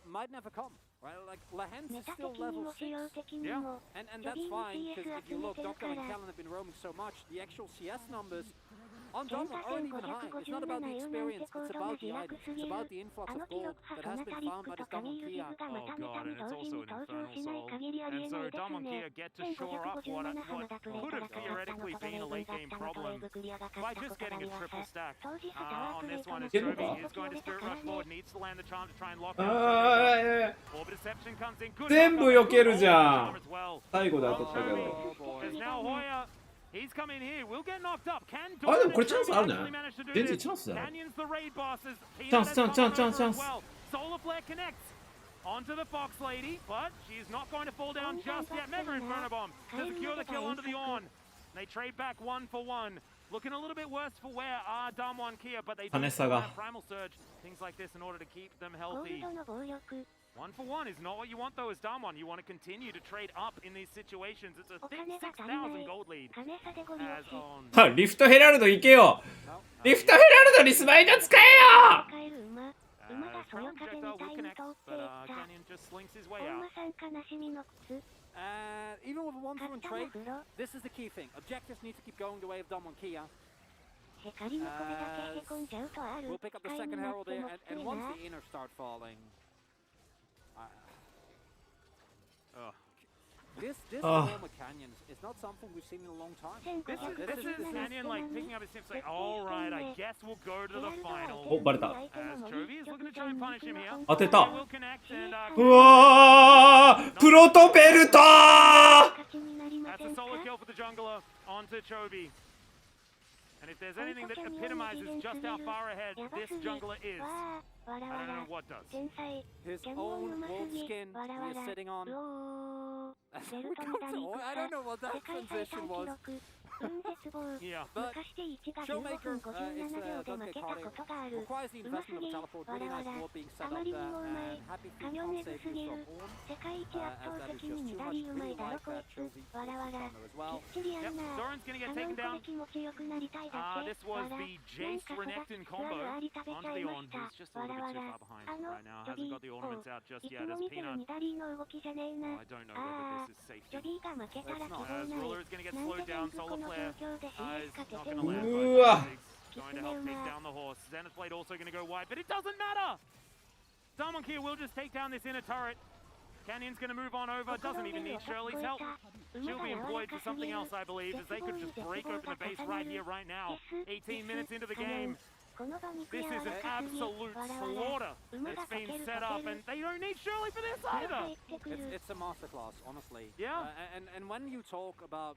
might never come, right? Like Lahens is still level 6. Yeah. And that's fine, because if you look, Doctor and Callan have been roaming so much, the actual CS numbers on Donald aren't even high. It's not about the experience, it's about the items. It's about the influx of gold that has been found by this Damwon Kia. Oh god, and it's also an Infernal Soul. And so Damwon Kia get to shore up what could have theoretically been a late game problem by just getting a triple stack on this one. As Trovy is going to Spirit Rush forward, needs to land the charm to try and lock down. Orb Deception comes in. Good. 全部避けるじゃん。最後で当たったけど。 Now Hoya, he's come in here. We'll get knocked up. Can あ、でもこれチャンスあるね。全然チャンスだよ。チャンス、チャンス、チャンス、チャンス、チャンス。 Solar Flare connects onto the Fox Lady, but she's not going to fall down just yet. Mega Inferno Bomb to secure the kill onto the Ornn. They trade back 1 for 1. Looking a little bit worse for where are Damwon Kia, but they do have Primal Surge, things like this in order to keep them healthy. 1 for 1 is not what you want though as Damwon. You want to continue to trade up in these situations. It's a thick 6,000 gold lead. As on... リフトヘラルド行けよリフトヘラルドにスマイド使えよ blinks his way out. And even with a 1-1 trade, this is the key thing. Objectives need to keep going the way of Damwon Kia. We'll pick up the second Herald there, and once the inners start falling... This form of Canyons is not something we've seen in a long time. This is Canyon like picking up his tips like, alright, I guess we'll go to the final. お、バレた。 As Chovy is looking to try and punish him here. 当てた。 Will connect and, うわー、プロトベルトー。 That's a solo kill for the jungler onto Chovy. And if there's anything that epitomizes just how far ahead this jungler is, I don't know what does. His own wolf skin he is sitting on. I don't know what that transition was. Yeah. But Showmaker, it's requires the investment of teleport. Really nice board being set up there. And happy for can't save you from Orn. As that is just too much. Really like that Chovy as well. Yep, Zoran's gonna get taken down. This was the Jace Renekton combo onto the Orn, who's just a little bit too far behind right now. Hasn't got the ornaments out just yet as Peanut. I don't know whether this is safety. As Ruler is gonna get slowed down. Solar Flare is not gonna land. Going to help take down the horse. Zenith Blade also gonna go wide, but it doesn't matter! Damwon Kia will just take down this inner turret. Canyon's gonna move on over, doesn't even need Shirley's help. She'll be employed for something else, I believe, as they could just break open the base right here, right now. 18 minutes into the game. This is an absolute slaughter that's been set up, and they don't need Shirley for this either! It's a masterclass, honestly. Yeah. And when you talk about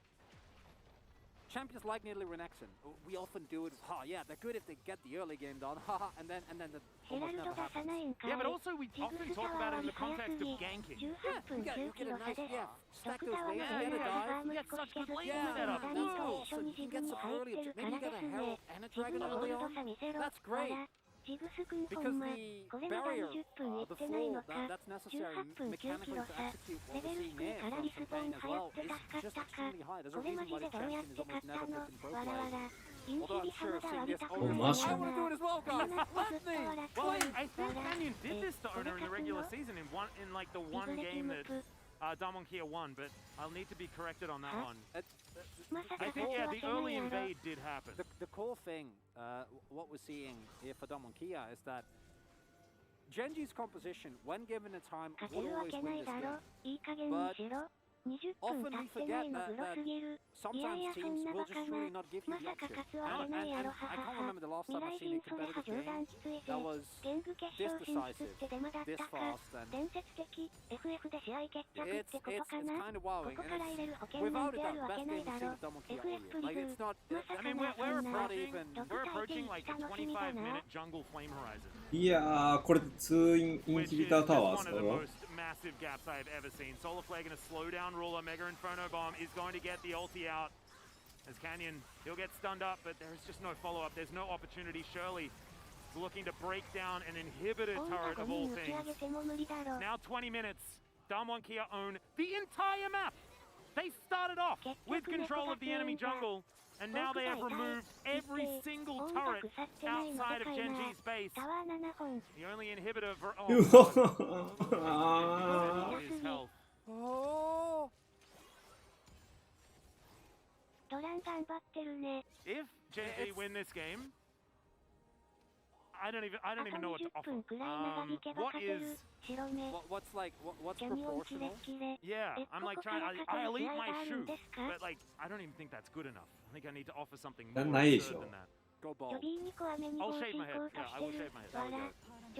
champions like Nidalee Renekton, we often do it, yeah, they're good if they get the early game done, and then that almost never happens. Yeah, but also we often talk about it in the context of ganking. You get a nice, stack those waves, get a dive. You get such good lane setup. That's awesome. You can get some early, maybe you get a Herald and a Dragon early on. That's great. Because the barrier, the floor that's necessary mechanically to execute what we're seeing there from Champagne as well is just extremely high. There's a reason why the champion is almost never picked in pro play. Although I'm sure seeing this owner, I want to do it as well, guys. Let me. Well, I think Canyon did this to Owner in the regular season in like the one game that Damwon Kia won, but I'll need to be corrected on that one. I think, yeah, the early invade did happen. The core thing, what we're seeing here for Damwon Kia is that Genji's composition, when given a time, will always win this game. But often we forget that sometimes teams will just truly not give you the option. And I can't remember the last time I've seen a competitive game that was this decisive, this fast, and it's kind of wowing. And it's without a doubt best game we've seen of Damwon Kia all year. Like it's not. I mean, we're approaching like a 25-minute jungle flame horizon. いやー、これ2インヒビタータワーですか？ Massive gaps I've ever seen. Solar Flare going to slow down Ruler. Mega Inferno Bomb is going to get the ulti out. As Canyon, he'll get stunned up, but there's just no follow-up. There's no opportunity. Shirley is looking to break down an inhibitor turret of all things. Now 20 minutes. Damwon Kia own the entire map. They started off with control of the enemy jungle, and now they have removed every single turret outside of Genji's base. The only inhibitor for his health. Oh! If Genji win this game, I don't even know what to offer. What's proportional? Yeah, I'm like trying. I'll eat my shoe, but like I don't even think that's good enough. I think I need to offer something more absurd than that. Go ball. I'll shave my head. Yeah, I will shave my head. There we go.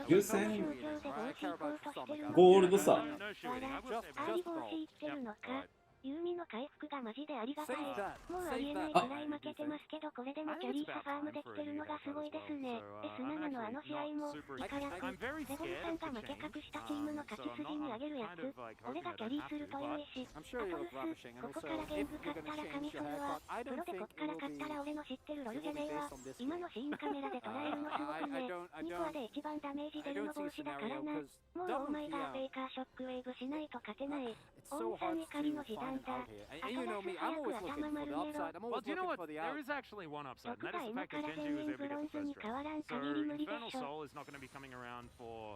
優先 I care about your stomach. ゴールドさ No shoe eating. I will shave my head. Just ball. Yep. Alright. ユーミの回復がマジでありがたい。 Save that. もうありえないくらい負けてますけど、これでもキャリーサファームできてるのがすごいですね。S7 のあの試合もイカ役。レボルさんが負け隠したチームの勝ち筋にあげるやつ。俺がキャリーすると良いし。あとブス、ここからゲーム勝ったら神フルは。プロでこっから勝ったら俺の知ってるロルじゃねえわ。今のシーンカメラで捉えるのすごくね。2コアで一番ダメージ出るの帽子だからな。もうオーマイガーベイカーショックウェーブしないと勝てない。オンさん怒りの時短だ。 You know me, I'm always looking for the upside. I'm always looking for the out. There is actually one upside, and that is the fact that Genji was able to get the first round. So Infernal Soul is not going to be coming around for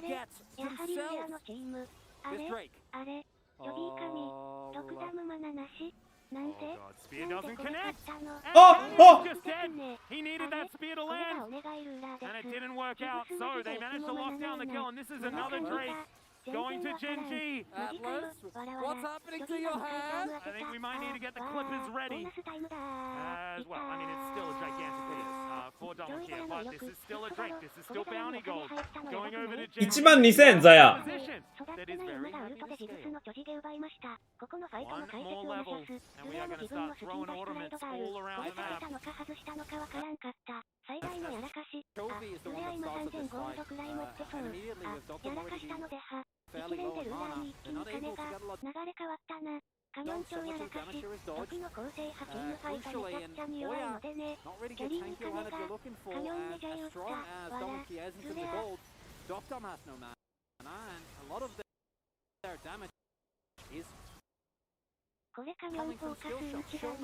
gets やはり上 himself のチーム。あ this れ Drake. あれ予備神。6ダムマナなし。なんで God, spear doesn't connect. たの And Oh! he's just dead. He needed that spear to これ land. がお願いルーラーで And it す didn't work out, so they managed to lock down the kill, and this is another Drake going to Gen G. Atlas, what's happening to your hand? I think we might need to get the clippers ready. As well, I mean, it's still a gigantic hit for Double Kill, but this is still a Drake, this is still bounty gold. Going over to Gen G. 12000ザヤ Position that is very happy to scale. ここのファイトの解説をなさす。ルラーの自分のスピンダストライドがある。追いかけたのか外したのかわからんかった。最大のやらかし。あ、ルレア今3000ゴールドくらい持ってそう。あ、やらかしたのでは。一連でルーラーに一気に金が流れ変わったな。カニョン超やらかし。時の構成派チームファイトめちゃくちゃに弱いのでね。キャリーに金が。カニョンで J 打った。わら。ルレア。Doctom has no mana, and a lot of their damage is これカニョンフォーカス打ちだな。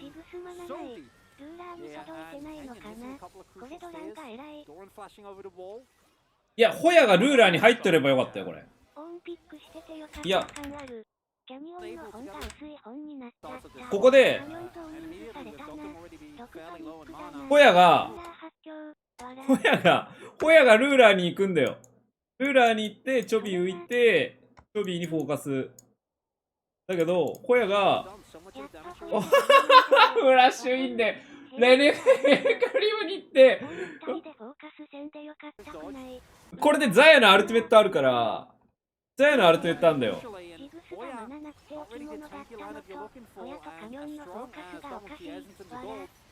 ジグスマなない。ルーラーに届いてないのかな。これドランが偉い。Doran flashing over the wall. いや、ホヤがルーラーに入ってればよかったよ、これ。オンピックしててよかいやった感ある。キャニオンの本が薄い本になっちゃった。ここでカニョンとウニーズされたな。6パニックだな。ホヤがルーラー発狂。わら。ホヤがルーラーに行くんだよ。ルーラーに行って、チョビ浮いて、チョビにフォーカス。だけど、ホヤが、フラッシュインで、レネフェカリムに行って、これでザヤのアルティメットあるから、ザヤのアルティメットあるんだよ。ジグスがマナなくて置物だったのと、親とカニョンのフォーカスがおかしい。わら。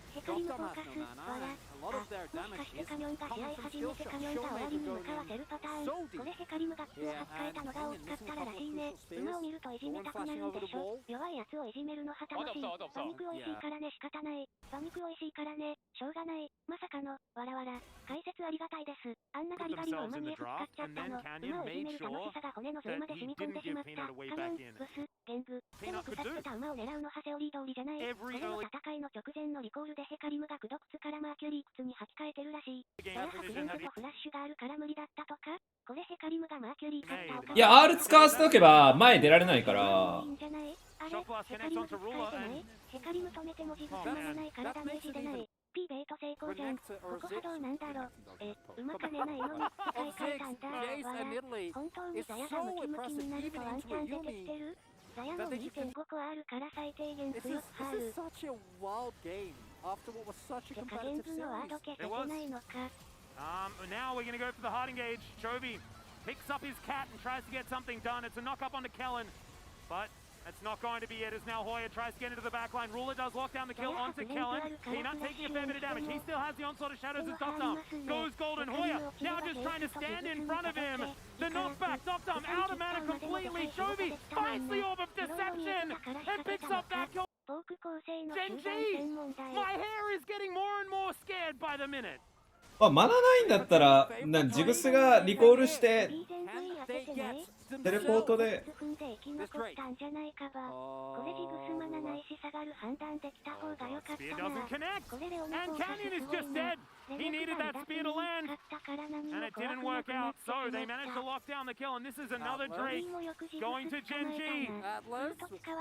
ヘカリムフォーカス。わら。もしかしてカニョンが試合始めてカニョンが終わりに向かわせるパターン。これヘカリムが気を発変えたのが大きかったららしいね。馬を見るといじめたくなるんでしょ。弱いやつをいじめるのは楽しい。馬肉おいしいからね仕方ない。馬肉おいしいからね。しょうがない。まさかの、わらわら。解説ありがたいです。あんなガリガリの馬に F 使っちゃったの。馬をいじめる楽しさが骨の髄まで染み込んでしまった。カニョン、ブス、ゲング。でも腐ってた馬を狙うのはセオリー通りじゃない。これの戦いの直前のリコールでヘカリムが駆動靴からマーキュリー靴に履き替えてるらしい。大白リンクとフラッシュがあるから無理だったとか。これヘカリムがマーキュリー買ったおかげ。いや、R 使わせておけば前出られないから。いいんじゃない？あれ、ヘカリム使えてない？ヘカリム止めてもジグスまらないからダメージ出ない。P ベイト成功じゃん。ここ波動なんだろ。馬金ないのにって買い替えたんだ。わら。本当にザヤがムキムキになるとワンチャン出てきてる？ザヤも 2.5 個あるから最低限プロスハール。手加減図のワード消せてないのか。Now we're going to go for the hard engage. Chovy picks up his cat and tries to get something done. It's a knock up onto Kellen, but that's not going to be it as now Hoya tries to get into the backline. Ruler does lock down the kill onto Kellen. Peanut taking a fair bit of damage. He still has the onslaught of shadows as Doctom goes golden. Hoya now just trying to stand in front of him. The knockback, Doctom out of mana completely. Chovy finds the orb of deception and picks up that kill. Gen G! My hair is getting more and more scared by the minute. まあ、マナないんだったら、ジグスがリコールして、テレポートで。これジグスマナないし下がる判断できた方が良かったな。これレオナフォーカス He needed that spear to land, and it didn't work out, so they managed to lock down the kill, and this is another Drake going to Gen G. Atlas,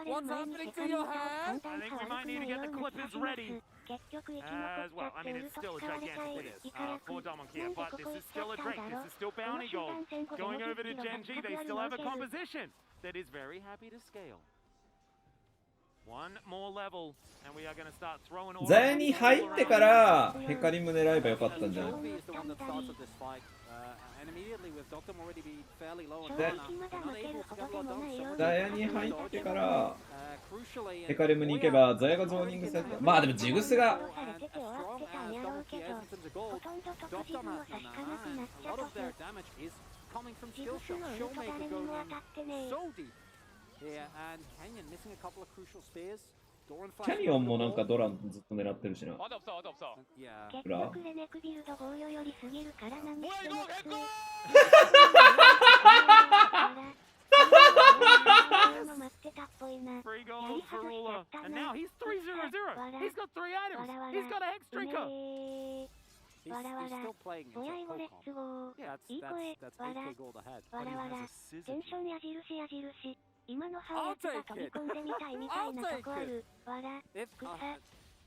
what's happening to your hand? I think we might need to get the clippers ready. As well, I mean, it's still a gigantic hit for Domonkia, but this is still a Drake, this is still bounty gold. Going over to Gen G, they still have a composition that is very happy to scale. One more level, and we are going to start throwing all ザヤに入ってからヘカリム狙えばよかったんじゃない？ザヤに入ってからヘカリムに行けばザヤがゾーニングされて、まあでもジグスがキャニオンもなんかドランずっと狙ってるしな。結局レネクビルド防御よりすぎるから何してもFree gold for Ruler, and now he's 3-0-0. He's got 3 items. He's got a Hex Drinker. わらわら、親いごレッツゴー。いい声、わら。わらわら、テンション矢印矢印。今のハーツが飛び込んでみたいみたいなとこある。わら、くさ。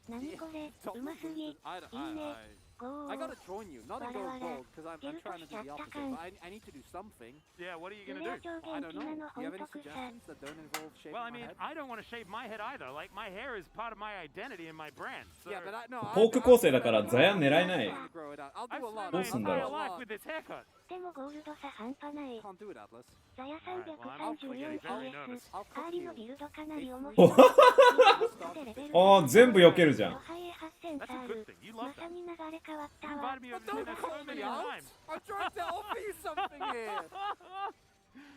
何これ、うますぎ。いいね。I gotta join you, not in gold because I'm trying to do the opposite, but I need to do something. Yeah, what are you gonna do? I don't know. Do you have any suggestions that don't involve shaving Well, I my mean, head? I don't want to shave my head either. Like, my hair is part of my identity and my brand. So Yeah, but no. ポーク構成だからザヤン狙えない。 I'll I've do a lot. spent my どうすんだろう。 entire life with this haircut. でもゴールド差半端ない。 Can't do it, Atlas. ザヤ Alright, well, I'm actually getting very 334CS。 nervous. カーリのビルドかなり面お白い。ああ、全部避けるじゃん。 That's a good thing. You ま love さ that. に流れ変わった You わ。 invited me over to Don't dinner call so me many out. times. I'm trying to offer you something here.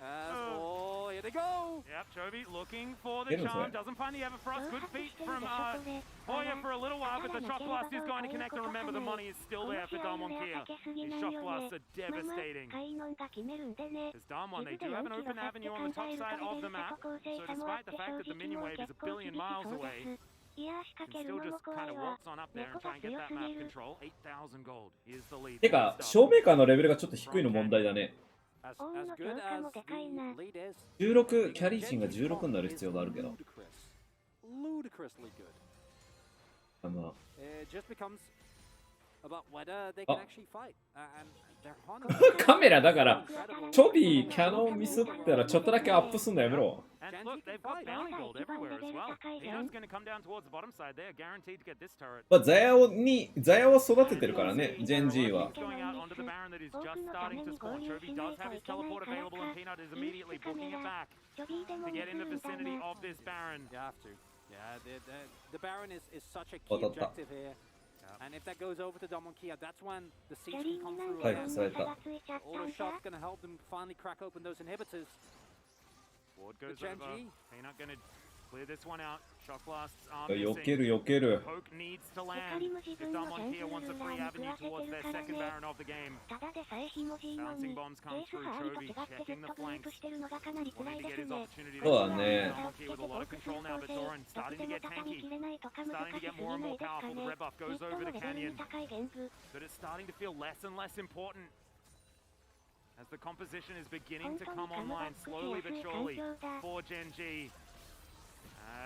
Oh, here they go. Yep, Chovy looking for the Get him, charm. sir. Doesn't find the Everfrost. Good feet してる from でしょこれ。 Hoya for a little while, but the shock blast is going to connect. And remember, the money is still there for Damwon Kia. These shock blasts are devastating. カイノンが決めるんでね。 As Damwon, they do have an open avenue on the top side of the map. So despite the fact that the minion wave is a billion miles away, いや仕掛 can ける still のも just 怖 kind い of わ。 waltz on up there and try and get that map control. 8,000 gold is the lead. てか、ショーメーカーのレベルがちょっと低いの問題だね。As オンの good 強化も as でかいな。 the lead is, 16、キャリー陣が16になる必要があるけど。 ludicrously good. まあ It just becomes about whether they can actually fight. And they're honest. カメラだから、チョビー、キャノンミスったらちょっとだけアップすんのやめろ。 And look, they've got bounty gold everywhere as well. Peanut's going to come down towards the bottom side. They are guaranteed to get this turret. まあ、ザヤを育ててるからね、ジェンジーは。 Going out onto the Baron that is just starting to spawn. Chovy does have his teleport available, and Peanut is immediately booking it back ジョビーでも to get in the 水だ vicinity な。 of this Baron. You have to. Yeah, the Baron is such a key 当たった。 objective here. And if that goes over to Damwon Kia, that's when the キャ siege リ can ーに come なん through. で はい、 And された。 差がついちゃった all ん those だ。 shots going to help them finally crack open those inhibitors. Ward goes The over. Gen G. Peanut going to clear this one out. Shock blasts are 避 missing. ける避ける。 Poke needs to カ land リも自 if 分の Damwon キャ Kia ン wants セ a ルラ free ーに食 avenue わせ towards てる their から second ね。 Baron of the game. ただでさえひもじいの Bouncing に、 bombs ケ come ース through. ハーリと Chovy 違ってず checking っ the とグルー flanks. プしてるのがかなり辛 Wanting い to で get す his ね。 opportunity to そうだ get ね。 Damwon Kia with a lot of control now, but Doran どこ starting で to も get 畳み tanky. きれないとか難 Starting to し get すぎ more な and い more ですか powerful. The ね。 red buff ネッ goes ト over の to レベルに Canyon, 高い原部。 but it's starting to feel less and less important as the composition is beginning 本 to 当に come カムバッ online クし slowly やす but い環 surely 境だ。 for Gen G.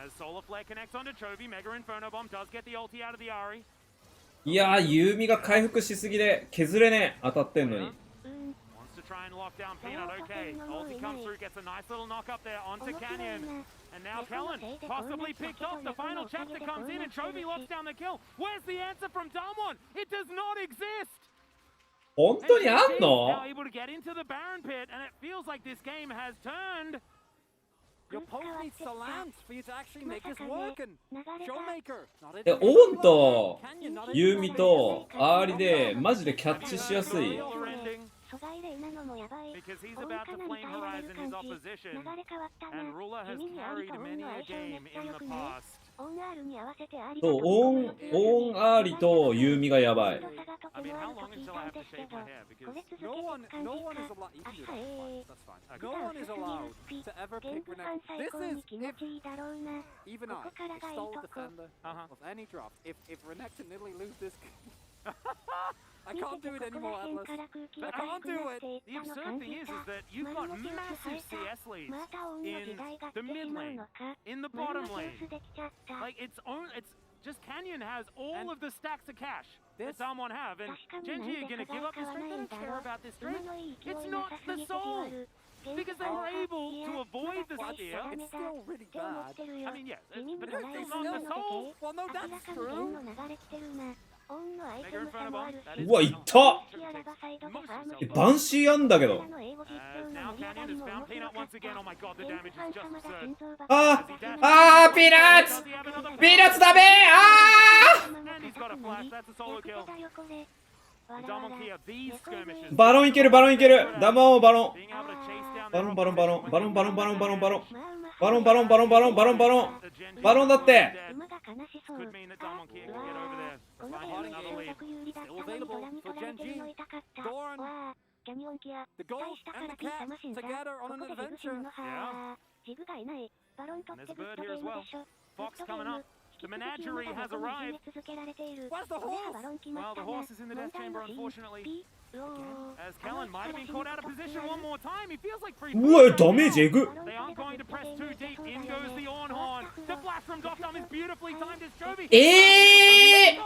As Solar Flare connects onto Chovy, Mega Inferno Bomb does get the ulti out of the Ahri. いやー、ユーミが回復しすぎで削れねえ、当たってんのに。うん。 Wants to try and lock down Peanut, okay. Ulti comes through, gets a nice little knock up there onto 面白い Canyon. な。 And now Kellen, possibly picked off. The final chapter comes in and Chovy locks down the kill. Where's the answer from Damwon? It does not exist! 本当にあん And GG の now able to get into the Baron pit, and it feels like this game has turned. Your poke needs to land for you to actually make this work. And 流れが Showmaker, not え、 in オンと Canyon, not ユ in ーミとアーリでマジでキャッチしやすい。 Real ending 阻害例なのもやばい。 because he's オン about か to なり flame 耐えられ Horizon る his 感じ。 opposition. 流れ変わったな。 And Ruler has 地味にアーリ carried とオン many の a 相性めっ game ちゃ in 良 the くね。 past. オン R に合わせてアーリそう、オンアーリとユーミがやばい。 I mean, how long until I have to shave my hair? これ Because 続けて no く one 感 is じか。 allowed. You あ can do は that. え That's fine. ー。 No one is allowed to ever ゲン pick プさん Renekton. 最 This 高に is 気持 if ちいいだろうな。 even こ I, こから a がいいと stole こ。 defender Uh-huh. of any draft, if Renekton nearly lose this, I can't do it anymore, ここら Atlas. 辺から空気 I が can't 熱く do なってい it. the ったの absurd 感 thing じ is た。 that you've 丸 got も手を massive 使え CS た。 leads またオンの時代が来て in the し mid まう lane, のか。 in the 丸 bottom の lane. チョイスできちゃった。 Like it's just Canyon has all And of the stacks of cash that this- Damwon have, and 確かに Gen なん G で are gonna 差 give が up 買 this わ trade. ない They ん don't だ care ろう。 about this 馬 trade のいい勢い It's な not さす the ぎてじ soul わる。ゲン because プ they さん were が able いや to ま avoid だ the 最 steer. 初ダメ It's だ。 still really って思っ bad. てるよ I。mean, yes, 地味に but ド it's ライ still ブ not な the ので soul. Well, no, 明ら that's かにゲン true. の流れ来てるな。オンのアイテ Mega ム差 Inferno もあ Bomb. るし。 That is うわ、いった やらばサイドでファームえ、バンシーあんだけど。 As now Canyon has found Peanut once again. Oh my god, the damage is just absurd. あ As he dashes あー、ピーナッ does ツ he have another ピーナッツダメあ And he's got a flash. That's a solo kill. だよこれ。わらわ Damwon ら。 Kia, these skirmishes. ーバロンいける、バロンいける。ダマオバロン。 Being able to chase down バ their ロン、バロン、バロン、 opposition バロン、バロン、バロン、バロン、バロン。まあうまバロン、バロン、バロン、バロン、バロン、バロン。 The Gen G バロンだって。 馬が悲しそう。 could mean that Damwon Kia can わ get over あ there. この Find ゲーム another 戦 lead. 略有利だったのにドラに取られてるの痛かった。 Doran わあキャニオンキア。 The 期 gold 待したか and ら the ピー cat タマシンだ。 together こ on こ an でジグする adventure. のはジグがいない。バロン取ってグッドゲームでしょ。 Fox coming up. The menagerie has 引 arrived. き続けられている。 Where's the これは horse? バロン決ま Well, った the な。 horse is in the death chamber, unfortunately. As Kellen might have been caught out of position one more time. He feels like free. うわダメージえぐ。 They aren't going to press too deep. In goes the Ornhorn. The flash from Doctum is beautifully timed as Chovy. Canyon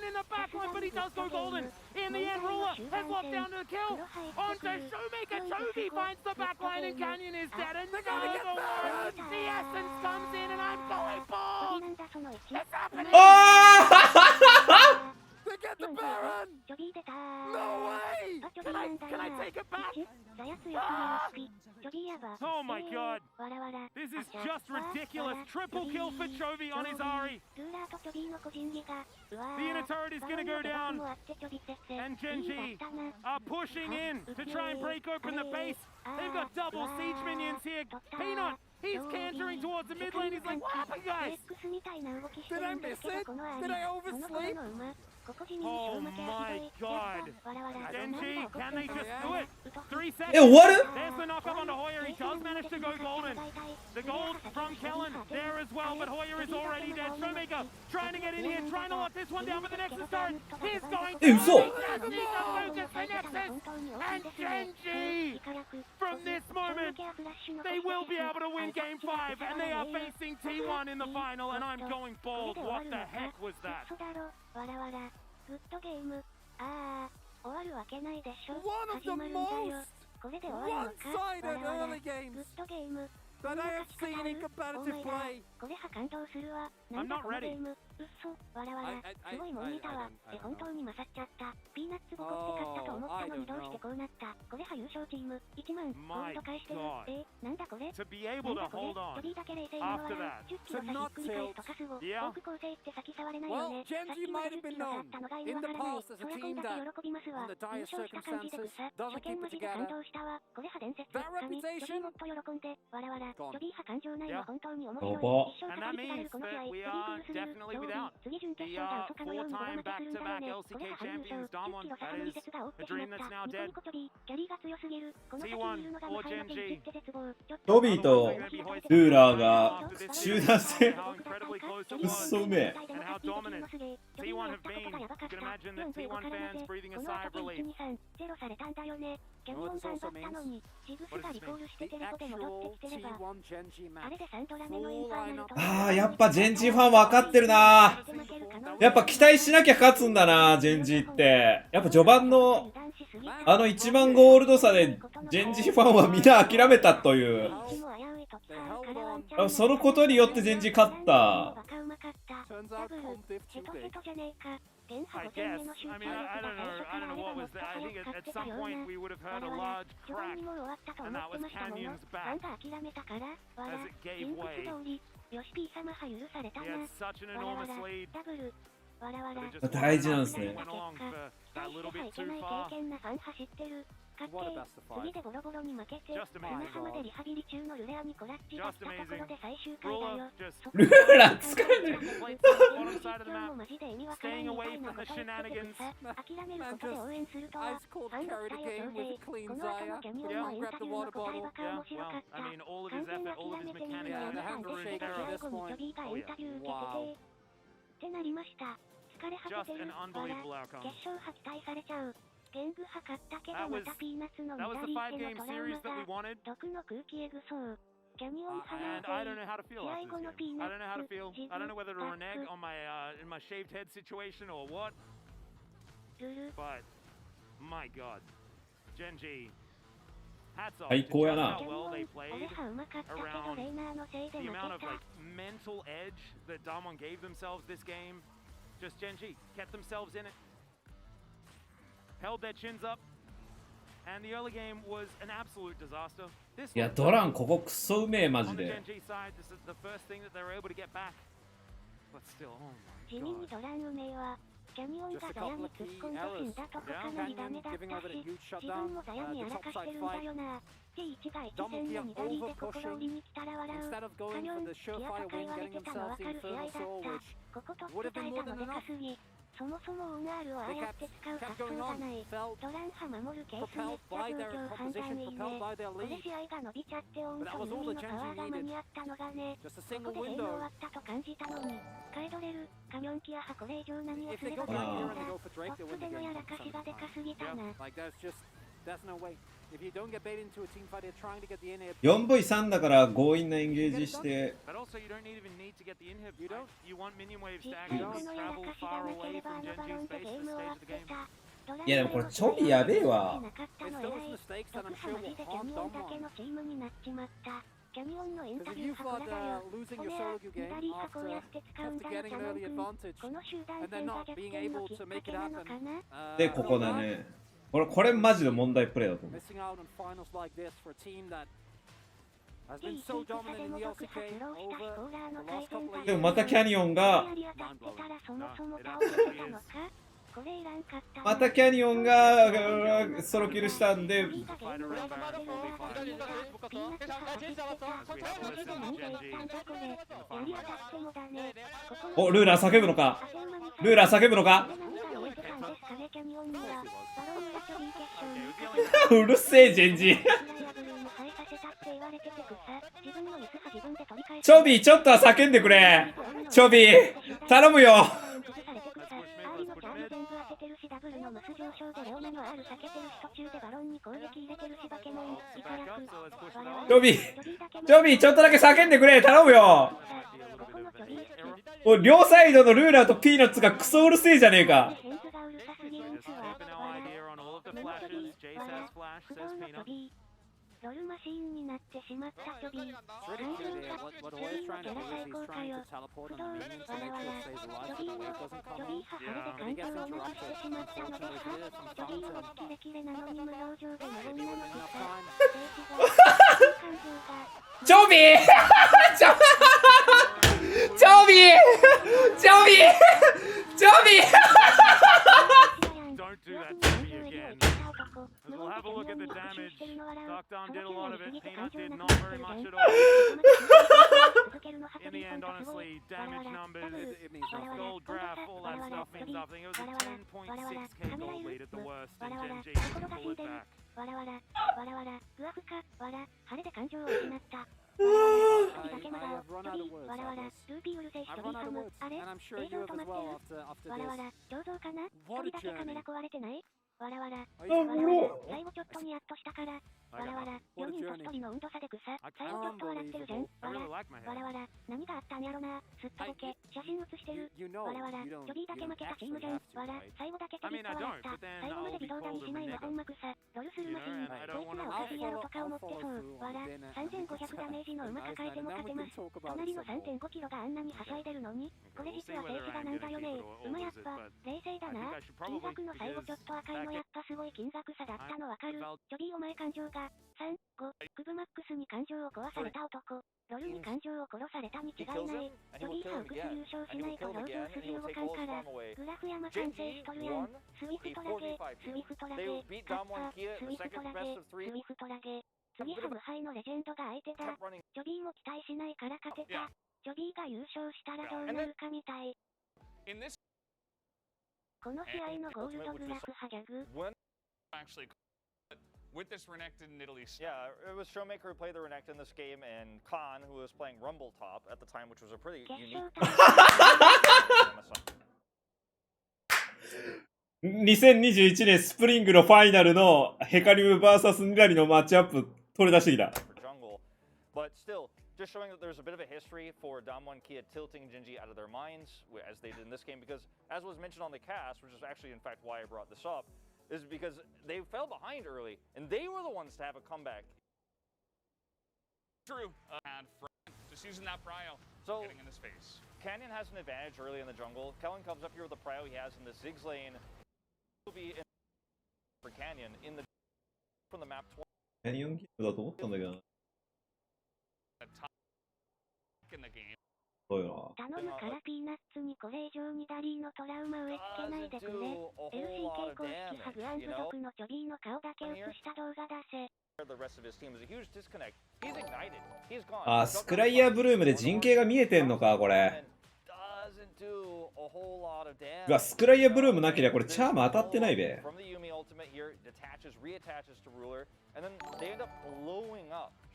in the backline, but he does go golden. In the end, Ruler has locked down to the kill. Onto Showmaker. Chovy finds the backline and Canyon is dead. And they're gonna get burned. The Essence comes in and I'm going bald. It's happening. They get the Baron! No way! Can I take it back? Oh my god. This is just ridiculous. Triple kill for Chovy on his Ari. The inner turret is going to go down. And Gen G are pushing in to try and break open the base. They've got double siege minions here. Peanut, he's cantering towards the mid lane. He's like, what happened, guys? Did I miss it? Did I oversleep? Oh my god. Genji, can they just do it? 3 seconds. え終わる？ There's the knock up onto Hoyer. He does manage to go golden. The gold from Kellen there as well, but Hoyer is already dead. Showmaker trying to get in here, trying to lock this one down, but the Nexus turret is going to嘘。 Lucas for Nexus. And Genji, from this moment, they will be able to win game 5, and they are facing T1 in the final, and I'm going bold. What the heck was that? One of the most one-sided early games that I have seen in competitive play. I'm not ready. My god. To be able to hold on after that. To not tilt. Yeah. Well, Genji might have been known in the past as a team that, under dire circumstances, doesn't keep it together. That reputation? Gone. Yeah. And that means that we are definitely without the 4-time back-to-back LCK champions, Damwon. That is a dream that's now dead. T1 or Gen G. トビーとルーラーが集団戦 How incredibly close it うっ was そうめえ。 and how dominant T1 have been. You can imagine that T1 fans breathing a sigh of relief. You know what this also means? The actual T1 Genji match. Full lineup. ああやっぱジェンジファン分かってるな。やっぱ期待しなきゃ勝つんだなジェンジって。やっぱ序盤のあの1万ゴールド差でジェンジファンはみんな諦めたという。そのことによってジェンジ勝った。 Turns out competitive too big. I guess. I mean, I don't know what was that. I think at some point we would have heard a large crack, and that was Canyon's back as it gave way. He had such an enormous lead. But it just 大事なんですね。 went along for that little bit too far. What a best of 5. Just amazing. Just amazing. Ruler just ルーラー疲れてる。 played from the bottom side of the map, staying away from the shenanigans. Man just ice cold carried a game with clean Zaya. Grabbed the water bottle. Yeah, well, I mean, all of his effort, all of his mechanics, Yeah, the hand Karun shake Terra. at this point. Oh yeah, Wow. just an unbelievable outcome. That was the 5-game series that we wanted. And I don't know how to feel after this game. I don't know how to feel. I don't know whether to renege on my in my shaved head situation or what. But my god, Gen G, hats off to 最高や just な。 how well they played around the amount of like mental edge that Damwon gave themselves this game. Just Gen G kept themselves in it, held their chins up, and the early game was an absolute disaster. This いやドランここクソうめえマ on ジ the で。 Gen G side, this is the first thing that they were able to get back. But still, oh my god. Just a couple of key errors. Canyon giving over the huge shutdown. The top side fight. Damwon over pushing. Instead of going for the surefire win, getting themselves the Infernal Soul, which would have been more than enough そもそもオーナールをああやって使う発想がない。ドランハ守るケースめっちゃ状況判断いいね。これ試合が伸びちゃってオンとユミのパワーが間に合ったのがね。ここでゲーム終わったと感じたのに。カイドレル、カニョンキア派これ以上何をすればできるんだ。トップでのやらかしがでかすぎたな。4V3 だから強引なエンゲージして。いやでもこれちょびやべえわ。キャニオンのインタビュー箱だよ。おめあ、メダリー箱をやって使うんだよ、キャノン君。この集団戦が逆転のきっかけなのかな。で、ここだね。これマジで問題プレイだと思う。でもまたキャニオンがまたキャニオンがソロキルしたんで、お、ルーラー叫ぶのか、ルーラー叫ぶのかうるせえジェンジチョビーちょっとは叫んでくれ、チョビー頼むよ。ダブルのムス上昇でレオナの R 避けてるし途中でバロンに攻撃入れてるしバケモンいたらくチョビーちょっとだけ叫んでくれ頼むよ。両サイドのルーラーとピーナッツがクソうるせえじゃねえか。ロルマシーンになってしまったチョビー。感情がチョビーのキャラ最高かよ。不動、わらわら。チョビー派晴れで感情をなくしてしまったのですか。チョビーもキレキレなのに無表情で無言なのですか。チョビーチョビーチョビーチョビーWe'll have a look at the damage. Knockdown did a lot of it. Peanut did not very much at all. In the end, honestly, damage numbers, gold graph, all that stuff means nothing. It was a 10.6k gold lead at the worst, and Gen G can pull it back. I have run out of words. And I'm sure you have as well after this. What a journey. わらわら、最後ちょっとニヤッとしたから、わらわら、4人と1人の温度差で草、最後ちょっと笑ってるじゃん、わらわら、何があったんやろな、すっとぼけ、写真写してる、わらわら、チョビーだけ負けたチームじゃん、わら、最後だけテビッと笑った、最後まで微動だにしないわほんま草、ロルするマシーン、こいつらおかしいやろとか思ってそう、わら、3500ダメージの馬抱えても勝てます、隣の 3.5 キロがあんなにはしゃいでるのに、これ実は静止画なんだよね、馬やっぱ、冷静だな、金額の最後ちょっと赤いやっぱすごい金額差だったのわかる。チョビーお前感情が3、5、クブマックスに感情を壊された男。ロルに感情を殺されたに違いない。チョビーハウクス優勝しないと表情筋動かんから。グラフ山完成しとるやん。スウィフトラゲ、スウィフトラゲ、カッパ、スウィフトラゲ、スウィフトラゲ。次は無敗のレジェンドが相手だ。チョビーも期待しないから勝てた。チョビーが優勝したらどうなるかみたい。この試合のゴールドグラフ派ギャグ。Actually, with this Renekton in Italy. Yeah, it was Showmaker who played the Renekton in this game, and Khan, who was playing Rumble Top at the time, which was a pretty unique. 2021年スプリングのファイナルのヘカリム vs ニラリのマッチアップ取り出してきた。But still, just showing that there's a bit of a history for Damwon Kia tilting Genji out of their minds, as they did in this game, because as was mentioned on the cast, which is actually in fact why I brought this up, is because they fell behind early, and they were the ones to have a comeback. True. Just using that prio, getting in his face. Canyon has an advantage early in the jungle. Kellen comes up here with the prio he has in the Ziggs lane. Will be in for Canyon in the from the map 20. Canyon だと思ったんだけどな。In the game. 頼むからピーナッツにこれ以上にダリーのトラウマ植え付けないでくれ。LCK 公式ハグアンズ族のチョビーの顔だけ映した動画出せ。あ、スクライヤーブルームで陣形が見えてんのか、これ。うわ、スクライアブルームなけりゃこれチャーム当たってないべ。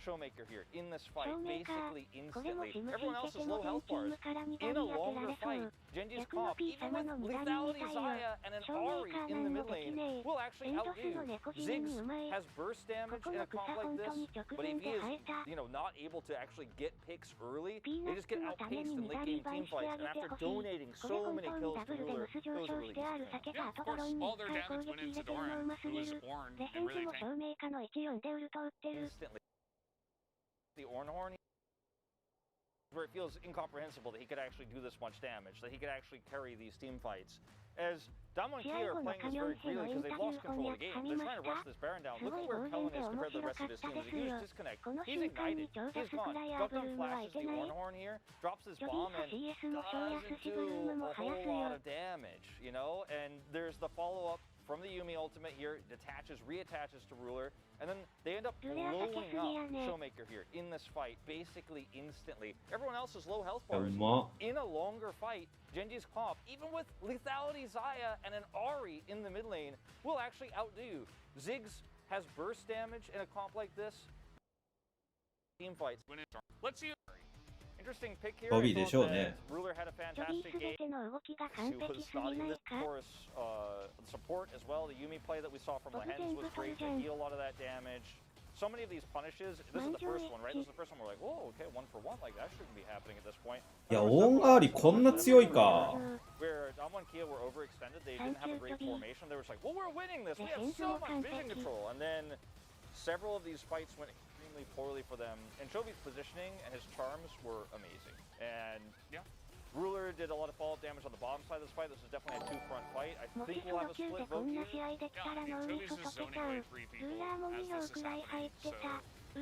Showmaker here in this fight, basically instantly. Everyone else is low health bars. In a longer fight, Genji's comp, even with lethality Zaya and an Ahri in the mid lane, will actually outdo. Ziggs has burst damage in a comp like this, but if he is, not able to actually get picks early, they just get outpaced in late game team fights. And after donating so many kills to Ruler, it was a really good spend. Yeah, of course, all their damage went into Doran, who was Ornn, and really Instantly. The Ornhorn, where it feels incomprehensible that he could actually do this much damage, that he could actually carry these team fights. As Damwon Kia are playing this very freely because they've lost control of the game. They're trying to rush this Baron down. Look at where Kellen is compared to the rest of his team. There's a huge disconnect. He's ignited. He's gone. Gutgun flashes the Ornhorn here, drops his bomb, and doesn't do a whole lot of damage, And there's the follow-up from the Yuumi ultimate here, reattaches to Ruler, and then they end up blowing up Showmaker here in this fight, basically instantly. Everyone else is low health bars. In a longer fight, Genji's comp, even with lethality Zaya and an Ahri in the mid lane, will actually outdo. Ziggs has burst damage in a comp like this. Team fights. Let's see. Interesting pick here. Bobbyでしょうね。 Ruler had a fantastic game. She was starting this, of course, support as well. The Yuumi play that we saw from Lehens was great to heal a lot of that damage. So many of these punishes. This is the first one, right? This is the first one we're like, whoa, okay, 1 for 1. Like, that shouldn't be happening at this point. いや、オンアーリこんな強いか。 Where Damwon Kia were overextended, they didn't have a great formation. They were just like, well, we're winning this. We have so much vision control. And then several of these fights went extremely poorly for them. And Chobi's positioning and his charms were amazing. And yeah, Ruler did a lot of follow-up damage on the bottom side of this fight. This is definitely a two-front fight. I think we'll have a split vote here. Yeah, I mean, Chobi's just zoning away 3 people as this is happening, so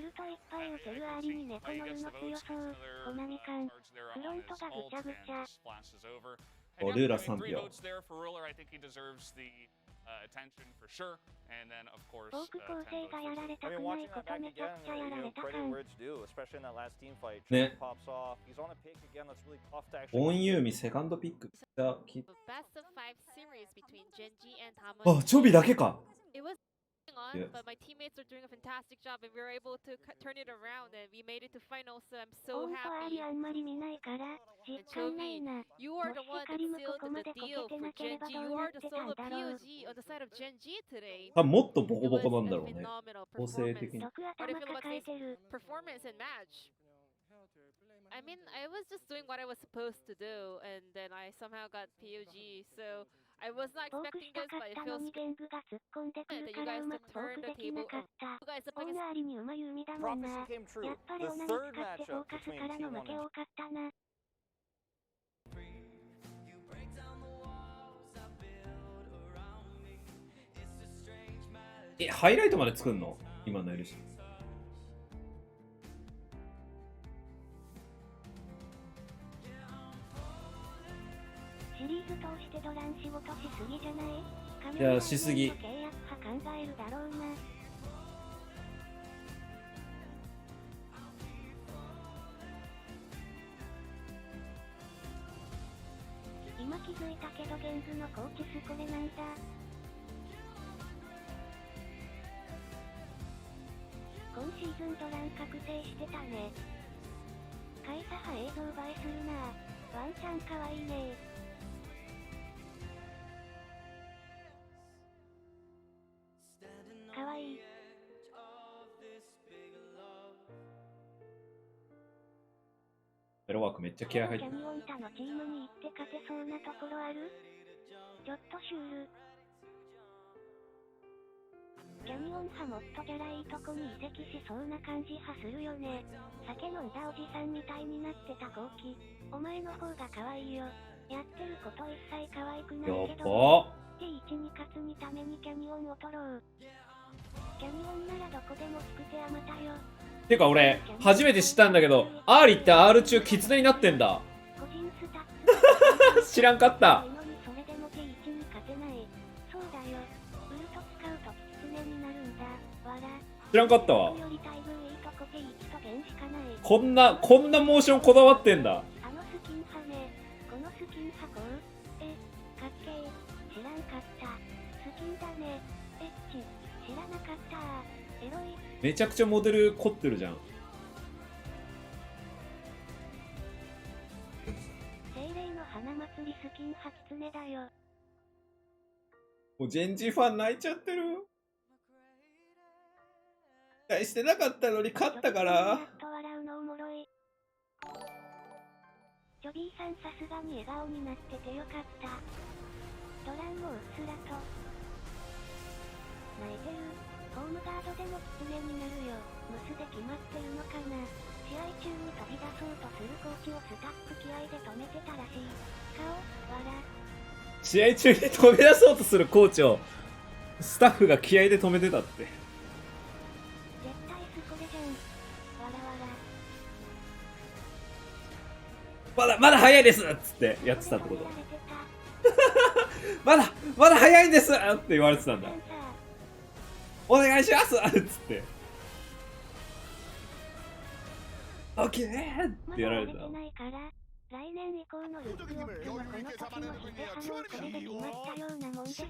I can see how he gets the votes, another cards there on his ult, and just flashes over. And yeah, I mean, 3 votes there for Ruler. I think he deserves the attention for sure, and then of course 10 votes for I mean, watching that back again, credit where it's due, especially in that last team fight. Chobi pops off. He's on a pick again. That's really tough to actually. オンユーミセカンドピック。じゃあ、Best of 5 series between Genji and Damwon. あ、チョビだけか。 It was on, but my teammates are doing a fantastic job, and we were able to turn it around, and we made it to finals. So I'm so happy. And Chobi, you are the one that sealed the deal for Genji. You are the solo POG on the side of Genji today. あ、もっとボコ It ボ was コなんだ a ろうね。 phenomenal 構成的 performance. に。 How do you feel about this performance and match? I mean, I was just doing what I was supposed to do, and then I somehow got POG. So I was not expecting this, but it feels good that you guys to turn the table. You guys up against Prophecy came true. The third matchup between T1 and え、ハイライトまで作るの？今の LC。シリーズ通してドラン仕事しすぎじゃない？いや、しすぎ。契約派考えるだろうな。今気づいたけどゲンズのコーチスこれなんだ。今シーズンドラン確定してたね。カイサ派映像映えするな。ワンちゃんかわいいね。かわいい。ベロワークめっちゃ気合入ってる。キャニオンタのチームに行って勝てそうなところある？ちょっとシュール。キャニオン派もっとギャラいいとこに移籍しそうな感じ派するよね。酒飲んだおじさんみたいになってた後期。お前の方が可愛いよ。やってること一切可愛くないけど。T1 に勝つにためにキャニオンを取ろう。キャニオンならどこでもつくてあまたよ。てか俺、初めて知ったんだけど、アーリって R 中キツネになってんだ。個人スタッフ。知らんかった。それでも T1 に勝てない。そうだよ。ウルト使うとキツネになるんだ。わら。知らんかったわ。より大分いいとこ T1 とゲンしかない。こんなモーションこだわってんだ。あのスキン派ね。このスキ知らなかったー。エロい。めちゃくちゃモデル凝ってるじゃん。精霊の花祭りスキンハキツネだよ。もうジェンジーファン泣いちゃってる。期待してなかったのに勝ったから。やっと笑うのおもろい。ジョビーさんさすがに笑顔になっててよかった。ドランもうっすらと泣いてる。ホームガードでもキツネになるよ。ムスで決まってるのかな。試合中に飛び出そうとするコーチをスタッフ気合で止めてたらしい。顔、笑。試合中に飛び出そうとするコーチをスタッフが気合で止めてたって。絶対スコレじゃん。わらわら。まだ早いですっつってやってたってこと。まだ早いんですって言われてたんだ。お願いしますっつって。オッケーって言われてた。来年以降のルックオップのこの時のヒデハのこれで決まったようなもんですよ。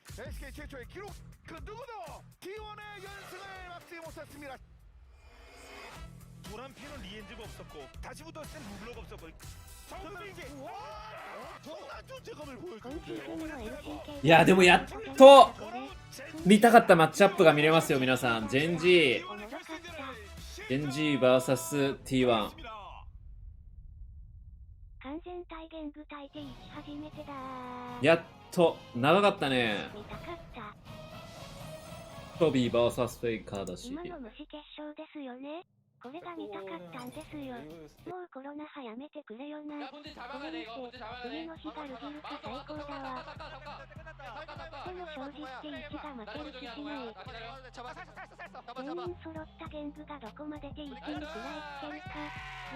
LCK 최초의 기록 그 누구도 T1의 연승을 막지 못했습니다. 도란피는 리엔즈가 없었고 다시부터 센 루블러가 없었고 정말 존재감을 보여주는데. いやでもやっと見たかったマッチアップが見れますよ皆さん。ジェンジー vs T1。完全体現具体で初めてだ。やっと長かったね。見たかった。トビー vs フェイカーだし。今の虫決勝ですよね。これが見たかったんですよ。もうコロナ早めてくれよな。これ見て次の日がルギルか最高だわ。でも正直1が負ける気しない。全員揃ったゲングがどこまでで1位くらい危険か。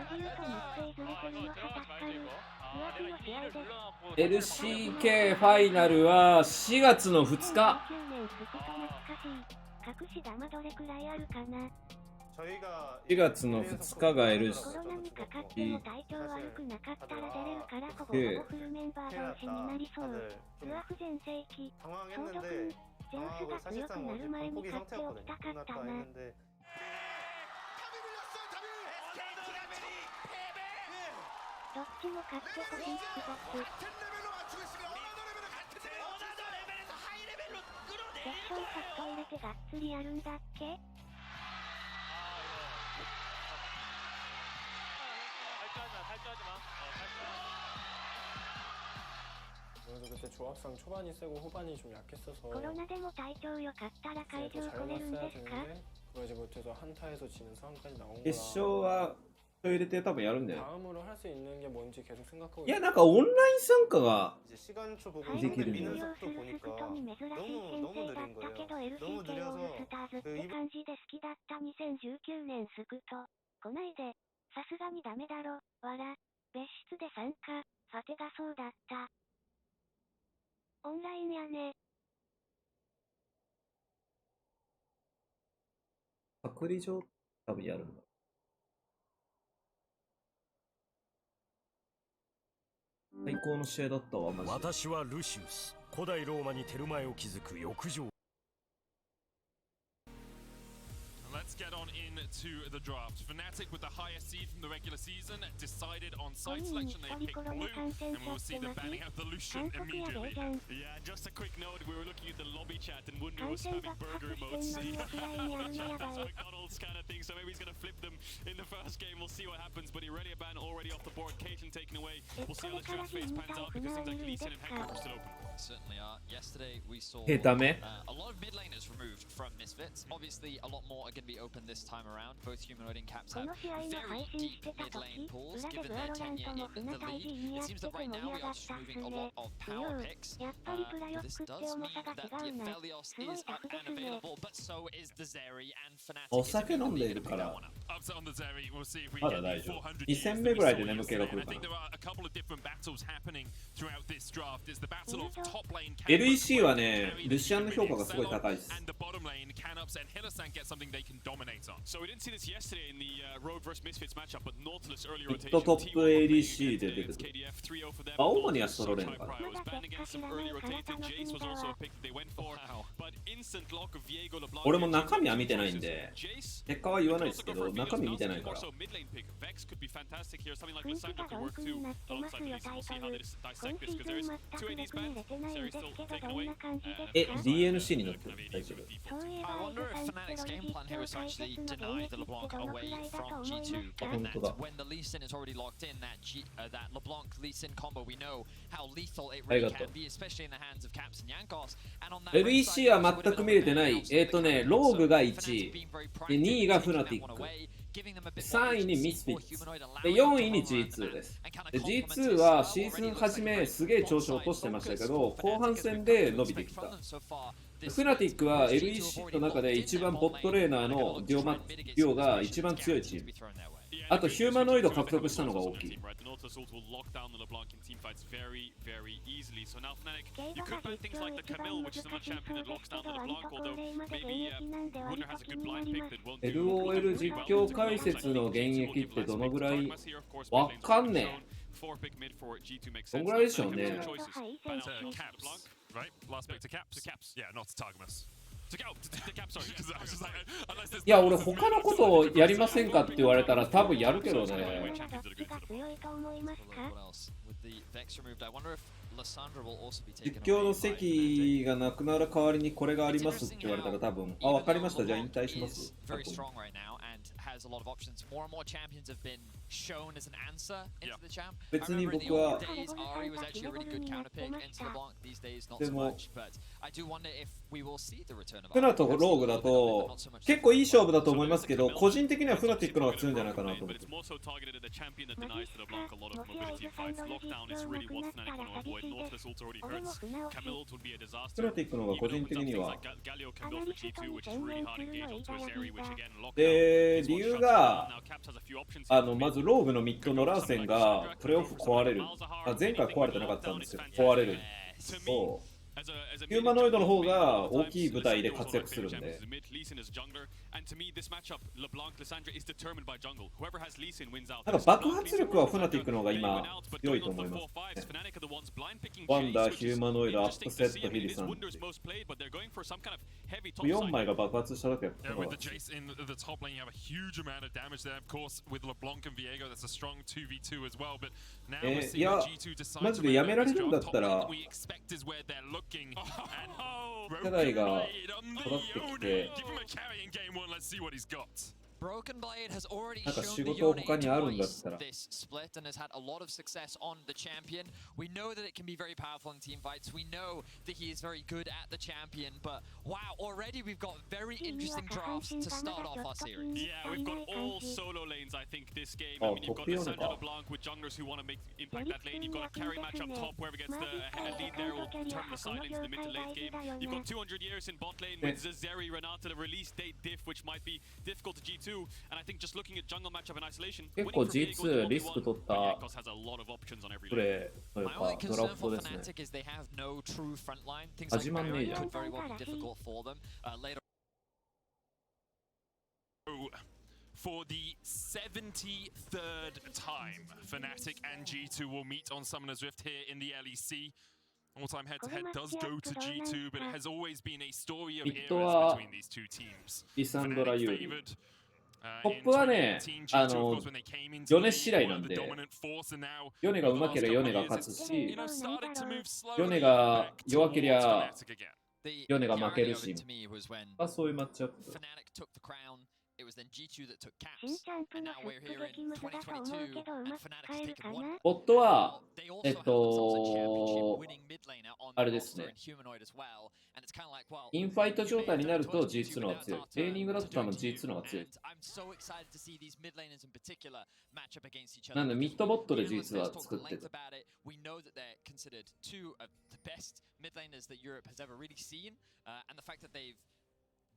ルギルと密閉ずれてるのは助かる。浮気の試合です。LCK ファイナルは4月の2日。2019年スクと懐かしい。隠し玉どれくらいあるかな。4月の2日が LCK。コロナにかかっても体調悪くなかったら出れるからほぼフルメンバー同士になりそう。グアフ全盛期。ソード君、ゼウスが強くなる前に勝っておきたかったな。どっちも勝ってほしいって僕。決勝カット入れてがっつりやるんだっけ。그때 조합상 초반이 세고 후반이 좀 약했어서 코로나でも体調良かったら会場来れるんですか。 그러지 못해서 한타에서 지는 상황까지 나온 거라. 決勝は人入れて多分やるんだよ。 다음으로 할 수 있는 게 뭔지 계속 생각하고. いやなんかオンライン参加が 시간초 보고 미는 속도 보니까 너무 느린 거예요. 너무 느려서 그感じで好きだった2019年スクと来ないでさすがにダメだろ。わら別室で参加ファテがそうだった。オンラインやね。隔離所多分やるんだ。最高の試合だったわマジで。私はルシウス、古代ローマにテルマエを築く浴場。Let's get on into the draft. Fnatic with the highest seed from the regular season decided on side selection. They picked blue, and we will see them banning out the Lucian immediately. Yeah, just a quick note, we were looking at the lobby chat and Wundu was having burger emotes. McDonald's kind of thing, so maybe he's going to flip them in the first game. We'll see what happens, but Irelia ban already off the board, Caitlyn taken away. We'll see how the draft phase pans out because things like Lee Sin and Hancock are still open. Certainly are. Yesterday we saw a lot of mid laners removed from Misfits. Obviously a lot more are going to be open this time around. Both humanoid and caps have very deep mid lane pools given their tenure in the league. It seems that right now we are just moving a lot of power picks. This does mean that the Aphelios is up and available, but so is the Zeri and Fnatic. お酒飲んでいるからUpset on the Zeri, we'll see if we ま get だ大 the 丈夫。 400 2戦目ぐらいで眠気が来 and る I か think な。 there are a couple of different battles happening throughout this draft is the battle of top lane LEC はね、ルシアンの評価がすごい高いです。 and the bottom lane Canups and Hillasan get something they can dominate on. So we didn't see this yesterday in the Rogue vs Misfits matchup, but Nautilus early ヒッ rotation. トトップ LEC で出てくる。 KDF 3-0 for them. まあ主にはソロレンかな。 Was banned against some early rotated. Jace was also a pick that they went for. But instant lock of Viego LeBlanc. 俺も中身は見てないんで、結果は言わないですけど、中身見てないから。 Also mid lane pick. Vex could be fantastic here. Something like Lissandra could work too. Alongside Elise, we'll see how they dissect this because there is two ADs banned. Series still taken away. DNC になってる。大丈夫。 I wonder if Fnatic's game plan here is to actually deny the LeBlanc away from G2, given that when the Lee Sin is already locked in, that LeBlanc Lee Sin combo, we know how lethal it really can be, especially in the hands of Caps and Yankos. And on that LEC は全く見れてない。ローグが1位、で2位がフナティック、3位にミスフィッツ、で4位に G2 です。で G2 はシーズン初めすげえ調子落としてましたけど、後半戦で伸びてきた。フナティックは LEC の中で一番ボットレーナーのデュオが一番強いチーム。あとヒューマノイド獲得したのが大きい。LOL 実況解説の現役ってどのぐらいわかんねえ。どのぐらいでしょうね。いや、俺他のことをやりませんかって言われたら多分やるけどね。実況の席がなくなる代わりにこれがありますって言われたら多分、あ、わかりました、じゃあ引退します。別に僕はでもフナとローグだと結構いい勝負だと思いますけど、個人的にはフナティックの方が強いんじゃないかなと思って。フナティックの方が個人的には。で、理由がまずローグのミッドのラーセンがプレーオフ壊れる。前回壊れてなかったんですよ。壊れる。そう。ヒューマノイドの方が大きい舞台で活躍するんで。なんか爆発力はフナティックの方が今強いと思います、ね。ワンダー、ヒューマノイド、アップセット、ヒリさん。4枚が爆発しただけやった。いや、マジでやめられるんだったら、世代が育ってきて、Broken Blade has alreadyなんか shown 仕 the 事他にあるん yoni だ to ったら。 voice this split and has had a lot of success on the champion. We know that it can be very powerful in team fights. We know that he is very good at the champion. But wow, already we've got very interesting drafts to start off our series. Yeah, we've got all solo lanes, I think, this game. I mean, you've got Lissandra LeBlanc with junglers who want to impact that lane. You've got a carry match up top, whoever gets the lead there will turn the side into the mid to late game. You've got 200 years in bot lane with Zeri, Renata, the release date diff, which might be difficult to G2. And I think just looking at jungle matchup in isolation, 結構 G2 リスク取ったプレーというかドラフトですね。始まんねえじゃん。For the 73rd time, Fnatic and G2 will meet on Summoner's Rift here in the LEC. All-time head-to-head does go to G2, but it has always been a story of eras between these two teams. リサンドラ有利。トップはね、ヨネ次第なんで、ヨネが上手ければヨネが勝つし、ヨネが弱ければヨネが負けるし、そういうマッチアップ。It was then G2 that took caps, and now we're here in 2022, and Fnatic has taken one. ボットは、あれですね。インファイト状態になると G2 の方が強い。レーニングだと多分 G2 の方が強い。なんでミッドボットで G2 は作ってる。We know that they're considered two of the best mid laners that Europe has ever really seen, and the fact that they've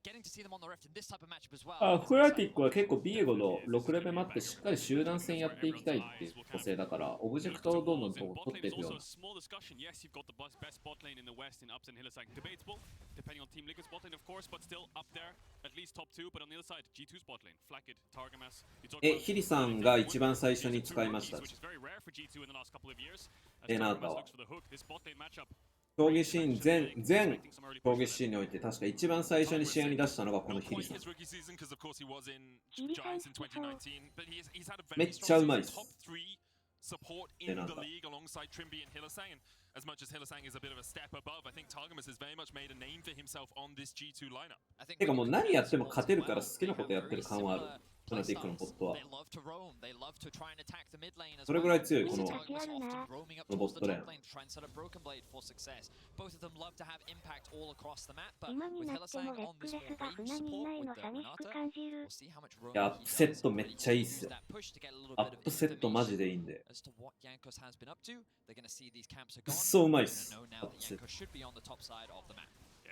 getting to see them on the rift in this type of matchup as well. フナティックは結構ビエゴの6レベル待ってしっかり集団戦やっていきたいっていう個性だから、オブジェクトをどんどん取っていくような。ヒリさんが一番最初に使いました。エナータは。競技シーン全競技シーンにおいて確か一番最初に試合に出したのがこのヒリさん。めっちゃうまいです。エナータ。As much as Hillisang is a bit of a step above, I think Targamas has very much made a name for himself on this G2 lineup. てかもう何やっても勝てるから好きなことやってる感はある。フナティックのボットは。それぐらい強いこのボットレーン。今になってもレックレスが船にいないの寂しく感じる。いや、アップセットめっちゃいいっすよ。アップセットマジでいいんで。くっそうまいっす。アップセット。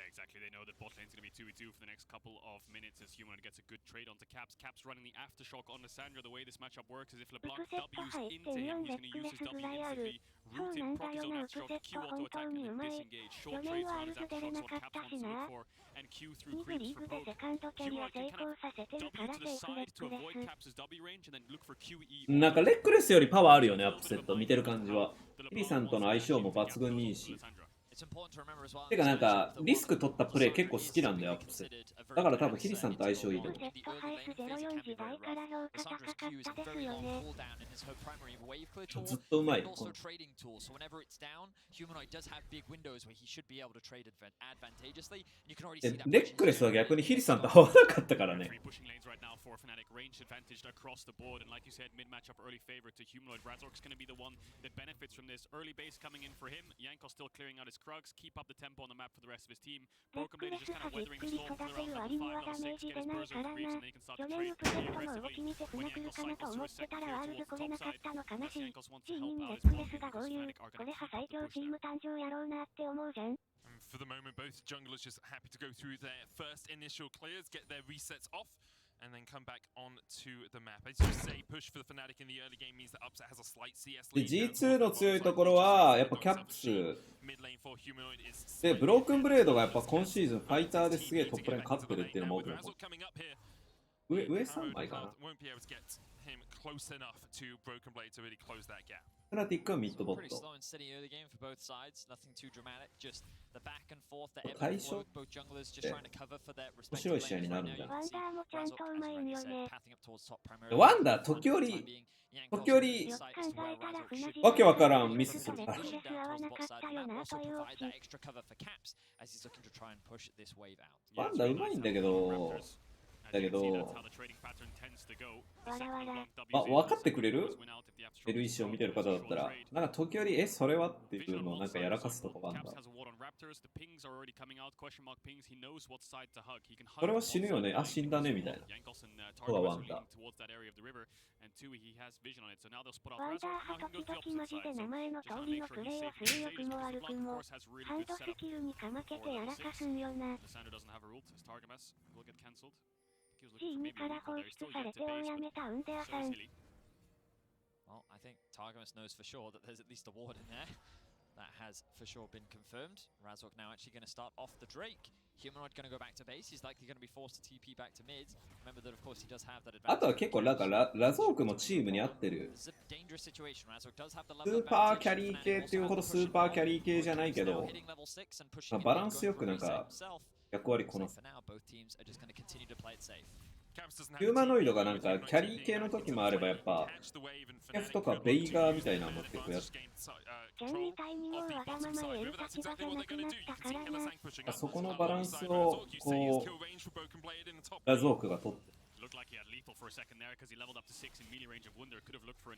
Exactly, they know that bot lane's going to be 2v2 for the next couple of minutes as Humanoid gets a good trade onto Caps. Caps running the aftershock on Lissandra. The way this matchup works is if LeBlanc W's into him, he's going to use his W instantly. Root him, proc his own aftershock, Q auto attack, and then disengage. Short trades on his aftershock, so Caps wants to look for, and Q through creeps for poke. Humanoid can kind of W to the side to avoid Caps' W range, and then look for QE. なんかレックレスよりパワーあるよね、アップセット。見てる感じは。ヒリさんとの相性も抜群にいいし。てかなんかリスク取ったプレイ結構好きなんだよ、アップセット。だから多分ヒリさんと相性いいと思う。ずっとうまい。レックレスは逆にヒリさんと合わなかったからね。Keep up the tempo on the map for the rest of his team. Broken Blade is just kind of weathering the storm for around level 5, level 6, get his burst of creeps, and they can start to trade pretty aggressively. When Yankos cycles to his second tier towards the top side, as Yankos wants to help out his bot lanes, Fnatic are going to keep up the push there. For the moment, both junglers just happy to go through their first initial clears, get their resets off, and then come back on to the map. As you say, push for the Fnatic in the early game means that Upset has a slight CS lead. G2 の強いところはやっぱキャップスで、ブロークンブレードがやっぱ今シーズンファイターですげえトップレーン勝ってるっていうのも大きなこと。上3枚かな。フナティックはミッドボット。対象って面白い試合になるんだよ。ワンダーもちゃんとうまいんよね。ワンダー時折わけわからんミスするから。ワンダーうまいんだけど分かってくれる ?LEC を見てる方だったら、なんか時折、それはっていうのをなんかやらかすとこがあるんだ。それは死ぬよね、死んだねみたいな。ここがワンダー。ワンダーは時々マジで名前の通りのプレイをする良くも悪くも、ハンドスキルにかまけてやらかすんよな。G2 から放出されてをやめたウンデアさん。Well, I think Targamas knows for sure that there's at least a ward in there. That has for sure been confirmed. Razork now actually going to start off the Drake. Humanoid going to go back to base. He's likely going to be forced to TP back to mid. Remember that of course he does have that advantage. あとは結構なんかラゾークもチームに合ってる。スーパーキャリー系っていうほどスーパーキャリー系じゃないけど、バランスよくなんか役割こなす。ヒューマノイドがなんかキャリー系の時もあればやっぱF とかベイガーみたいなのも結構やってキャンみたいにもうわがまま言える立場じゃなくなったからな。そこのバランスをこうラゾークが取って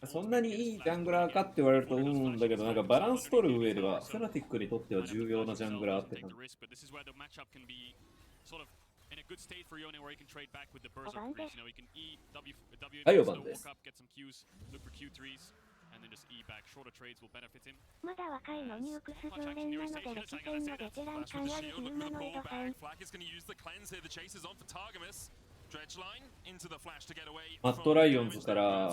そんなにいいジャングラーかって言われるとうんだけどなんかバランス取る上ではフナティックにとっては重要なジャングラーって感じ。はい、4番です。and then just E back. Shorter trades will benefit him. まだ若いのにウクス常連なので歴戦のベテラン感あるヒューマノイドさん。Flak is going to use the cleanse here. The chase is on for Targamas. Dredgeline into the flash to get away. マットライオンズから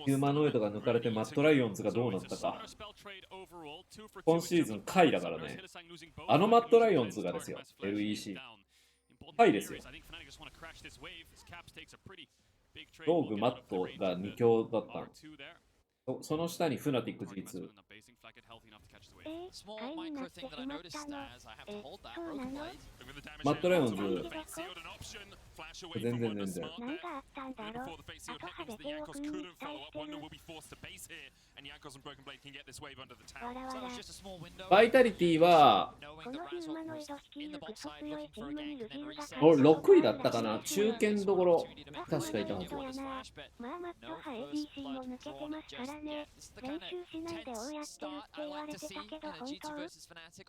ヒューマノイドが抜かれてマットライオンズがどうなったか。今シーズン下位だからね。あのマットライオンズがですよ。LEC。下位ですよ。ローグ、マットが2強だったの。その下にフナティック G2。マットライオンズ全然。なんかあったんだろ。後派で手を組み期待してる。バイタリティはこのヒューマノイド率いるクソ強いチームにルギウが6位だったかな。中堅どころ確かいたはず。まあマット派 ADC も抜けてますからね。練習しないで追うやってるって言われてたけど本当。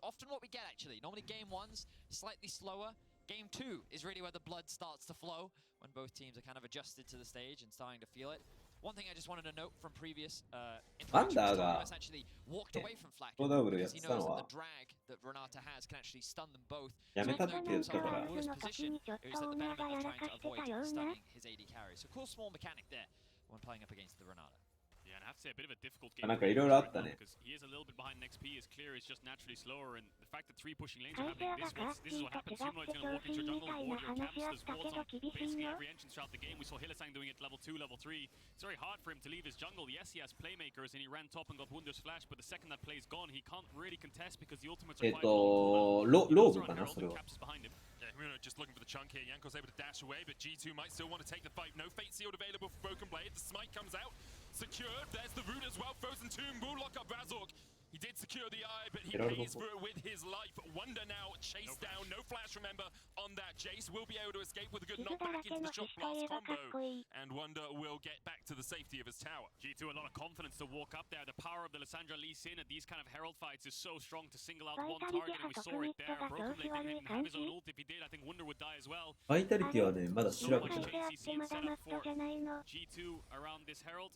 Often what we get actually, normally game 1's slightly slower. Game 2 is really where the blood starts to flow when both teams are kind of adjusted to the stage and starting to feel it. One thing I just wanted to note from previous interactions, Thomas actually walked away from Flak because he knows that the drag that Renata has can actually stun them both. So even though he was in a worse position, it was at the benefit of trying to avoid stunning his AD carry. So cool small mechanic there when playing up against the Renata. Yeah, and I have to say a bit of a difficult game. なんかいろいろあったね。Because he is a little bit behind XP. His clear is just naturally slower, and the fact that 3 pushing lanes are happening, this is what happens. Humanoid's going to walk into jungle, ward your camps, there's walls on basically every entrance throughout the game. We saw Hillisang doing it level 2, level 3. It's very hard for him to leave his jungle. Yes, he has playmakers, and he ran top and got Wunder's flash, but the second that play's gone, he can't really contest because the ultimates are quite low. ローブかな、それは。Just looking for the chunk here. Yanko's able to dash away, but G2 might still want to take the fight. No fate sealed available for Broken Blade. The smite comes out. Secured. There's the root as well. Frozen Tomb will lock up Razork. He did secure the eye, but he pays for it with his life. Wonder now chased down. No flash, remember, on that. Jace will be able to escape with a good knockback into the shot blast combo. And Wonder will get back to the safety of his tower. G2 a lot of confidence to walk up there. The power of the Lissandra Lee Sin at these kind of Herald fights is so strong to single out one target, and we saw it there. Broken Blade didn't even have his own ult. If he did, I think Wonder would die as well. バイタリティはね、まだ調べてない。G2 around this Herald.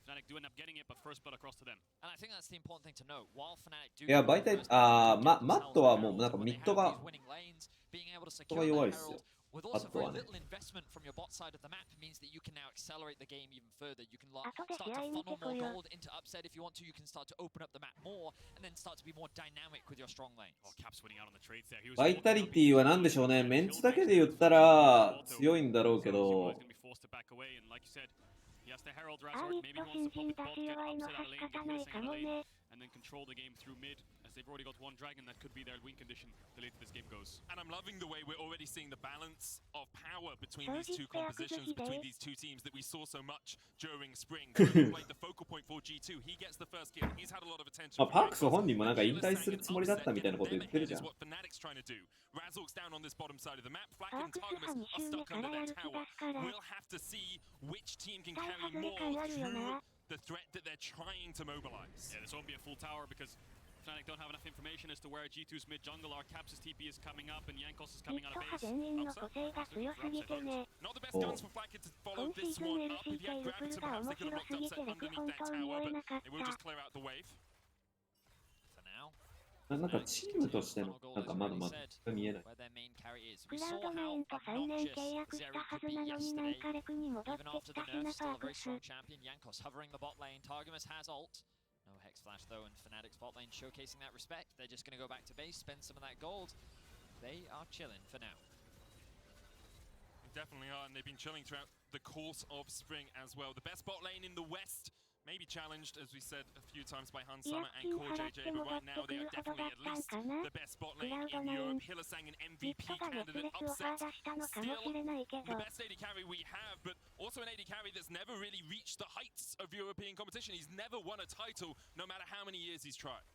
Fnatic do end up getting it, but first blood across to them. And I think that's the important thing to note. While Fnatic do いや、バイタリティ、マットはもうなんかミッドが弱いですよ。With also very little investment from your bot side of the map means that you can now accelerate the game even further. You can start to funnel more gold into upset if you want to. You can start to open up the map more and then start to be more dynamic with your strong lanes. Oh, Cap's winning out on the trades there. バイタリティは何でしょうね。メンツだけで言ったら強いんだろうけど。He has to herald Razork, maybe he wants to pop it bot, get upset out of lane, get Hillisang out of lane, and then control the game through mid, as they've already got one dragon. That could be their win condition the later this game goes. And I'm loving the way we're already seeing the balance of power between these two compositions, between these two teams that we saw so much during spring. Like the focal point for G2, he gets the first kill. He's had a lot of attention. パークス本人もなんか引退するつもりだったみたいなこと言ってるじゃん。Razork's down on this bottom side of the map. Flak and Targamas are stuck under their tower. We'll have to see which team can carry more through the threat that they're trying to mobilize. Yeah, this won't be a full tower because Fnatic don't have enough information as to where G2's mid jungle are. Caps' TP is coming up and Jankos is coming out of base. Not the best guns for Flak to follow this one up. If he had grabbed him, perhaps they could have locked upset underneath that tower, but they will just clear out the wave. なんかチームとしてのなんかまだまだ見えない。クラウドメインと3年契約したはずなのになんかレクに戻ってきたひなパークス。No Hex Flash though, and Fnatic's bot lane showcasing that respect. They're just going to go back to base, spend some of that gold. They are chilling for now. Definitely are, and they've been chilling throughout the course of spring as well. The best bot lane in the West may be challenged, as we said a few times, by Han Summer and Core JJ, but right now they are definitely at least the best bot lane in Europe. Hillisang, an MVP candidate, upset. Still the best AD carry we have, but also an AD carry that's never really reached the heights of European competition. He's never won a title, no matter how many years he's tried.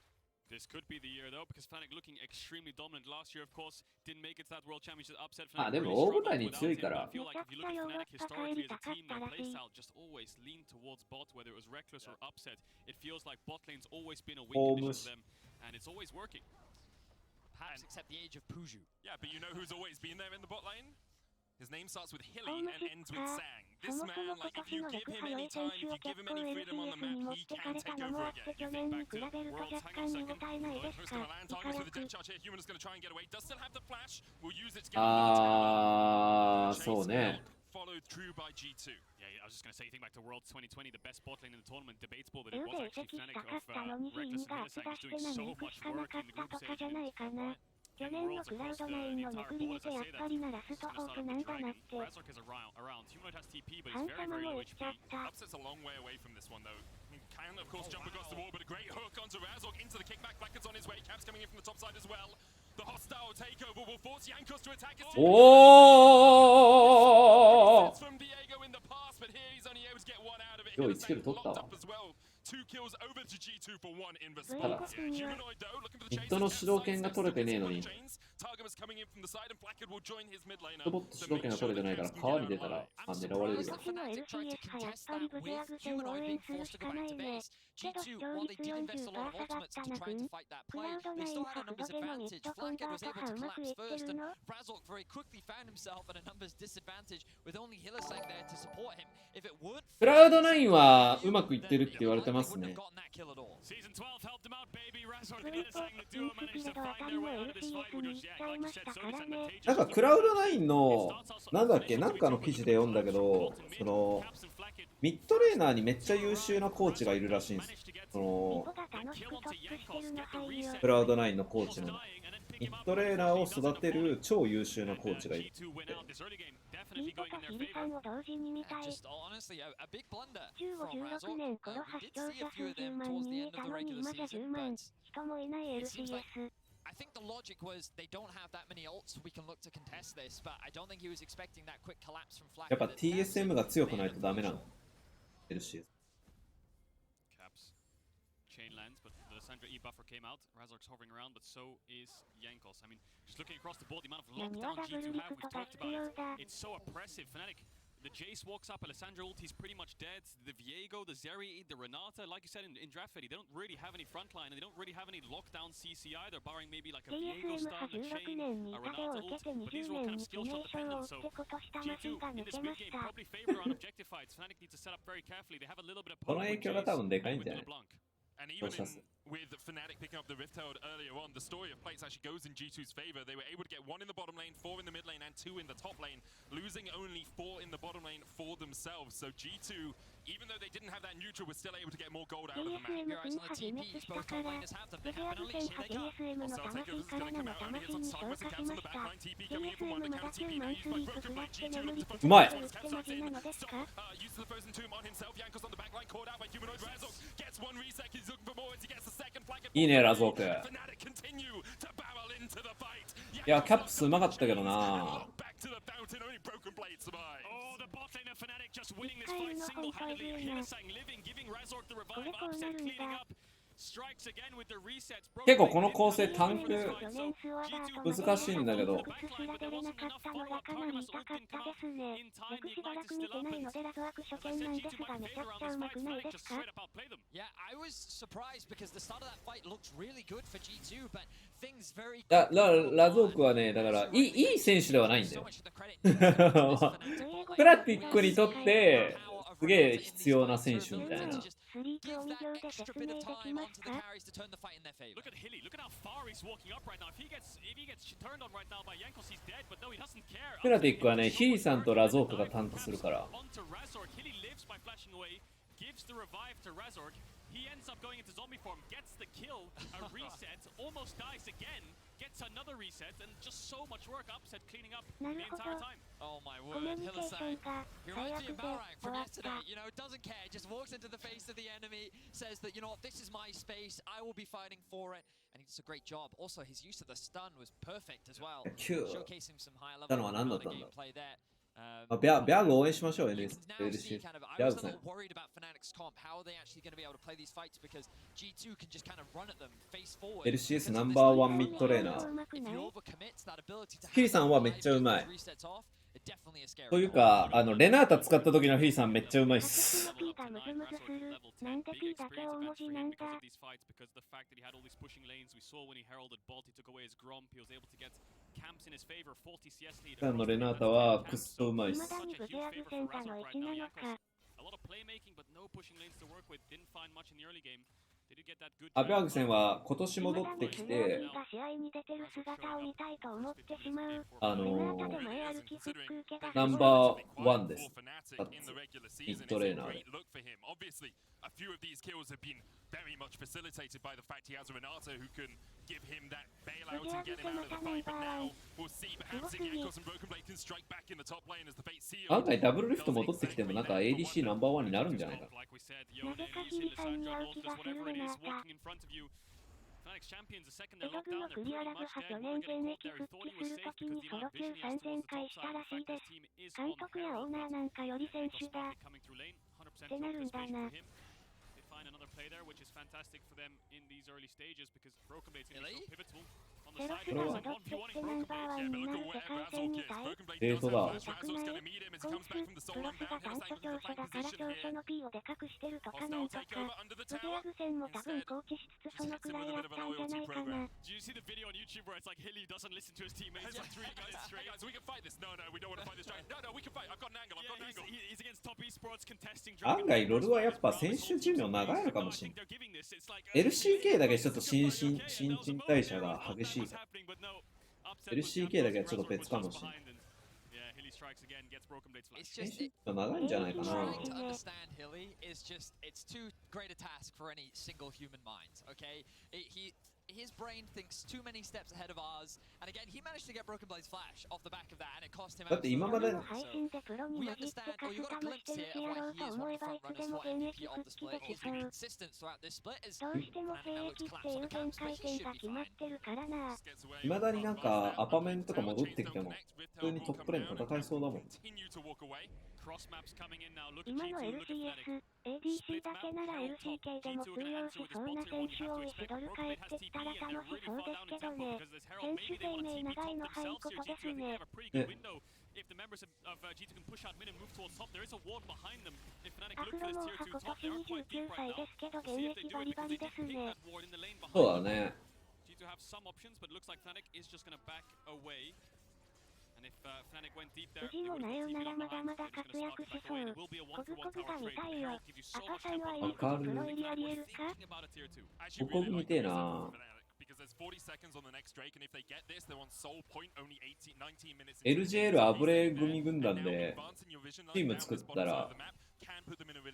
This could be the year though, because Fnatic looking extremely dominant last year, of course, didn't make it to that World Championship upset. でも大舞台に強いから。I feel like if you look at Fnatic historically as a team, their playstyle just always leaned towards bot, whether it was reckless or upset. It feels like bot lane's always been a win condition for them, and it's always working. Perhaps except the age of Puju. Yeah, but you know who's always been there in the bot lane? His name starts with Hilly and ends with Sang. This man, like, if you give him any time, if you give him any freedom on the map, he can take over again. You think back to Worlds, hang on a second. Who's going to land targets with a death charge here? Human is going to try and get away. Does still have the flash. Will use it to get Ah, so ne. Followed through by G2. Yeah, I was just going to say, you think back to Worlds 2020, the best bot lane in the tournament, debatable that it was actually Fnatic of Reckless and Hillsang is doing so much work in the group stage. 去年のクラウド9のめくり見てやっぱりならストホークなんだなって。ハンサムも打っちゃった。Upset's a long way away from this one though. He can of course jump across the wall, but a great hook onto Razork into the kickback. Blackett's on his way. Caps coming in from the top side as well. The hostile takeover will force Jankos to attack his team. Oh! From Diego in the past, but here he's only able to get one out of it. Yo, 1キル取ったわ。2 kills over to G2 for 1 in た response. だ、ミッドの主導権が取れてねえのに、ロボット主導権が取れてないから川に出たら狙われるよ。私の LCS はやっぱりブゼアグ戦応援するしかないね。けど視聴率40%下がったなくん。クラウド9ハフドでのミッドコンバートはうまくいってるの？ Razork very quickly found himself at a numbers disadvantage with only Hillsang there to support him. If it weren't クラウド9はうまくいってるって言われてますね。Season 12 helped him out, baby. Razork ブルートインスピードあたりも LCS に行っちゃいましたからね。なんかクラウド9のなんだっけ、なんかの記事で読んだけど、そのミッドレーナーにめっちゃ優秀なコーチがいるらしいんです。そのクラウド9のコーチのミッドレーナーを育てる超優秀なコーチがいるって。リートとヒリさんを同時に見たい。15、16年頃は視聴者数10万人いたのに今じゃ10万人もいない LCS。I think the logic was they don't have that many ults, so we can look to contest this, but I don't think he was expecting that quick collapse from Flack. やっぱ TSM が強くないとダメなの。LCS。Caps. Chain lands, but the Lissandra E buffer came out. Razork's hovering around, but so is Jankos. I mean, just looking across the board, the amount of lockdown G2 have, we've talked about it. It's so oppressive. Fnatic. The Jace walks up, Alessandro ult, he's pretty much dead. The Viego, the Zeri, the Renata, like you said in draft ready, they don't really have any frontline and they don't really have any lockdown CC either, barring maybe like a Viego stun, a Chain, a Renata ult, but these are all kind of skill shot dependent, so G2 in this mid game probably favor on objective fights. Fnatic needs to set up very carefully, they have a little bit of power with Jace and with LeBlanc. And even with Fnatic picking up the Rift Herald earlier on, the story of plates actually goes in G2's favor. They were able to get 1 in the bottom lane, 4 in the mid lane, and 2 in the top lane, losing only 4 in the bottom lane for themselves. So G2, even though they didn't have that neutral, were still able to get more gold out of the map. Your eyes on the TPs, both top laners have them. They have an unleash, here they come. Also, Takeover's going to come out, only hits on Sideways and Caps on the backline. TP coming in from one, the counter TP now used by Broken Blade. G2 looking to punch uses the frozen tomb on himself. Jankos on the backline, caught out by Humanoid. Razork gets 1 reset, he's looking for more as he gets the second flag. いいね、ラゾーク。いや、キャップスうまかったけどな。結構この構成タンク難しいんだけど。ラゾークはね、だからいい選手ではないんだよ。プラティックにとってすげえ必要な選手みたいな。スリープを2秒で説明できますか？ Look at Hilly, look at how far he's walking up right now. If he gets turned on right now by Jankos, he's dead, but no, he doesn't care. プラティックはね、ヒリさんとラゾークがタンクするから。Onto Razork, Hilly lives by flashing away, gives the revive to Razork. He ends up going into zombie form, gets the kill, a reset, almost dies again, gets another reset, and just so much work. Upset cleaning up the entire time. Oh my word, Hillsang. He reminds me of Balrang from yesterday. You know, doesn't care, just walks into the face of the enemy, says that, you know what, this is my space, I will be fighting for it. And he does a great job. Also, his use of the stun was perfect as well. Showcasing some high level gameplay there. ビャグ応援しましょう、LCS。I was a little worried about Fnatic's comp. How are they actually going to be able to play these fights? Because G2 can just kind of run at them face forward. LCS ナンバー1ミッドレーナー。ヒリさんはめっちゃうまい。というか、レナータ使った時のフィーさんめっちゃうまいっす。P がムズムズする。なんで P だけ大文字なんだ。普段のレナータはくっそうまいっす。未だにブジェアズセンタの位置なのか。アベアグセンは今年戻ってきて、ナンバーワンです。ミッドレーナーで。A few of these kills have been very much facilitated by the fact he has a Renata who can give him that bailout and get him out of the fight. But now we'll see perhaps Yankos and Broken Blade can strike back in the top lane as the fate seals. 案外ダブルリフト戻ってきてもなんか ADC ナンバーワンになるんじゃないかな。なぜかキリさんに会う気がするレナータ。エドグのクリアラブ派去年現役復帰するときにソロ級3000回したらしいです。監督やオーナーなんかより選手だ。ってなるんだな。play there, which is fantastic for them in these early stages because Broken Blade's going to be so pivotal on the the side. One Broken Blade, yeah, but look at where Razork is. Broken Blade does have flash. Razork's going to meet him as he comes back from the solo down. Hillsang with the flank position here. Hostile takeover under the tower. Instead, gets him with a bit of a loyalty program. Do you see the video on YouTube where it's like Hilly doesn't listen to his teammates for 3 minutes straight? Guys, we can fight this. No, we don't want to fight this dragon. No, we can fight. I've got an angle. He's against top esports contesting dragon. 案外ロルはやっぱ選手寿命長いのかもしれない。LCK だけちょっと新陳代謝が激しいから。LCK だけはちょっと別かもしれない。選手長いんじゃないかな。His brain thinks too many steps ahead of ours, and again, he managed to get Broken Blade's flash off the back of that, and it cost him out. We understand, or you got a glimpse here of why he is one of the front runners for MVP of the split. He's been consistent throughout this split as Fnatic looks collapse on the camps, but he should be fine. 未だになんかアパメンとか戻ってきても普通にトップレーン戦いそうだもん。今の LCS、ADC だけなら LCK でも通用しそうな選手をシドル帰ってきたら楽しそうですけどね。選手生命長いのはいいことですね。If the members of G2 can push out mid and move towards top, there is a ward behind them. If Fnatic ア look フ for ロ this モ tier 2ー top, 今 they are quite 年 deep 29 right 歳 now. ですけど We'll 現 see if they 役 do バ it リバ because リ they で did す pick ね。 that ward in the lane そう behind だ them. ね。G2 have some options, but it looks like Fnatic is just going to back away. And if Fnatic went deep there, 藤もなうならまだまだ活躍しそう。コブコブが見たいよ。アパさんはいいことプロ入りありえるか？ここ見てえな。LJL アブレ組軍団でチーム作ったら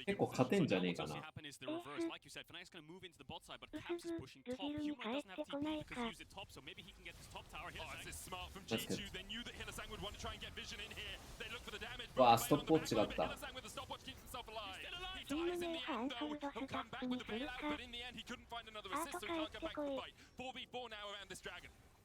結構勝てんじゃねえかな。薄ぐルギルに帰ってこないか。わあ、ストップウォッチがあった。チーム名ハンソルドスタッフにするか。アート帰ってこい。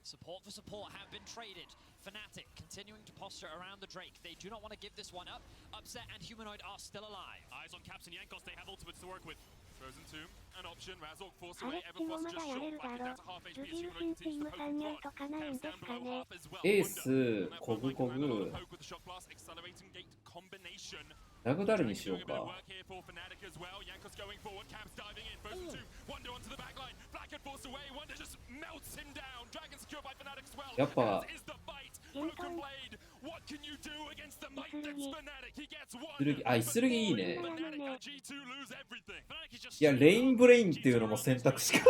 Support for support have been traded. Fnatic continuing to posture around the Drake. They do not want to give this one up. Upset and Humanoid are still alive. Eyes on Caps and Yankos, they have ultimates to work with. Frozen Tomb, an option. Razork forced ハ away. レッジも Everforce まだ just やれ short るだ back ろ down to half う。 HP. ルギル新チーム3年とかないんですかね。エース、コブコブ。ラグダルにしようか。やっぱイスルギいいね。いや、レインブレインっていうのも選択肢か。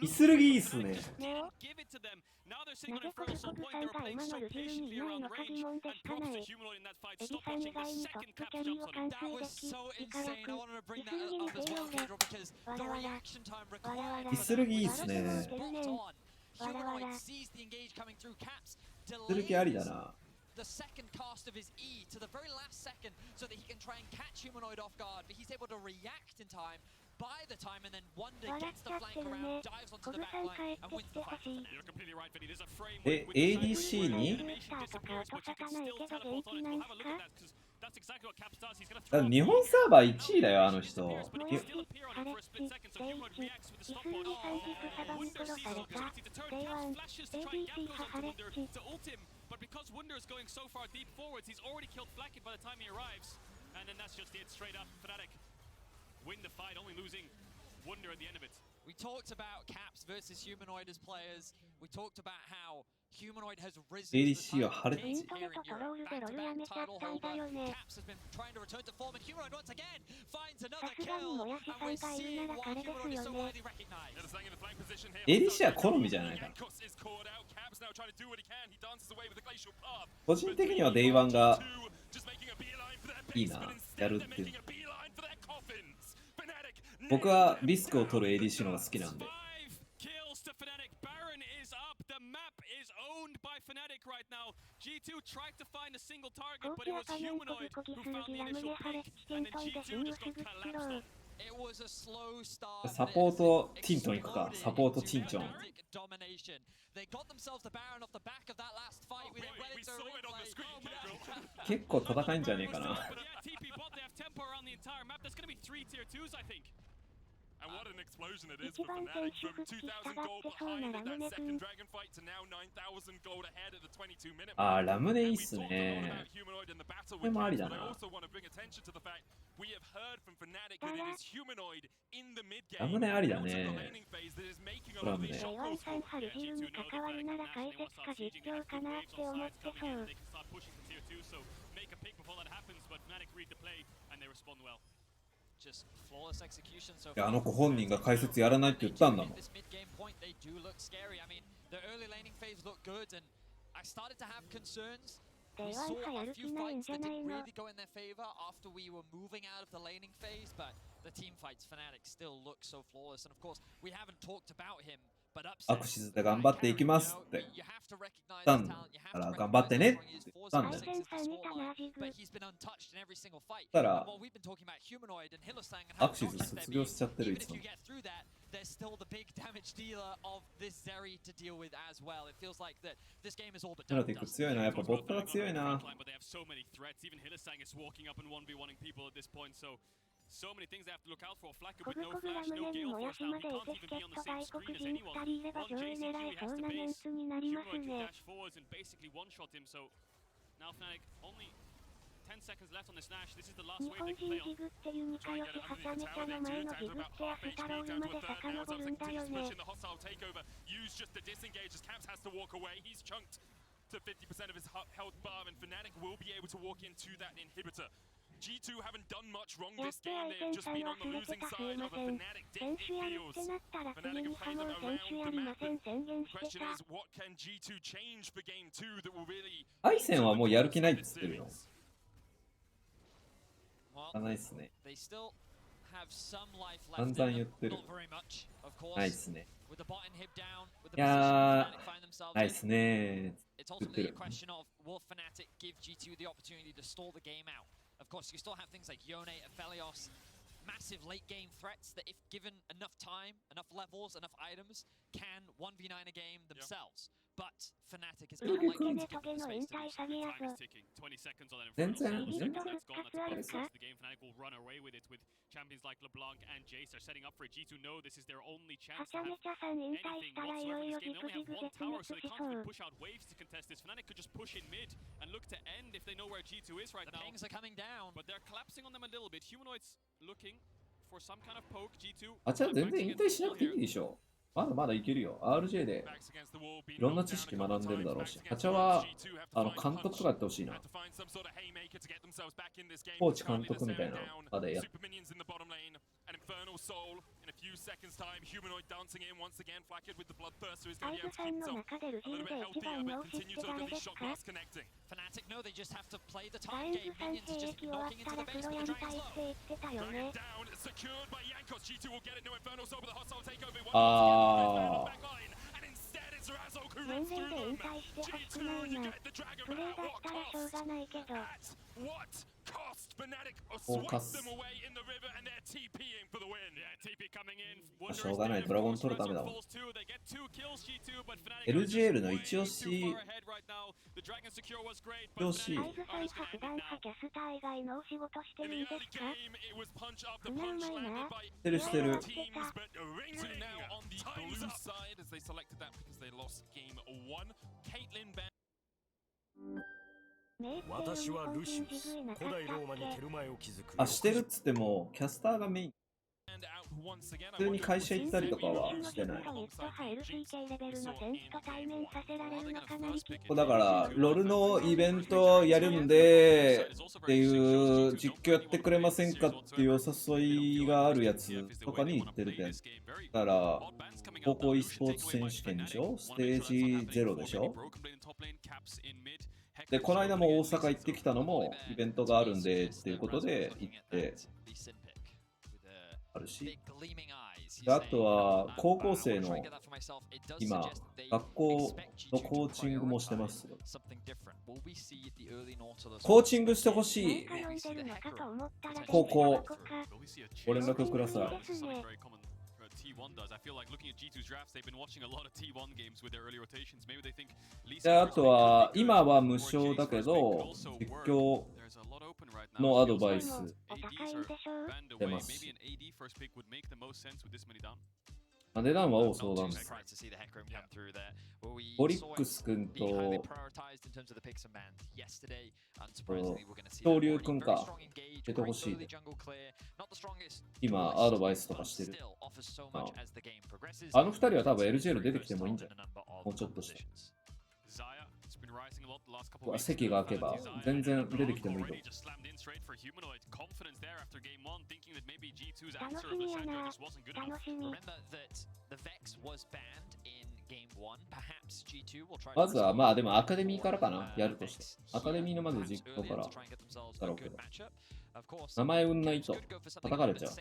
イスルギいいっすね。なぜコブコブさんが今のルギルにいないのか疑問でしかない。エディさん以外にトップキャリーを完成でき、イカロク、イスルギのフェイオで、わらわら、わらわら、イスルギいいっすね。わらわら。イスルギありだな。The second cast of his E to the very last second so that he can try and catch Humanoid off guard, but he's able to react in time, buy the time, and then Wonder gets the flank around, dives onto the back line, and wins the fight. You're completely right, Vinny. There's a frame with ADC にdisappears, but you can still teleport on it. We'll have a look at that because だって日本サーバー1位だよ、あの人。もやし、ハレッチ、デイチ、イスリーサンジプサバに殺された。デイワン、ABC 派ハレッチ。But because Wunder is going so far deep forwards, he's already killed Flacket by the time he arrives. And then that's just it, straight up. Fnatic win the fight, only losing Wunder at the end of it. We talked about Caps versus Humanoid as players. We talked about how Humanoid has risen to the ADC はハレッチ。イントネとトロールでロルやめちゃったんだよね。 Caps has been trying to return to form, and Humanoid once again finds さ another すがに kill. もやしさんがいるなら彼ですよね。 ADC は好みじゃないかな。個人的にはデイワンがいいな、やるっていう。僕はリスクを取る ADC の方が好きなんで。Right now, G2 tried to find a single target, 高 but 級 it ア was カメンコ Humanoid ブコギ who スル found ギ the ラム initial ネハレッ pick, チテン and then トンで G2 スムー just ス got グッ collapsed ロ on.ー。It was a slow start. サポートティントン行くか。サポートティンチョン。 Domination. They got themselves the Baron off the back of that last fight. We went into a replay. 結構戦いんじゃねえかな。 TP bot, they have tempo around the entire map. There's going to be 3 tier 2s, I think. And what an explosion it is 一 for 番選 Fnatic 手 from 復帰 2,000 したがっ gold てそうな behind ラ in ム that ネ second 君。 dragon fight to now 9,000 gold ahead at the 22-minute あー、 mark. ラムネいいっ And we す talked a lot ね。 about Humanoid and the battle これ with もあり Caps, だ but I な。 also want to bring attention to the fact we have heard from Fnatic だ that ら it is Humanoid in the mid ラ game ムネありだ out of the ね。 laning phase that is making a ラ lot of ム these ネ。デイワン shot さん calls. ハルヒルに関わるなら解説か実況かなって思ってそう。 They can start pushing to tier 2, so make a pick before that happens, but Fnatic read the play and they respond well. Just flawless execution so いや、あ far. の子本人が解説やらないって言ったんだもん。 This mid-game point, they do look scary. I mean, the early laning phase looked good, and I started to have concerns. デイ We ワン saw さや a る few 気ないん fights じゃ that ない didn't の。 really go in their favor after we were moving out of the laning phase, but the team fights Fnatic still look so flawless. And of course, we haven't talked about him, but アクシズで頑張っていきますって言ったんだから頑張ってねって言ったんだよ。対戦さんにたなジグ。 but he's been untouched in every single fight. だから And what we've been talking about Humanoid and Hillosang and ア how クシズ dominant they're 卒業 being, しちゃってるい even つ if も you。get through that, there's still the big damage dealer of this Zeri to deal with as well. It feels like that this game is all but フ done ナティック強いな。やっぱボットが強いな。 But they have so many threats. Even Hillosang is walking up and 1v1ing people at this point, so many things they have to look out for. Flacker コ with ブ no コブラ flash, ム no ネに Gale もや Force し now. ま He でエ can't テ even ス be ケ on ッ the ト same 外 screen 国 as 人 anyone. 2人いれば On 10狙 JCQ, え he そ has う to なメン base. ツになります Humanoid can ね。 dash forwards and basically one-shot him, so now Fnatic only 10 seconds left on this Nash. This is the last 日 wave 本 they 人 can play on. ジグってユニカヨシはちゃめちゃの前のジグってアスタロールまで遡るんだよね。 Use just the disengage as Caps has to walk away. He's chunked to 50% of his health bar, and Fnatic will be able to walk into that inhibitor. G2 haven't done much wrong やっ this て game. アイ They've テン just さん been on 忘 the れて losing たすい side ま of a せん。 Fnatic 選 deck. 手 It やるっ feels. てなったら次 Fnatic に have サ played モ them ン選手 around や the りま map. せん宣言 The して question た。 is, what can G2 change for game 2 that will really アイセンはもうやる気ないって言ってるよ。 Well, ないっすね。 they still have some life 散 left 々 in 言っ them. てる。 Not very much, of course. ないっすね。 With the bot inhib down, with the い position や Fnatic find ー、 themselves ないっ in. すね。 It's 言って ultimately る a。question of will Fnatic give G2 the opportunity to stall the game out? Of course, you still have things like Yone, Aphelios, massive late game threats that if given enough time, enough levels, enough items, can 1v9 a game themselves. But Fnatic is 日 not 本 likely コ to ネ give ト them ゲ the の space 引 to do 退 so. 詐欺や Time ぞ。 is ticking. 20 seconds on that 全 Inferno. 然、 Soul. 全 G2 然。 That's gone. That's 復活あ about る to か the game. Fnatic will run away with it with champions like LeBlanc and Jace. They're setting up for it. G2 know this is their only は chance ちゃ to め have ちゃさん引退 anything したらい whatsoever よい in よ this ジ game. グ They only ジ haveグ one 絶 tower, 滅 so they し can't そう even。push out waves to contest this. Fnatic could just push in mid and look to end if they know where G2 is right The now. pings are coming down. But they're collapsing on them a little bit. Humanoids looking for some kind of poke. G2. あちゃん全然引退しなくていいでしょ。まだまだいけるよ。RJ でいろんな知識学んでるだろうし。ハチャは監督とかやってほしいな。コーチ監督みたいなまでやって。アイズさんの中でルジルで一番の推しって誰ですか？ Fnatic know they just have to play the ラ time イズ game. さん Minions 兵 are just 役終わっ knocking た into ら the プ base ロ with や the りたい Dragon's って Law. 言ってたよね。あー。年齢で引退してほしくないな。プレイだったらしょうがないけど。フォーカス。しょうがない、ドラゴン取るためだもん。LGL の一押し、アイズさん派、普段派、キャスター以外のお仕事してるんですか？船うまいな。してるしてる。私はルシウス、古代ローマにテルマエを築く。あ、してるっつっても、キャスターがメイン。普通に会社行ったりとかはしてない。だから、ロルのイベントやるんでっていう実況やってくれませんかっていうお誘いがあるやつとかに行ってる点。だから、高校 e スポーツ選手権でしょ？ステージ0でしょ？で、この間も大阪行ってきたのもイベントがあるんでっていうことで行ってあるし、であとは高校生の今学校のコーチングもしてますよ。コーチングしてほしい。高校ご連絡ください。であとは今は無償だけど実況のアドバイス出ますし、値段は相談です。ボリックス君と恐竜君か出てほしいで。今アドバイスとかしてる。あの2人は多分 LGL 出てきてもいいんじゃない？もうちょっとして。席が開けば全然出てきてもいいと思う。楽しみやな。楽しみ。まずはまあでもアカデミーからかな、やるとして。アカデミーのまず実況からだろうけど。名前うんないと叩かれちゃう。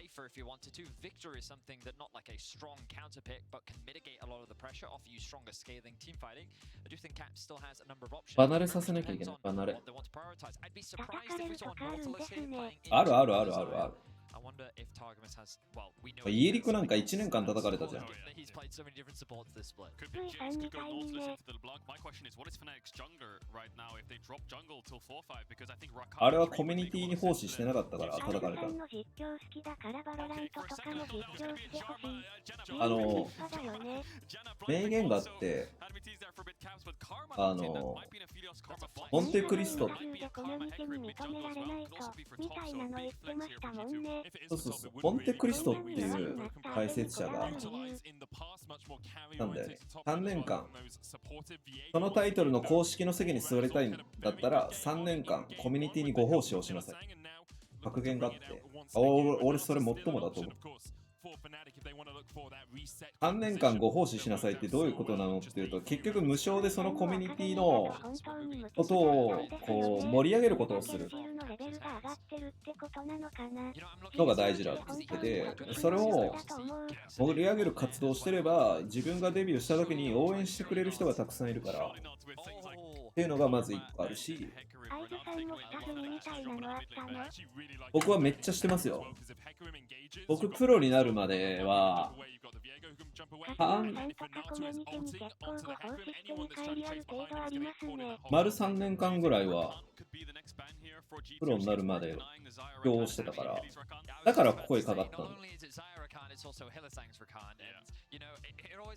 離れさせなきゃいけない。離れ。あるあるあるあるある。イエリクなんか1年間叩かれたじゃん。あれはコミュニティに奉仕してなかったから叩かれた。名言があって、モンテクリストそうそうそう、モンテクリストっていう解説者がなんだよね。3年間そのタイトルの公式の席に座りたいんだったら3年間コミュニティにご奉仕をしなさい。格言があって、俺それ最もだと思う。3年間ご奉仕しなさいってどういうことなのっていうと、結局無償でそのコミュニティのことをこう盛り上げることをするのが大事だって言ってて、それを盛り上げる活動をしてれば自分がデビューした時に応援してくれる人がたくさんいるからっていうのがまず1個あるし、僕はめっちゃしてますよ。僕プロになるまでは丸3年間ぐらいはプロになるまで起業してたから、だから声かかったの。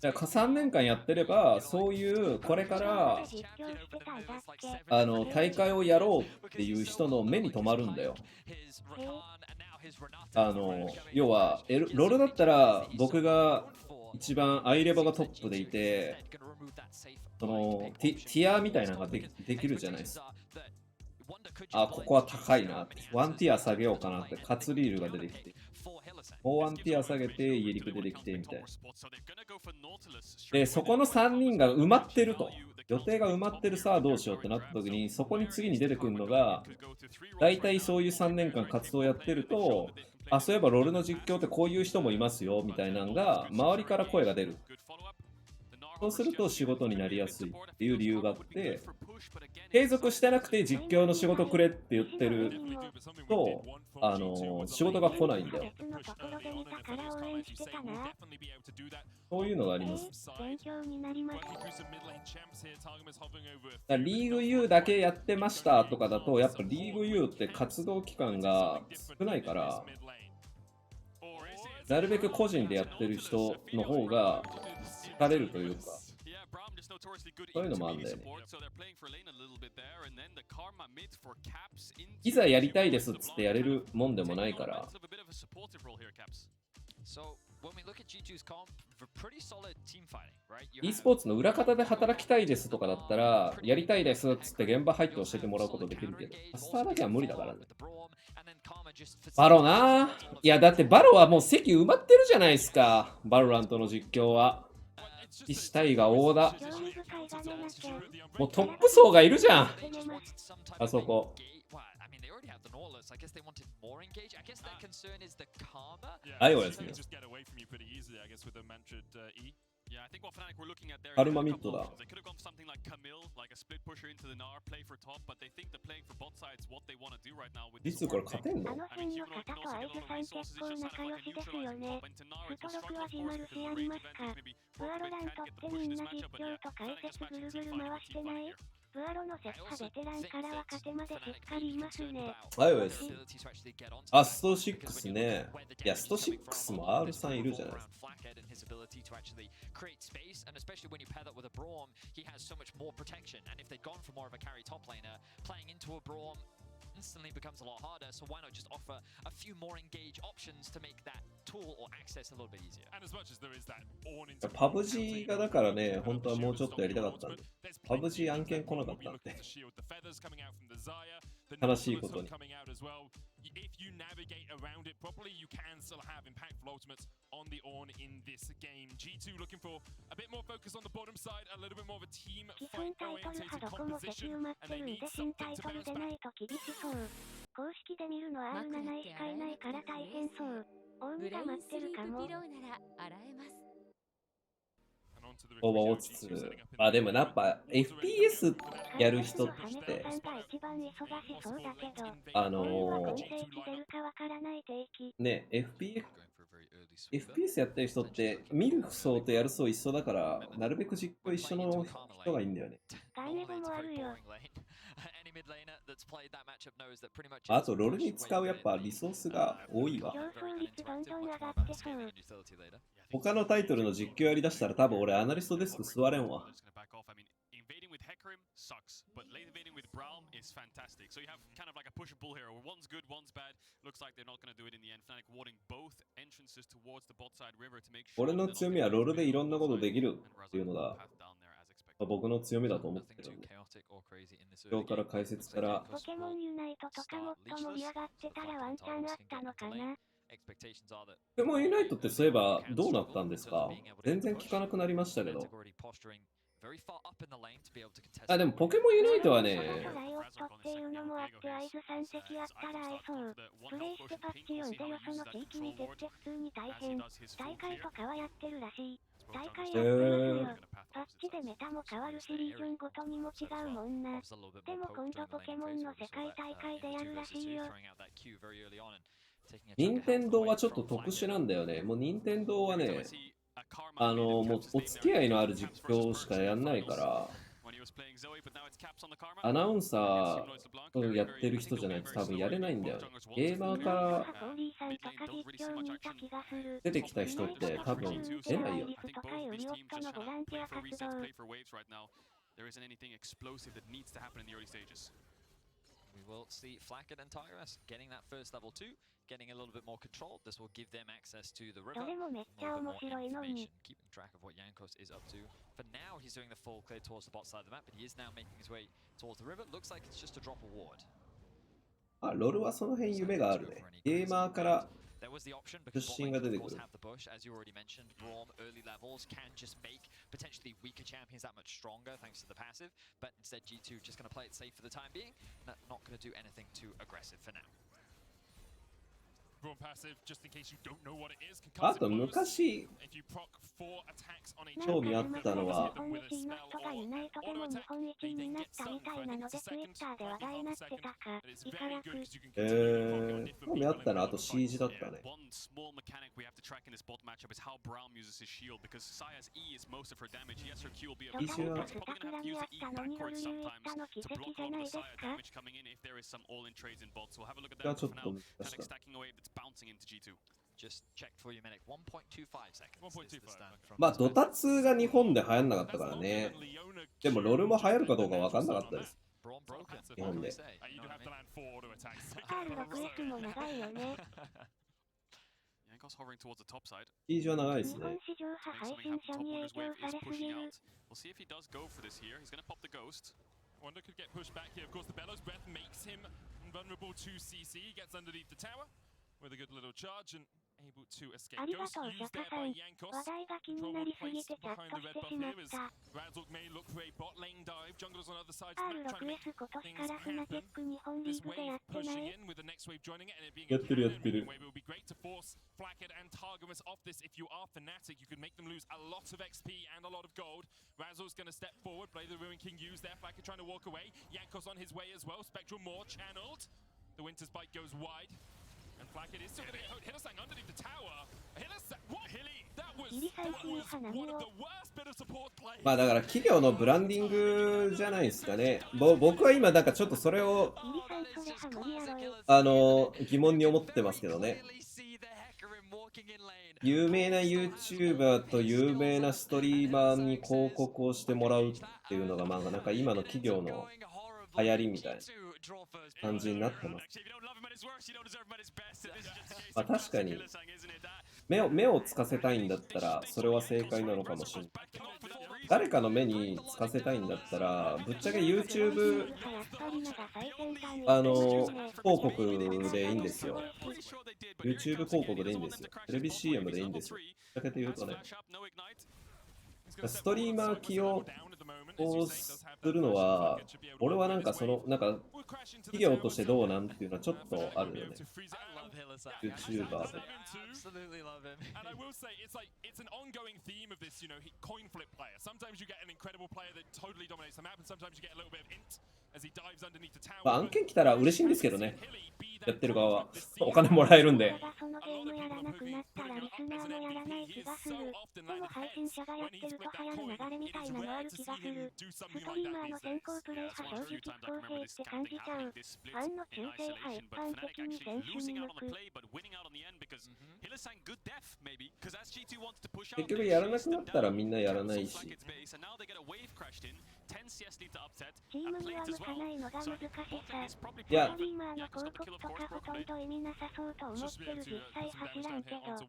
3年間やってればそういうこれから大会をやろうっていう人の目に留まるんだよ。要はロールだったら僕が一番アイレバがトップでいて、そのティアみたいなのができるじゃないですか。あ、ここは高いなって、ワンティア下げようかなって、カツリールが出てきて、もうワンティア下げてイエリク出てきてみたいな。でそこの3人が埋まってると、予定が埋まってる、さあどうしようってなった時に、そこに次に出てくるのが大体そういう3年間活動やってると、あ、そういえばロールの実況ってこういう人もいますよみたいなのが周りから声が出る。そうすると仕事になりやすいっていう理由があって、継続してなくて実況の仕事くれって言ってると、仕事が来ないんだよ。そういうのがあります。勉強になります。リーグ U だけやってましたとかだと、やっぱリーグ U って活動期間が少ないから、なるべく個人でやってる人の方が疲れるというか、そういうのもあるんだよね。いざやりたいですっつってやれるもんでもないから。e スポーツの裏方で働きたいですとかだったら、やりたいですっつって現場入って教えてもらうことできるけど、スターだけは無理だからね。バロなぁ。いや、だってバロはもう席埋まってるじゃないですか。バロラントの実況は。石大が大田。もうトップ層がいるじゃん。あそこ。はい、おやすみ。カルマミッドだ。実はこれ勝てんの？あの辺の方とアイズさん結構仲良しですよね。ストロクはジマルシありますか？ブアロラントってみんな実況と解説ぐるぐる回してない？ブアロのセッハベテランから若手までしっかりいますね。はいおやすみ。あ、スト6ね。いや、スト6も R さんいるじゃないですか。instantly becomes a lot harder, so why not just offer a few more engage options to make that tool or access a little bit easier? And as much as there is that PUBG がだからね、本当はもうちょっとやりたかったんで、PUBG 案件来なかったんで、悲しいことに。If you navigate around it properly, you can still have impactful ultimates on the Ornn in this game. G2 looking for a bit more focus on the bottom side, a little bit more of a team fight orientated composition, and they need something to bounce back. 公式で見るの R7 しかいないから大変そう。オウムが待ってるかも。オーバー落ちつつ、あ、でもやっぱ FPS やる人って、ね、FPS やってる人って見る層とやる層一緒だから、なるべく実況一緒の人がいいんだよね。あと、ロールに使うやっぱリソースが多いわ。他のタイトルの実況やりだしたら多分俺アナリストデスク座れんわ。Sucks, but late invading with Braum is fantastic. So you have kind of like a push and pull here. One's good, one's bad. Looks like they're not going to do it in the end. Fnatic warding both entrances towards the bot side river to make sure. 俺の強みはロールでいろんなことできるっていうのが僕の強みだと思ってるんで。今日から解説から。ポケモンユナイトとかもっと盛り上がってたらワンチャンあったのかな。ポケモンユナイトってそういえばどうなったんですか？全然聞かなくなりましたけど。あ、でもポケモンユナイトはね、ライオットっていうのもあってアイズ3席あったら会えそう。プレイしてパッチ読んでよその地域に出て普通に大変。大会とかはやってるらしい。大会やってますよ。パッチでメタも変わるしリージョンごとにも違うもんな。でも今度ポケモンの世界大会でやるらしいよ。任天堂はちょっと特殊なんだよね。もう任天堂はね、もうお付き合いのある実況しかやんないから、アナウンサーやってる人じゃないと多分やれないんだよね。ゲーマーから出てきた人って多分出ないよね。We will see Flacket and Tyrus getting that first level 2, getting a little bit more control. This will give them access to the river, more information, keeping track of what Jankos is up to. For now, he's doing the full clear towards the bot side of the map, but he is now making his way towards the river. Looks like it's just a drop a ward. あ、ロールはその辺夢があるね。ゲーマーから出身が出てくる。As you already mentioned, Braum early levels can just make potentially weaker champions that much stronger thanks to the passive, but instead G2 just going to play it safe for the time being, not going to do anything too aggressive for now. Braum passive, just in case you don't know what it is, can あと昔興味あったのは、日本1位の人がユナイトでも日本1位になったみたいなので Twitter で話題になってたか、イカ役。興味あったのはあと C 字だったね。One small mechanic we have to track in this bot matchup is how Braum uses his shield because Saya's E is most of her damage. Yes, her Q will be a bit low, but she's probably going to have to use the E backwards sometimes to block a lot of the Saya damage coming in if there is some all-in trades in bots. We'll have a look at that for now. Panic stacking away, but it's bouncing into G2. Just checked for you, Medic. 1.25 seconds. まあ、ドタツが日本で流行んなかったからね。でも、ロールも流行るかどうか分かんなかったです。日本で。R6S も長いよね。ステージは長いですね。日本史上派配信者に影響されすぎる。We'll see if he does go for this here. He's going to pop the ghost. Wonder could get pushed back here. Of course, the Bellows Breath makes him vulnerable to CC. He gets underneath the tower with a good little charge and able to escape. ありがとう、 Ghost シャ used カ there さ by ん。 Yankos. 話題が気になりすぎてチャットしてしまった。Razork may look for a bot lane dive. Jungler's on the other side. Trying to make R6S 今年からフナテック日本リ this ーグで wave やってな pushing い？ in with the next wave joining it and it being や a ってるやってる。 wave. It would be great to force Flackhead and Targamas off this. If you are Fnatic, you could make them lose a lot of XP and a lot of gold. Razor's going to step forward, play the Ruin King use there. Flackhead trying to walk away. Yankos on his way as well. Spectral more channeled. The Winter's Bite goes wide. And Flackhead is still going to get Hillisang underneath the tower. Hillisang, what? Hilly, that was one of the worst bit of support play. まあだから企業のブランディングじゃないですかね。僕は今なんかちょっとそれを疑問に思ってますけどね。有名な YouTuber と有名なストリーマーに広告をしてもらうっていうのがまあなんか今の企業の流行りみたいな感じになってます。まあ確かに目をつかせたいんだったらそれは正解なのかもしれない。誰かの目につかせたいんだったらぶっちゃけ YouTube 広告でいいんですよ。YouTube 広告でいいんですよ。テレビ CM でいいんですよ。ぶっちゃけて言うとね。ストリーマー起用をするのは、俺はなんかその、なんか企業としてどうなんっていうのはちょっとあるよね。YouTuber で。Absolutely love him. And I will say, it's like, it's an ongoing theme of this, you know, coin flip player. Sometimes you get an incredible player that totally dominates the map, and sometimes you get a little bit of int as he dives underneath the tower. まあ案件来たら嬉しいんですけどね。やってる側は。お金もらえるんで。そのゲームやらなくなったらリスナーもやらない気がする。でも配信者がやってると流行る流れみたいなのある気がする。ストリーマーの先行プレイ派正直不公平って感じじゃん。ファンの中性派一般的に選手に向く。結局やらなくなったらみんなやらないし。チームには向かないのが難しさ。いや、ストリーマーの広告とかほとんど意味なさそうと思ってる。実際走らんけど、スト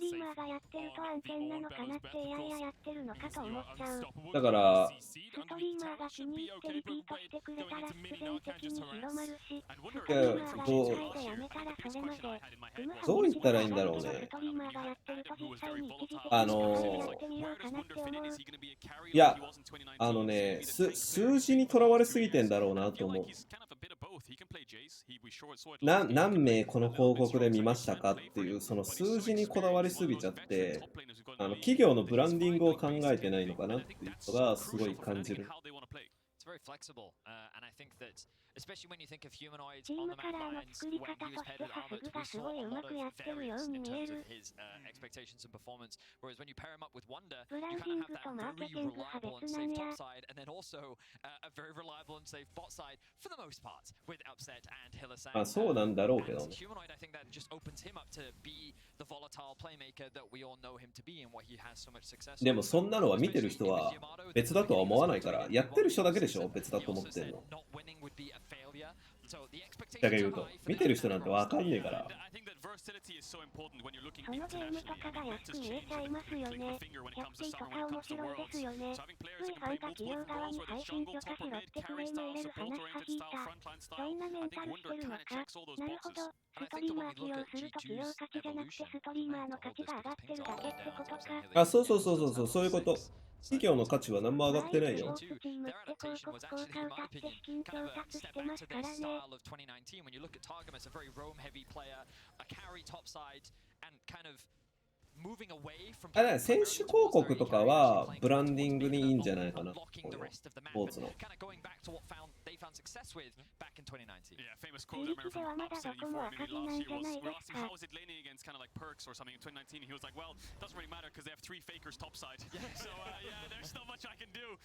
リーマーがやってると案件なのかなっていやいややってるのかと思っちゃう。だからストリーマーが気に入ってリピートしてくれたら必然的に広まるし、ストリーマーが1回でやめたらそれまで。どう言ったらいいんだろうね。ストリーマーがやってると実際に一時的にやってみようかなって思う。いや、数字にとらわれすぎてんだろうなと思う。何名この広告で見ましたかっていうその数字にこだわりすぎちゃって企業のブランディングを考えてないのかなっていうのがすごい感じる。チームカラーの作り方としてハスグがすごいうまくやってるように見える。ブランディングとマーケティングは別なんや。あ、そうなんだろうけどね。でもそんなのは見てる人は別だとは思わないからやってる人だけでしょ別だと思ってんの。だけ言うと見てる人なんてわかんねえから。そのゲームとかが安く見えちゃいますよね。キャッキーとか面白いですよね。ついファンが企業側に配信許可しろってクレーム入れる話は聞いた。どんなメンタルしてるのか。なるほど。ストリーマー起用すると企業価値じゃなくてストリーマーの価値が上がってるだけってことか。あ、そういうこと。企業の価値は何も上がってないよ。チームって広告効果を歌って資金調達してますからね。あれ、選手広告とかはブランディングにいいんじゃないかな。スポーツの。Yeah, famous quote I remember from Upset E4 maybe last year was, how is it laning against kind of like perks or something in 2019? He was like, well, it doesn't really matter because they have 3 fakers topside. So yeah, there's not much I can do.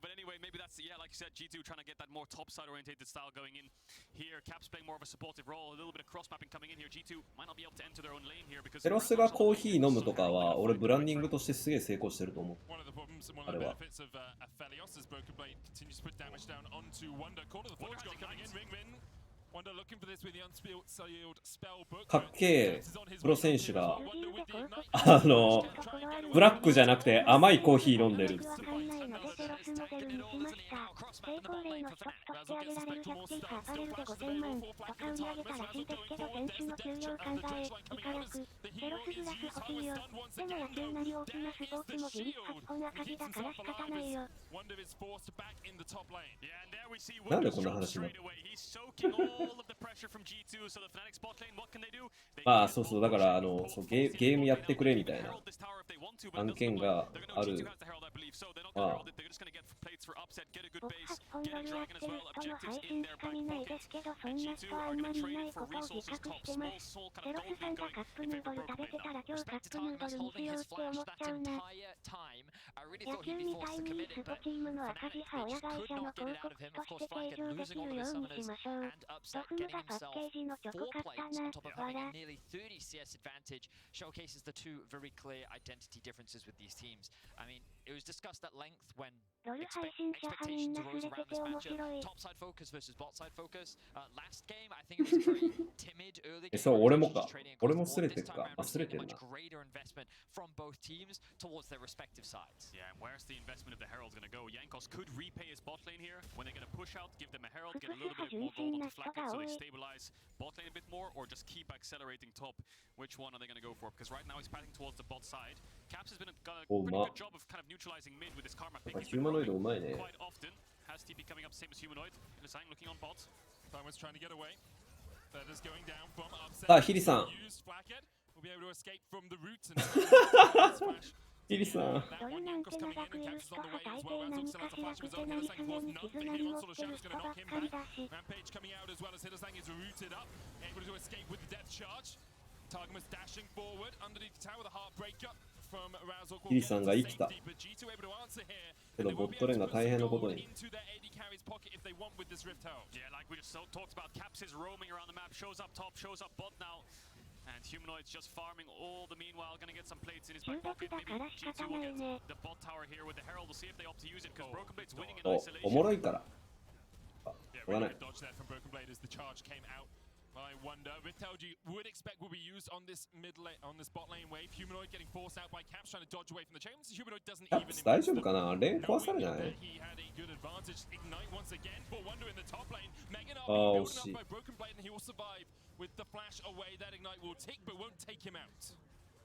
But anyway, maybe that's, yeah, like you said, G2 trying to get that more topside orientated style going in here. Caps playing more of a supportive role, a little bit of cross mapping coming in here. G2 might not be able to enter their own lane here because テロスがコーヒー飲むとかは、俺ブランディングとしてすげえ成功してると思う。あれは。かっけえプロ選手がブラックじゃなくて甘いコーヒー飲んでる。なんでこんな話になるまあそうそう、だからそうゲームやってくれみたいな案件がある。まあ野球みたいに e スポチームの赤字派親会社の広告として計上できるようにしましょう。ドフムがパッケージのチョコ買ったな。わら。showcases the two very clear identity differences with these teams. I mean, it was discussed at length when expectations arose around this matchup. Top side focus versus bot side focus. Last game, I think it was a very timid early game. そう、俺もか。俺もすれてるか。忘れてるな。 Greater investment from both teams towards their respective sides. Yeah, and where's the investment of the Herald's going to go? Jankos could repay his bot lane here when they're going to push out, give them a Herald, get a little bit more gold off the flag so they stabilize bot lane a bit more, or just keep accelerating top. Which one are they going to go for? Because right now he's passing towards the bot side. Caps has got a pretty good job of kind of neutralizing mid with his karma pick. He's been quite often. Has TP coming up, same as Humanoid. Lasang looking on bot. Timer's trying to get away. Feathers going down from upset. さあ、ヒリさん。Will be able to escape from the roots and smash. ヒリさん。ドルなんて長くいる人は大抵何かしらくてなりすねに絆に持ってる人ばっかりだし。Rampage coming out as well as Hittersang is rooted up, able to escape with the death charge. Targamas dashing forward underneath the tower, the heartbreaker from Razzle. ヒリさんが生きた。けどボットレーンが大変なことに。 Yeah, like we just talked about, Caps is roaming around the map, shows up top, shows up bot now. And Humanoid's just farming all the meanwhile, gonna get some plates in his back pocket. Maybe G2 will get the bot tower here with the Herald. We'll see if they opt to use it because Broken Blade's winning in isolation. おもろいから。Yeah, really good dodge there from Broken Blade as the charge came out. I wonder, Vitelji would expect will be used on this mid lane, on this bot lane wave. Humanoid getting forced out by Caps, trying to dodge away from the chains. Humanoid doesn't even. 大丈夫かな？レーン壊されない？ He had a good advantage. Ignite once again for Wonder in the top lane. Megan up, built up by Broken Blade, and he will survive with the flash away. That Ignite will take, but won't take him out.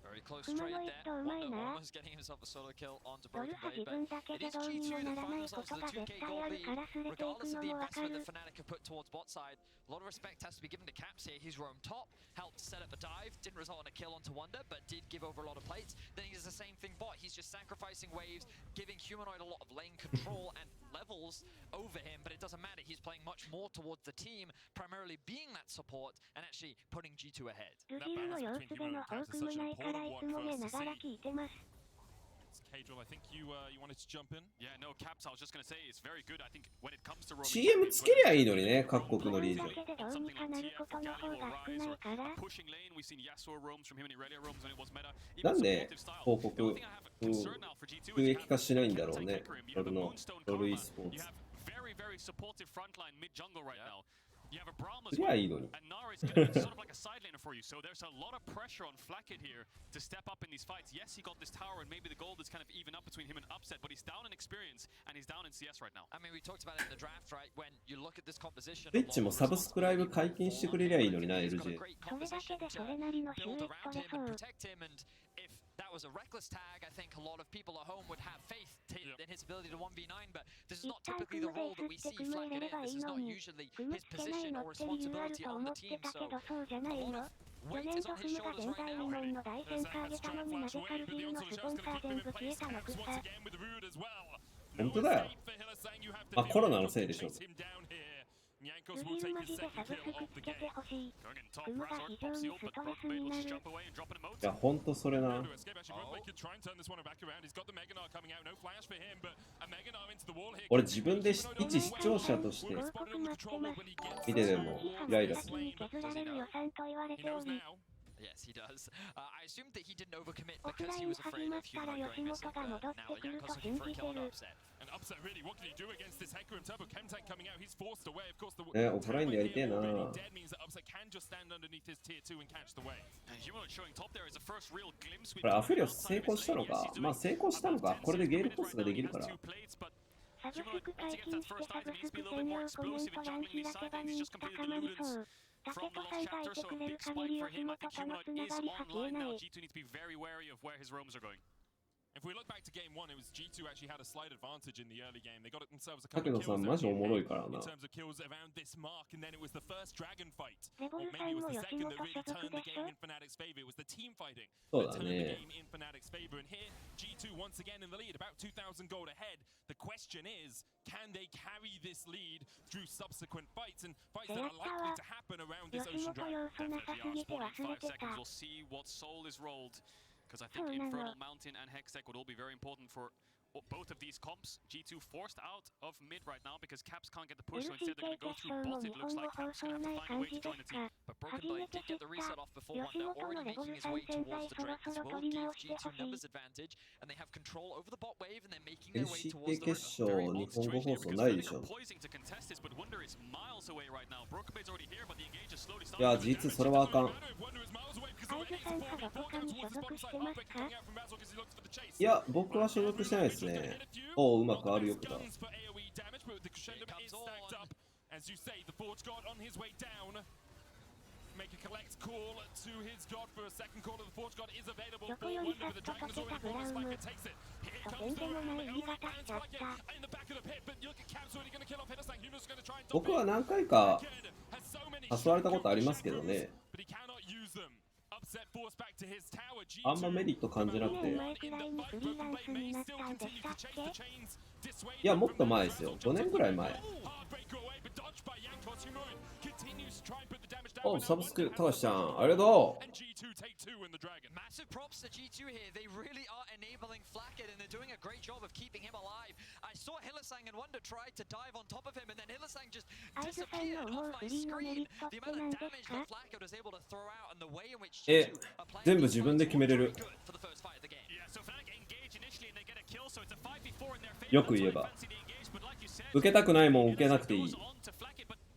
Very close trade there. Wonder almost getting himself a solo kill onto Broken Blade, but it is G2 that find themselves with a 2k gold lead, regardless of the investment that Fnatic have put towards bot side. A lot of respect has to be given to Caps here. He's roamed top, helped set up a dive, didn't result in a kill onto Wonder, but did give over a lot of plates. Then he does the same thing bot. He's just sacrificing waves, giving Humanoid a lot of lane control and levels over him, but it doesn't matter. He's playing much more towards the team, primarily being that support and actually putting G2 ahead. That balance between Humanoid and Caps is such an important one for us to see. Cadril, I think you wanted to jump in. Yeah, no, Caps, I was just going to say, it's very good. I think when it comes to roaming, CM つけりゃいいのにね、各国のリージョン。 something like TF or Galio will rise or pushing lane. We've seen Yasuo roams from him and Irelia roams when it was meta. なんで広告有益化しないんだろうね。ロル e スポーツ。 Very, very supportive frontline mid jungle right now. You have a Braum as そりゃいいのに。 and Nara is going to be sort of like a side laner for you. So there's a lot of pressure on Flacket here to step up in these fights. Yes, he got this tower and maybe the gold is kind of even up between him and Upset, but he's down in experience and he's down in CS right now. I mean, we talked about it in the draft, right? When you look at this composition, リッチもサブスクライブ解禁してくれりゃいいのにな、LG。それだけでそれなりの収益取れそう。that was a reckless tag. I think a lot of people at home would have faith in his ability to 1v9, but this is not typically the role that we see Flack it in. This is not usually his position or responsibility on the team, so a lot of weight is on his shoulders right now. There's a strong flash away, but the Onslaught Shell's going to keep him in place. Caps once again with Rude as well. 本当だよ。あ、コロナのせいでしょ。Yankos will take his second kill of the game. Going in top, Razork pops the ult, but Broken Blade will just jump away and drop an emote. いや、ほんとそれな。 俺自分で一視聴者として見てでもイライラする。 Yes, he does. I assumed that he didn't overcommit because he was afraid of Humanoid going missing, but now Yankos looking for a kill on upset. An upset, really. What can he do against this Hecarim Turbo Chem Tank coming out? He's forced away. Of course, the offlineでやりてえな。 dead means that upset can just stand underneath his tier 2 and catch the wave. Humanoid showing top there is the first real glimpse. これアフェリオス成功したのか。まあ成功したのか。これでゲールコースができるから。 サブスク解禁してサブスク専用コメントランキだけがめっちゃ高まりそう。だけど最大いてくれる限り吉本とのつながりは消えない。 G2 needs to be very wary of where his roams are going. If we look back to game 1, it was G2 actually had a slight advantage in the early game. They got themselves a couple of kills in terms of kills around this mark, and then it was the first dragon fight. Or maybe it was the second that really turned the game in Fnatic's favor. It was the team fighting that turned the game in Fnatic's favor. And here, G2 once again in the lead, about 2,000 gold ahead. The question is, can they carry this lead through subsequent fights and fights that are likely to happen around this Ocean Dragon? Definitely are spawning 5 seconds. We'll see what soul is rolled. Because I think Infernal Mountain and Hextech would all be very important for both of these comps. G2 forced out of mid right now because Caps can't get the push, so instead they're going to go through bot. It looks like Caps going to have to find a way to join the team. But Broken Blade did get the reset off before one. They're already making his way towards the Drake. This will give G2 numbers advantage, and they have control over the bot wave, and they're making their way towards the river. Very odd situation here because they're poising to contest this, but Wonder is miles away right now. Broken Blade's already here, but the engage is slowly starting. いや、G2 それはあかん。いや、僕は所属してないですね。おう、うまくあるよくだ。As you say, the Forge God on his way down. Make a collect call to his god for a second call of the Forge God is available for Wonder with the Dragon Azure in the corner. Spiker takes it. Here comes the in the back of the pit, but look at Caps already going to kill off Hiddleston. Huno's going to try and 僕は何回か誘われたことありますけどね。あんまメリット感じなくて。いや、もっと前ですよ。5年ぐらい前。お、サブスク、高橋ちゃん、ありがとう。Massive props to G2 here. They really are enabling Flacket, and they're doing a great job of keeping him alive. I saw Hillesang and Wonder try to dive on top of him, and then Hillesang just disappeared off my screen. The amount of damage that Flacket was able to throw out and the way in which G2 are playing 全部自分で決めれる。 for the first fight of the game. Yeah, so Fnatic engage initially and they get a kill, so it's a 5v4 in their favor. よく言えば。受けたくないもん受けなくていい。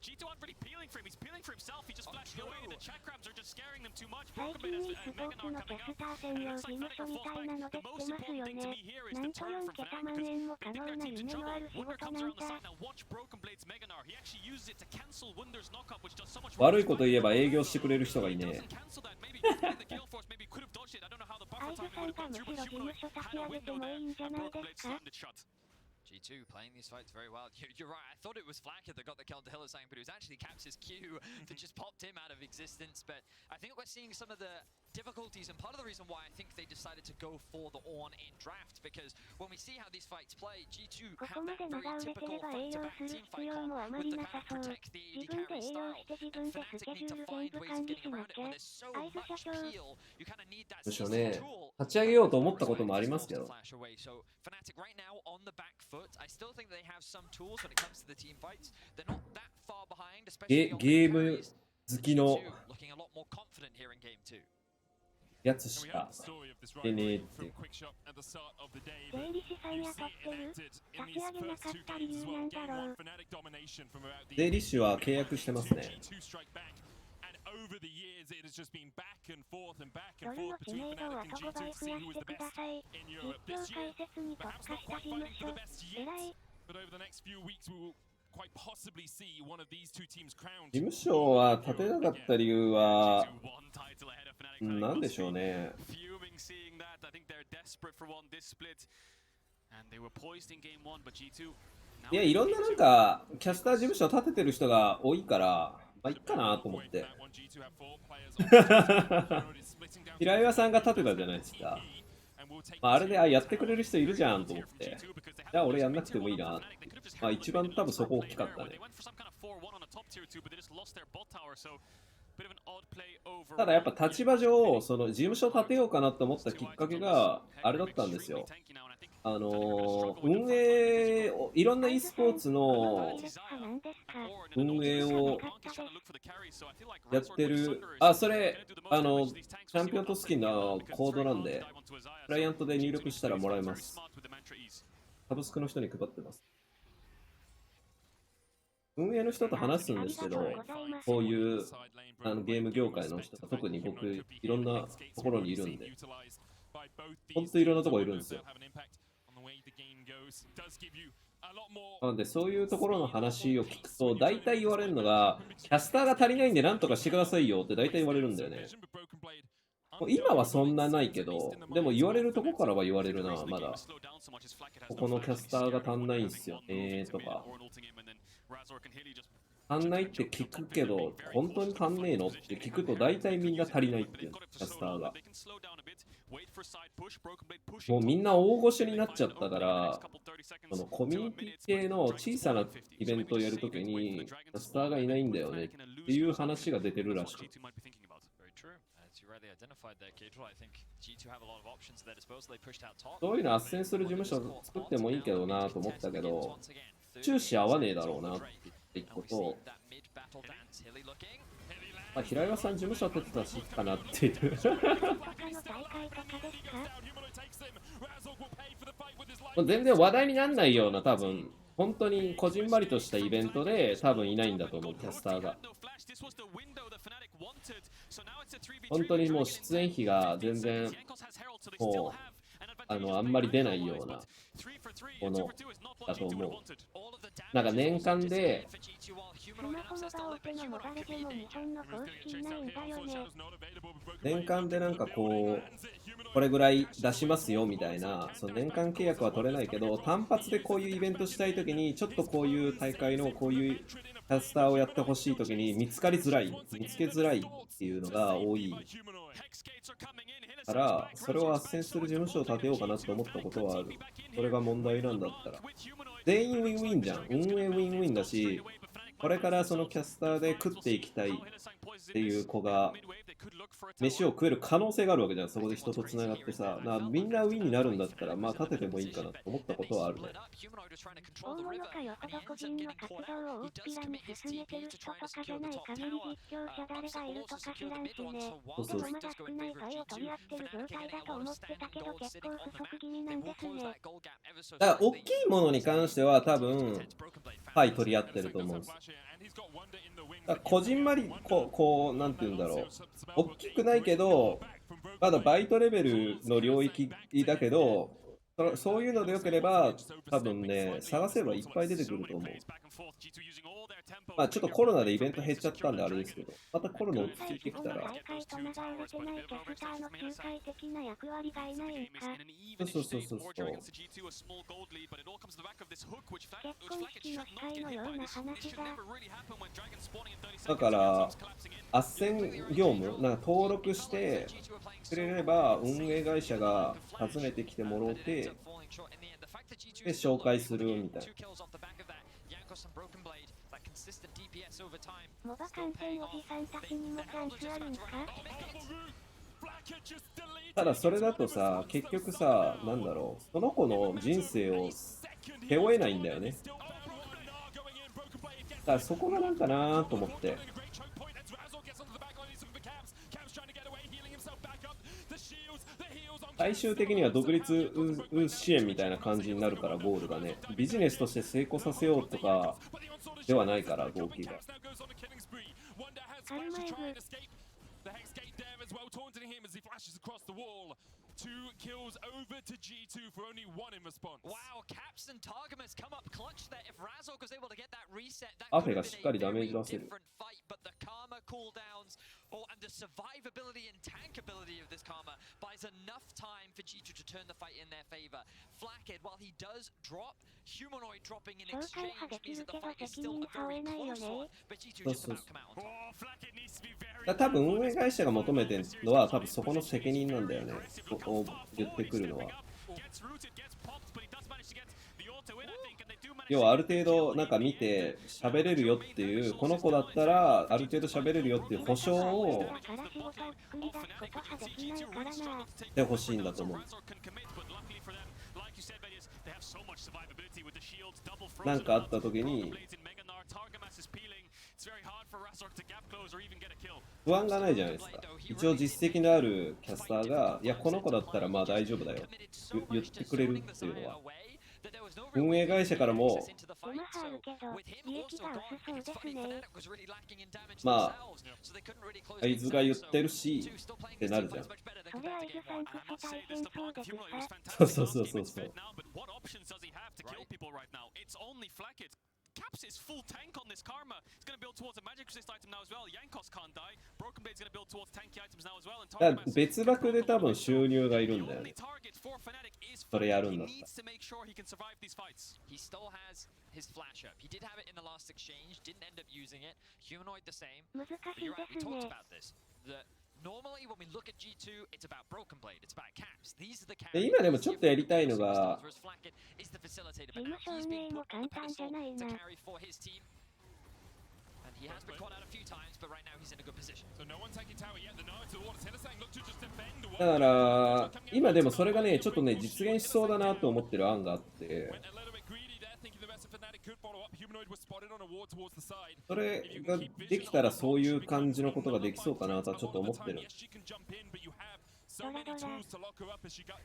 G2 aren't really peeling for him. He's peeling for himself. He just flashed away. The chat grabs are just scaring them too much. Broken Blade has Meganar coming up. And it looks like Fnatic are falls back. The most important thing to me here is the turn from Fnatic because they think their team's in trouble. Wonder comes around the side. Now watch Broken Blade's Meganar. He actually uses it to cancel Wonder's knockup, which does so much 悪いこと言えば営業してくれる人がいねえ。 the Gale Force maybe could have dodged it. I don't know how the buffer timing would have gone through, but Humanoid had a window there and Broken Blade slammed it shut. G2 playing these fights very well. You're right, I thought it was Flacker that got the kill to Hillesang, but it was actually Caps' Q that just popped him out of existence. But I think we're seeing some of the difficulties, and part of the reason why I think they decided to go for the Ornn in draft, because when we see how these fights play, G2 have that very typical fight-to-back team fight comp with the kind of protect the AD carry style, and Fnatic need to find ways of getting around it. When there's so much peel, you kind of need that CC tool. 立ち上げようと思ったこともありますけど。 So Fnatic right now on the back foot. I still think they have some tools when it comes to the team fights. They're not that far behind, especially on the carries. 好きの Looking a lot more confident here in game 2. やつしか出ねえって。税理士さん雇ってる？立ち上げなかった理由なんだろう。税理士は契約してますね。 Over the years, it has just been back and forth and back ド and ルの forth 知 between 名度 Fnatic は and 底 G2 倍 to 増 see や who し was て the くだ best さい。 in 実 Europe 況 this year. 解説に特化 Perhaps した not 事 quite 務 ready for 所。 the best 偉 yet, い。 but over the next few weeks, we will 事務所は立てなかった理由は、なんでしょうね。いや、いろんななんか、キャスター事務所立ててる人が多いから、まあ、いっかなと思って。平岩さんが立てたじゃないですか。まあ、あれで、やってくれる人いるじゃんと思って。じゃあ俺やんなくてもいいな。まあ一番多分そこ大きかったね。ただやっぱ立場上、その事務所立てようかなと思ったきっかけがあれだったんですよ。運営を、いろんな e スポーツの運営をやってる、それ、チャンピオントスキンのコードなんで、クライアントで入力したらもらえます。サブスクの人に配ってます。運営の人と話すんですけど、こういうゲーム業界の人が、特に僕、いろんなところにいるんで、ほんといろんなところいるんですよ。なので、そういうところの話を聞くと、大体言われるのが、キャスターが足りないんでなんとかしてくださいよって大体言われるんだよね。今はそんなないけど、でも言われるとこからは言われるな、まだ。ここのキャスターが足んないんすよねとか。足んないって聞くけど、本当に足んねえのって聞くと大体みんな足りないっていうキャスターが。もうみんな大御所になっちゃったから、このコミュニティ系の小さなイベントをやるときに、キャスターがいないんだよねっていう話が出てるらしい。そういうの斡旋する事務所作ってもいいけどなと思ったけど、終始合わねえだろうなって言うことと、まあ、平岩さん事務所立てたしいいかなっていう。全然話題にならないような、多分本当にこじんまりとしたイベントで多分いないんだと思う、キャスターが。本当にもう出演費が全然もうあんまり出ないようなものだと思う。なんか年間で年間でなんかこれぐらい出しますよみたいな、その年間契約は取れないけど、単発でこういうイベントしたいときに、ちょっとこういう大会のこういうキャスターをやってほしいときに見つけづらいっていうのが多いから、それを斡旋する事務所を立てようかなと思ったことはある。それが問題なんだったら。全員ウィンウィンじゃん。運営ウィンウィンだし、これからそのキャスターで食っていきたいっていう子が飯を食える可能性があるわけじゃん。そこで人とつながってさ、みんなウィンになるんだったら、まあ立ててもいいかなと思ったことはあるね。大物かよほど個人の活動を大っぴらに進めてる人とかじゃない限り実況者誰がいるとか知らんしね。でもまだ少ない回を取り合ってる状態だと思ってたけど結構不足気味なんですね。だから大きいものに関しては多分はい取り合ってると思うんです。こじんまりなんて言うんだろう、大きくないけどまだバイトレベルの領域だけど、そういうのでよければ多分ね、探せばいっぱい出てくると思う。まあちょっとコロナでイベント減っちゃったんであれですけど、またコロナ落ち着いてきたら。そう。結婚式の司会のような話だ。だから斡旋業務、なんか登録してくれれば運営会社が訪ねてきてもろうてで紹介するみたいな。モバ観戦おじさんたちにもチャンスあるんか。ただそれだとさ、結局さ、なんだろう、その子の人生を背負えないんだよね。だからそこがなんかなと思って。最終的には独立支援みたいな感じになるから、ゴールがね、ビジネスとして成功させようとかではないから、動機が。2 kills over to G2 for only 1 in response. Wow, Caps and Targamas come up clutch there. If Razork was able to get that reset, that ア could フェ have がしっか been りダ a メージ very 出せる。 different fight. But the Karma cooldowns, and the survivability and tankability of this Karma buys enough time for G2 to turn the fight in their favor. Flackhead, while he does drop, Humanoid dropping in exchange means that the fight is still a very close one. But G2 just about come out on top. Oh, Flackhead needs to be very 多分運営会社が求めてるのは多分そこの責任なんだよね。そう言ってくるのは。要はある程度なんか見て喋れるよっていう、この子だったらある程度喋れるよっていう保証をしてほしいんだと思う。なんかあった時に不安がないじゃないですか。一応実績のあるキャスターが、いやこの子だったらまあ大丈夫だよ言ってくれるっていうのは、運営会社からもまああいつが言ってるしってなるじゃん。そうそうそうそうそう。Caps is full tank on this Karma. He's going to build towards a magic resist item now as well. Yankos can't die. Broken Blade's going to build towards tanky items now as well. And 別枠で多分収入がいるんだよね。それやるんだったら。He still has his flash up. He did have it in the last exchange, didn't end up using it. Humanoid the same. But you're right, we talked about this. Normally when we look at G2, it's about Broken Blade, it's about Caps. These are the carries. 今でもちょっとやりたいのが、is the facilitator, but now he's being put on the pedestal to carry for his team. And he has been caught out a few times, but right now he's in a good position. So no one taking tower yet. The Nova to the water. Hellsang look to just defend. だから今でもそれがねちょっとね実現しそうだなと思ってる案があって、それができたらそういう感じのことができそうかなとはちょっと思ってる。ドラドラ。しか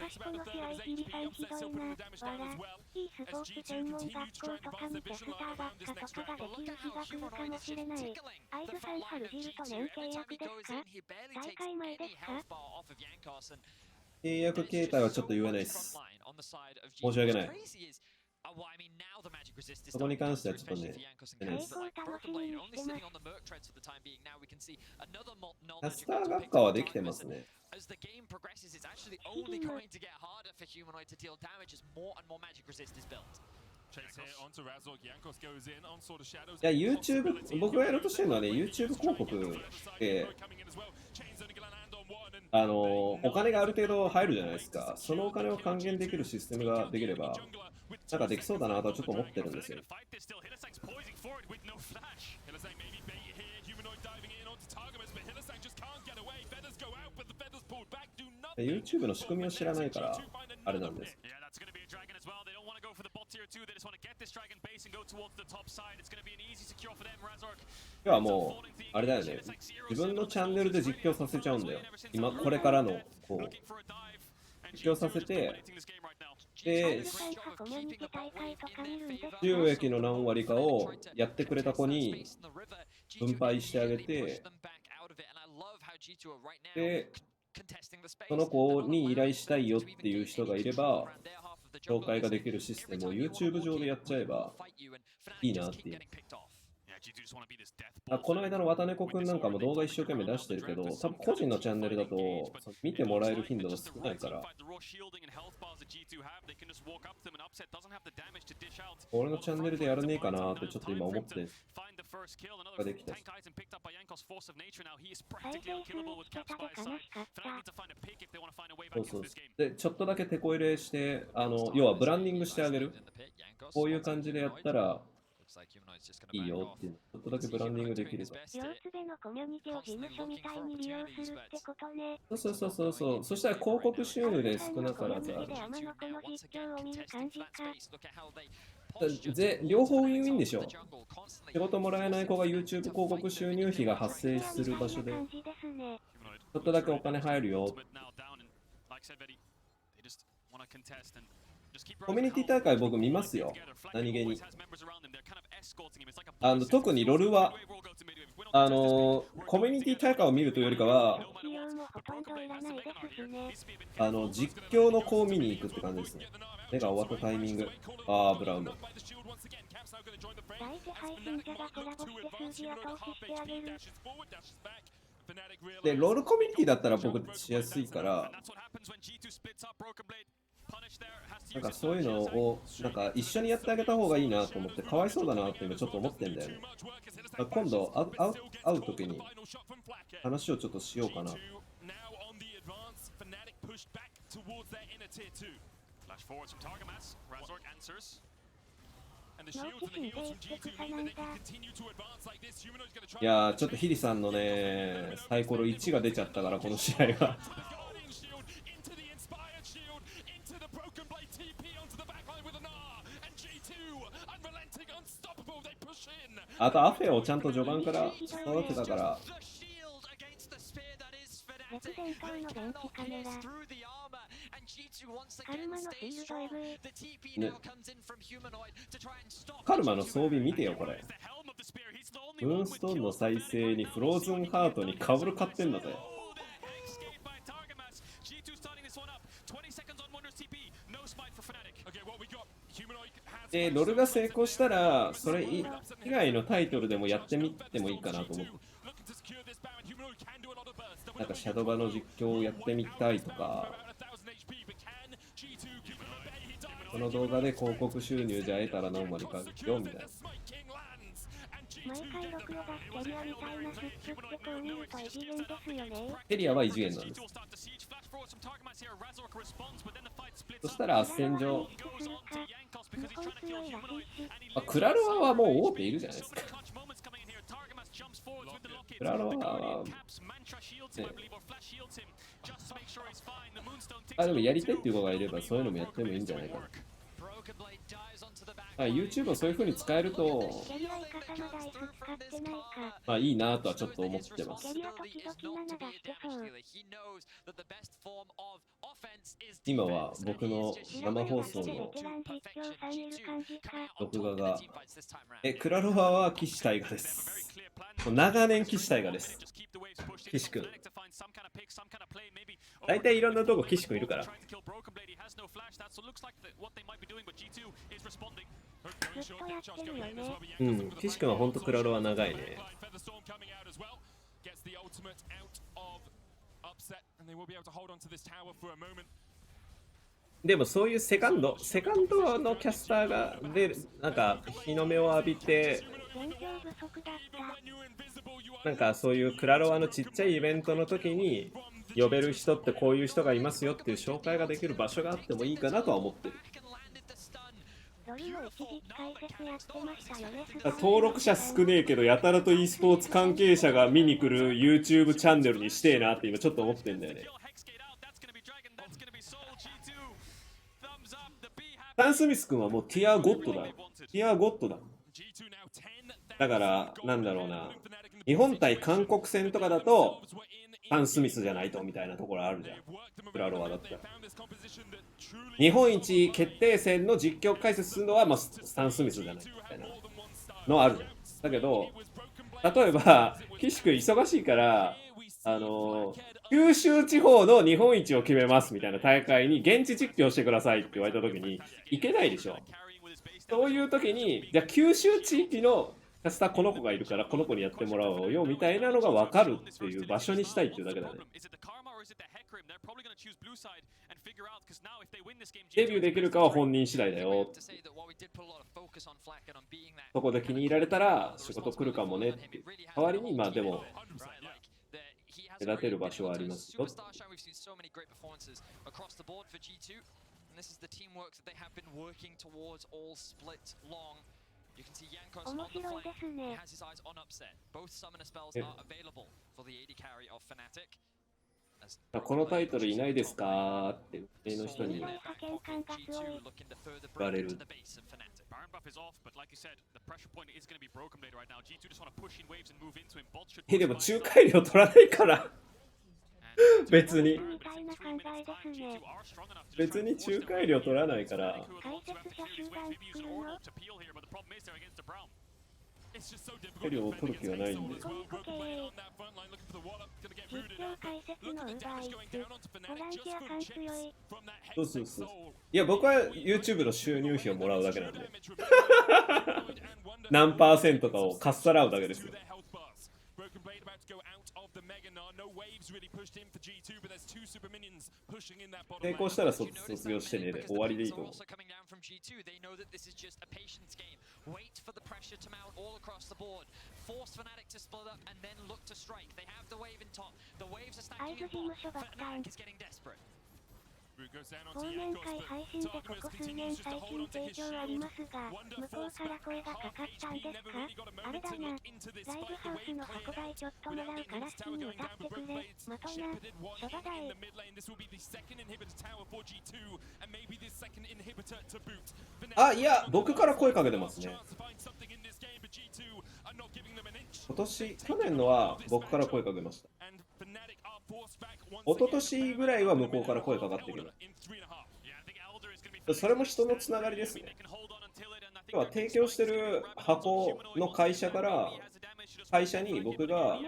しこの試合ギリさんひどいな。笑。e スポーツ専門学校とか見てスターバッカとかができる日が来るかもしれない。アイズさんハルジルと年契約ですか？大会前ですか？契約形態はちょっと言えないです。申し訳ない。そこに関してはちょっとね、言えないです。キャスター学科はできてますね。いや、YouTube、僕がやろうとしてるのはね、YouTube 広告で、お金がある程度入るじゃないですか。そのお金を還元できるシステムができれば、なんかできそうだなとはちょっと思ってるんですよ。YouTube の仕組みを知らないから、あれなんです。今日はもう、あれだよね。自分のチャンネルで実況させちゃうんだよ。今、これからの、こう、実況させて、で、収益の何割かをやってくれた子に分配してあげて、で、その子に依頼したいよっていう人がいれば、紹介ができるシステムを YouTube 上でやっちゃえばいいなっていう。この間の渡猫くんなんかも動画一生懸命出してるけど、多分個人のチャンネルだと見てもらえる頻度が少ないから、俺のチャンネルでやらねえかなってちょっと今思ってができたし。そうそう。で、ちょっとだけテこ入れして、要はブランディングしてあげる。こういう感じでやったら、いいよっていうのちょっとだけブランディングできると。両津部のコミュニティを事務所みたいに利用するってことね。そうそうそうそう。そしたら広告収入で少なからずある。両方ウィンウィンでしょ。仕事もらえない子が YouTube 広告収入費が発生する場所で、ちょっとだけお金入るよ。コミュニティ大会僕見ますよ。何気に。特にロルは、コミュニティ大会を見るというよりかは、実況の子を見に行くって感じですね。目が終わったタイミング。あー、ブラウンド。第一配信者がコラボして数字を投資してあげる。で、ロールコミュニティだったら僕しやすいから、なんかそういうのをなんか一緒にやってあげた方がいいなと思って、かわいそうだなって今ちょっと思ってんだよね。今度会う時に話をちょっとしようかな。いやー、ちょっとヒリさんのね、サイコロ1が出ちゃったから、この試合は。あとアフェをちゃんと序盤から育てたから。レク伝統の電子カメラ。カルマのフィールド MA。ね、カルマの装備見てよ、これ。ムーンストーンの再生にフローズンハートにカブル買ってんだぜ。で、ロルが成功したら、それ以外のタイトルでもやってみてもいいかなと思って。なんかシャドバの実況をやってみたいとか、この動画で広告収入じゃ得たら何割かよみたいな。毎回録画がテリアみたいなシュッシュってこう見ると異次元ですよね。テリアは異次元なんです。そしたら斡旋上、クラロワはもう大手いるじゃないですか。クラロワは、ね、でもやりたいっていう子がいればそういうのもやってもいいんじゃないかな。YouTube をそういう風に使えると、まあいいなとはちょっと思ってます。今は僕の生放送の録画が、クラロワは岸大河です。長年岸大河です。岸君。大体いろんなとこ岸君いるから。うん、岸君は本当クラロワ長いね。でもそういうセカンドのキャスターがでなんか日の目を浴びて、なんかそういうクラロワのちっちゃいイベントの時に呼べる人ってこういう人がいますよっていう紹介ができる場所があってもいいかなとは思ってる。登録者少ねえけどやたらと e スポーツ関係者が見に来る YouTube チャンネルにしてえなって今ちょっと思ってんだよね。サン・スミス君はもうティアゴッドだよ。ティアゴッドだ。だからなんだろうな、日本対韓国戦とかだとサン・スミスじゃないとみたいなところあるじゃん、クラロワだったら。日本一決定戦の実況解説するのは、まあ、サン・スミスじゃないみたいなのあるじゃん。だけど例えば岸君忙しいから九州地方の日本一を決めますみたいな大会に現地実況してくださいって言われた時に行けないでしょ。そういう時にじゃあ九州地域のキャスターこの子がいるからこの子にやってもらおうよみたいなのが分かるっていう場所にしたいっていうだけだね。デビューできるかは本人次第だよ。そこで気に入られたら仕事来るかもねっていう代わりに、まあでも目立てる場所はありますよ。面白いですね。このタイトルいないですかって上の人に言われる。でも仲介料取らないから別に別に仲介料取らないから距離を取る気はないんで。実況解説のウーバーイーツボランティア感強い。そうそうそう。いや僕は YouTube の収入費をもらうだけなんで何%かをかっさらうだけですよ。成功したら卒業してねで終わりでいいと思う。会津事務所爆誕。忘年会配信でここ数年最近提供ありますが、向こうから声がかかったんですか？あれだな。ライブハウスの箱代ちょっともらうから好きに歌ってくれ。まとな。諸場代。あ、いや、僕から声かけてますね。去年のは僕から声かけました。一昨年ぐらいは向こうから声かかってくる。それも人のつながりですね。要は提供してる箱の会社から会社に僕が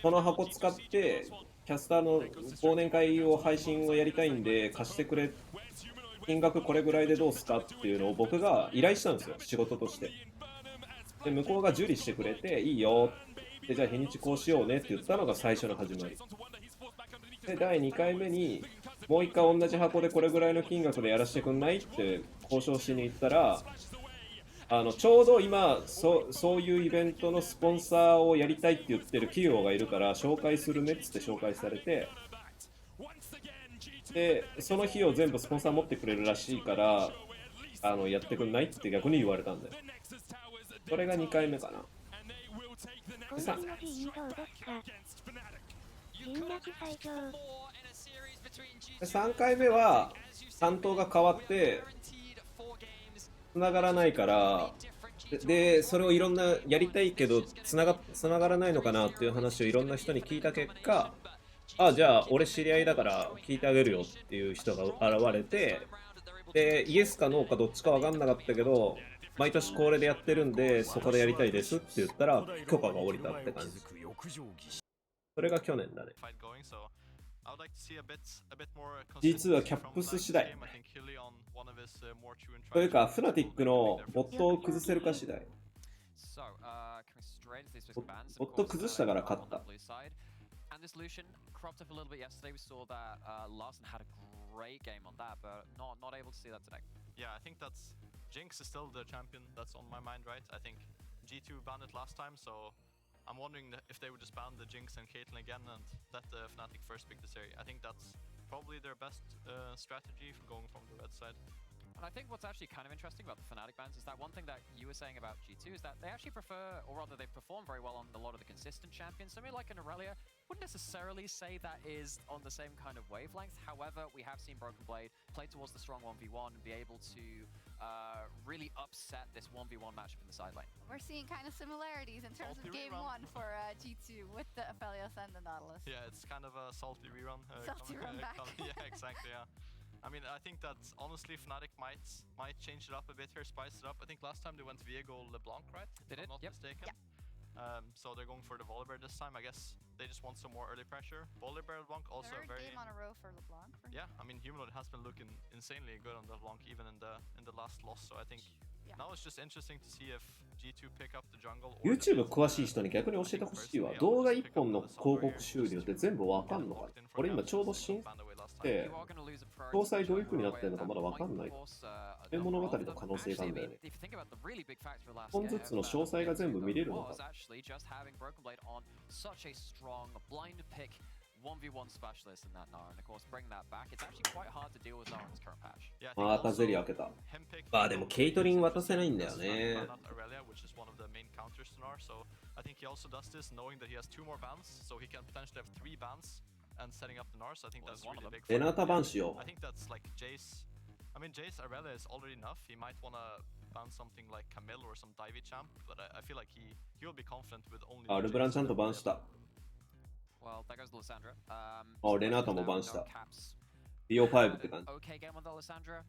この箱使ってキャスターの忘年会を配信をやりたいんで貸してくれ、金額これぐらいでどうすかっていうのを僕が依頼したんですよ、仕事として。で向こうが受理してくれていいよで、じゃあ日にちこうしようねって言ったのが最初の始まりで、第2回目にもう1回同じ箱でこれぐらいの金額でやらせてくんないって交渉しに行ったら、ちょうど今そういうイベントのスポンサーをやりたいって言ってる企業がいるから紹介するねっつって紹介されて、でその費用全部スポンサー持ってくれるらしいからやってくんないって逆に言われたんで、それが2回目かな。3回目は担当が変わって繋がらないから、でそれをいろんなやりたいけど繋がらないのかなっていう話をいろんな人に聞いた結果、あ、じゃあ俺知り合いだから聞いてあげるよっていう人が現れて、でイエスかノーかどっちか分かんなかったけど、毎年これでやってるんでそこでやりたいですって言ったら許可が下りたって感じ。それが去年だね。G2 はキャップス次第というかフナティックのボットを崩せるか次第。ボット崩したから勝った。And this Lucian cropped up a little bit yesterday. We saw that Larson had a great game on that, but not able to see that today. Yeah, I think that's Jinx is still the champion that's on my mind, right? I think G2 banned it last time, so I'm wondering if they would just ban the Jinx and Caitlyn again and let the Fnatic first pick this area. I think that's probably their best strategy for going from the red side. And I think what's actually kind of interesting about the Fnatic bans is that one thing that you were saying about G2 is that they actually prefer, or rather they perform very well on a lot of the consistent champions. Something like an Aurelia wouldn't necessarily say that is on the same kind of wavelength. However, we have seen Broken Blade play towards the strong 1v1 and be able to really upset this 1v1 matchup in the side lane. We're seeing kind of similarities in terms of game one for G2 with the Aphelios and the Nautilus. Yeah, it's kind of a salty rerun. Salty run back. Yeah, exactly, yeah. I mean, I think that honestly Fnatic might change it up a bit here, spice it up. I think last time they went Viego LeBlanc, right? They did, if I'm not mistaken. Yeah. So they're going for the Volibear this time. I guess they just want some more early pressure. Volibear LeBlanc also Third very game on a row for LeBlanc. Yeah, I mean Humanoid has been looking insanely good on LeBlanc even in the last loss. So I think now it's just interesting to see if G2 pick up the jungle. YouTube 詳しい人に逆に教えてほしいわ。動画1本の広告収入って全部わかんのかな。俺今ちょうど新で詳細どういう風になってるのかまだわかんない。物語の可能性があるんだよね。1本ずつの詳細が全部見れるのか。1v1 specialist in that Nara, and of course bring that back. It's actually quite hard to deal with Nara in his current patch. またゼリー開けた。あ、でもケイトリン渡せないんだよね。I think he also does this knowing that he has 2 more bans, so he can potentially have 3 bans and setting up the Nars. I think that's really big. レナタバンしよう。 I think that's like Jace. I mean, Jace Aurelia is already enough. He might want to ban something like Camille or some Divey champ, but I feel like he will be confident with only. あ、ルブランちゃんとバンした。Well, there goes Lysandra. あ、レナータもバンした。BO5 って感じ。 Okay game on the Lysandra.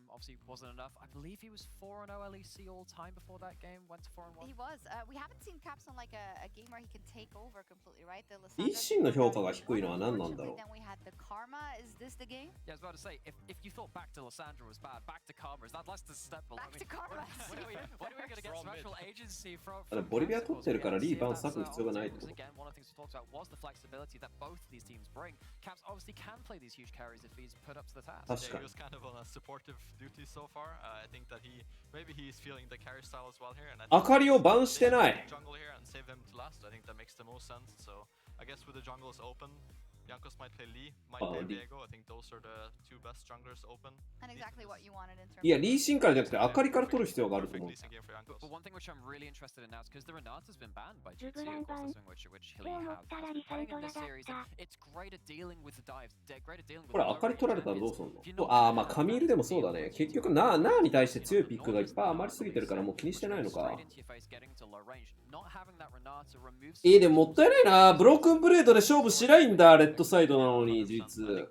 Obviously wasn't enough. I believe he was 4-0 LEC all time before that game. Went to 4-1. He was. We haven't seen Caps on like a game where he can take over completely, right? Theイーシンの評価が低いのは何なんだろう。 Then we had the Karma. Is this the game? Yeah, I was about to say, if you thought back to Lysandra was bad, back to Karma is that less than step below? Back to Karma. When are we going to get special agency from? ボリビア取ってるからリーバウンス割く必要がないと。 Again, one of the things we talked about was the flexibility that both these teams bring. Caps obviously can play these huge carries if he's put up to the task. Yeah, he was kind of on a supportive duty so far. I think that maybe he's feeling the carry style as well here. And I think 明かりをバンしてない。 jungle here and save him to last. I think that makes the most sense. So I guess with the jungles open, Jankos might play Lee, might play Diego. I think those are the two best junglers open. And exactly what you wanted in terms. いや、リーシンからじゃなくて明かりから取る必要があると思う。 But one thing which I'm really interested in now is because the Renata's been banned by G2, of course, that's something which Hilly has. Playing in this series, it's great at dealing with the dives, great at dealing with. これ明かり取られたらどうすんの？ああ、まあカミールでもそうだね。結局ナーに対して強いピックがいっぱい余りすぎてるからもう気にしてないのか。でももったいないな。ブロークンブレードで勝負しないんだ。レッドサイドなのに実。ジャ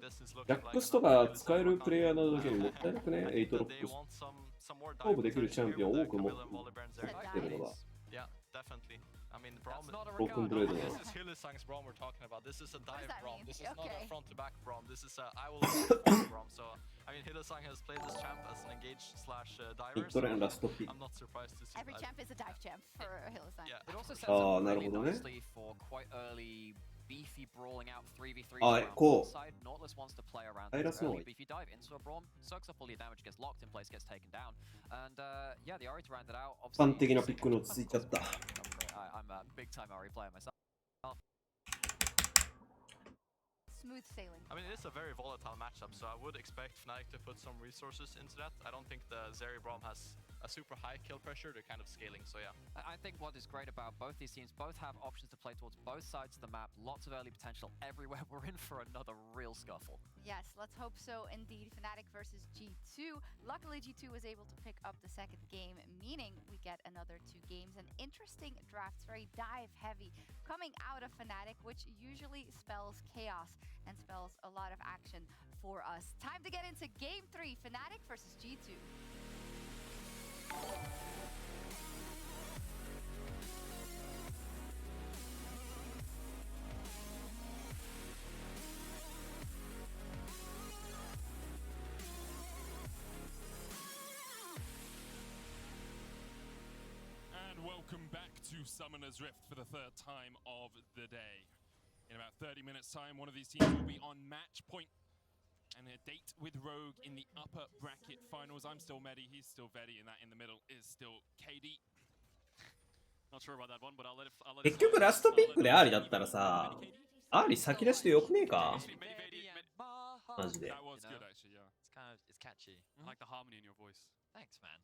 ックスとか使えるプレイヤーなだけにもったいなくね。8ロックス。勝負できるチャンピオンを多く持ってるのが。 Broken Blade. This is Hylissang's Braum we're talking about. This is a dive Braum. This is not a front to back Braum. This is a I will Braum. So I mean Hylissang has played this champ as an engage slash diver. So I'm not surprised to see every champ is a dive champ for Hylissang. Yeah. It also sets up really nicely for quite early beefy brawling out 3v3 side. Nautilus wants to play around this early beefy dive into a Braum, soaks up all your damage, gets locked in place, gets taken down. And yeah, the Ahri to round it out. 完璧なピックに落ち着いちゃった。 I'm a big time Ahri player myself. Smooth sailing. I mean, it is a very volatile matchup, so I would expect Fnatic to put some resources into that. I don't think the Zeri Braum has a super high kill pressure. They're kind of scaling, so yeah. I think what is great about both these teams, both have options to play towards both sides of the map, lots of early potential everywhere. We're in for another real scuffle. Yes, let's hope so indeed. Fnatic versus G2. Luckily, G2 was able to pick up the second game, meaning we get another 2 games. An interesting draft, very dive heavy, coming out of Fnatic, which usually spells chaos and spells a lot of action for us. Time to get into game 3, Fnatic versus G2. And welcome back to Summoner's Rift for the 3rd time of the day. In about 30 minutes time, one of these teams will be on match point. And a date with Rogue in the upper bracket finals. I'm still Medi, he's still Vedi, and that in the middle is still KD. Not sure about that one, but I'll let it. 結局ラストピックでアーリだったらさ、アーリ先出してよくねえか？マジで。 That was good actually, yeah. It's catchy. I like the harmony in your voice. Thanks, man.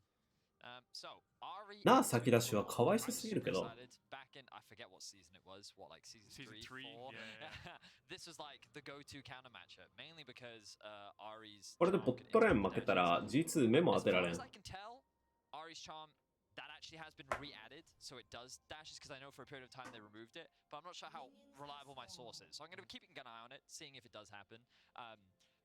So Ahri なあ先出しは可愛さすぎるけど。 back in I forget what season it was. What like season 3, 4? Yeah. This was like the go-to counter matchup, mainly because Ahri's. これでポットレーン負けたら G2 目も当てられん。 As I can tell, Ahri's charm that actually has been re-added, so it does dashes because I know for a period of time they removed it, but I'm not sure how reliable my source is. So I'm going to be keeping an eye on it, seeing if it does happen.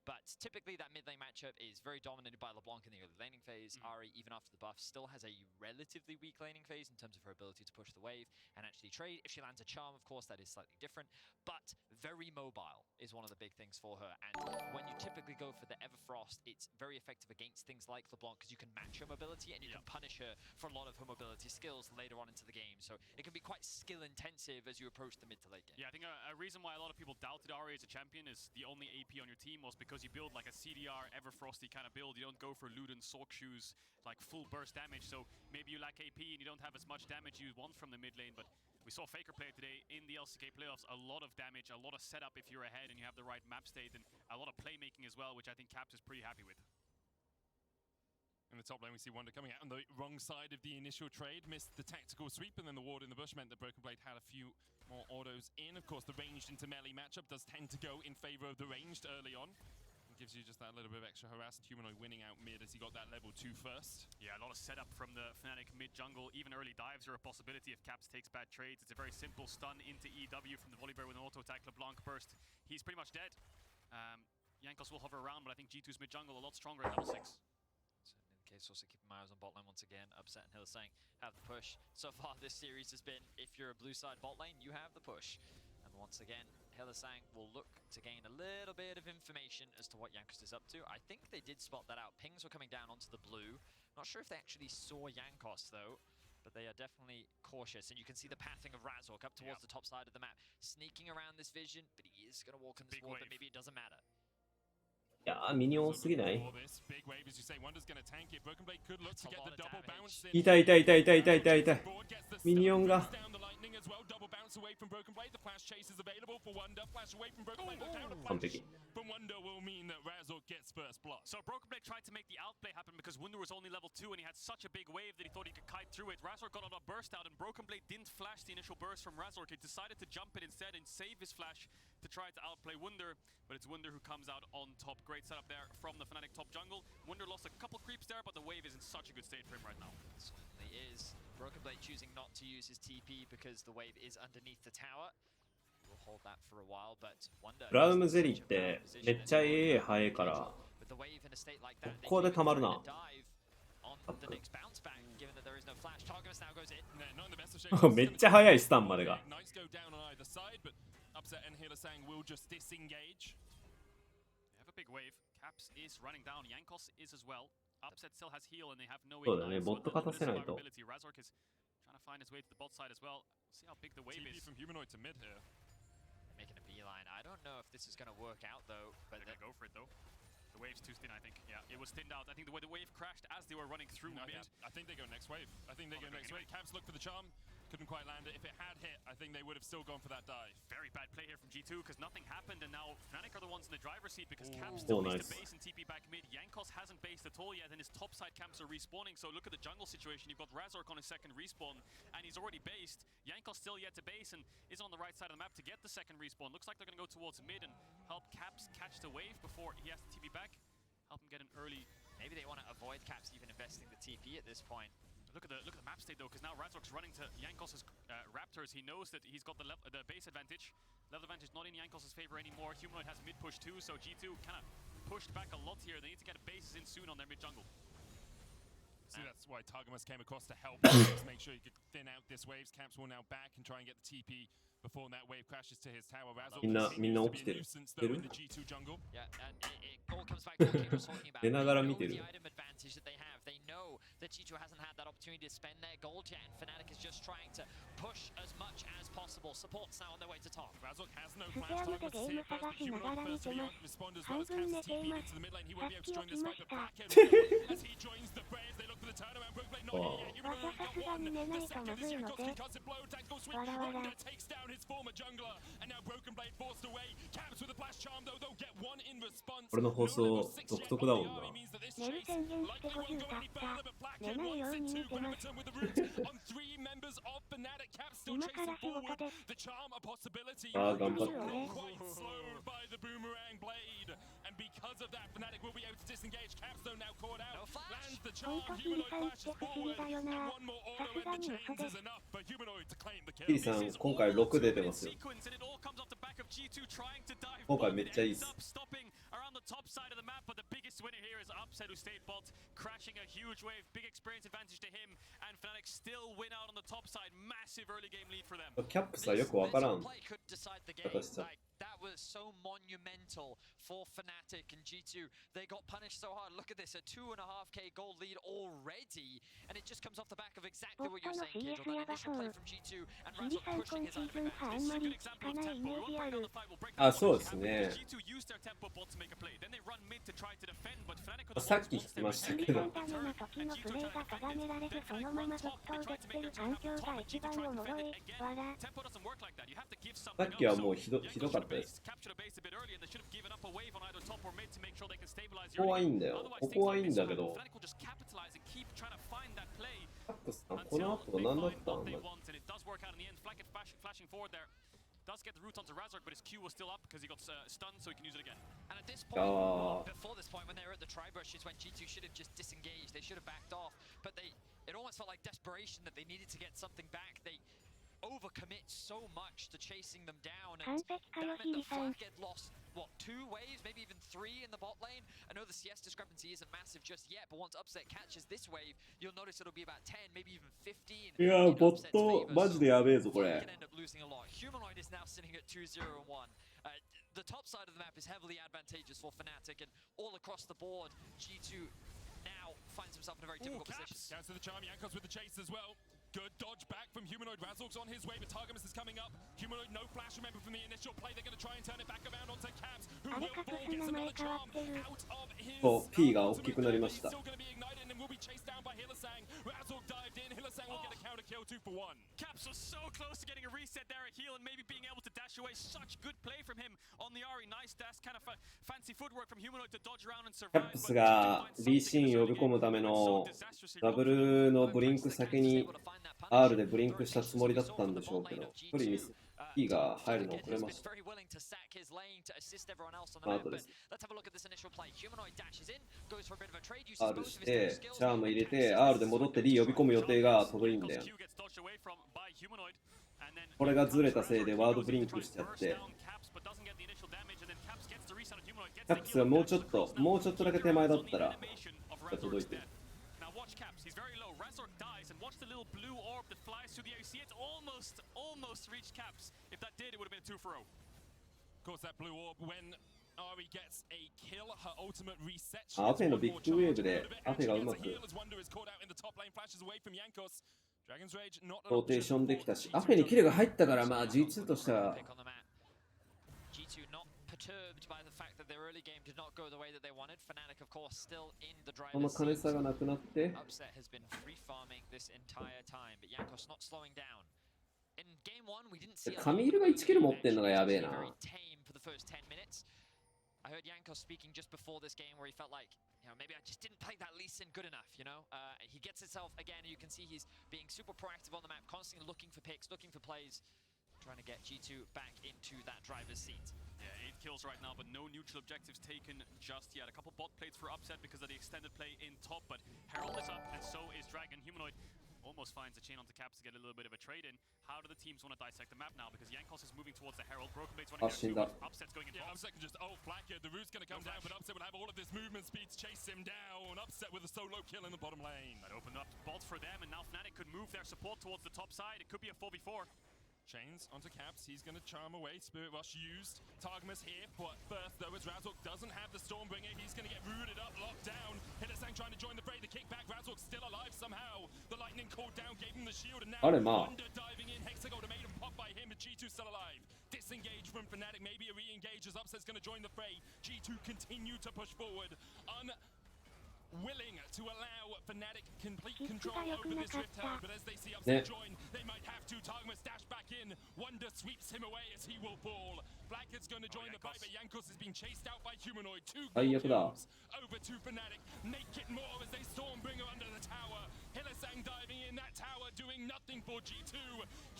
But typically that mid lane matchup is very dominated by LeBlanc in the early laning phase. Ahri, even after the buff, still has a relatively weak laning phase in terms of her ability to push the wave and actually trade. If she lands a charm, of course, that is slightly different, but very mobile is one of the big things for her. And when you typically go for the Everfrost, it's very effective against things like LeBlanc because you can match her mobility and you can punish her for a lot of her mobility skills later on into the game. So it can be quite skill intensive as you approach the mid to late game. Yeah, I think a reason why a lot of people doubted Ahri as a champion is the only AP on your team was because you build like a CDR Everfrosty kind of build. You don't go for Luden Sork shoes, like full burst damage. So maybe you lack AP and you don't have as much damage you want from the mid lane. But we saw Faker play today in the LCK playoffs. A lot of damage, a lot of setup if you're ahead and you have the right map state, and a lot of playmaking as well, which I think Caps is pretty happy with. In the top lane, we see Wonder coming out on the wrong side of the initial trade. Missed the tactical sweep, and then the ward in the bush meant that Broken Blade had a few more autos in. Of course, the ranged into melee matchup does tend to go in favor of the ranged early on. gives you just that little bit of extra harass. Humanoid winning out mid as he got that level 2 first. Yeah, a lot of setup from the Fnatic mid jungle. Even early dives are a possibility if Caps takes bad trades. It's a very simple stun into EW from the Volibear with an auto attack. LeBlanc burst. He's pretty much dead. Jankos will hover around, but I think G2's mid jungle a lot stronger at level 6. So in the case, also keeping my eyes on bot lane once again. Upset and Hillsang have the push. So far this series has been, if you're a blue side bot lane, you have the push. And once again, Hillsang will look to gain a little bit of information as to what Jankos is up to. I think they did spot that out. Pings were coming down onto the blue. Not sure if they actually saw Jankos though, but they are definitely cautious. And you can see the pathing of Razork up towards the top side of the map, sneaking around this vision, but he is going to walk in this wall, but maybe it doesn't matter. いやー、ミニオンすぎない？痛い痛い痛い痛い痛い痛い痛い。ミニオンが。完璧。But Wonder will mean that Razork gets first blood. So Broken Blade tried to make the outplay happen because Wonder was only level 2 and he had such a big wave that he thought he could kite through it. Razork got on a burst out and Broken Blade didn't flash the initial burst from Razork. He decided to jump it instead and save his flash to try to outplay Wonder, but it's Wonder who comes out on top. Great setup there from the Fnatic top jungle. Wonder lost a couple creeps there, but the wave is in such a good state for him right now. It certainly is. Broken Blade choosing not to use his TP because the wave is underneath the tower. We'll hold that for a while, but Wonder. ブラウムゼリーってめっちゃ AA 早いから、ここでたまるな。めっちゃ早いスタンまでが。Upset and Hillsang will just disengage. They have a big wave. Caps is running down. Jankos is as well. Upset still has heal and they have no ignite. そうだね、ボット勝たせないと。Razork is trying to find his way to the bot side as well. See how big the wave is. From humanoid to mid here. Making a beeline. I don't know if this is going to work out though, but they're going to go for it though. The wave's too thin, I think. Yeah, it was thinned out. I think the way the wave crashed as they were running through mid. I think they go next wave. I think they go next wave. Caps look for the charm. Couldn't quite land it. If it had hit, I think they would have still gone for that dive. Very bad play here from G2 because nothing happened, and now Fnatic are the ones in the driver's seat because Caps still needs to base and TP back mid. Jankos hasn't based at all yet, and his top side camps are respawning. So look at the jungle situation. You've got Razork on his second respawn, and he's already based. Jankos still yet to base and is on the right side of the map to get the second respawn. Looks like they're going to go towards mid and help Caps catch the wave before he has to TP back. Help him get an early. Maybe they want to avoid Caps even investing the TP at this point. Look at the map state though, because now Razork's running to Jankos' Raptors. He knows that he's got the base advantage. Level advantage not in Jankos' favor anymore. Humanoid has mid push too, so G2 kind of pushed back a lot here. They need to get bases in soon on their mid jungle. See, that's why Targamas came across to help make sure he could thin out this waves. Caps will now back and try and get the TP before that wave crashes to his tower. Razork continues to be a nuisance though in the G2 jungle. Yeah, and it all comes back to what Kate was talking about. They know the item advantage that they have. They know that G2 hasn't had that opportunity to spend their gold yet, and Fnatic is just trying to push as much as possible. Support's now on their way to top. Razork has no flash. Targamas is here first, but Humanoid first to respond as well as Caps TP into the mid lane. He won't be able to join this fight, but back as he joins the Braves, they look for the turnaround. Broken Blade not here yet. Humanoid only got one. The second is Jankos, concussive blow, tactical sweep. Wonder takes down his former jungler, and now Broken Blade forced away. Caps with a flash charm though, they'll get one in response. 俺の放送独特だもんな。寝る宣言して50だった。寝ないように見てます。今から仕事です。ああ、頑張って。And because of that, Fnatic will be able to disengage. Caps though now caught out. Lands the ほん charm. とキリ Humanoid さんって flashes 不思議 forward. だよ And な。 one more さ auto すが and the に嘘 chains で is す。 enough for Humanoid to claim the キリ kill. さん、今回6出てますよ。今回めっちゃいいっす。Around the top side of the map, but the biggest winner here is Upset, who stayed bot, crashing a huge wave, big experience advantage to him, and Fnatic still win out on the top side, massive early game lead for them. キャップさ、よくわからん。 That was so monumental for Fnatic and G2. They got punished so hard. Look at this, a 2.5k gold lead already, and it just comes off the back of exactly what you're saying, Kendall. That initial play from G2 and Razork pushing his item advantage. This is a good example of tempo. We won't break down the fight, we'll break down the fight. G2 used their tempo bot to make a play. Then they run mid to try to defend, but Fnatic are the ones once they were in the turn, and G2 tried to defend it. Then Fnatic run top, they tried to make their turn happen top, and G2 tried to defend it again. Tempo doesn't work like that. You have to give something up. さっきはもうひどかったです。 Capture the base a bit early, and they should have given up a wave on either top or mid to make sure they can stabilize. ここはいいんだよ。ここはいいんだけど。 Fnatic will just capitalize and keep trying to find that play. カップさん、この後何だったんだ。 And it does work out in the end. Flacket flashing forward there. Does get the root onto Razork, but his Q was still up because he got stunned, so he can use it again. And at this point, the point when they were at the tri-brush is when G2 should have just disengaged. They should have backed off, but it almost felt like desperation that they needed to get something back. They overcommit so much to chasing them down, and that meant that Flack had lost, what, 2 waves, maybe even 3 in the bot lane? I know the CS discrepancy isn't massive just yet, but once Upset catches this wave, you'll notice it'll be about 10, maybe even 15. いや、ボットマジでやべえぞこれ。 Humanoid is now sitting at 2-0-1. The top side of the map is heavily advantageous for Fnatic, and all across the board, G2 now finds himself in a very difficult position. Counts to the charm, Jankos with the chase as well. Good dodge back from Humanoid. Razork's on his way, but Targamas is coming up. Humanoid, no flash, remember, from the initial play. They're going to try and turn it back around onto Caps, who will fall, gets another charm out of his... P が大きくなりました。 Still going to be ignited and will be chased down by Hillisang. Razork dived in. Hillisang will get a counter kill, 2 for 1. Caps was so close to getting a reset there, a heal, and maybe being able to dash away. Such good play from him on the Ahri. Nice dash, kind of fancy footwork from Humanoid to dodge around and survive. キャップスが B シーン呼び込むためのダブルのブリンク先に R でブリンクしたつもりだったんでしょうけど、1人ミス。P が入るの遅れました。後です。R して、チャーム入れて、R で戻って D 呼び込む予定が飛ぶいんだよ。これがずれたせいでワードブリンクしちゃって、キャップスがもうちょっとだけ手前だったら届いてる。Razork dies, and watch the little blue orb that flies through the air. You see, it's almost reached Caps. If that did, it would have been a 2 for 0. Of course, that blue orb, when Ahri gets a kill, her ultimate reset. アフェのビッグウェーブでアフェがうまくローテーションできたし、アフェにキルが入ったから、まあ G2 としては。Perturbed by the fact that their early game did not go the way that they wanted. Fnatic, of course, still in the driver's seat. この金差がなくなって。 Upset has been free farming this entire time, but Jankos not slowing down. In game 1, we didn't see. カミールが1キル持ってんのがやべえな。 Very tame for the first 10 minutes. I heard Jankos speaking just before this game where he felt like, you know, maybe I just didn't play that Lee Sin good enough, you know? He gets himself again, you can see he's being super proactive on the map, constantly looking for picks, looking for plays, trying to get G2 back into that driver's seat. Yeah, 8 kills right now, but no neutral objectives taken just yet. A couple bot plates for Upset because of the extended play in top, but Herald is up, and so is Dragon. Humanoid almost finds a chain onto Caps to get a little bit of a trade in. How do the teams want to dissect the map now? Because Jankos is moving towards the Herald. Broken Blade's running there too. Upset's going in. Yeah, Upset can just flack it. The root's going to come down, but Upset will have all of this movement speed to chase him down. Upset with a solo kill in the bottom lane. That opened up bolt for them, and now Fnatic could move their support towards the top side. It could be a 4v4. Chains onto Caps, he's going to charm away, Spirit Rush used. Targamas here, but first though, as Razork doesn't have the Stormbringer, he's going to get rooted up, locked down. Hillisang trying to join the fray, the kickback, Razork's still alive somehow. The lightning called down, gave him the shield, and now Wonder diving in, Hexagol made him pop by him, but G2 still alive. Disengage from Fnatic, maybe a re-engage as Upset's going to join the fray. G2 continue to push forward. Willing to allow Fnatic complete control over this Rift Tower, but as they see Upset join, they might have to. Targamas dash back in. Wonder sweeps him away as he will fall. Blackhead's going to join the fight, but Jankos is being chased out by Humanoid. 2 kills over to Fnatic. Make it more as they Stormbringer under the tower. Hillisang diving in that tower, doing nothing for G2.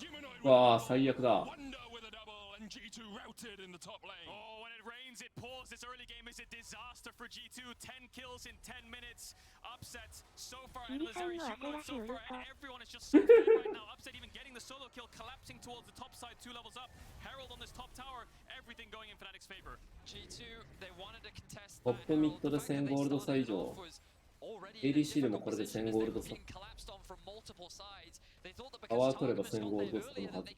Humanoid Wonder with a double, and G2 routed in the top lane. Oh, when it rains, it pours. This early game is a disaster for G2. 10 kills in 10 minutes. Upset so far ahead of Missouri. Humanoid so far ahead. Everyone is just so dead right now. Upset even getting the solo kill, collapsing towards the top side, 2 levels up. Herald on this top tower. Everything going in Fnatic's favor. G2, they wanted to contest トップミッドで1000ゴールド差以上。ADC でもこれで1000ゴールド差。タワー取れば1000ゴールド差のはず。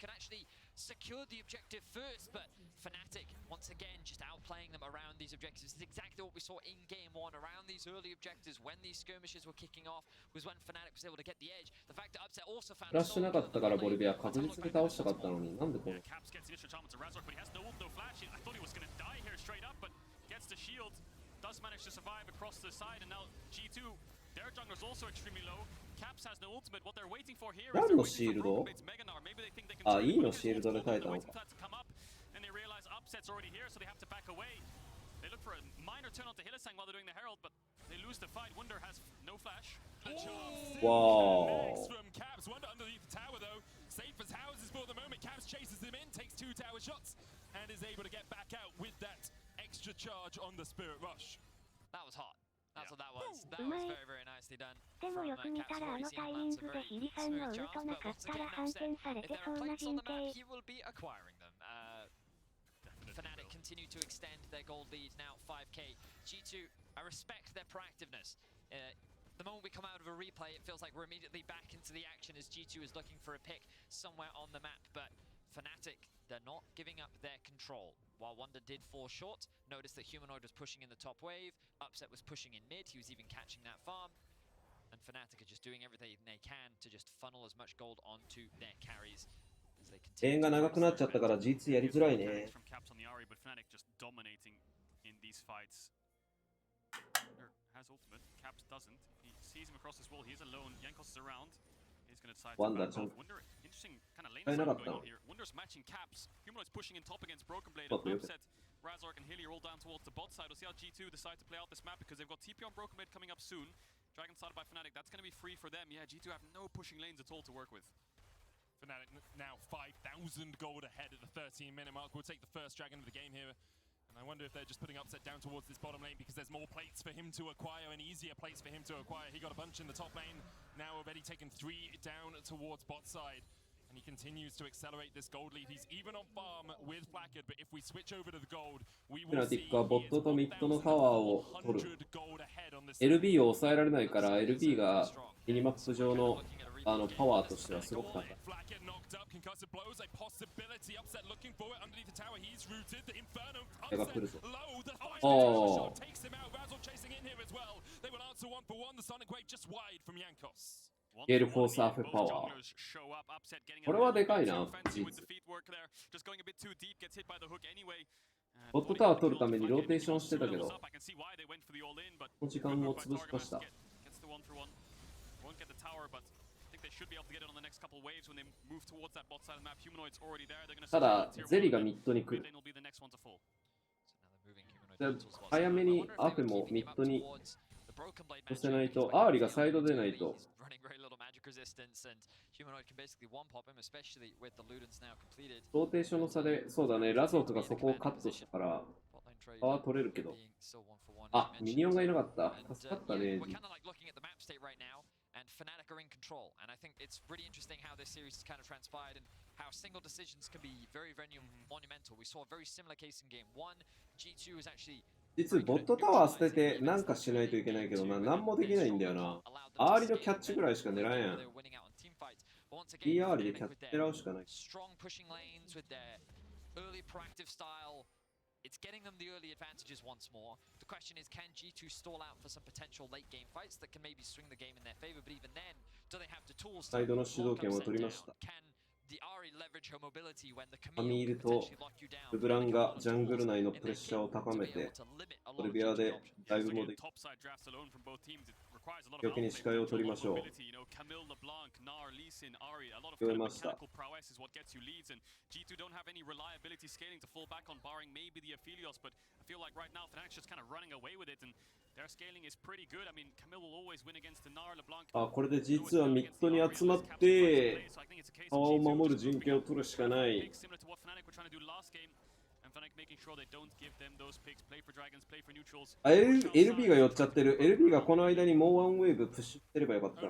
Secure the objective first, but Fnatic once again just outplaying them around these objectives. It's exactly what we saw in game 1 around these early objectives when these skirmishes were kicking off was when Fnatic was able to get the edge. The fact that Upset also found フラッシュなかったからボリビア確実に倒したかったのになんでこの Caps gets initial charm to Razork, but he has no ult, no flash. I thought he was going to die here straight up, but gets the shield. Does manage to survive across the side, and now G2, their jungler's also extremely low. Caps has no ultimate. What they're waiting for here is they're waiting for Broken Blade's Meganar. Maybe they think they can E のシールドで耐えたのか。 to come up, and they realize Upset's already here, so they have to back away. They look for a minor turn onto Hillisang while they're doing the Herald, but they lose the fight. Wonder has no flash. Wow. From Caps, Wonder underneath the tower though. Safe as houses for the moment. Caps chases him in, takes 2 tower shots, and is able to get back out with that extra charge on the Spirit Rush. That was hot. That's what that was. That was very, very nicely done. でもよく見たらあのタイミングでヒリさんのウルトなかったら反転されてそうな陣形。He will be acquiring them. Fnatic continue to extend their gold lead now 5k. G2, I respect their proactiveness. The moment we come out of a replay, it feels like we're immediately back into the action as G2 is looking for a pick somewhere on the map. But Fnatic, they're not giving up their control. While Wonder did fall short, notice that Humanoid was pushing in the top wave, Upset was pushing in mid, he was even catching that farm. And Fnatic are just doing everything they can to just funnel as much gold onto their carries. 永遠が長くなっちゃったから G2 やりづらいね。Has ultimate. Caps doesn't. He sees him across this wall. He is alone. Jankos is around. He's going to decide to back off. Wonder, interesting kind of lane going on here. Wonder's matching Caps. Humanoid's pushing in top against Broken Blade. Upset, Razork and Hilly are all down towards the bot side. We'll see how G2 decide to play out this map because they've got TP on Broken Blade coming up soon. Dragon started by Fnatic. That's going to be free for them. Yeah, G2 have no pushing lanes at all to work with. Fnatic now 5,000 gold ahead at the 13-minute mark. We'll take the first Dragon of the game here. And I wonder if they're just putting Upset down towards this bottom lane because there's more plates for him to acquire and easier plates for him to acquire. He got a bunch in the top lane. Now already taken 3 down towards bot side. And he continues to accelerate this gold lead. He's even on farm with Flackard, but if we switch over to the gold, we will see ボットとミッドのタワーを取る。LB を抑えられないから LB がミニマップ上のパワーとしてはすごく高い。手が来るぞ。おー。ゲールフォースアフパワー。これはでかいな。ボットタワー取るためにローテーションしてたけど、この時間を潰しました。ただ、ゼリがミッドに来る。早めにアフもミッドに寄せないと、アーリがサイド出ないと。ローテーションの差で、そうだね、ラゾークがそこをカットしたから、パワー取れるけど。あ、ミニオンがいなかった。助かったね。And Fnatic are in control, and I think it's pretty interesting how this series has kind of transpired and how single decisions can be very, very monumental. We saw a very similar case in game 1. G2 was actually 実ボットタワー捨ててなんかしないといけないけどな、何もできないんだよな。アーリのキャッチぐらいしか狙えんやん。いいアーリでキャッチ狙うしかない。Strong pushing lanes with their early proactive style. It's getting them the early advantages once more. The question is, can G2 stall out for some potential late game fights that can maybe swing the game in their favor? But even then, do they have the tools to lock upset down? Can the Ahri leverage her mobility when the Camille can potentially lock you down? ルブランがジャングル内のプレッシャーを高めて、トルビアでダイブもできる。強気に視界を取りましょう。読めました。G2 don't have any reliability scaling to fall back on, barring maybe the Aphelios, but I feel like right now Fnatic's just kind of running away with it, and their scaling is pretty good. I mean, Camille will always win against the Gnar, LeBlanc. あ、これで実はミッドに集まって、タワーを守る陣形を取るしかない。LB が寄っちゃってる。LB がこの間にもうワンウェーブプッシュしてればよかった。あ、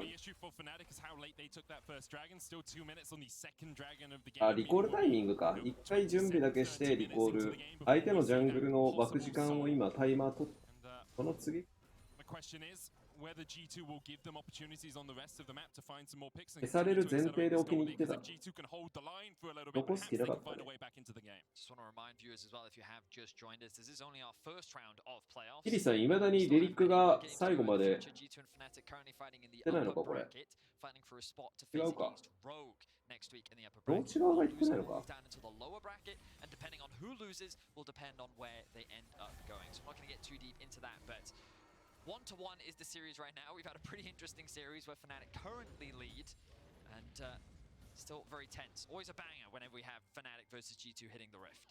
リコールタイミングか。一回準備だけしてリコール。相手のジャングルの湧く時間を今タイマー取って、この次。消される前提で置きに行ってた。残す気なかったね。ヒリさん、いまだにレリックが最後まで出ないのか、これ。違うか。どっち側が言ってないのか。1-1 is the series right now. We've had a pretty interesting series where Fnatic currently lead, and still very tense. Always a banger whenever we have Fnatic versus G2 hitting the rift.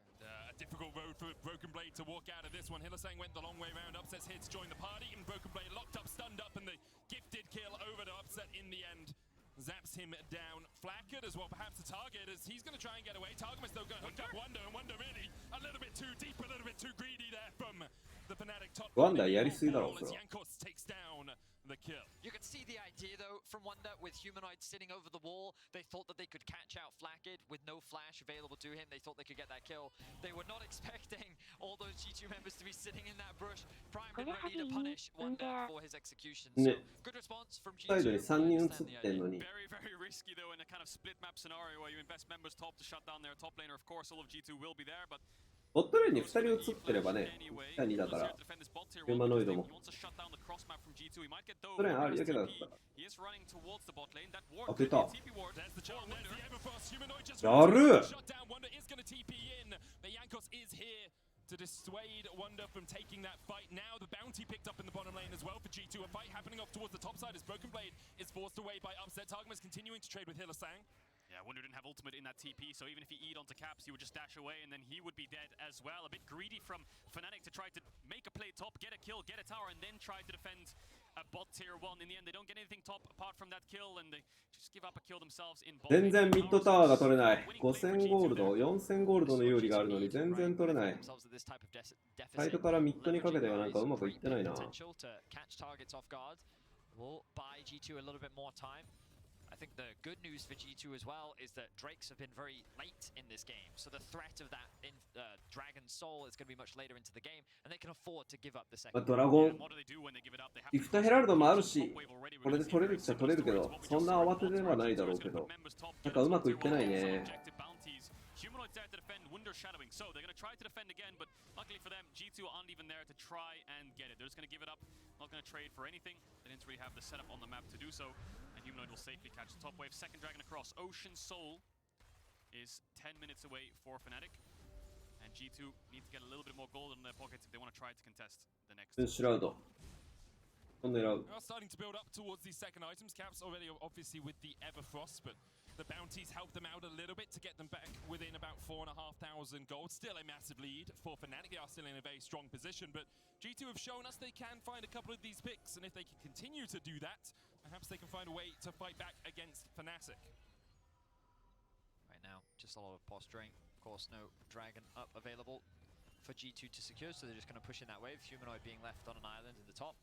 And, a difficult road for Broken Blade to walk out of this one. Hillisang went the long way round. Upset's here to join the party, and Broken Blade locked up, stunned up, and the gifted kill over to Upset in the end. Zaps him down. Flackard as well, perhaps the target, as he's going to try and get away. Targamas though going to hook up Wonder, and Wonder really a little bit too deep, a little bit too greedy there from the Wonder やりすぎだろ、それは。You can see the idea though from Wonder with Humanoid sitting over the wall. They thought that they could catch out Flackid with no flash available to him. They thought they could get that kill. They were not expecting all those G2 members to be sitting in that brush, primed and ready to punish Wonder for his execution. So good response from G2. Very, very risky though in a kind of split map scenario where you invest members top to shut down their top laner. Of course, all of G2 will be there, but ボットレーンに2人映ってればね、1対2だから、ヒューマノイドも。ボットレーンありだけだったら。当てた。やるto dissuade Wonder from taking that fight. Now the bounty picked up in the bottom lane as well for G2. A fight happening off towards the top side as Broken Blade is forced away by Upset. Targum is continuing to trade with Hillisang. Yeah, Wonder didn't have ultimate in that TP, so even if he E'd onto Caps, he would just dash away, and then he would be dead as well. A bit greedy from Fnatic to try to make a play top, get a kill, get a tower, and then try to defend a bot tier 1. In the end, they don't get anything top apart from that kill, and they just give up a kill themselves in bot. 全然ミッドタワーが取れない。5000ゴールド、4000ゴールドの有利があるのに全然取れない。サイドからミッドにかけてはなんかうまくいってないな。I think the good news for G2 as well is that Drakes have been very late in this game, so the threat of that Dragon's Soul is going to be much later into the game, and they can afford to give up the second. ドラゴン、リフトヘラルドもあるし、これで取れるっちゃ取れるけど、そんな慌てではないだろうけど、なんかうまくいってないね。Humanoid's there to defend, Wunder shadowing, so they're going to try to defend again, but luckily for them, G2 aren't even there to try and get it. They're just going to give it up, not going to trade for anything. They didn't really have the setup on the map to do so, and Humanoid will safely catch the top wave. Second Dragon across. Ocean Soul is 10 minutes away for Fnatic, and G2 need to get a little bit more gold in their pockets if they want to try to contest the next. Shroud. We are starting to build up towards these second items. Caps already obviously with the Everfrost, but the bounties help them out a little bit to get them back within about 4,500 gold. Still a massive lead for Fnatic. They are still in a very strong position, but G2 have shown us they can find a couple of these picks, and if they can continue to do that, perhaps they can find a way to fight back against Fnatic. Right now, just a lot of posturing. Of course, no Dragon up available for G2 to secure, so they're just going to push in that wave. Humanoid being left on an island in the top.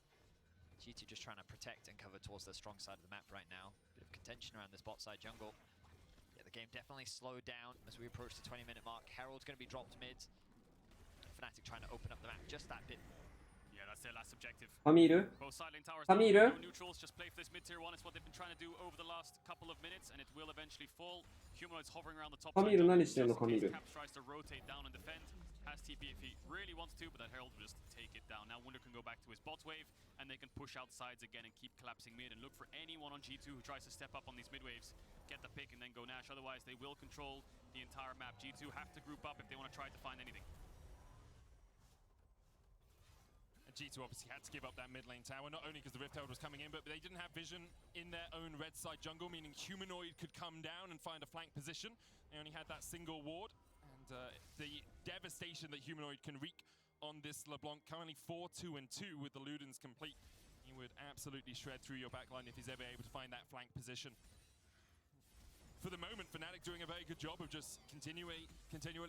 G2 just trying to protect and cover towards the strong side of the map right now. Bit of contention around this bot side jungle. Yeah, the game definitely slowed down as we approach the 20-minute mark. Herald's going to be dropped mid. Fnatic trying to open up the map just that bit. Yeah, that's their last objective. Both side lane towers, no neutrals, just play for this mid tier 1. It's what they've been trying to do over the last couple of minutes, and it will eventually fall. Humanoid's hovering around the top side. Caps tries to rotate down and defend. Has TP if he really wants to, but that Herald will just take it down. Now Wunder can go back to his bot wave, and they can push out sides again and keep collapsing mid and look for anyone on G2 who tries to step up on these mid waves, get the pick, and then go Nash. Otherwise, they will control the entire map. G2 have to group up if they want to try to find anything. G2 obviously had to give up that mid lane tower, not only because the Rift Herald was coming in, but they didn't have vision in their own red side jungle, meaning Humanoid could come down and find a flank position. They only had that single ward, and the devastation that Humanoid can wreak on this LeBlanc, currently 4-2-2 with the Ludens complete. He would absolutely shred through your backline if he's ever able to find that flank position. For the moment, Fnatic doing a very good job of just continually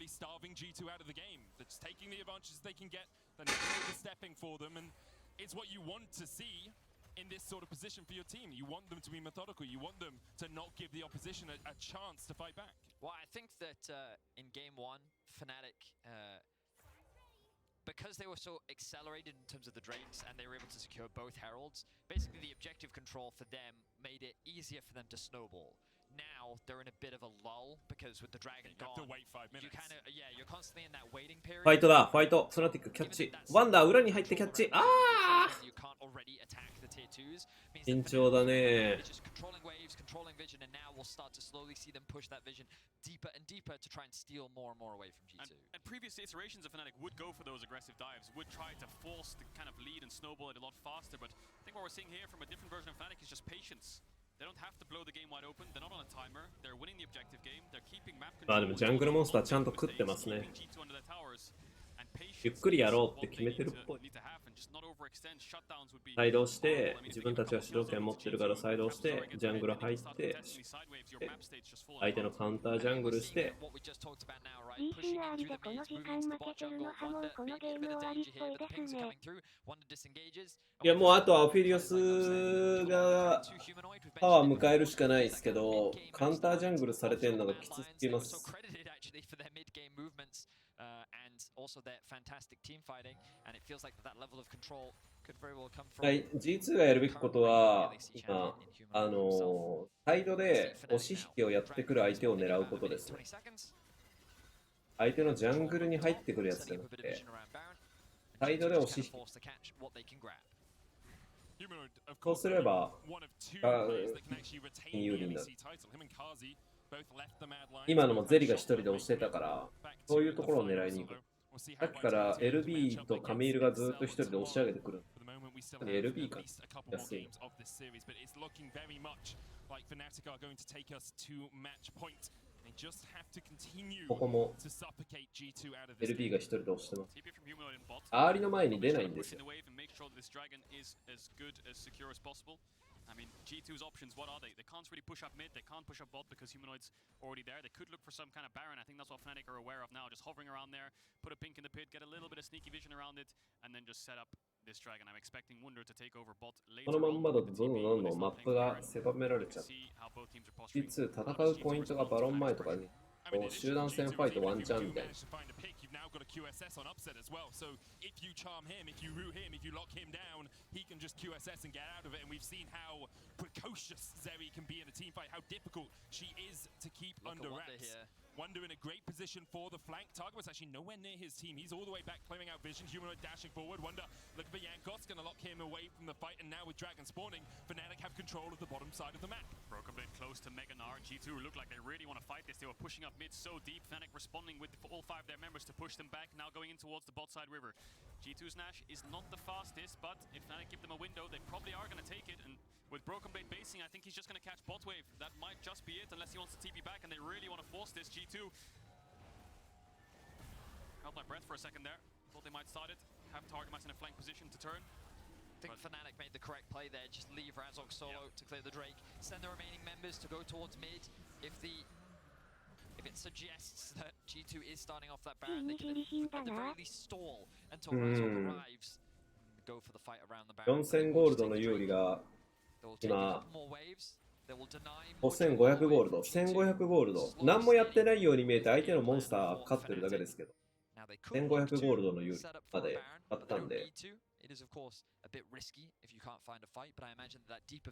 starving G2 out of the game. They're just taking the advantages they can get, they're never stepping for them, and it's what you want to see in this sort of position for your team. You want them to be methodical, you want them to not give the opposition a chance to fight back. Well, I think that in game 1, Fnatic, because they were so accelerated in terms of the Drakes and they were able to secure both Heralds, basically the objective control for them made it easier for them to snowball. Now they're in a bit of a lull because with the Dragon gone, you have to wait 5 minutes. You kind of, yeah, you're constantly in that waiting period. ファイトだ、ファイト、ソナティックキャッチ。ワンダー裏に入ってキャッチ。ああ。You can't already attack the tier 2s. 緊張だね。Just controlling waves, controlling vision, and now we'll start to slowly see them push that vision deeper and deeper to try and steal more and more away from G2. And previous iterations of Fnatic would go for those aggressive dives, would try to force the kind of lead and snowball it a lot faster, but I think what we're seeing here from a different version of Fnatic is just patience. They don't have to blow the game wide open. They're not on a timer. They're winning the objective game. They're keeping map control. まあでもジャングルモンスターちゃんと食ってますね。ゆっくりやろうって決めてるっぽい。サイドをして、自分たちは主導権持ってるからサイドをして、ジャングル入って、相手のカウンタージャングルして、リーシンアーリでこの時間負けてるのはもうこのゲーム終わりっぽいですね。いやもうあとはオフィリオスがパワー迎えるしかないですけど、カウンタージャングルされてるのがきつすぎます。はい、G2 がやるべきことは、今、サイドで押し引きをやってくる相手を狙うことですね。相手のジャングルに入ってくるやつじゃなくて、サイドで押し引き。そうすれば、有利になる。今のもゼリが一人で押してたから、そういうところを狙いに行く。さっきから LB とカミールがずっと一人で押し上げてくる。LB か。安い。ここも LB が一人で押してます。アーリの前に出ないんですよ。I mean, G2's options, what are they? They can't really push up mid, they can't push up bot because Humanoid's already there. They could look for some kind of Baron. I think that's what Fnatic are aware of now. Just hovering around there, put a pink in the pit, get a little bit of sneaky vision around it, and then just set up this dragon. I'm expecting Wunder to take over bot later on. このまんまだとどんどんマップが狭められちゃう。G2 戦うポイントがバロン前とかに、集団戦ファイトワンチャンみたいな。Got a QSS on upset as well, so if you charm him, if you root him, if you lock him down, he can just QSS and get out of it. And we've seen how precocious Zeri can be in a team fight, how difficult she is to keep under wraps. Wunder in a great position for the flank. Target was actually nowhere near his team. He's all the way back, clearing out vision. Humanoid dashing forward. Wunder looking for Yankos, gonna lock him away from the fight. And now with Dragon spawning, Fnatic have control of the bottom side of the map. Broken Blade close to Mega Gnar. G2 look like they really want to fight this. They were pushing up mid so deep. Fnatic responding with all 5 of their members to push them back. Now going in towards the bot side river. G2's Nash is not the fastest, but if Fnatic give them a window, they probably are going to take it. And with Broken Blade basing, I think he's just going to catch bot wave. That might just be it, unless he wants to TP back, and they really want to force this. G2 held my breath for a second there. Thought they might start it. Have target max in a flank position to turn. I think Fnatic made the correct play there. Just leave Razork solo to clear the Drake. Send the remaining members to go towards mid. If it suggests that G2 is starting off that Baron, they can at the very least stall until Razork arrives. Go for the fight around the Baron. 4000ゴールドの有利が今5500ゴールド、1500ゴールド。何もやってないように見えて相手のモンスター勝ってるだけですけど。1500ゴールドの有利まであったんで。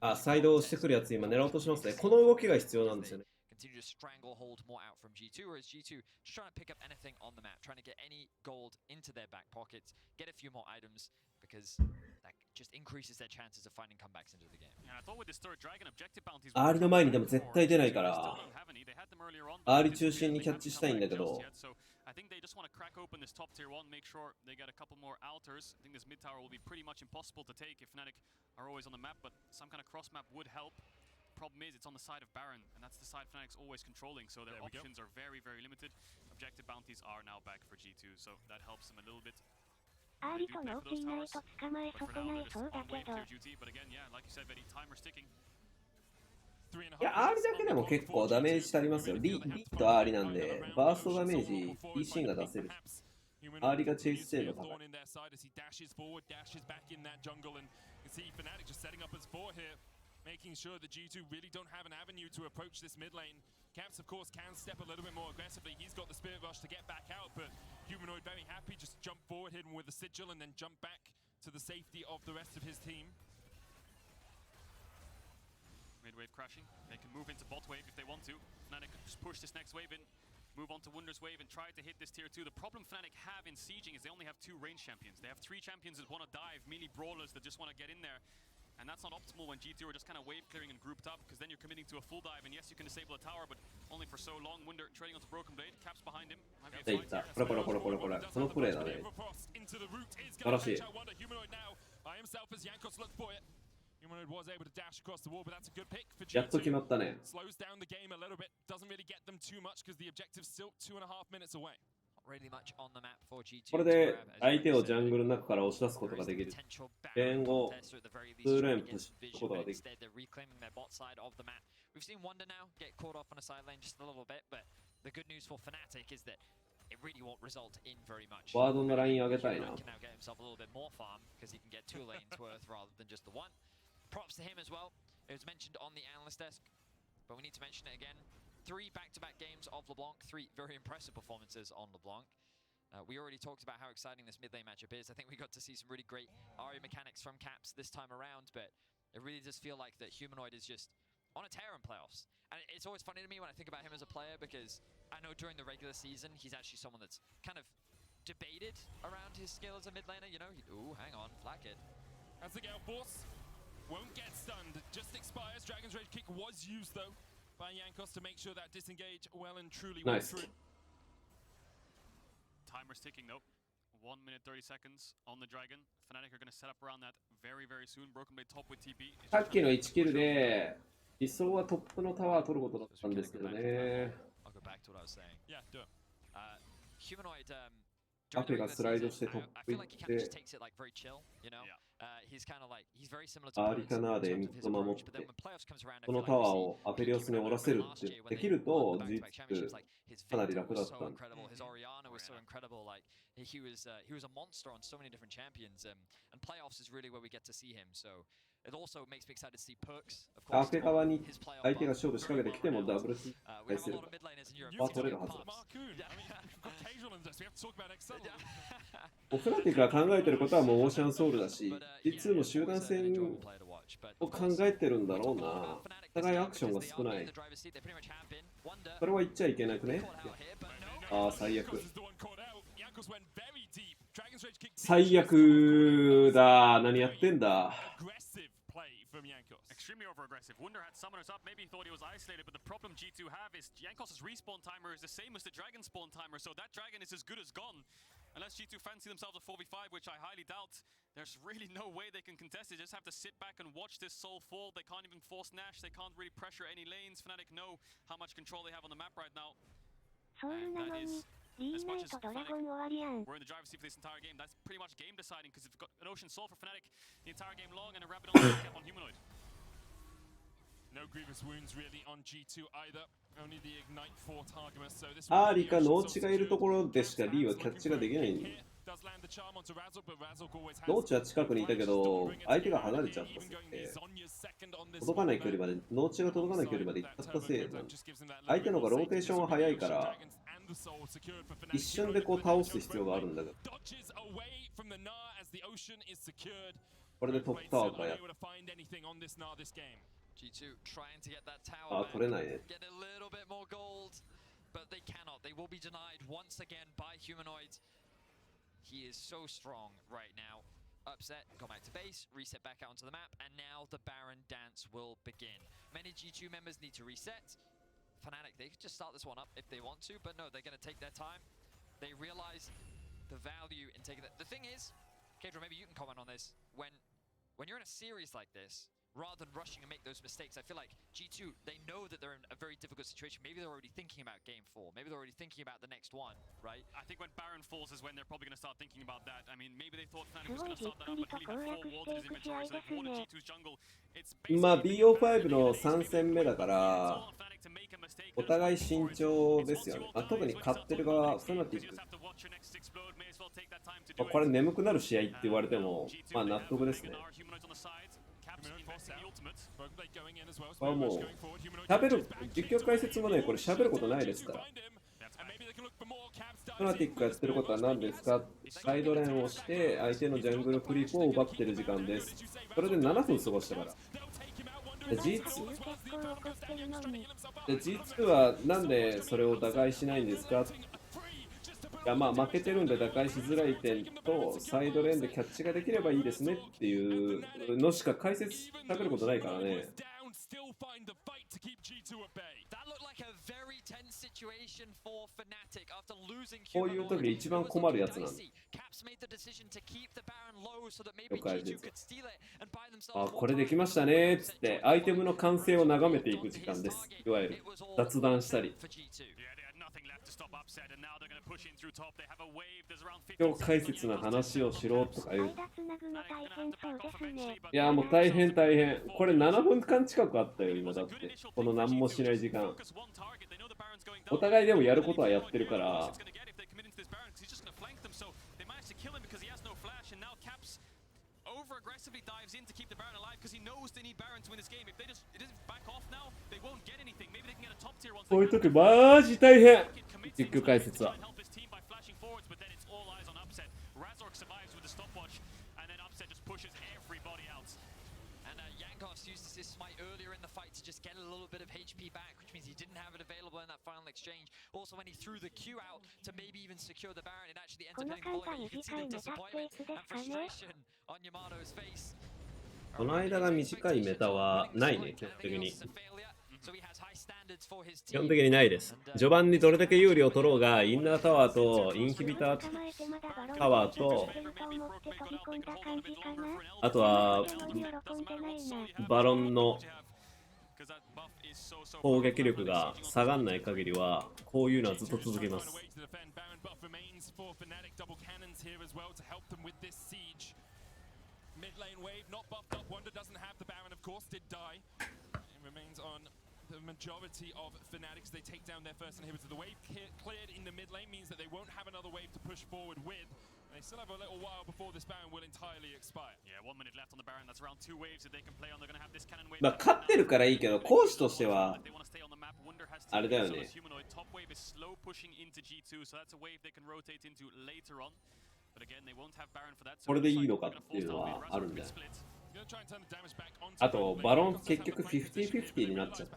あ、サイドをしてくるやつ今狙おうとしますね。この動きが必要なんですよね。Continue to stranglehold more out from G2, whereas G2 just trying to pick up anything on the map, trying to get any gold into their back pockets, get a few more items, because that just increases their chances of finding comebacks into the game. Yeah, I thought with this third dragon objective bounties アーリの前にでも絶対出ないから、アーリ中心にキャッチしたいんだけど、I think they just want to crack open this top tier 1, make sure they get a couple more altars. I think this mid tower will be pretty much impossible to take if Fnatic are always on the map, but some kind of cross map would help. Problem is, it's on the side of Baron, and that's the side Fnatic's always controlling, so their options are very, very limited. Objective bounties are now back for G2, so that helps them a little bit. アーリとの起きないと捕まえ損ないそうだけど。But again, yeah, like you said, very timer sticking. いや、アーリだけでも結構ダメージ足りますよ。リとアーリなんで、バーストダメージ、T シーンが出せる。アーリがチェイス精度高い。Making sure that G2 really don't have an avenue to approach this mid lane. Caps, of course, can step a little bit more aggressively. He's got the Spirit Rush to get back out, but Humanoid very happy, just jump forward, hit him with a Sigil, and then jump back to the safety of the rest of his team. Mid wave crashing. They can move into bot wave if they want to. Fnatic could just push this next wave in, move on to Wunder's wave, and try to hit this tier 2. The problem Fnatic have in sieging is they only have 2 range champions. They have 3 champions that want to dive, melee brawlers that just want to get in there. And that's not optimal when G2 are just kind of wave clearing and grouped up, because then you're committing to a full dive, and yes, you can disable a tower, but only for so long. Wunder trading onto Broken Blade, Caps behind him. いった。これこれこれこれこれ。このプレーだね。素晴らしい。やっと決まったね。これで相手をジャングルの中から押し出すことができる。レーンを2レーンプッシュすることができる。We've seen Wonder now get caught off on a side lane just a little bit, but the good news for Fnatic is that it really won't result in very much. ワードのライン上げたいな。He can now get himself a little bit more farm because he can get 2 lanes worth rather than just the 1. Props to him as well. It was mentioned on the analyst desk, but we need to mention it again. 3 back-to-back games of LeBlanc, 3 very impressive performances on LeBlanc. We already talked about how exciting this mid lane matchup is. I think we got to see some really great ARI mechanics from Caps this time around, but it really does feel like that Humanoid is just on a tear in playoffs. And it's always funny to me when I think about him as a player because I know during the regular season he's actually someone that's kind of debated around his skill as a mid laner, you know. Ooh, hang on, flat kid. As the Gale Force won't get stunned, just expires. Dragon's Rage kick was used though by Jankos to make sure that disengage well and truly went through. Timer's ticking though. 1 minute 30 seconds on the Dragon. Fnatic are going to set up around that very, very soon. Broken Blade top with TP. さっきの1キルで理想はトップのタワー取ることだったんですけどね。アペがスライドしてトップ行って、アーリカナーでミッド守って、このタワーをアペリオスに降らせるってできると、G2かなり楽だったんで。He was a monster on so many different champions, and playoffs is really where we get to see him. So it also makes me excited to see Perks. アペ側に相手が勝負仕掛けてきてもダブルス返せるから。は取れるはずです。フナティックが考えてることはもうオーシャンソウルだし、G2も集団戦を考えてるんだろうな。お互いアクションが少ない。それは言っちゃいけなくね。ああ、最悪。最悪だ。何やってんだ。Extremely over-aggressive. Wunder had summoners up, maybe he thought he was isolated, but the problem G2 have is Jankos' respawn timer is the same as the Dragon spawn timer, so that Dragon is as good as gone. Unless G2 fancy themselves a 4v5, which I highly doubt, there's really no way they can contest it. They just have to sit back and watch this soul fall. They can't even force Nash, they can't really pressure any lanes. Fnatic know how much control they have on the map right now. And that is... As much as Fnatic were in the driver's seat for this entire game, that's pretty much game deciding because they've got an Ocean Soul for Fnatic the entire game long and a Rapid on Humanoid. No grievous wounds really on G2 either. Only the Ignite for Targamas. So this アーリかノーチがいるところでしか D はキャッチができないんで。ノーチは近くにいたけど、相手が離れちゃったせいで、届かない距離まで、ノーチが届かない距離まで行っちゃったせいで、相手の方がローテーションが早いから、一瞬でこう倒す必要があるんだけど、これでトップタワーからやる。G2 trying to get that tower あ、取れないね。 get a little bit more gold, but they cannot. They will be denied once again by Humanoid. He is so strong right now. Upset, go back to base, reset back out onto the map, and now the Baron dance will begin. Many G2 members need to reset. Fnatic, they could just start this one up if they want to, but no, they're going to take their time. They realize the value in taking that. The thing is, Kedra, maybe you can comment on this. When you're in a series like this, rather than rushing and make those mistakes, I feel like G2, they know that they're in a very difficult situation. Maybe they're already thinking about game 4. Maybe they're already thinking about the next one, right? I think when Baron falls is when they're probably going to start thinking about that. I mean, maybe they thought Fnatic was going to start that up until he had 4 walls in his inventory, so they've warded G2's jungle. It's まあ BO5 の3戦目だから、お互い慎重ですよね。まあ、特に勝ってる側、フナティック。まあ、これ眠くなる試合って言われても、まあ納得ですね。あ、もう喋る実況解説もね、これ喋ることないですから。フナティックがやってることは何ですか？サイドレーンをして相手のジャングルクリープを奪ってる時間です。それで7分過ごしたから。G2 はなんでそれを打開しないんですか？いや、まあ負けてるんで打開しづらい点とサイドレーンでキャッチができればいいですねっていうのしか解説しゃべることないからね。こういう時で一番困るやつなんで。了解です。あ、これできましたねっつってアイテムの完成を眺めていく時間です。いわゆる雑談したり。今日解説の話をしろとか言う。いやもう大変大変。これ7分間近くあったよ今だって。この何もしない時間。お互いでもやることはやってるから。Over-aggressively dives in to keep the Baron alive because he knows they need Baron to win this game. If they just back off now, they won't get anything. Maybe they can get a top tier once. こういう時マジ大変。実況解説は。But then it's all eyes on Upset. Razork survives with the stopwatch, and then Upset just pushes everybody out. And Yankos used his smite earlier in the fight to just get a little bit of HP back, which means he didn't have it available in that final exchange. Also, when he threw the Q out to maybe even secure the Baron, it actually ended up hitting Polygon. You can see the disappointment and frustration on Yamato's face. この間が短いメタはないね、基本的に。基本的にないです。序盤にどれだけ有利を取ろうが、インナータワーとインヒビタータワーと、あとはバロンの攻撃力が下がらない限りは、こういうのはずっと続けます。Mid lane wave, not buffed up. Wonder doesn't have the Baron, of course, did die. It remains on the majority of Fnatic's. They take down their first inhibitor. The wave cleared in the mid lane means that they won't have another wave to push forward with. They still have a little while before this Baron will entirely expire. Yeah, 1 minute left on the Baron. That's around 2 waves that they can play on. They're going to have this cannon wave. まあ勝ってるからいいけど、コースとしてはあれだよね。Top wave is slow pushing into G2, so that's a wave they can rotate into later on. これでいいのかっていうのはあるんだよ。あと、バロン結局 50-50 になっちゃった。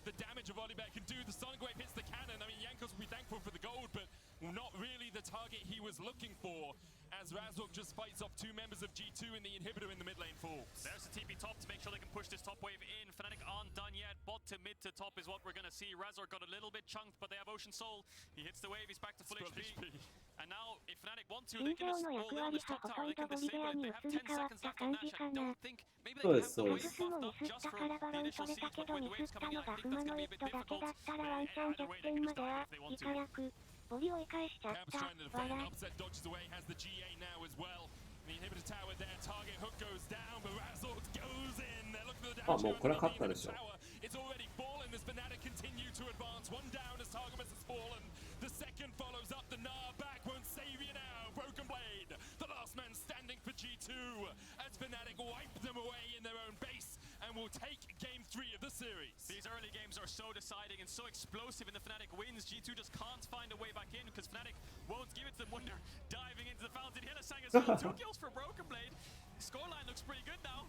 The damage of Oliver can do. The Sonic Wave hits the cannon. I mean, Yankos will be thankful for the gold, but not really the target he was looking for. As Razork just fights off 2 members of G2 and the inhibitor in the mid lane falls. There's the TP top to make sure they can push this top wave in. Fnatic aren't done yet. Bot to mid to top is what we're going to see. Razork got a little bit chunked, but they have Ocean Soul. He hits the wave. He's back to full HP. And now, if Fnatic want to, they can just hold on this top tower. They can disable it. They have 10 seconds left on Nash. I don't think maybe they can have the wave buffed up just for the initial siege, but with the waves coming in, I think that's going to be a bit difficult. Either way, they can just stop if they want to. Cap's trying to defend. Upset dodges away. Has the GA now as well. The inhibitor tower there. Target hook goes down, but Razork goes in. They're looking for the damage. もうこれは勝ったでしょ。It's already fallen. This Fnatic continue to advance. One down as Targamas has fallen. The second follows up. The Gnar back won't save you now. Broken Blade, the last man standing for G2 as Fnatic wipe them away in their own base and will take game 3 of the series. These early games are so deciding and so explosive in the Fnatic wins. G2 just can't find a way back in because Fnatic won't give it to them. Wonder diving into the fountain. Hillisang as well. 2 kills for Broken Blade. The scoreline looks pretty good now.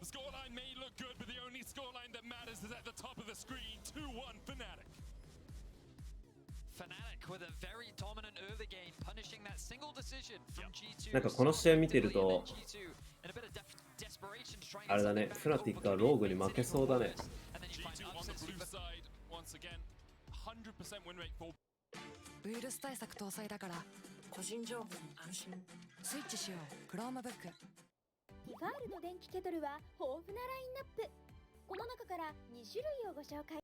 The scoreline may look good, but the only scoreline that matters is at the top of the screen. 2-1 Fnatic. Fnatic with a very dominant early game, punishing that single decision from G2. なんかこの試合見てると、あれだね、フナティックはローグに負けそうだね。ウイルス対策搭載だから個人情報に安心。スイッチしよう。クロームブック。ティファールの電気ケトルは豊富なラインナップ。この中から2種類をご紹介。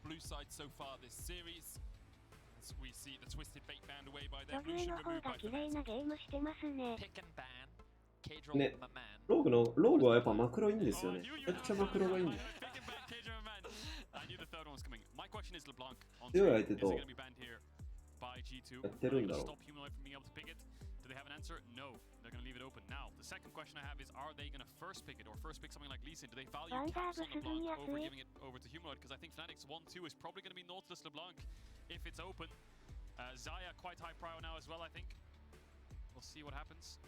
Blue side so far this series. As we see the twisted fate banned away by ロ their グ Lucian の方 removed が by 綺麗なゲームしてますね。ね、ローグはやっぱマクロいいんですよね。めっちゃマクロがいいんだよ。強い相手とやってるんだろう。Do they have an answer? No. They're going to leave it open. Now, the second question I have is, are they going to first pick it or first pick something like Lee Sin? Do they value Caps on LeBlanc over giving it over to Humanoid? Because I think Fnatic's 1-2 is probably going to be Nautilus LeBlanc if it's open. Xayah quite high prio now as well, I think. We'll see what happens.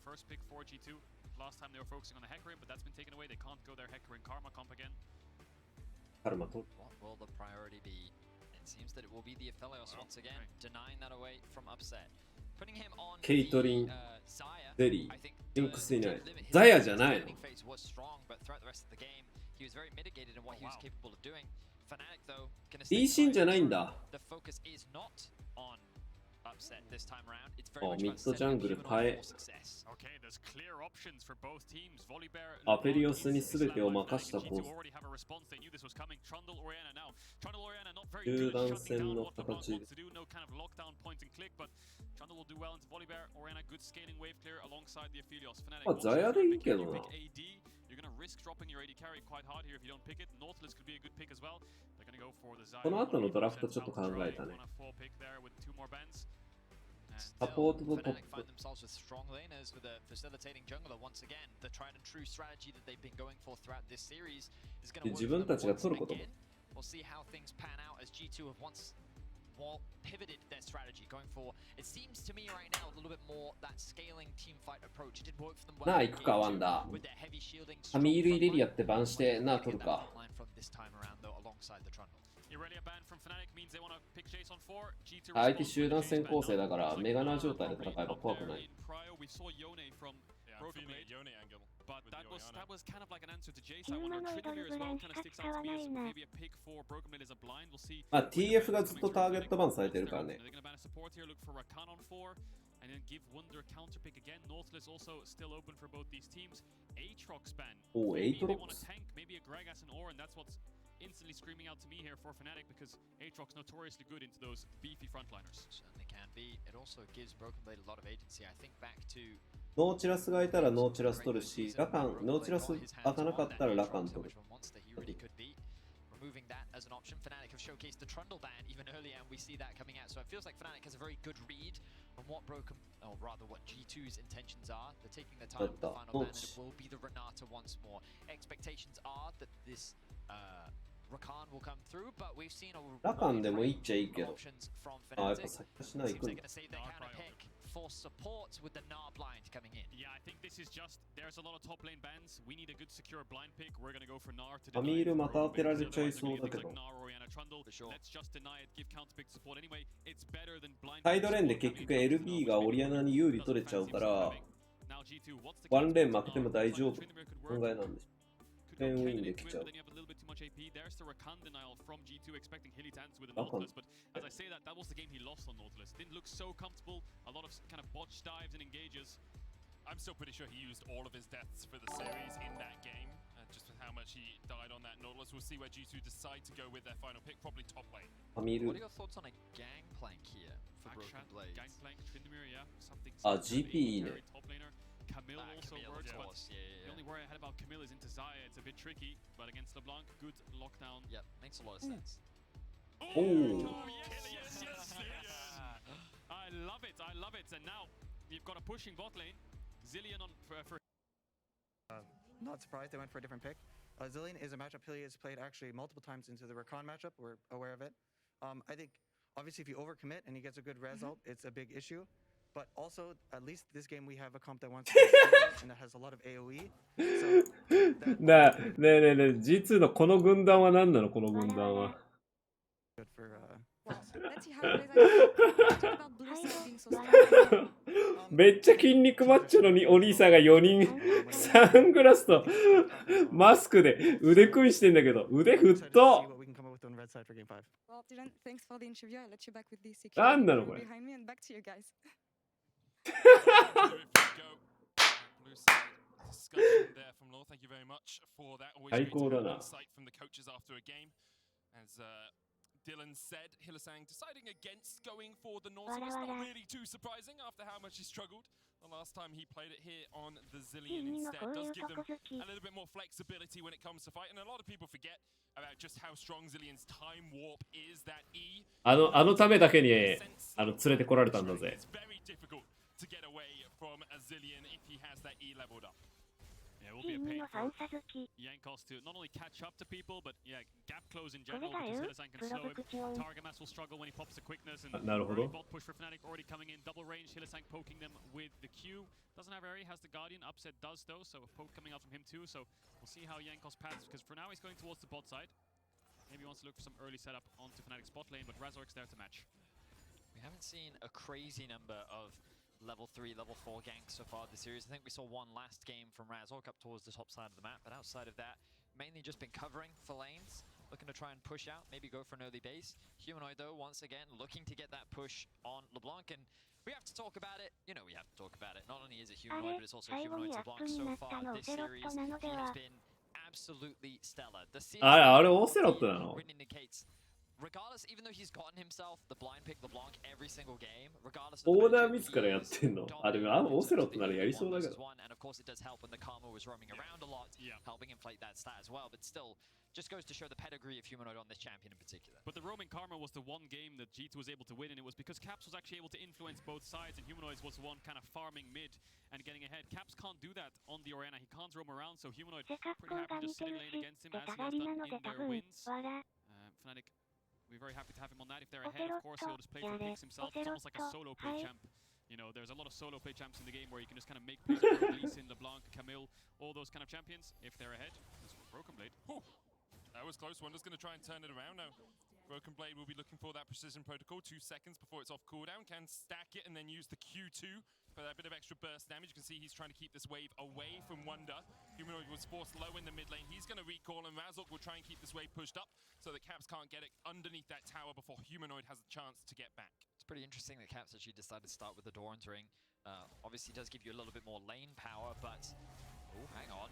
First pick for G2. Last time they were focusing on the Hecarim, but that's been taken away. They can't go their Hecarim Karma comp again. What will the priority be? It seems that it will be the Aphelios once again, denying that away from Upset. ケイトリン、デリー、ジンクスいない。ザヤじゃないの。リーシンじゃないんだ。upset this time around. It's あ、 very ミ much ッド about ジャングル setting 耐 up え for success. Okay, there's clear options for both teams. Volibear アペリオスに全てを任したコース already have a response. They knew this was coming. Trundle Oriana now. Trundle Oriana not very 中 good at 断 shutting 戦 down の what LeBlanc 形 wants to do. No kind of lockdown point and click, but Trundle will do well into Volibear. Oriana good scaling wave clear alongside the Aphelios. Fnatic まあザヤでいいけどな pick AD. You're gonna risk dropping your AD carry quite hard here if you don't pick it. Nautilus could be a good pick as well. They're gonna go for the Zaya. この後のドラフトちょっと考えたね pick there with 2 more bands. サポートとトッ Fnatic プ find themselves with strong laners with a facilitating jungler once again. The tried and true strategy that they've been going for throughout this series is going to で work 自 for 分 them たちが once 取ることも again. We'll see how things pan out as G2 have once more pivoted their strategy, going for, it seems to me right now, a little bit more that scaling team fight approach. It did work for them well なあ行くかワンダ with their heavy shielding. ハミール入れるやってバンしてなあ取るか From this time around though, alongside the Trundle. Irelia ban from Fnatic means they want to pick Jace on 4. G2 相手集団戦構成だからメガナー状態で戦えば怖くない We saw Yone from Broken Blade. Yone angle. But that was kind of like an answer to Jace. ヒュ I ーマ wonder ノイド Tryndamere ル as ぐら well い kind し of か sticks 使 out わ to me な as いな maybe a pick for Broken Blade as a blind. We'll see. まあ TF がずっとターゲットバンされてるからね They're gonna ban a support here, look for Rakan on 4, and then give Wunder counter pick again. Nautilus also still open for both these teams. Aatrox ban. おお Maybe they want 8 to tank, maybe a Gragas and Ore, and that's what's instantly screaming out to me here for Fnatic because Aatrox notoriously good into those beefy frontliners. Certainly can be. It also gives Broken Blade a lot of agency. I think back to ノーチラスがいたらノーチラス取るしラカンノーチラス開かなかったらラカン取る removing that as an option. Fnatic have showcased the Trundle ban even earlier, and we see that coming out. So it feels like Fnatic has a very good read on what what G2's intentions are. They're taking their time with the final ban, and it will be the Renata once more. Expectations are that this Rakan will come through, but we've seen a Rakan でもいいっちゃいいけど options from あやっ Fnatic. ぱ先出しない Seems く they're ん going to save their counter pick for support with the Gnar blind coming in. Yeah, I think this is just, there's a lot of top lane bans. We need a good secure blind pick. We're going to go for Gnar to ハミールまた当てられちゃいそうだけど Let's just deny it, give counter pick support anyway. It's better than blind サイドレーンで結局 LB がオリアナに有利取れちゃうからワンレーン負けても大丈夫考えなんですレーンウィンできちゃう There's the Rakan denial from G2 expecting Hilly to answer with a Nautilus, but as I say that, that was the game he lost on Nautilus. Didn't look so comfortable, a lot of kind of botch dives and engages. I'm still pretty sure he used all of his deaths for the series in that game. Just with how much he died on that Nautilus. We'll see where G2 decide to go with their final pick, probably top lane. What are your thoughts on a gangplank here for Broken Blade? Gangplank, Tryndamere, yeah, something. GP いいね Top laner. Camille also works, but the only worry I had about Camille is into Zaya. It's a bit tricky, but against LeBlanc, good lockdown. Yep, makes a lot of sense. Oh, Yes. I love it. And now you've got a pushing bot lane. Zillion on for not surprised they went for a different pick. Zillion is a matchup Hilly has played actually multiple times into the Rakan matchup. We're aware of it. I think obviously if you overcommit and he gets a good result, it's a big issue. But also, at least this game we have a comp that wants to and that has a lot of AoE. So ねえG2 のこの軍団は何なのこの軍団は good for Let's see how it plays out. Talk about blue side being so strong. めっちゃ筋肉マッチョのにお兄さんが4人サングラスとマスクで腕組みしてんだけど腕太っ Well, Dylan, thanks for the interview. I'll let you back with the security 何なのこれ behind me and back to you guys. Discussion there from Law. Thank you very much for that. Always great to have insight from the coaches after a game. As Dylan said, Hillisang deciding against going for the Nautilus. Not really too surprising after how much he struggled the last time he played it here on the Zillion instead. Does give them a little bit more flexibility when it comes to fight. And a lot of people forget about just how strong Zillion's time warp is. That E. あのためだけに連れてこられたんだぜ It's very difficult to get away from a Zillion if he has that E leveled up. Yeah, it will be a pain for Jankos to not only catch up to people, but yeah, gap close in general because Hillisang can slow him. Target Mass will struggle when he pops the quickness, and early bot push for Fnatic already coming in, double range. Hillisang poking them with the Q. Doesn't have Eri, has the Guardian. Upset does though, so a poke coming out from him too. So we'll see how Jankos paths, because for now he's going towards the bot side. Maybe he wants to look for some early setup onto Fnatic's bot lane, but Razork's there to match. We haven't seen a crazy number of level 3, level 4 ganks so far this series. I think we saw one last game from Razork up towards the top side of the map, but outside of that, mainly just been covering for lanes. looking to try and push out, maybe go for an early base. Humanoid, though, once again, looking to get that push on LeBlanc, and we have to talk about it. You know we have to talk about it. Not only is it Humanoid, but it's also Humanoid LeBlanc. So far this series, he has been absolutely stellar. The series really indicates, regardless, even though he's gotten himself the blind pick LeBlanc every single game, regardless of オーダー自らやってんの。あ、でもオセロットならやりそうだけど。and of course it does help when the Karma was roaming around a lot, helping inflate that stat as well, but still just goes to show the pedigree of Humanoid on this champion in particular. But the roaming Karma was the one game that G2 was able to win, and it was because Caps was actually able to influence both sides, and Humanoid was the one kind of farming mid and getting ahead. Caps can't do that on the arena. He can't roam around, so Humanoid pretty happy just sitting lane against him as he has done in their wins. Fnatic, we're very happy to have him on that. If they're ahead, of course, he'll just play for picks himself. It's almost like a solo play champ. You know, there's a lot of solo play champs in the game where you can just kind of make plays with Lee Sin, LeBlanc, Camille, all those kind of champions. If they're ahead, there's Broken Blade. Whew. That was close. Wonder's going to try and turn it around now. Broken Blade will be looking for that precision protocol. 2 seconds before it's off cooldown. Can stack it and then use the Q2 for that bit of extra burst damage. You can see he's trying to keep this wave away from Wonder. Humanoid was forced low in the mid lane. He's going to recall, and Razork will try and keep this wave pushed up so that Caps can't get it underneath that tower before Humanoid has a chance to get back. It's pretty interesting that Caps actually decided to start with the Doran's ring. Obviously does give you a little bit more lane power, but... Oh, hang on.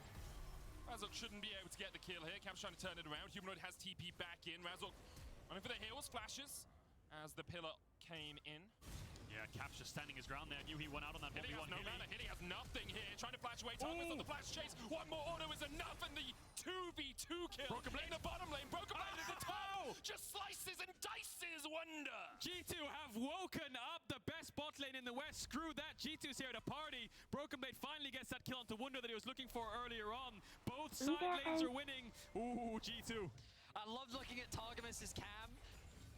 Razork shouldn't be able to get the kill here. Caps trying to turn it around. Humanoid has TP back in. Razork running for the heals, flashes as the pillar came in. Yeah, Caps just standing his ground there. Knew he went out on that 1v1. Hilly has no mana. Hilly has nothing here. Trying to flash away. Thomas on the flash chase. One more auto is enough, and the 2v2 kill. Broken Blade in the bottom lane. Broken Blade at the top. Just slices and dices Wonder. G2 have woken up the best bot lane in the West. Screw that. G2's here to party. Broken Blade finally gets that kill onto Wonder that he was looking for earlier on. Both side lanes are winning. Ooh, G2. I love looking at Targamas's cam.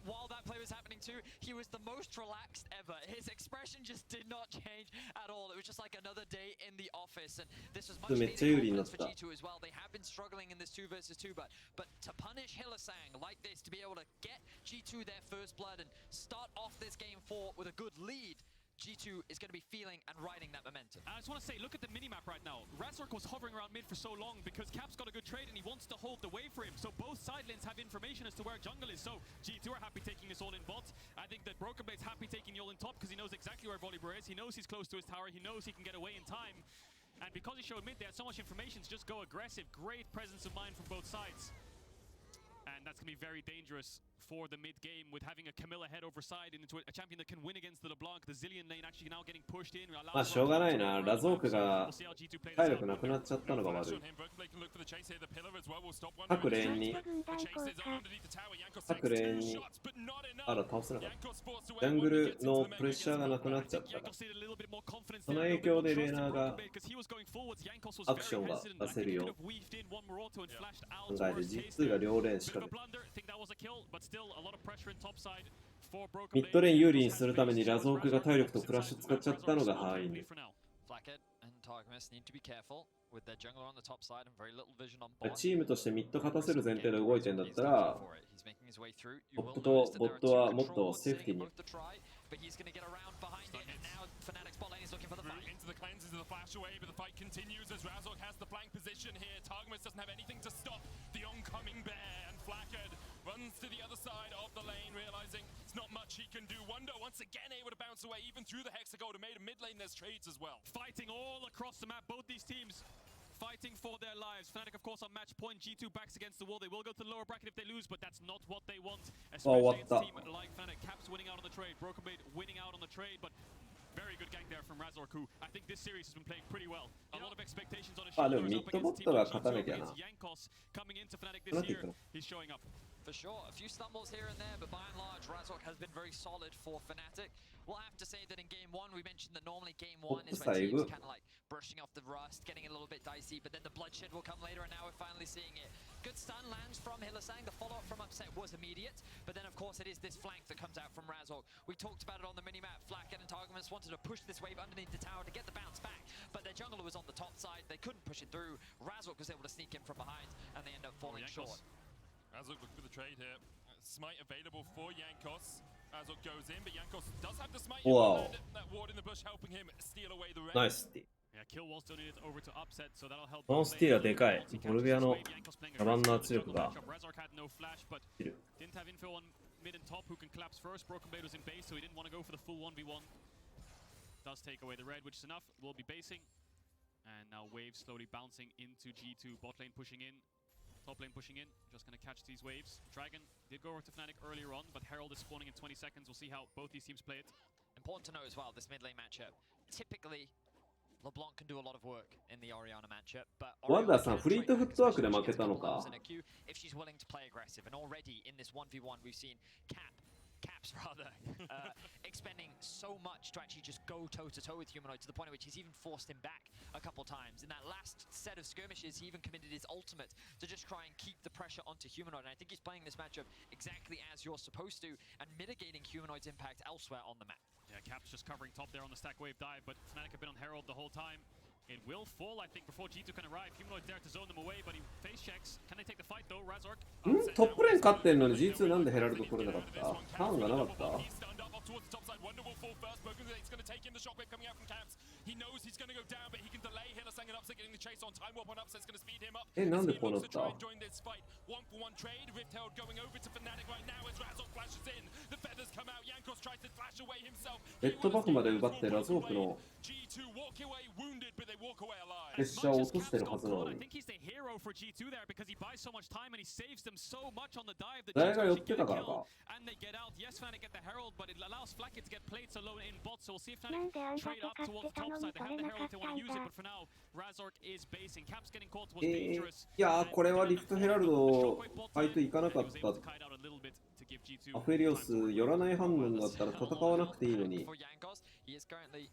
While that play was happening too, he was the most relaxed ever. His expression just did not change at all. It was just like another day in the office, and this was much needed confidence for G2 as well. They have been struggling in this 2 versus 2, but to punish Hylissang like this, to be able to get G2 their first blood and start off this game 4 with a good lead, G2 is going to be feeling and riding that momentum. I just want to say, look at the minimap right now. Razork was hovering around mid for so long because Caps got a good trade and he wants to hold the way for him. So both side lanes have information as to where jungle is. So G2 are happy taking this all in bot. I think that Broken Blade's happy taking the all in top because he knows exactly where Volibear is. He knows he's close to his tower. He knows he can get away in time. And because he showed mid, they had so much information to just go aggressive. Great presence of mind from both sides. And that's going to be very dangerous for the mid game with having a Camilla head over side into a champion that can win against the LeBlanc. The Zillion lane actually now getting pushed in. まあしょうがないな。ラゾークが体力なくなっちゃったのが悪い。各レーンにあら倒せなかった。ジャングルのプレッシャーがなくなっちゃったから。その影響でレーナーがアクションが出せるよう考えて G2 が両レーン仕掛ける。ミッドレーン有利にするためにラゾークが体力とフラッシュ使っちゃったのが敗因。チームとしてミッド勝たせる前提で動いてんだったら、トップとボットはもっとセーフティーに。But he's going to get around behind it, and now Fnatic's bot lane is looking for the fight. Into the cleanses of the flash away, but the fight continues as Razork has the flank position here. Targamas doesn't have anything to stop the oncoming bear, and Flackard runs to the other side of the lane, realizing it's not much he can do. Wonder once again able to bounce away, even through the Hexagol to made a mid lane. There's trades as well. Fighting all across the map, both these teams fighting for their lives. Fnatic, of course, on match point. G2 backs against the wall. They will go to the lower bracket if they lose, but that's not what they want. Especially against a team like Fnatic. Caps winning out on the trade. Broken Blade winning out on the trade, but very good gank there from Razork, who I think this series has been playing pretty well. A lot of expectations on his shoulders up against Team G2. It's Jankos coming into Fnatic this year. He's showing up. For sure, a few stumbles here and there, but by and large, Razork has been very solid for Fnatic. We'll have to say that in Game 1, we mentioned that normally Game 1 is when teams kind of like brushing off the rust, getting a little bit dicey, but then the bloodshed will come later, and now we're finally seeing it. Good stun lands from Hylissang. The follow-up from Upset was immediate, but then, of course, it is this flank that comes out from Razork. We talked about it on the minimap. Flackard and Targamas wanted to push this wave underneath the tower to get the bounce back, but their jungler was on the top side. They couldn't push it through. Razork was able to sneak in from behind, and they end up falling short. Razork looking for the trade here. Smite available for Jankos. Razork goes in, but Jankos does have the smite. Wow. That ward in the bush helping him steal away the red. Nice. Yeah, このスティールはでかい。ボルビアの茶番の圧力がいる。Mid and top who can collapse first. Broken Blade was in base, so he didn't want to go for the full 1v1. Does take away the red, which is enough. Will be basing. And now waves slowly bouncing into G2. Bot lane pushing in. Top lane pushing in. Just going to catch these waves. Dragon did go over to Fnatic earlier on, but Herald is spawning in 20 seconds. We'll see how both these teams play it. Important to know as well, this mid lane matchup. Typically, LeBlanc can do a lot of work in the Orianna matchup, but ワンダーさん、フリートフットワークで負けたのか。 if she's willing to play aggressive, and already in this 1v1 we've seen Caps expending so much to actually just go toe-to-toe with Humanoid, to the point at which he's even forced him back a couple times. In that last set of skirmishes, he even committed his ultimate to just try and keep the pressure onto Humanoid, and I think he's playing this matchup exactly as you're supposed to, and mitigating Humanoid's impact elsewhere on the map. Yeah, Caps just covering top there on the stack wave dive, but Fnatic have been on Herald the whole time. It will fall, I think, before G2 can arrive. Humanoid there to zone them away, but he face checks. Can they take the fight though? Razork. トップレーン勝ってんのに G2 なんでヘラルド取れなかった？ターンがなかった？ towards the top side. Wonderful fall first. Brokenblade's going to take in the shockwave coming out from Caps. He knows he's going to go down, but he can delay Hillisang and Upset getting the chase on. Time warp on Upset's going to speed him up. なんでこうなっ to た？ try and join this fight. 1-for-1 trade. Riftheld going over to Fnatic right now as Razork flashes in. The feathers come out. Jankos tries to flash away himself. レッドバフまで奪ってラズオークの G2 walk away wounded, but they walk away alive. プレッシャーを落としてるはずなの I に。 think he's the hero for G2 there because he buys so much time and he saves them so much on the dive that 誰 G2 が寄っ actually て get た a から kill か。 and they get out. Yes, Fnatic get the Herald, but it allows Flacket to get played so low in bot. So we'll see if なん Fnatic であんだ trade け up 買っ towards て the た top のに side. They 取 have れ the な Herald か if they った want ん to use it, だ but for now Razork is basing. Caps getting caught was dangerous. いやー、これはリフトヘラルドファイトいかなかった。アフェリオス寄らない判断だったら戦わなくていいのに。 For Jankos, he is currently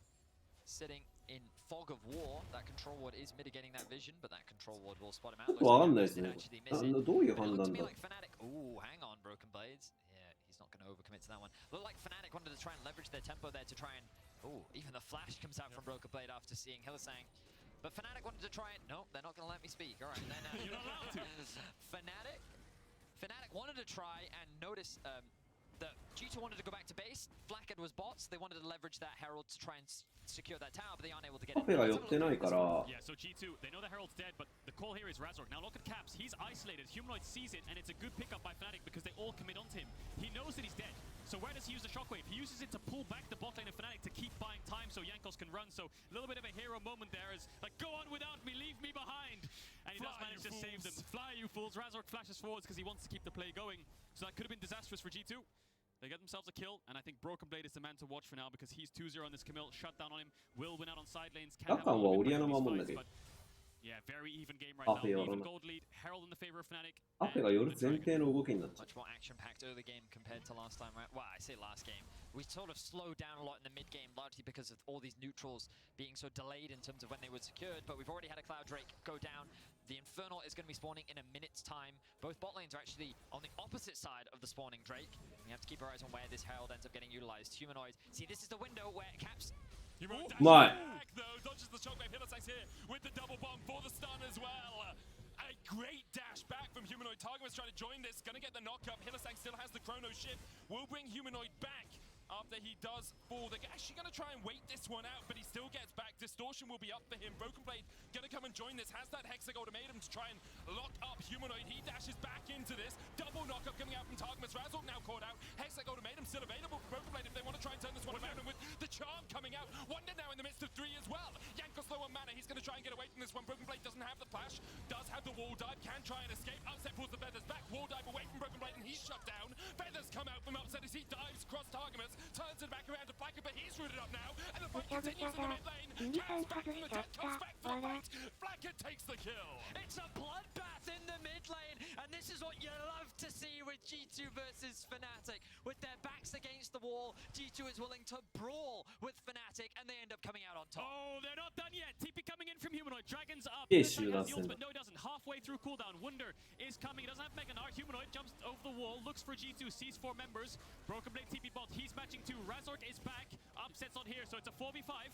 sitting in fog of war. That control ward is mitigating that vision, but that control ward will spot him out. ちょっとわかんないですね。どういう判断だ？ Ooh, hang on, Broken Blades. Yeah, he's not going to overcommit to that one. Looked like Fnatic wanted to try and leverage their tempo there to try and... Ooh, even the flash comes out from Broken Blade after seeing Hillisang. But Fnatic wanted to try and... No, they're not going to let me speak. All right, then... You're not allowed to. Fnatic wanted to try and notice... that G2 wanted to go back to base. Flacket was bots. They wanted to leverage that Herald to try and secure that tower, but they aren't able to get it. カフェが寄ってないから。 Yeah, so G2, they know the Herald's dead, but the call here is Razork. Now look at Caps. He's isolated. Humanoid sees it, and it's a good pickup by Fnatic because they all commit onto him. He knows that he's dead. So where does he use the shockwave? He uses it to pull back the bot lane of Fnatic to keep buying time so Jankos can run. So a little bit of a hero moment there is like, go on without me, leave me behind. And he does manage to save them. Fly, you fools. Razork flashes forwards because he wants to keep the play going. So that could have been disastrous for G2. They get themselves a kill, and I think Broken Blade is the man to watch for now because he's 2-0 on this Camille. Shut down on him. Will win out on side lanes. Can have a little bit of these fights, but yeah, very even game right now. Even gold lead. Herald in the favor of Fnatic. アフェが寄る前提の動きになっちゃう。 Much more action-packed early game compared to last time, right? Well, I say last game. We sort of slowed down a lot in the mid game, largely because of all these neutrals being so delayed in terms of when they were secured. But we've already had a Cloud Drake go down. The Infernal is going to be spawning in a minute's time. Both bot lanes are actually on the opposite side of the spawning Drake. We have to keep our eyes on where this Herald ends up getting utilized. Humanoid. See, this is the window where Caps... My. Though, dodges the shockwave. Hillisang's here with the double bomb for the stun as well. A great dash back from Humanoid. Targamas trying to join this. Gonna get the knock up. Hillisang still has the chrono shift. Will bring Humanoid back after he does fall. They're actually going to try and wait this one out, but he still gets back. Distortion will be up for him. Broken Blade going to come and join this. Has that Hexa ultimatum to try and lock up Humanoid. He dashes back into this. Double knockup coming out from Targamas. Razork now caught out. Hexa ultimatum still available for Broken Blade if they want to try and turn this one around. And with the charm coming out, Wonder now in the midst of 3 as well. Jankos low on mana. He's going to try and get away from this one. Broken Blade doesn't have the flash. Does have the wall dive. Can try and escape. Upset pulls the feathers back. Wall dive away from Broken Blade and he's shut down. Feathers come out from Upset as he dives across Targamas. Turns it back around to Flacker, but he's rooted up now. And the fight continues in the mid lane. Caps back from the dead. Comes back for the fight. Flacker takes the kill. It's a bloodbath in the mid lane. And this is what you love to see with G2 versus Fnatic. With their backs against the wall, G2 is willing to brawl with Fnatic, and they end up coming out on top. Oh, they're not done yet. TP coming in from Humanoid. Dragon's up. Yes, Has the ultimate. No, he doesn't. Halfway through cooldown. Wonder is coming. He doesn't have Mega Gnar. Humanoid jumps over the wall, looks for G2, sees 4 members. Broken Blade TP bot. He's matching 2. Razork is back. Upset's on here, so it's a 4v5.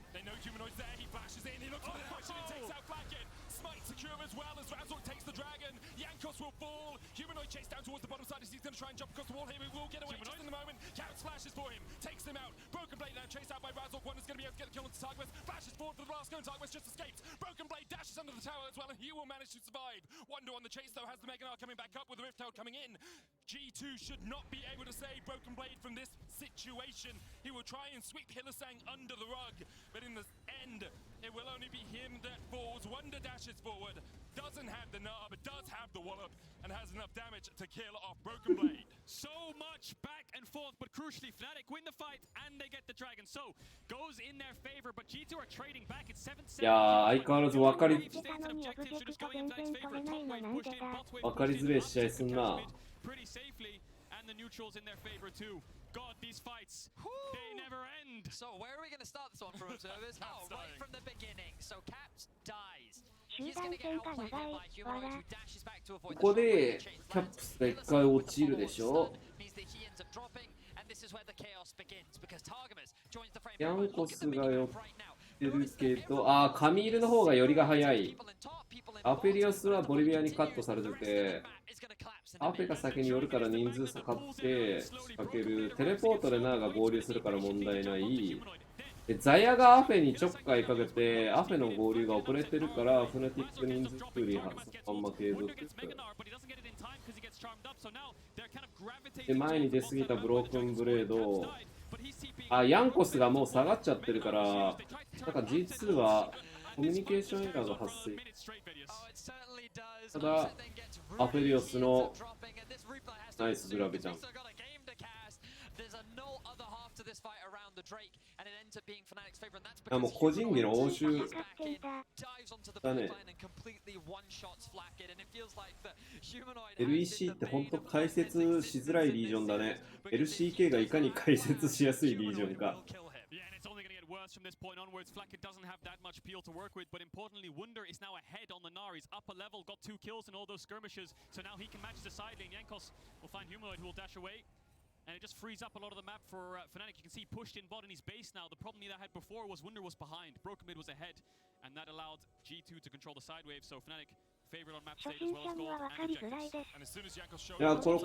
They know Humanoid's there. He flashes in. He looks for the push and he takes out Flacket. Smite secure as well as Razork takes the dragon. Jankos will fall. Humanoid chased down towards the bottom side as he's going to try and jump across the wall here. He will get away just in the moment. Caps flashes for him. Takes him out. Broken Blade now chased out by Razork. One is going to be able to get the kill on Targmas. Flashes forward for the blast cone. Targmas just escaped. Broken Blade dashes under the tower as well, and he will manage to survive. Wonder on the chase though, has the Mega Gnar coming back up with the Rift Tail coming in. G2 should not be able to save Broken Blade from this situation. He will try and sweep Hylissang under the rug, but in the end, it will only be him that falls. Wonder dashes forward, doesn't have the Gnar, but does have the wallop, and has enough damage to kill off Broken Blade. So much back and forth, but crucially, Fnatic win the fight, and they get the dragon. So, goes in their favor, but G2 are trading back. It's 7-7. いやー、相変わらず分かりづれえ試合すんな。Pretty safely, and the neutrals in their favor too. God, these fights, they never end. So where are we going to start this one from observers? Oh, right from the beginning. So Caps dies. He's going to get outplayed by Humanoid, who dashes back to avoid the ここでキャップスが1回落ちるでしょ。 means that he ends up dropping, and this is where the chaos begins because Targamas joins the frame. ヤンコスが寄ってるけど、あー、カミールの方が寄りが早い。アフェリオスはボリビアにカットされてて、アフェが先に寄るから人数差買って仕掛ける。テレポートでナーが合流するから問題ない。でザヤがアフェにちょっかいかけて、アフェの合流が遅れてるから、フナティック人数プリーそのまま継続して。で、前に出過ぎたブロークンブレード。あ、ヤンコスがもう下がっちゃってるから、なんか G2 はコミュニケーションエラーが発生。ただ、アフェリオスのナイスグラビジャン。もう個人技の応酬だね。LEC って本当解説しづらいリージョンだね。LCK がいかに解説しやすいリージョンか。Worse from this point onwards. Flacket doesn't have that much peel to work with, but importantly, Wunder is now ahead on the Gnar. He's up a level, got 2 kills in all those skirmishes, so now he can match the side lane. Jankos will find Humanoid, who will dash away, and it just frees up a lot of the map for Fnatic. You can see pushed in bot in his base now. The problem he had before was Wunder was behind, Broken Mid was ahead, and that allowed G2 to control the side wave, so Fnatic favored on map state as well as gold and objectives. And as soon as Jankos showed up, things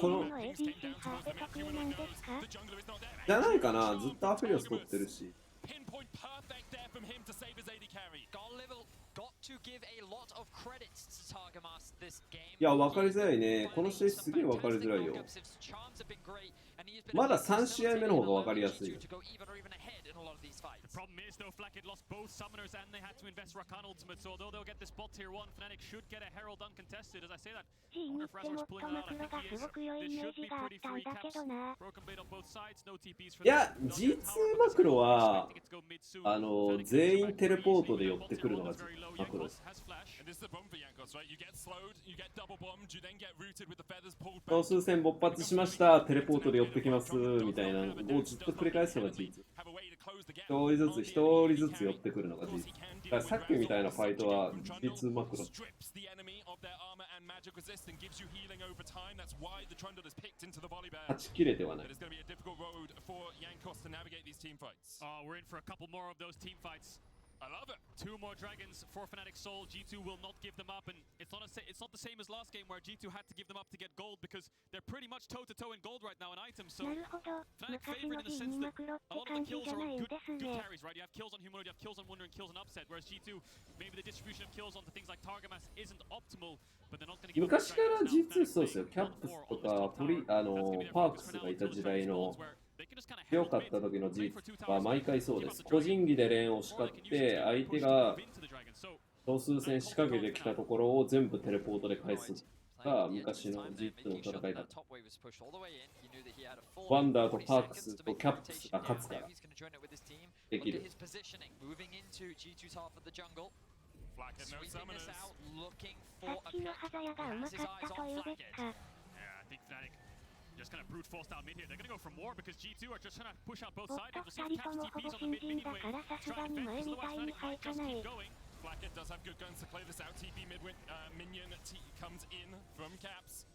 came down towards the mid. Humanoid knows the jungler is not there. じゃないかな、ずっとアフェリオス取ってるし。Pinpoint perfect there from him to save his AD carry. Got to give a lot of credits to Targamas this game. いや、分かりづらいね。この試合すげえ分かりづらいよ。まだ3試合目の方が分かりやすいよ。The problem is though, Flacket lost both summoners and they had to invest Rakan ultimate, so although they'll get this bot tier 1, Fnatic should get a Herald uncontested. As I say that, I wonder if Razor's pulling it out. I think he is. This should be pretty free caps. Broken Blade on both sides, no TPs for them. いや、G2 マクロは全員テレポートで寄ってくるのがマクロです。総数戦勃発しました、テレポートで寄ってきますみたいなのをずっと繰り返すのが G2。一人ずつ寄ってくるのが G2。だからさっきみたいなファイトは G2 マクロ。勝ちきれてはない。We're in for a couple more of those team fights. I love it. 2 more dragons for Fnatic Soul. G2 will not give them up, and it's not the same as last game where G2 had to give them up to get gold because they're pretty much toe-to-toe in gold right now in items. So Fnatic favored in the sense that a lot of the kills are on good carries, right? You have kills on Humanoid, you have kills on Wunder, and kills on Upset, whereas G2, maybe the distribution of kills onto things like Targamas isn't optimal, but they're not going to give昔から G2 そうですよ。キャップスとかパークスがいた時代の強かった時の G2 は毎回そうです。個人技でレーンを叱って相手が少数戦仕掛けてきたところを全部テレポートで返すが昔の G2 の戦いだった。ワンダーとパークスとキャップスが勝つからできる。Just kind of brute force down mid here. They're going to go for more because G2 are just trying to push out both sides. We'll see if Caps TPs on the mid wave. Try to defend because otherwise Fnatic might just keep going. Flacket does have good guns to play this out. TP mid minion comes in from Caps.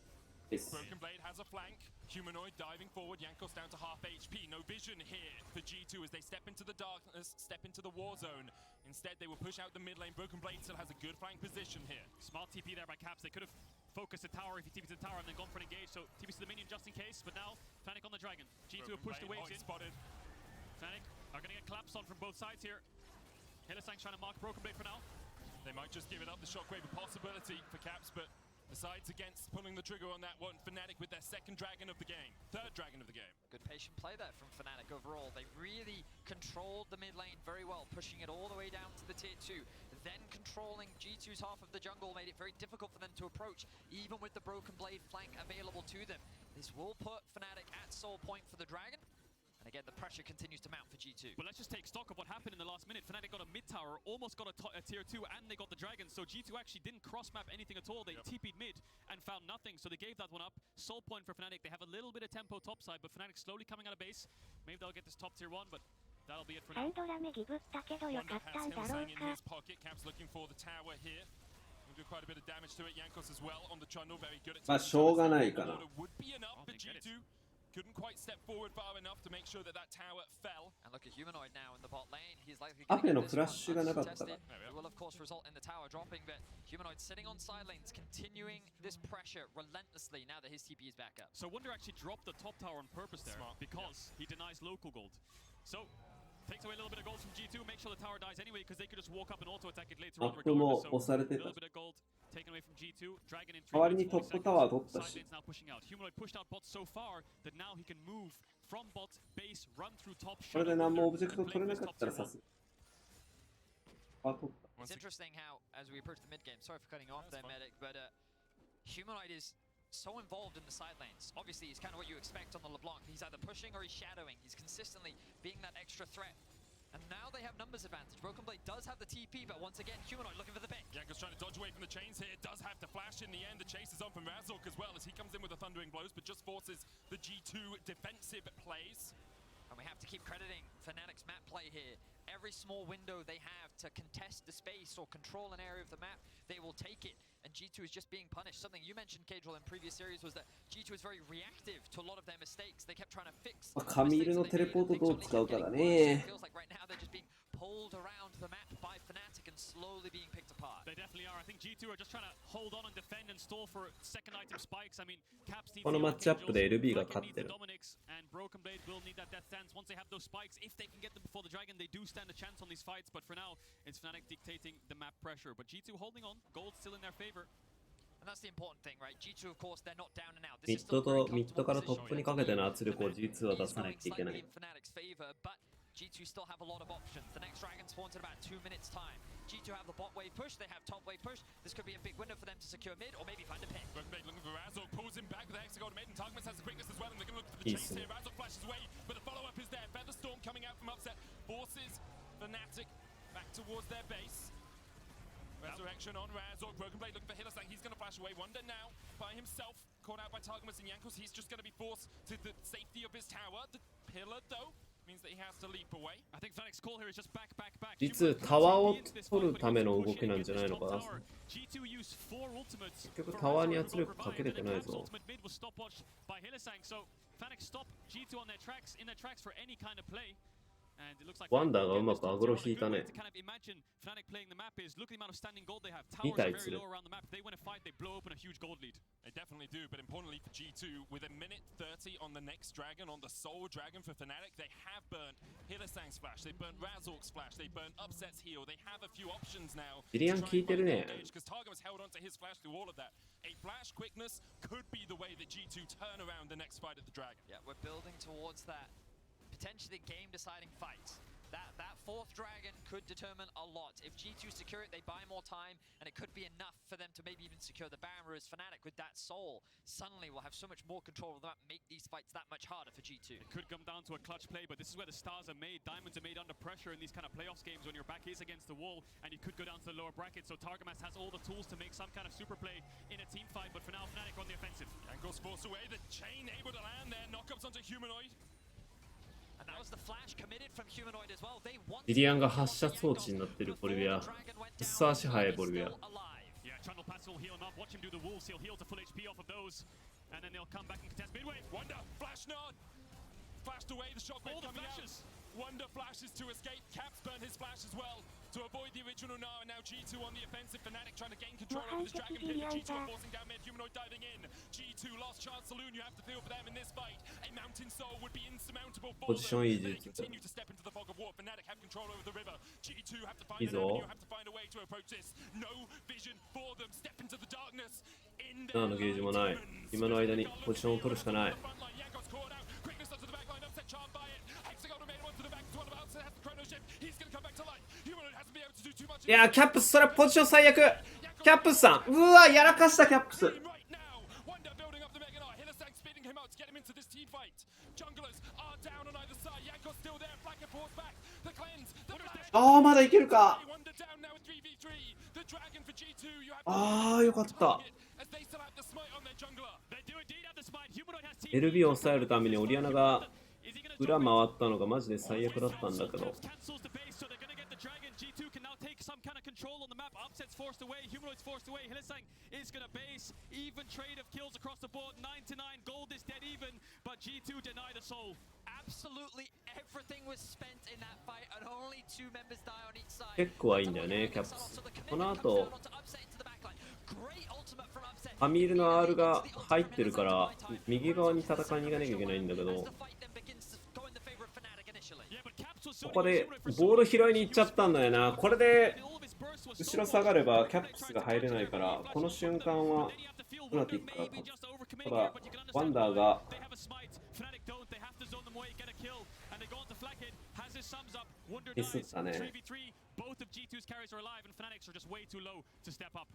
Broken Blade has a flank. Humanoid diving forward. Jankos down to half HP. No vision here for G2 as they step into the darkness, step into the war zone. Instead, they will push out the mid lane. Broken Blade still has a good flank position here. Smart TP there by Caps. They could have focused the tower if he TP'd to the tower and then gone for an engage. So TP's to the minion just in case. But now, Fnatic on the dragon. G2 have pushed the waves in. Spotted. Fnatic are going to get collapse on from both sides here. Hylissang's trying to mark Broken Blade for now. They might just give it up, the shockwave, a possibility for Caps, but decides against pulling the trigger on that one. Fnatic with their second dragon of the game, third dragon of the game. Good patient play there from Fnatic overall. They really controlled the mid lane very well, pushing it all the way down to the tier 2. Then controlling G2's half of the jungle made it very difficult for them to approach, even with the Broken Blade flank available to them. This will put Fnatic at soul point for the dragon. And again, the pressure continues to mount for G2. But let's just take stock of what happened in the last minute. Fnatic got a mid tower, almost got a tier 2, and they got the dragon. So G2 actually didn't cross-map anything at all. They TP'd mid and found nothing, so they gave that one up. Soul point for Fnatic. They have a little bit of tempo topside, but Fnatic slowly coming out of base. Maybe they'll get this top tier 1, but that'll be it for now. Wonder has Hylissang in his pocket. Caps looking for the tower here. We'll do quite a bit of damage to it. Jankos as well on the Trundle, very good at taking would be enough, but G2 couldn't quite step forward far enough to make sure that that tower fell. And look at Humanoid now in the bot lane. He's likely to get this one uncontested. It will of course result in the tower dropping, but Humanoid sitting on side lanes, continuing this pressure relentlessly now that his TP is back up. So Wonder actually dropped the top tower on purpose there, because he denies local gold. So takes away a little bit of gold from G2, make sure the tower dies anyway, because they could just walk up and auto attack it later on regardless. So a little bit of gold taken away from G2. Dragon in 3 minutes, 40 seconds. Side lane's now pushing out. Humanoid pushed out bot so far that now he can move from bot base, run through top, shut It's interesting how, as we approach the mid game, sorry for cutting off there, Medic, but Humanoid is so involved in the side lanes. Obviously, he's kind of what you expect on the LeBlanc. He's either pushing or he's shadowing. He's consistently being that extra threat. And now they have numbers advantage. Broken Blade does have the TP, but once again, Humanoid looking for the pick. Jankos trying to dodge away from the chains here. Does have to flash in the end. The chase is on from Razork as well as he comes in with the thundering blows, but just forces the G2 defensive plays. And we have to keep crediting Fnatic's map play here. Every small window they have to contest the space or control an area of the map, they will take it. And G2 is just being punished. Something you mentioned, Cadril, in previous series was that G2 is very reactive to a lot of their mistakes. They kept trying to fix Camilleのテレポートどう使うからね。 It feels like right now they're just being pulled around the map by Fnatic and slowly being picked apart. They definitely are. I think G2 are just trying to hold on and defend and stall for second item spikes. I mean, Caps need このマッチアップで LB が勝ってる。 and Broken Blade will need that death stance. Once they have those spikes, if they can get them before the dragon, they do stand a chance on these fights. But for now, it's Fnatic dictating the map pressure. But G2 holding on. Gold still in their favor. And that's the important thing, right? G2, of course, they're not down and out. ミッドからトップにかけての圧力を G2 は出さないといけない。 G2 still have a lot of options. The next dragon spawns in about 2 minutes time. G2 have the bot wave push, they have top wave push. This could be a big window for them to secure mid or maybe find a pick. Broken Blade looking for Razork, pulls him back with the Hexagon mid, and Targmas has the quickness as well, and they're going to look for the chase here. Razork flashes away, but the follow-up is there. Featherstorm coming out from upset, forces Fnatic back towards their base. Resurrection on Razork, Broken Blade looking for Hylissang, he's going to flash away. Wonder now by himself, caught out by Targmas and Jankos. He's just going to be forced to the safety of his tower. The pillar, though, means that he has to leap away. I think Fnatic's call here is just back. 実タワーを取るための動きなんじゃないのかな。 G2 use 4 ultimates. 結局タワーに圧力かけれてないぞ。 Ultimate mid was stopwatched by Hylissang, so Fnatic stop G2 on their tracks, in their tracks for any kind of play. And it looks like ワンダーがうまくアグロ引いたね。 to kind of imagine Fnatic playing the map is look at the amount of standing gold they have. Towers are very low around the map. If they win a fight, they blow open a huge gold lead. They definitely do, but importantly for G2, with a minute 30 on the next dragon, on the sole dragon for Fnatic, they have burnt Hylissang's flash, they burnt Razork's flash, they burnt Upset's heal. They have a few options now. ジリアン効いてるね。 Because Targum has held on to his flash through all of that. A flash quickness could be the way that G2 turn around the next fight at the dragon. Yeah, we're building towards that potentially game-deciding fight. That fourth dragon could determine a lot. If G2 secure it, they buy more time, and it could be enough for them to maybe even secure the Baron, whereas Fnatic with that soul suddenly will have so much more control of the map, make these fights that much harder for G2. It could come down to a clutch play, but this is where the stars are made. Diamonds are made under pressure in these kind of playoffs games when your back is against the wall, and you could go down to the lower bracket. So Targamas has all the tools to make some kind of super play in a team fight, but for now, Fnatic on the offensive. Jankos forced away, the chain able to land there, knockups onto Humanoid. And that was the flash committed from Humanoid as well. They want ジリアンが発射装置になってるボリビア。くっそ足速いボリビア。 Yeah, Trundle Pass will heal him up. Watch him do the wolves. He'll heal to full HP off of those. And then they'll come back and contest midway. Wonder, flash nod. Flashed away, the shockwave coming out. Wonder flashes to escape. Caps burn his flash as well to avoid the original Gnar. And now G2 on the offensive. Fnatic trying to gain control over this Dragon Pit. G2 are forcing down mid. Humanoid diving in. G2 lost chance. Saloon, you have to feel for them in this fight. A Mountain Soul would be insurmountable for them. They continue to step into the fog of war. Fnatic have control over the river. G2 have to find an avenue, have to find a way to approach this. No vision for them. Step into the darkness. In their 7のゲージもない。今の間にポジションを取るしかない。いやー、キャップス、それはポジション最悪。キャップスさん、うわ、やらかしたキャップス。ああ、まだいけるか。ああ、よかった。LB を抑えるためにオリアナが裏回ったのがマジで最悪だったんだけど。Some kind of control on the map. Upset's forced away. Humanoid's forced away. Hylissang is going to base. Even trade of kills across the board. 9-9. Gold is dead even. But G2 deny the soul. Absolutely everything was spent in that fight, and only 2 members die on each side. 結構はいいんだよね、キャップス。この後、アミールの R が入ってるから、右側に戦いに行かなきゃいけないんだけど、ここでボール拾いに行っちゃったんだよな。これで後ろ下がればキャップスが入れないから、この瞬間はフナティックが勝つ。ただ、ワンダーがミスったね。Both of G2's carries are alive and Fnatic's are just way too low to step up.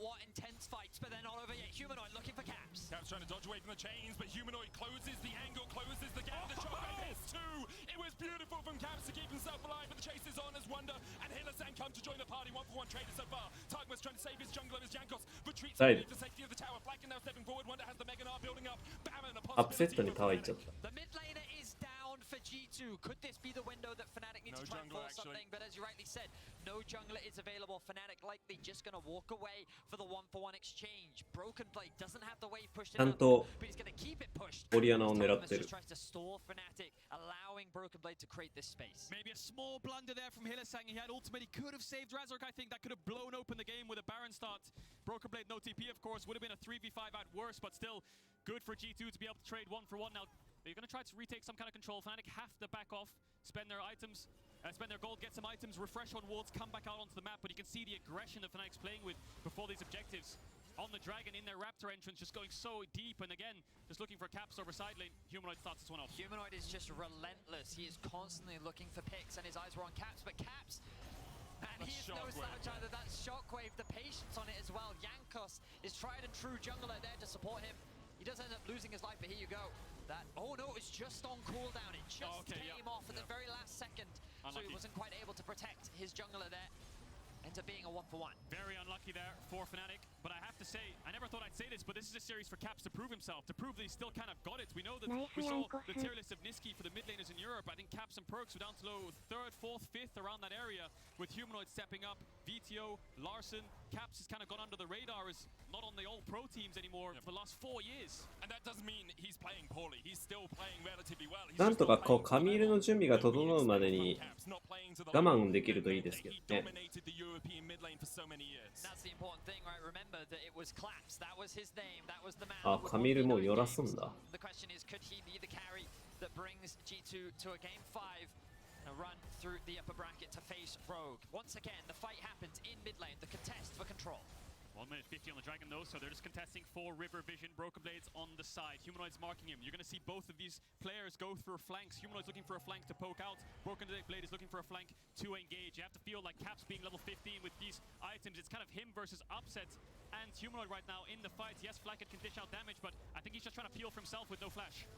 What intense fights, but they're not over yet. Humanoid looking for Caps. Caps trying to dodge away from the chains, but Humanoid closes the angle, closes the gap. The shotgun hits too. It was beautiful from Caps to keep himself alive, but the chase is on as Wonder and Hylissang come to join the party. 1-for-1 traded so far. Tugma's trying to save his jungler as Jankos retreats to the safety of the tower. Flacken now stepping forward. Wonder has the Mega Gnar building up. Bam, and a possibility. The mid laner is down for G2. Could this be the window that Fnatic needs to try and force something? But as you rightly said, no jungler is available. Fnatic likely just going to walk away for the 1-for-1 exchange. Broken Blade doesn't have the wave pushed in, but he's going to keep it pushed. オリアナを狙ってる。 Tries to stall Fnatic, allowing Broken Blade to create this space. Maybe a small blunder there from Hylissang. He had ultimate. He could have saved Razork. I think that could have blown open the game with a Baron start. Broken Blade, no TP, of course, would have been a 3v5 at worst, but still good for G2 to be able to trade 1-for-1 now. They're going to try to retake some kind of control. Fnatic have to back off, spend their items, spend their gold, get some items, refresh on wards, come back out onto the map. But you can see the aggression that Fnatic's playing with before these objectives. On the Dragon in their Raptor entrance, just going so deep. And again, just looking for Caps over side lane. Humanoid starts this one off. Humanoid is just relentless. He is constantly looking for picks, and his eyes were on Caps. But Caps, and he is no slouch either. That Shockwave, the patience on it as well. Jankos is tried and true jungler there to support him. He does end up losing his life, but here you go. That, oh no, it's just on cooldown. It just came off at the very last second. So he wasn't quite able to protect his jungler there. Ends up being a 1-for-1. Very unlucky there for Fnatic. But I have to say, I never thought I'd say this, but this is a series for Caps to prove himself, to prove that he still kind of got it. We know that we saw the tier list of Niski for the mid laners in Europe. I think Caps and Perks were down to low 3rd, 4th, 5th around that area, with Humanoid stepping up, VTO, Larson. Caps has kind of gone under the radar, is not on the all pro teams anymore for the last 4 years. And that doesn't mean he's playing poorly. He's still playing relatively well. なんとかこうカミールの準備が整うまでに我慢できるといいですけどね。あ、カミールもう寄らすんだ。Run through the upper bracket to face Rogue. Once again, the fight happens in mid lane, the contest for control. 1 minute 50 on the Dragon though, so they're just contesting for River Vision. Broken Blades on the side. Humanoid's marking him. You're going to see both of these players go through flanks. Humanoid's looking for a flank to poke out. Broken Blade is looking for a flank to engage. You have to feel like Caps being level 15 with these items. It's kind of him versus Upset and Humanoid right now in the fight. Yes, Flacket can dish out damage, but I think he's just trying to peel for himself with no flash.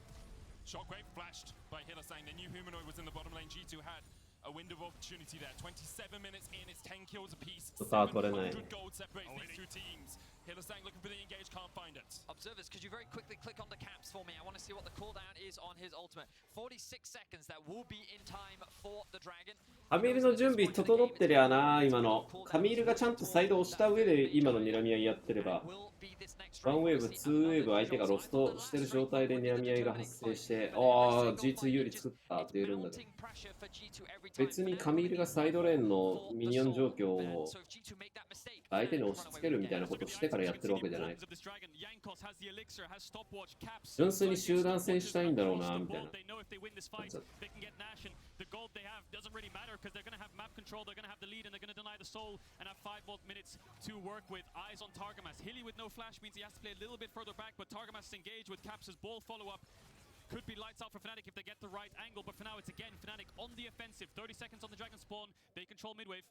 Shockwave flashed by Hylissang. They knew Humanoid was in the bottom lane. G2 had a window of opportunity there. 27 minutes in, it's 10 kills apiece. 700 gold separates these two teams. Hylissang looking for the engage, can't find it. Observers, could you very quickly click on the Caps for me? I want to see what the cooldown is on his ultimate. 46 seconds, that will be in time for the Dragon. カミールの準備整ってりゃな、今の。カミールがちゃんとサイドを押した上で今の睨み合いやってれば。ワンウェーブ、ツーウェーブ相手がロストしてる状態で睨み合いが発生して、ああ、G2 有利作ったって言えるんだけど、別にカミールがサイドレーンのミニオン状況を相手に押し付けるみたいなことをしてからやってるわけじゃない。純粋に集団戦したいんだろうな、みたいな。The gold they have doesn't really matter because they're going to have map control, they're going to have the lead, and they're going to deny the soul and have 5 more minutes to work with. Eyes on Targamas. Hilly with no flash means he has to play a little bit further back, but Targamas is engaged with Caps' ball follow-up. Could be lights out for Fnatic if they get the right angle, but for now it's again Fnatic on the offensive. 30 seconds on the Dragon spawn. They control midwave.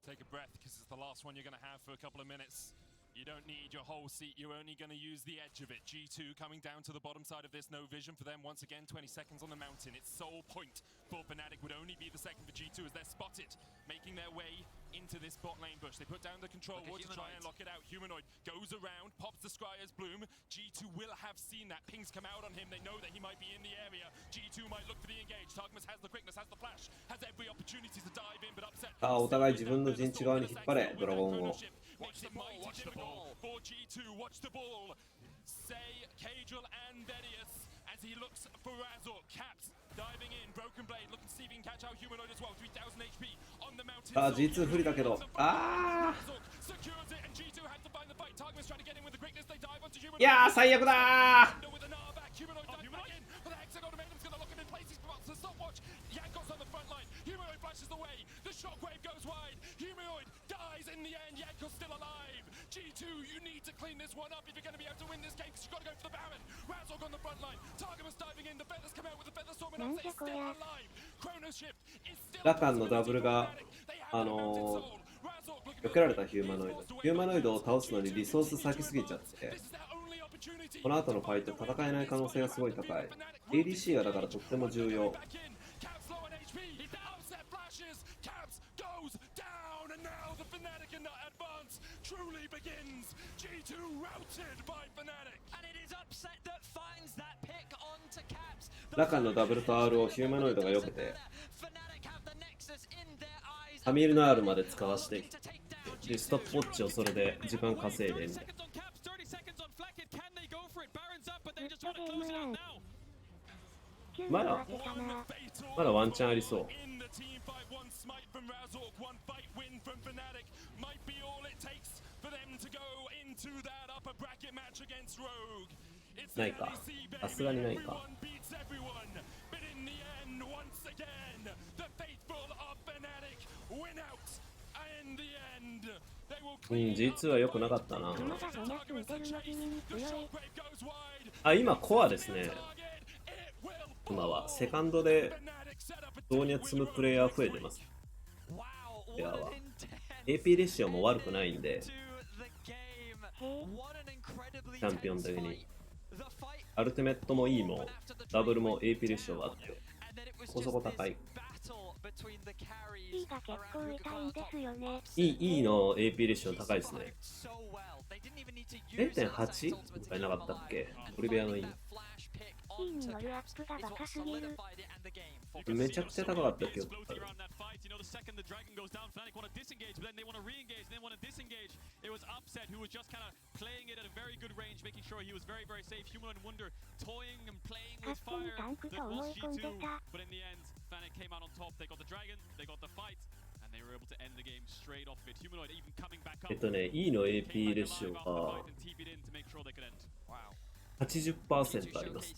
Take a breath because it's the last one you're going to have for a couple of minutes. You don't need your whole seat, you're only going to use the edge of it. G2 coming down to the bottom side of this, no vision for them. Once again, 20 seconds on the mountain. Its sole point for Fnatic would only be the second for G2 as they're spotted, making their way into this bot lane bush. They put down the control ward to try and lock it out. Humanoid goes around, pops the Scryer's bloom. G2 will have seen that. Pings come out on him, they know that he might be in the area. G2 might look for the engage. Targamas has the quickness, has the flash, has every opportunity to dive in, but upset. お互い自分の陣地側に引っ張れ、ドラゴンを。Watch the ball, watch the ball. For G2, watch the ball. Say, Cajal and Dedius as he looks for Razor. Caps diving in, Broken Blade looking to see if he can catch out Humanoid as well. 3000 HP on the mountain. あ、G2 不利だけど。ああ。Secures it and G2 has to find the fight. Targamas trying to get in with the quickness. They dive onto Humanoid. いやー、最悪だー。 Humanoid dives back in. The Hexagon of Venom's gonna lock him in place. He's about to stopwatch. Yankos on the front line. Humanoid flashes away. The shockwave goes wide. Humanoid dies in the end. Yankos still alive. G2, you need to clean this one up if you're going to be able to win this game because you've got to go for the Baron. Razorg on the front line. Targamas diving in. The feathers come out with the feather storm and upset. Still alive. Chrono Shift is still ラカンのダブルが、避けられたヒューマノイド。ヒューマノイドを倒すのにリソース割きすぎちゃって、この後のファイト戦えない可能性がすごい高い。ADC がだからとっても重要。Truly begins. G2 routed by Fnatic. And it is upset that finds that pick onto Caps. ラカンのダブルと R をヒューマノイドが避けて、ハミールの R まで使わせて、でストップウォッチをそれで時間稼いでみたいな。まだワンチャンありそう。ないか。さすがにないか。G2 は良くなかったな。あ、今コアですね。今はセカンドで導入積むプレイヤー増えてます。プレイヤーは AP レシオも悪くないんで、チャンピオン的にアルティメットもいいもダブルも AP レシオがあってそこそこ高い。E が結構痛いんですよね。E の AP レシオ高いですね。0.8 みたいなかったっけ、オリベアの E。E に乗るアップがバカすぎる。めちゃくちゃ高かった記憶がある。タンクと思い込んでた。E の AP レシオが80% あります。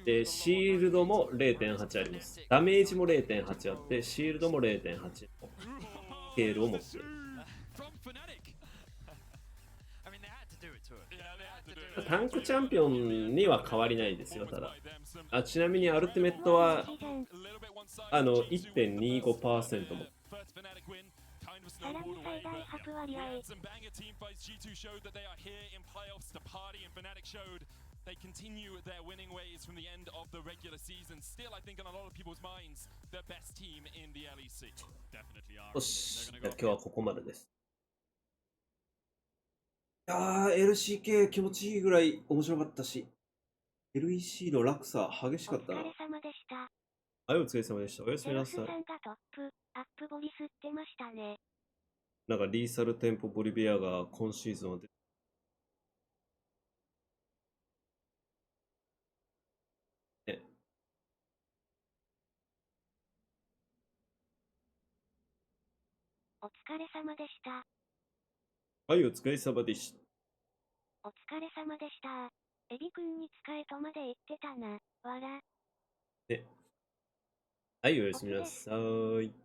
で、シールドも 0.8 あります。ダメージも 0.8 あって、シールドも 0.8 のスケールを持っている。タンクチャンピオンには変わりないですよ、ただ。ちなみにアルティメットは1.25% も。さらに最大8割合。They continue their winning ways from the end of the regular season. Still, I think in a lot of people's minds, the best team in the LEC. Definitely are. よし、じゃあ今日はここまでです。LCK 気持ちいいぐらい面白かったし、LEC の落差激しかったな。お疲れ様でした。はい、お疲れ様でした。おやすみなさい。ゼロスさんがトップアップボリスってましたね。なんかリーサルテンポボリビアが今シーズンはね。お疲れ様でした。はい、お疲れ様でした。お疲れ様でした。エビくんに使えとまで言ってたな。わら。ね。はい、おやすみなさーい。